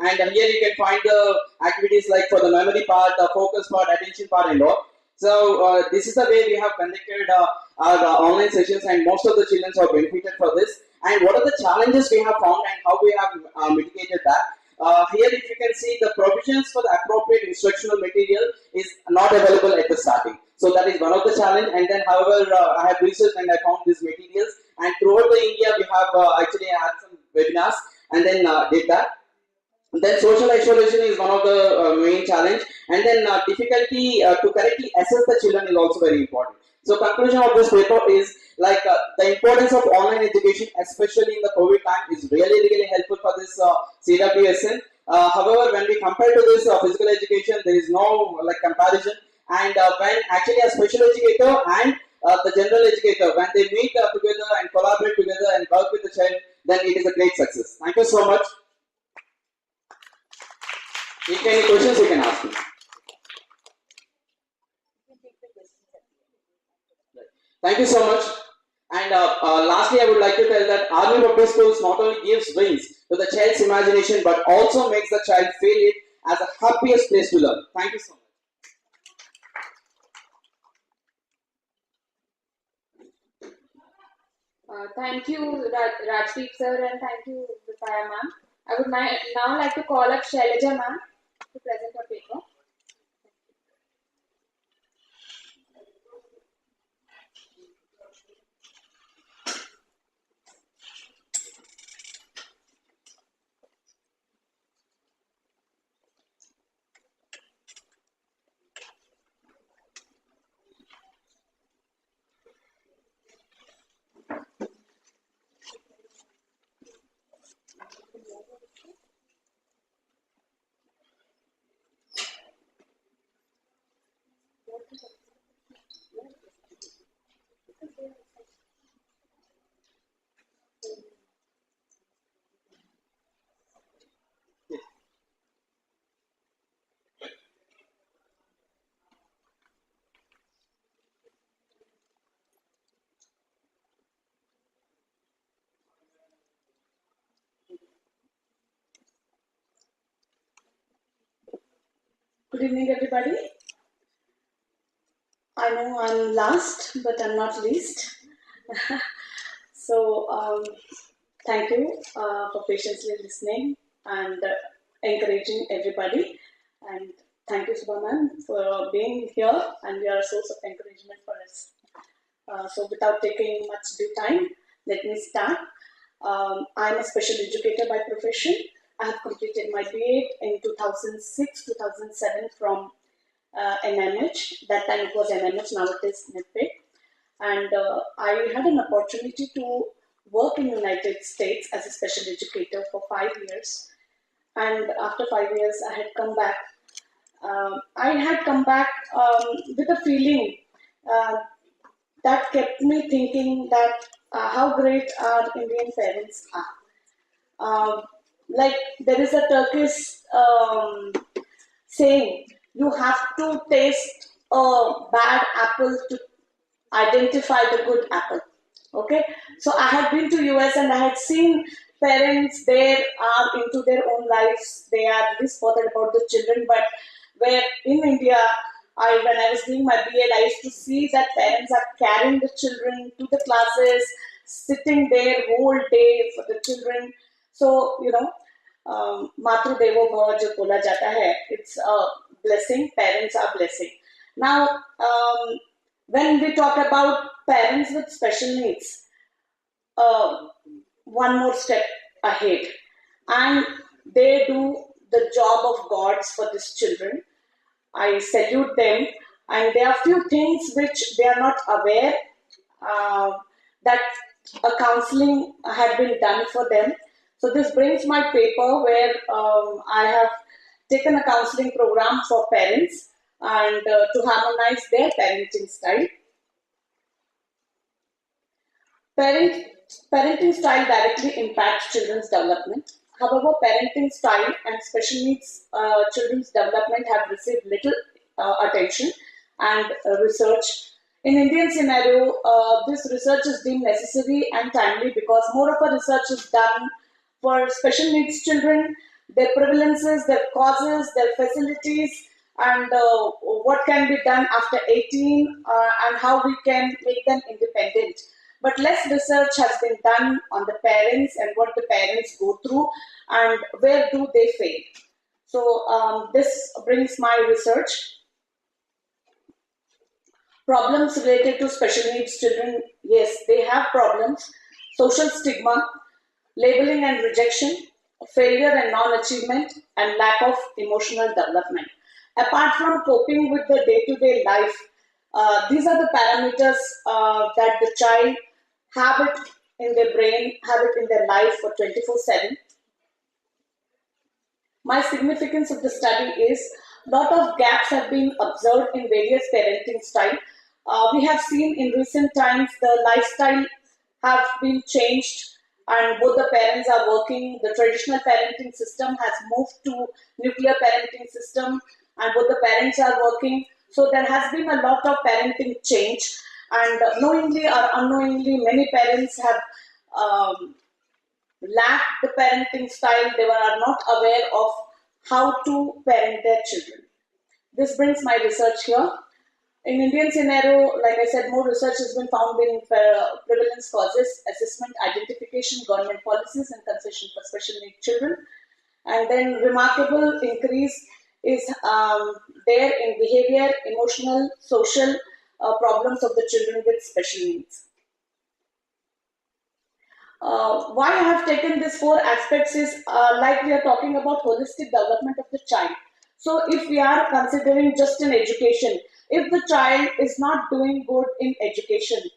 and here you can find the activities like for the memory part, the focus part, attention part, and all. So this is the way we have conducted our online sessions, and most of the children have benefited for this. And what are the challenges we have found and how we have mitigated that? Here, if you can see, the provisions for the appropriate instructional material is not available at the starting. So that is one of the challenge. And then, however, I have researched and I found these materials. And throughout the India, we have actually had some webinars and then did that. Then social isolation is one of the main challenge, and then difficulty to correctly assess the children is also very important. So conclusion of this paper is like the importance of online education, especially in the COVID time, is really helpful for this CWSN. However, when we compare to this physical education, there is no like comparison. And when actually a special educator and the general educator, when they meet together and collaborate together and work with the child, then it is a great success. Thank you so much. If any questions, you can ask me. Thank you so much. And lastly, I would like to tell that Army Public Schools not only gives wings to the child's imagination, but also makes the child feel it as the happiest place to learn. Thank you so much. Thank you, Rajdeep sir, and thank you, Vipaya ma'am. I would now like to call up Shailaja ma'am to present her paper. Good evening, everybody. I know I'm last, but I'm not least. So, thank you for patiently listening and encouraging everybody. And thank you, Subha ma'am, for being here, and you are a source of encouragement for us. So, without taking much due time, let me start. I'm a special educator by profession. I have completed my BA in 2006-2007 from NMH. That time it was NMH, now it is NIPE. And I had an opportunity to work in the United States as a special educator for 5 years. And after 5 years, I had come back. I had come back with a feeling that kept me thinking that how great our Indian parents are. Like there is a Turkish saying, you have to taste a bad apple to identify the good apple. Okay, so I had been to US and I had seen parents there are into their own lives. They are really bothered about the children, but where in India, when I was doing my BA, I used to see that parents are carrying the children to the classes, sitting there whole day for the children. So, you know, Matru Devo Bhava jo bola jata hai, it's a blessing, parents are blessing. Now, when we talk about parents with special needs, one more step ahead, and they do the job of gods for these children. I salute them, and there are few things which they are not aware that a counseling had been done for them. So this brings my paper where I have taken a counseling program for parents and to harmonize their parenting style. Parenting style directly impacts children's development. However, parenting style and special needs children's development have received little attention and research. In Indian scenario, this research is deemed necessary and timely because more of a research is done for special needs children, their prevalences, their causes, their facilities, and what can be done after 18 and how we can make them independent. But less research has been done on the parents and what the parents go through and where do they fail. So this brings my research. Problems related to special needs children, yes, they have problems. Social stigma, labeling and rejection, failure and non-achievement, and lack of emotional development. Apart from coping with the day-to-day life, these are the parameters that the child have it in their brain, have it in their life for 24/7. My significance of the study is a lot of gaps have been observed in various parenting style. We have seen in recent times the lifestyle have been changed and both the parents are working. The traditional parenting system has moved to nuclear parenting system and both the parents are working. So there has been a lot of parenting change and knowingly or unknowingly many parents have lacked the parenting style. They are not aware of how to parent their children. This brings my research here. In Indian scenario, like I said, more research has been found in prevalence causes, assessment, identification, government policies, and concession for special needs children. And then remarkable increase is there in behavior, emotional, social problems of the children with special needs. Why I have taken these 4 aspects is like we are talking about holistic development of the child. So if we are considering just an education, if the child is not doing good in education,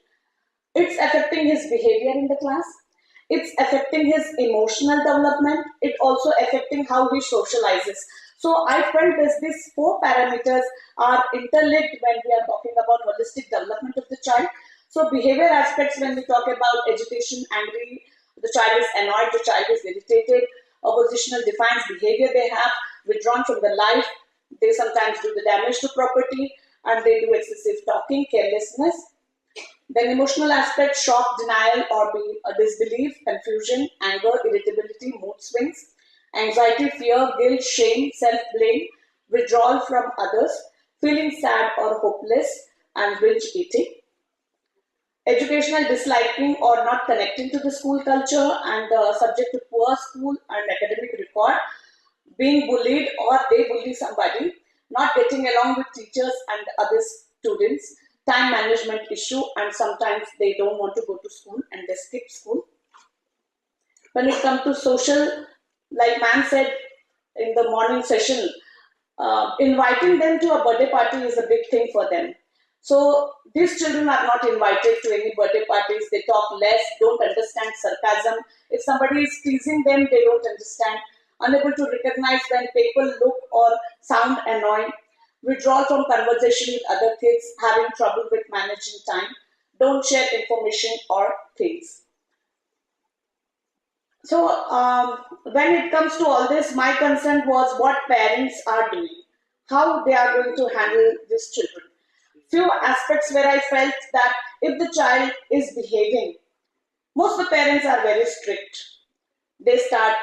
it's affecting his behavior in the class, it's affecting his emotional development, it also affecting how he socializes. So I felt as these 4 parameters are interlinked when we are talking about holistic development of the child. So behavior aspects, when we talk about education, angry, the child is annoyed, the child is irritated, oppositional defiance behavior they have, withdrawn from the life, they sometimes do the damage to property, and they do excessive talking, carelessness. Then emotional aspect, shock, denial or disbelief, confusion, anger, irritability, mood swings, anxiety, fear, guilt, shame, self-blame, withdrawal from others, feeling sad or hopeless, and binge eating. Educational disliking or not connecting to the school culture and subject to poor school and academic record, being bullied or they bully somebody, not getting along with teachers and other students, time management issue, and sometimes they don't want to go to school and they skip school. When it comes to social, like ma'am said in the morning session, inviting them to a birthday party is a big thing for them. So these children are not invited to any birthday parties. They talk less, don't understand sarcasm. If somebody is teasing them, they don't understand. Unable to recognize when people look or sound annoying. Withdrawal from conversation with other kids, having trouble with managing time. Don't share information or things. So when it comes to all this, my concern was what parents are doing, how they are going to handle these children. Few aspects where I felt that if the child is behaving, most of the parents are very strict. They start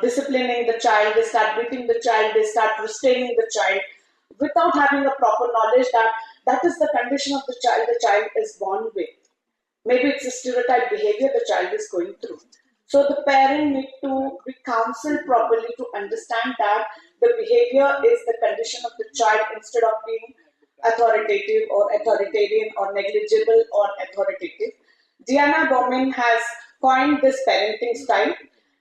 disciplining the child, they start beating the child, they start restraining the child without having a proper knowledge that that is the condition of the child is born with. Maybe it's a stereotype behavior the child is going through. So the parent need to be counseled properly to understand that the behavior is the condition of the child instead of being authoritative or authoritarian or negligible or authoritative. Diana Bowman has coined this parenting style.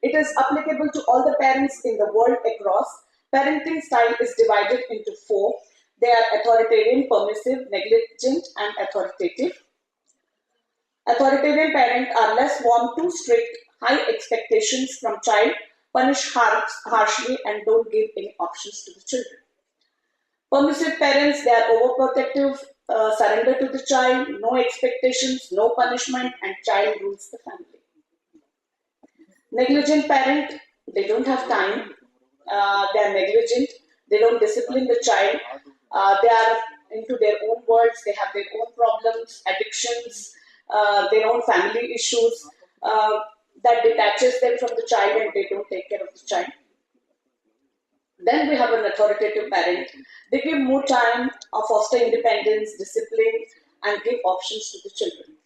It is applicable to all the parents in the world across. Parenting style is divided into four. They are authoritarian, permissive, negligent, and authoritative. Authoritarian parents are less warm, too strict, high expectations from child, punish harshly, and don't give any options to the children. Permissive parents, they are overprotective, surrender to the child, no expectations, no punishment, and child rules the family. Negligent parent, they don't have time, they are negligent, they don't discipline the child, they are into their own worlds, they have their own problems, addictions, their own family issues that detaches them from the child and they don't take care of the child. Then we have an authoritative parent. They give more time, foster independence, discipline, and give options to the children.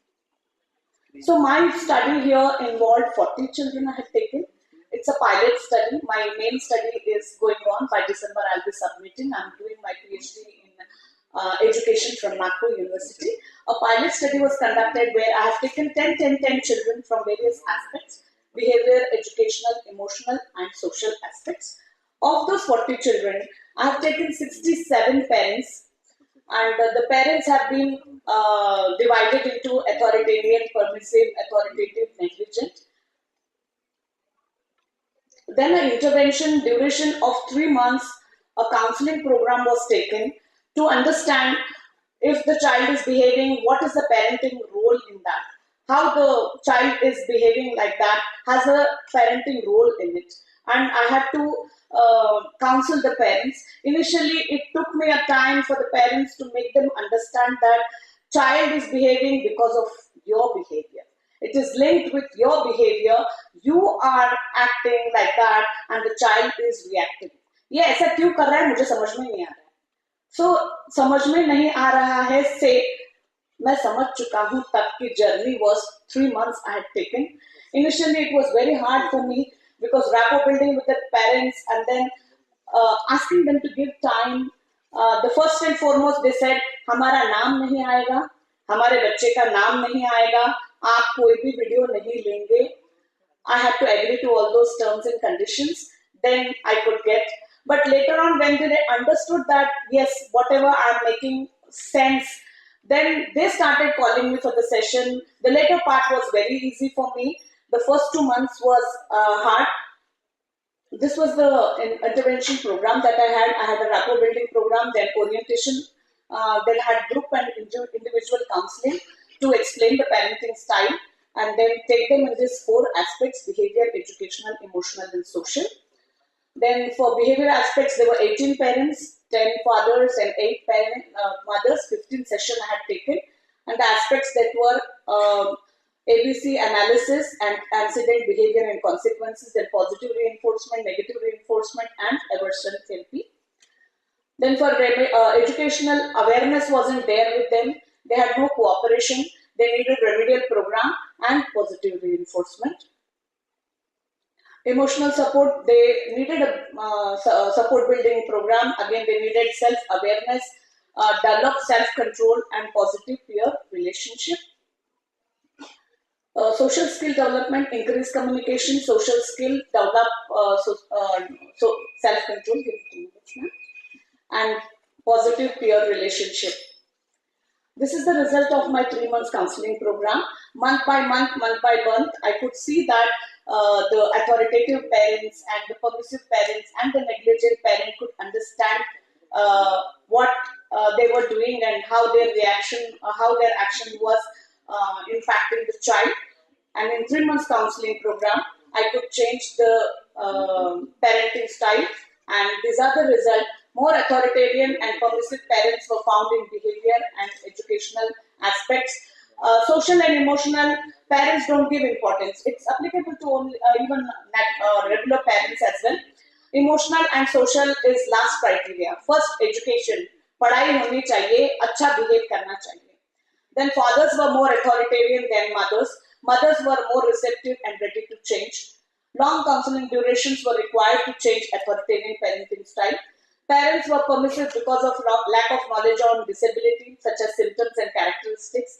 So my study here involved 40 children I have taken. It's a pilot study. My main study is going on. By December, I'll be submitting. I'm doing my PhD in education from Nagpur University. A pilot study was conducted where I have taken 10 children from various aspects, behavior, educational, emotional, and social aspects. Of those 40 children, I have taken 67 parents, and the parents have been divided into authoritarian, permissive, authoritative, negligent. Then an intervention duration of 3 months, a counseling program was taken to understand if the child is behaving, what is the parenting role in that? How the child is behaving like that has a parenting role in it. And I had to counsel the parents. Initially, it took me a time for the parents to make them understand that child is behaving because of your behavior. It is linked with your behavior. You are acting like that and the child is reacting. ये ऐसा क्यों कर रहा है मुझे समझ में नहीं आ रहा है. So समझ में नहीं आ रहा है से मैं समझ चुका हूँ तब की journey was 3 months I had taken. Initially it was very hard for me because rapport building with the parents and then asking them to give time. The first and foremost they said हमारा नाम नहीं आएगा, हमारे बच्चे का नाम नहीं आएगा, आप कोई भी वीडियो नहीं लेंगे. I had to agree to all those terms and conditions. Then I could get. But later on, when they understood that yes, whatever I'm making sense, then they started calling me for the session. The later part was very easy for me. The first 2 months was hard. This was the intervention program that I had. I had a rapport building program, then orientation, then had group and individual counseling to explain the parenting style and then take them in these 4 aspects: behavior, educational, emotional, and social. Then for behavior aspects, there were 18 parents, 10 fathers and 8 mothers, 15 sessions I had taken. And the aspects that were ABC analysis and antecedent behavior and consequences, then positive reinforcement, negative reinforcement, and aversion therapy. Then for educational awareness wasn't there with them. They had no cooperation. They needed remedial program and positive reinforcement. Emotional support, they needed a support building program. Again, they needed self-awareness, develop self-control and positive peer relationship. Social skill development, increase communication, social skill, develop self-control, and positive peer relationship. This is the result of my 3 months counseling program. Month by month, I could see that the authoritative parents and the permissive parents and the negligent parent could understand what they were doing and how their action was impacting the child. And in 3 months counseling program, I could change the parenting style, and these are the result. More authoritarian and permissive parents were found in behavior and educational aspects. Social and emotional parents don't give importance. It's applicable to only, even regular parents as well. Emotional and social is last criteria. First, education. पढ़ाई होनी चाहिए, अच्छा behave करना चाहिए. Then fathers were more authoritarian than mothers. Mothers were more receptive and ready to change. Long counseling durations were required to change authoritarian parenting style. Parents were permissive because of lack of knowledge on disability, such as symptoms and characteristics.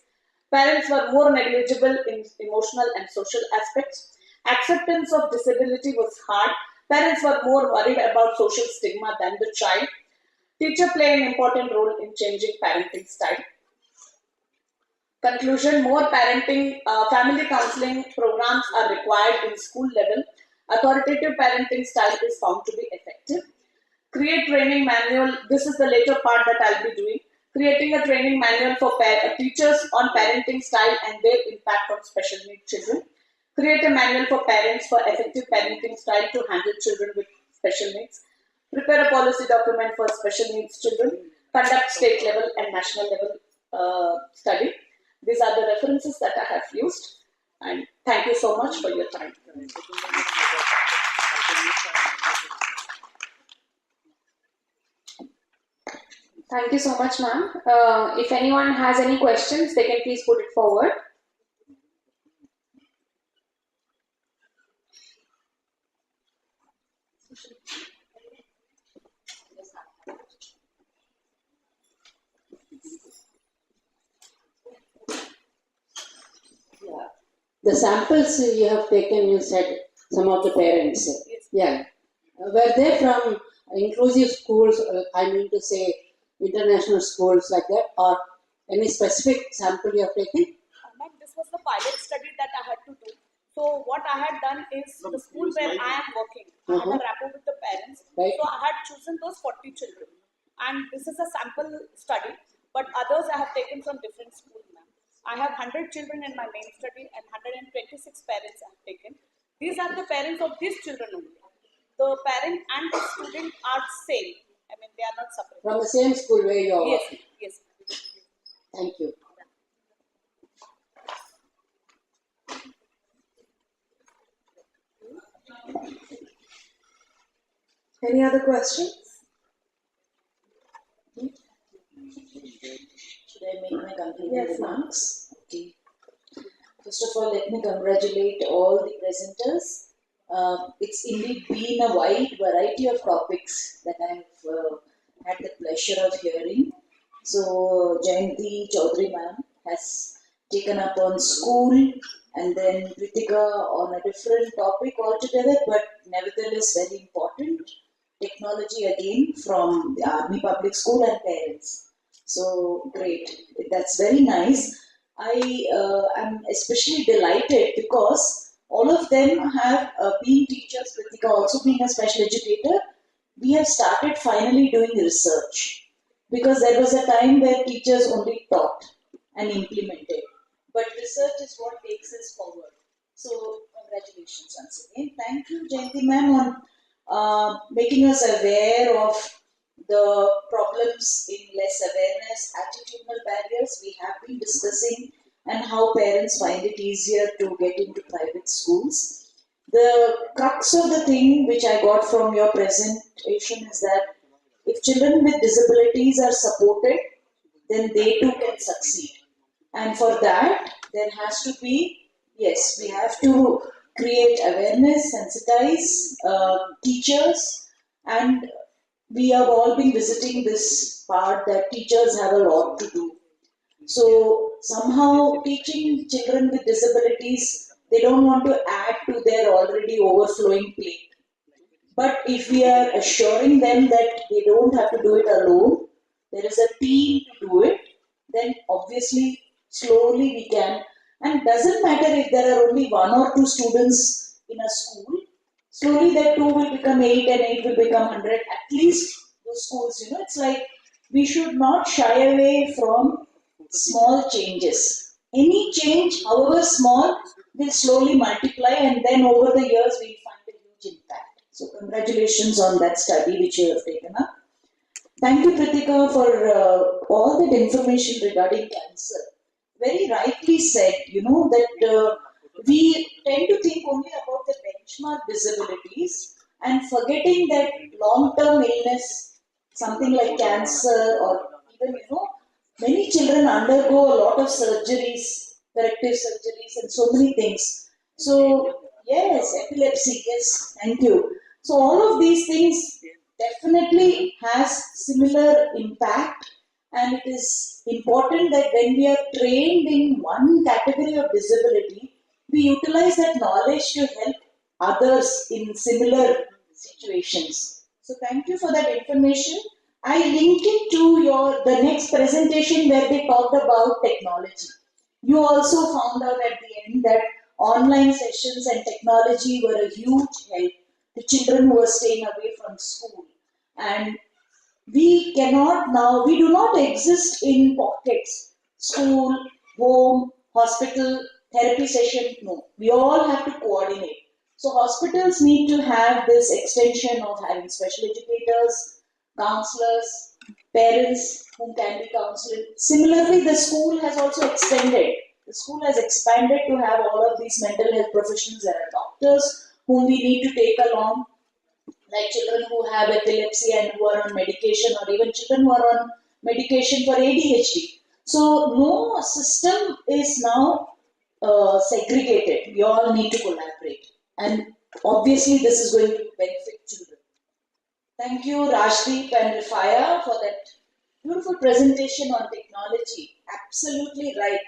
Parents were more negligible in emotional and social aspects. Acceptance of disability was hard. Parents were more worried about social stigma than the child. Teacher play an important role in changing parenting style. Conclusion, more parenting, family counseling programs are required in school level. Authoritative parenting style is found to be effective. Create training manual. This is the later part that I'll be doing. Creating a training manual for teachers on parenting style and their impact on special needs children. Create a manual for parents for effective parenting style to handle children with special needs. Prepare a policy document for special needs children. Conduct state level and national level study. These are the references that I have used. And thank you so much for your time. Thank you so much, ma'am. If anyone has any questions, they can please put it forward. The samples you have taken, you said some of the parents. Yes. Yeah. Were they from inclusive schools, I mean to say international schools like that, or any specific sample you have taken? Ma'am, this was the pilot study that I had to do. So what I had done is the school where I am working, I had a rapport with the parents. Right. So I had chosen those 40 children. And this is a sample study, but others I have taken from different schools, ma'am. I have 100 children in my main study and 126 parents I have taken. These are the parents of these children only. The parent and the student are same. I mean, they are not separate. From the same school where you are Yes, working? yes. Thank you. Any other questions? Should I make my concluding Yes, remarks? Okay. First of all, let me congratulate all the presenters. It's indeed been a wide variety of topics that I've had the pleasure of hearing. So, Jayanti Chaudhary ma'am has taken up on school, and then Kritika on a different topic altogether, but nevertheless very important. Technology again from the Army Public School and parents. So great, that's very nice. I am especially delighted because all of them have been teachers, Kritika also being a special educator. We have started finally doing research because there was a time where teachers only taught and implemented. But research is what takes us forward. So congratulations once again. Thank you, Jayanti ma'am, on making us aware of the problems in less awareness, attitudinal barriers. We have been discussing and how parents find it easier to get into private schools. The crux of the thing which I got from your presentation is that if children with disabilities are supported, then they too can succeed. And for that, there has to be, yes, we have to create awareness, sensitize teachers, and we have all been visiting this part that teachers have a lot to do. So somehow teaching children with disabilities, they don't want to add to their already overflowing plate. But if we are assuring them that they don't have to do it alone, there is a team to do it, then obviously slowly we can. And doesn't matter if there are only 1 or 2 students in a school, slowly that 2 will become 8 and 8 will become 100. At least those schools, it's like we should not shy away from small changes. Any change, however small, will slowly multiply, and then over the years we find a huge impact. So congratulations on that study which you have taken up. Thank you, Pritika, for all that information regarding cancer. Very rightly said, that we tend to think only about the benchmark disabilities and forgetting that long-term illness, something like cancer, or even, many children undergo a lot of surgeries, corrective surgeries, and so many things. So, yes, epilepsy, yes, thank you. So, all of these things definitely has similar impact, and it is important that when we are trained in one category of disability, we utilize that knowledge to help others in similar situations. So, thank you for that information. I link it to the next presentation where they talked about technology. You also found out at the end that online sessions and technology were a huge help to children who are staying away from school. And we do not exist in pockets. School, home, hospital, therapy session, no. We all have to coordinate. So hospitals need to have this extension of having special educators, counselors, parents who can be counseled. Similarly, the school has also extended. The school has expanded to have all of these mental health professionals. There are doctors whom we need to take along, like children who have epilepsy and who are on medication, or even children who are on medication for ADHD. So no system is now segregated. We all need to collaborate. And obviously this is going to benefit children. Thank you, Rajdeep and Rifaya, for that beautiful presentation on technology. Absolutely right.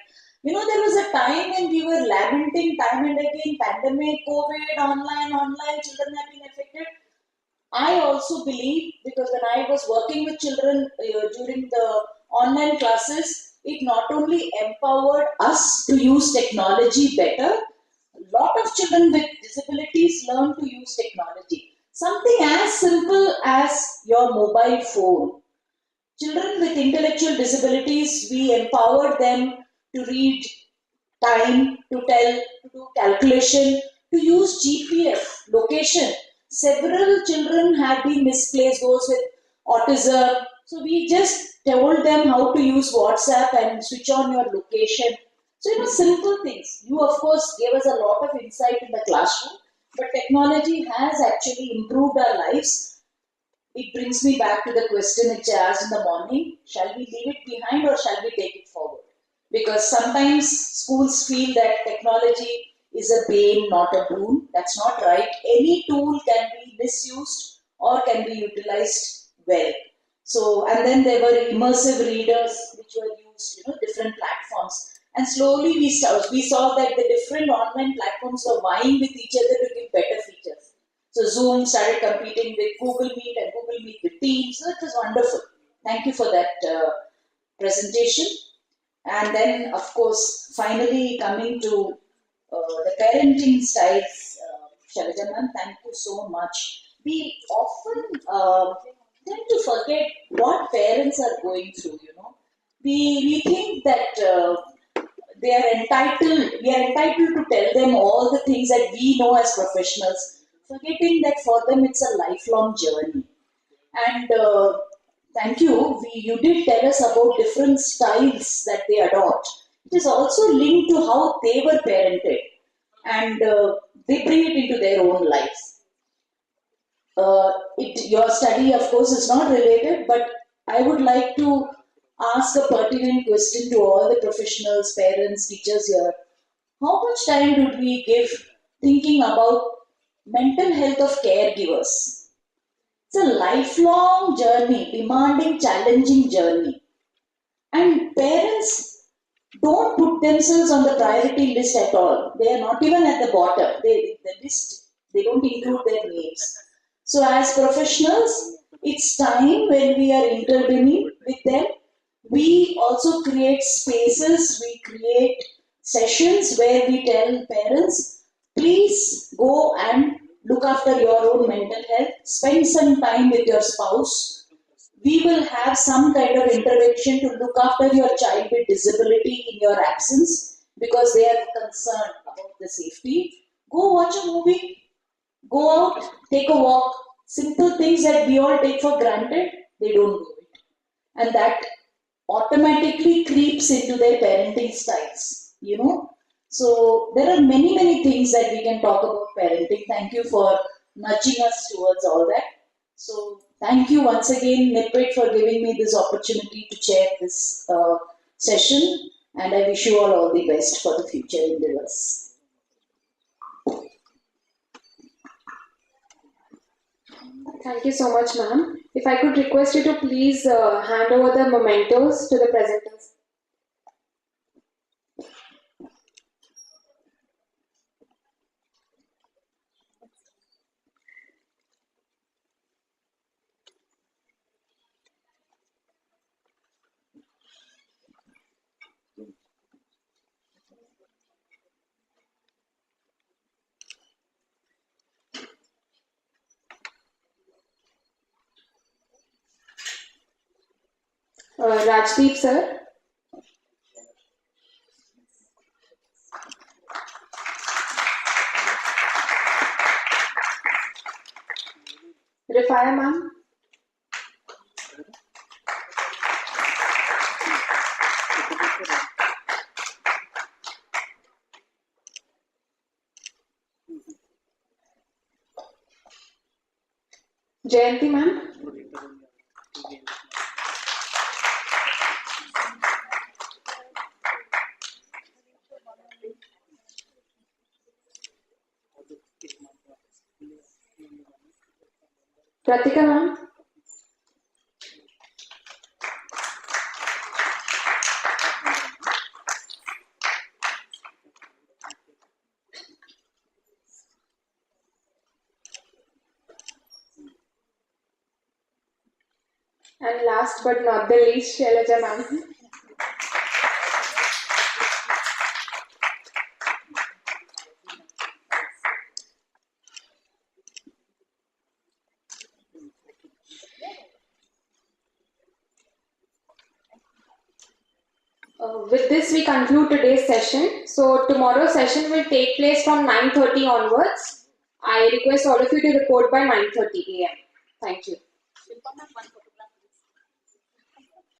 There was a time when we were lamenting time and again, pandemic, COVID, online, children have been affected. I also believe, because when I was working with children during the online classes, it not only empowered us to use technology better, a lot of children with disabilities learn to use technology. Something as simple as your mobile phone. Children with intellectual disabilities, we empowered them to read time, to do calculation, to use GPS, location. Several children have been misplaced, those with autism. So we just told them how to use WhatsApp and switch on your location. So, simple things. You, of course, gave us a lot of insight in the classroom, but technology has actually improved our lives. It brings me back to the question which I asked in the morning. Shall we leave it behind or shall we take it forward? Because sometimes schools feel that technology is a bane, not a boon. That's not right. Any tool can be misused or can be utilized well. So, and then there were immersive readers which were used, different platforms. And slowly we saw that the different online platforms were vying with each other to give better features. So Zoom started competing with Google Meet and Google Meet with Teams. So it was wonderful. Thank you for that presentation. And then, of course, finally coming to the parenting styles, Shalajaman, thank you so much. We often tend to forget what parents are going through, We think that we are entitled to tell them all the things that we know as professionals, forgetting that for them it's a lifelong journey. And thank you. You did tell us about different styles that they adopt. it is also linked to how they were parented, and they bring it into their own lives. Your study, of course, is not related, but I would like to ask a pertinent question to all the professionals, parents, teachers here. How much time do we give thinking about mental health of caregivers? It's a lifelong journey, demanding, challenging journey. And parents don't put themselves on the priority list at all. They are not even at the bottom. The list, they don't include their names. So as professionals, it's time when we are intervening with them, we also create spaces, we create sessions where we tell parents, please go and look after your own mental health, spend some time with your spouse. We will have some kind of intervention to look after your child with disability in your absence because they are concerned about the safety. Go watch a movie, go out, take a walk. Simple things that we all take for granted, they don't do it. And that automatically creeps into their parenting styles, you know. So there are many, many things that we can talk about parenting. Thank you for nudging us towards all that. So thank you once again, Niprit, for giving me this opportunity to chair this session. And I wish you all the best for the future endeavors. Thank you so much, ma'am. If I could request you to please hand over the mementos to the presenters. Rajdeep, sir. Rifaya, ma'am. Jayanti, ma'am. Pratika, ma'am. And last but not the least, Shailaja, ma'am. With this, we conclude today's session. So tomorrow's session will take place from 9:30 onwards. I request all of you to report by 9:30 a.m. Thank you.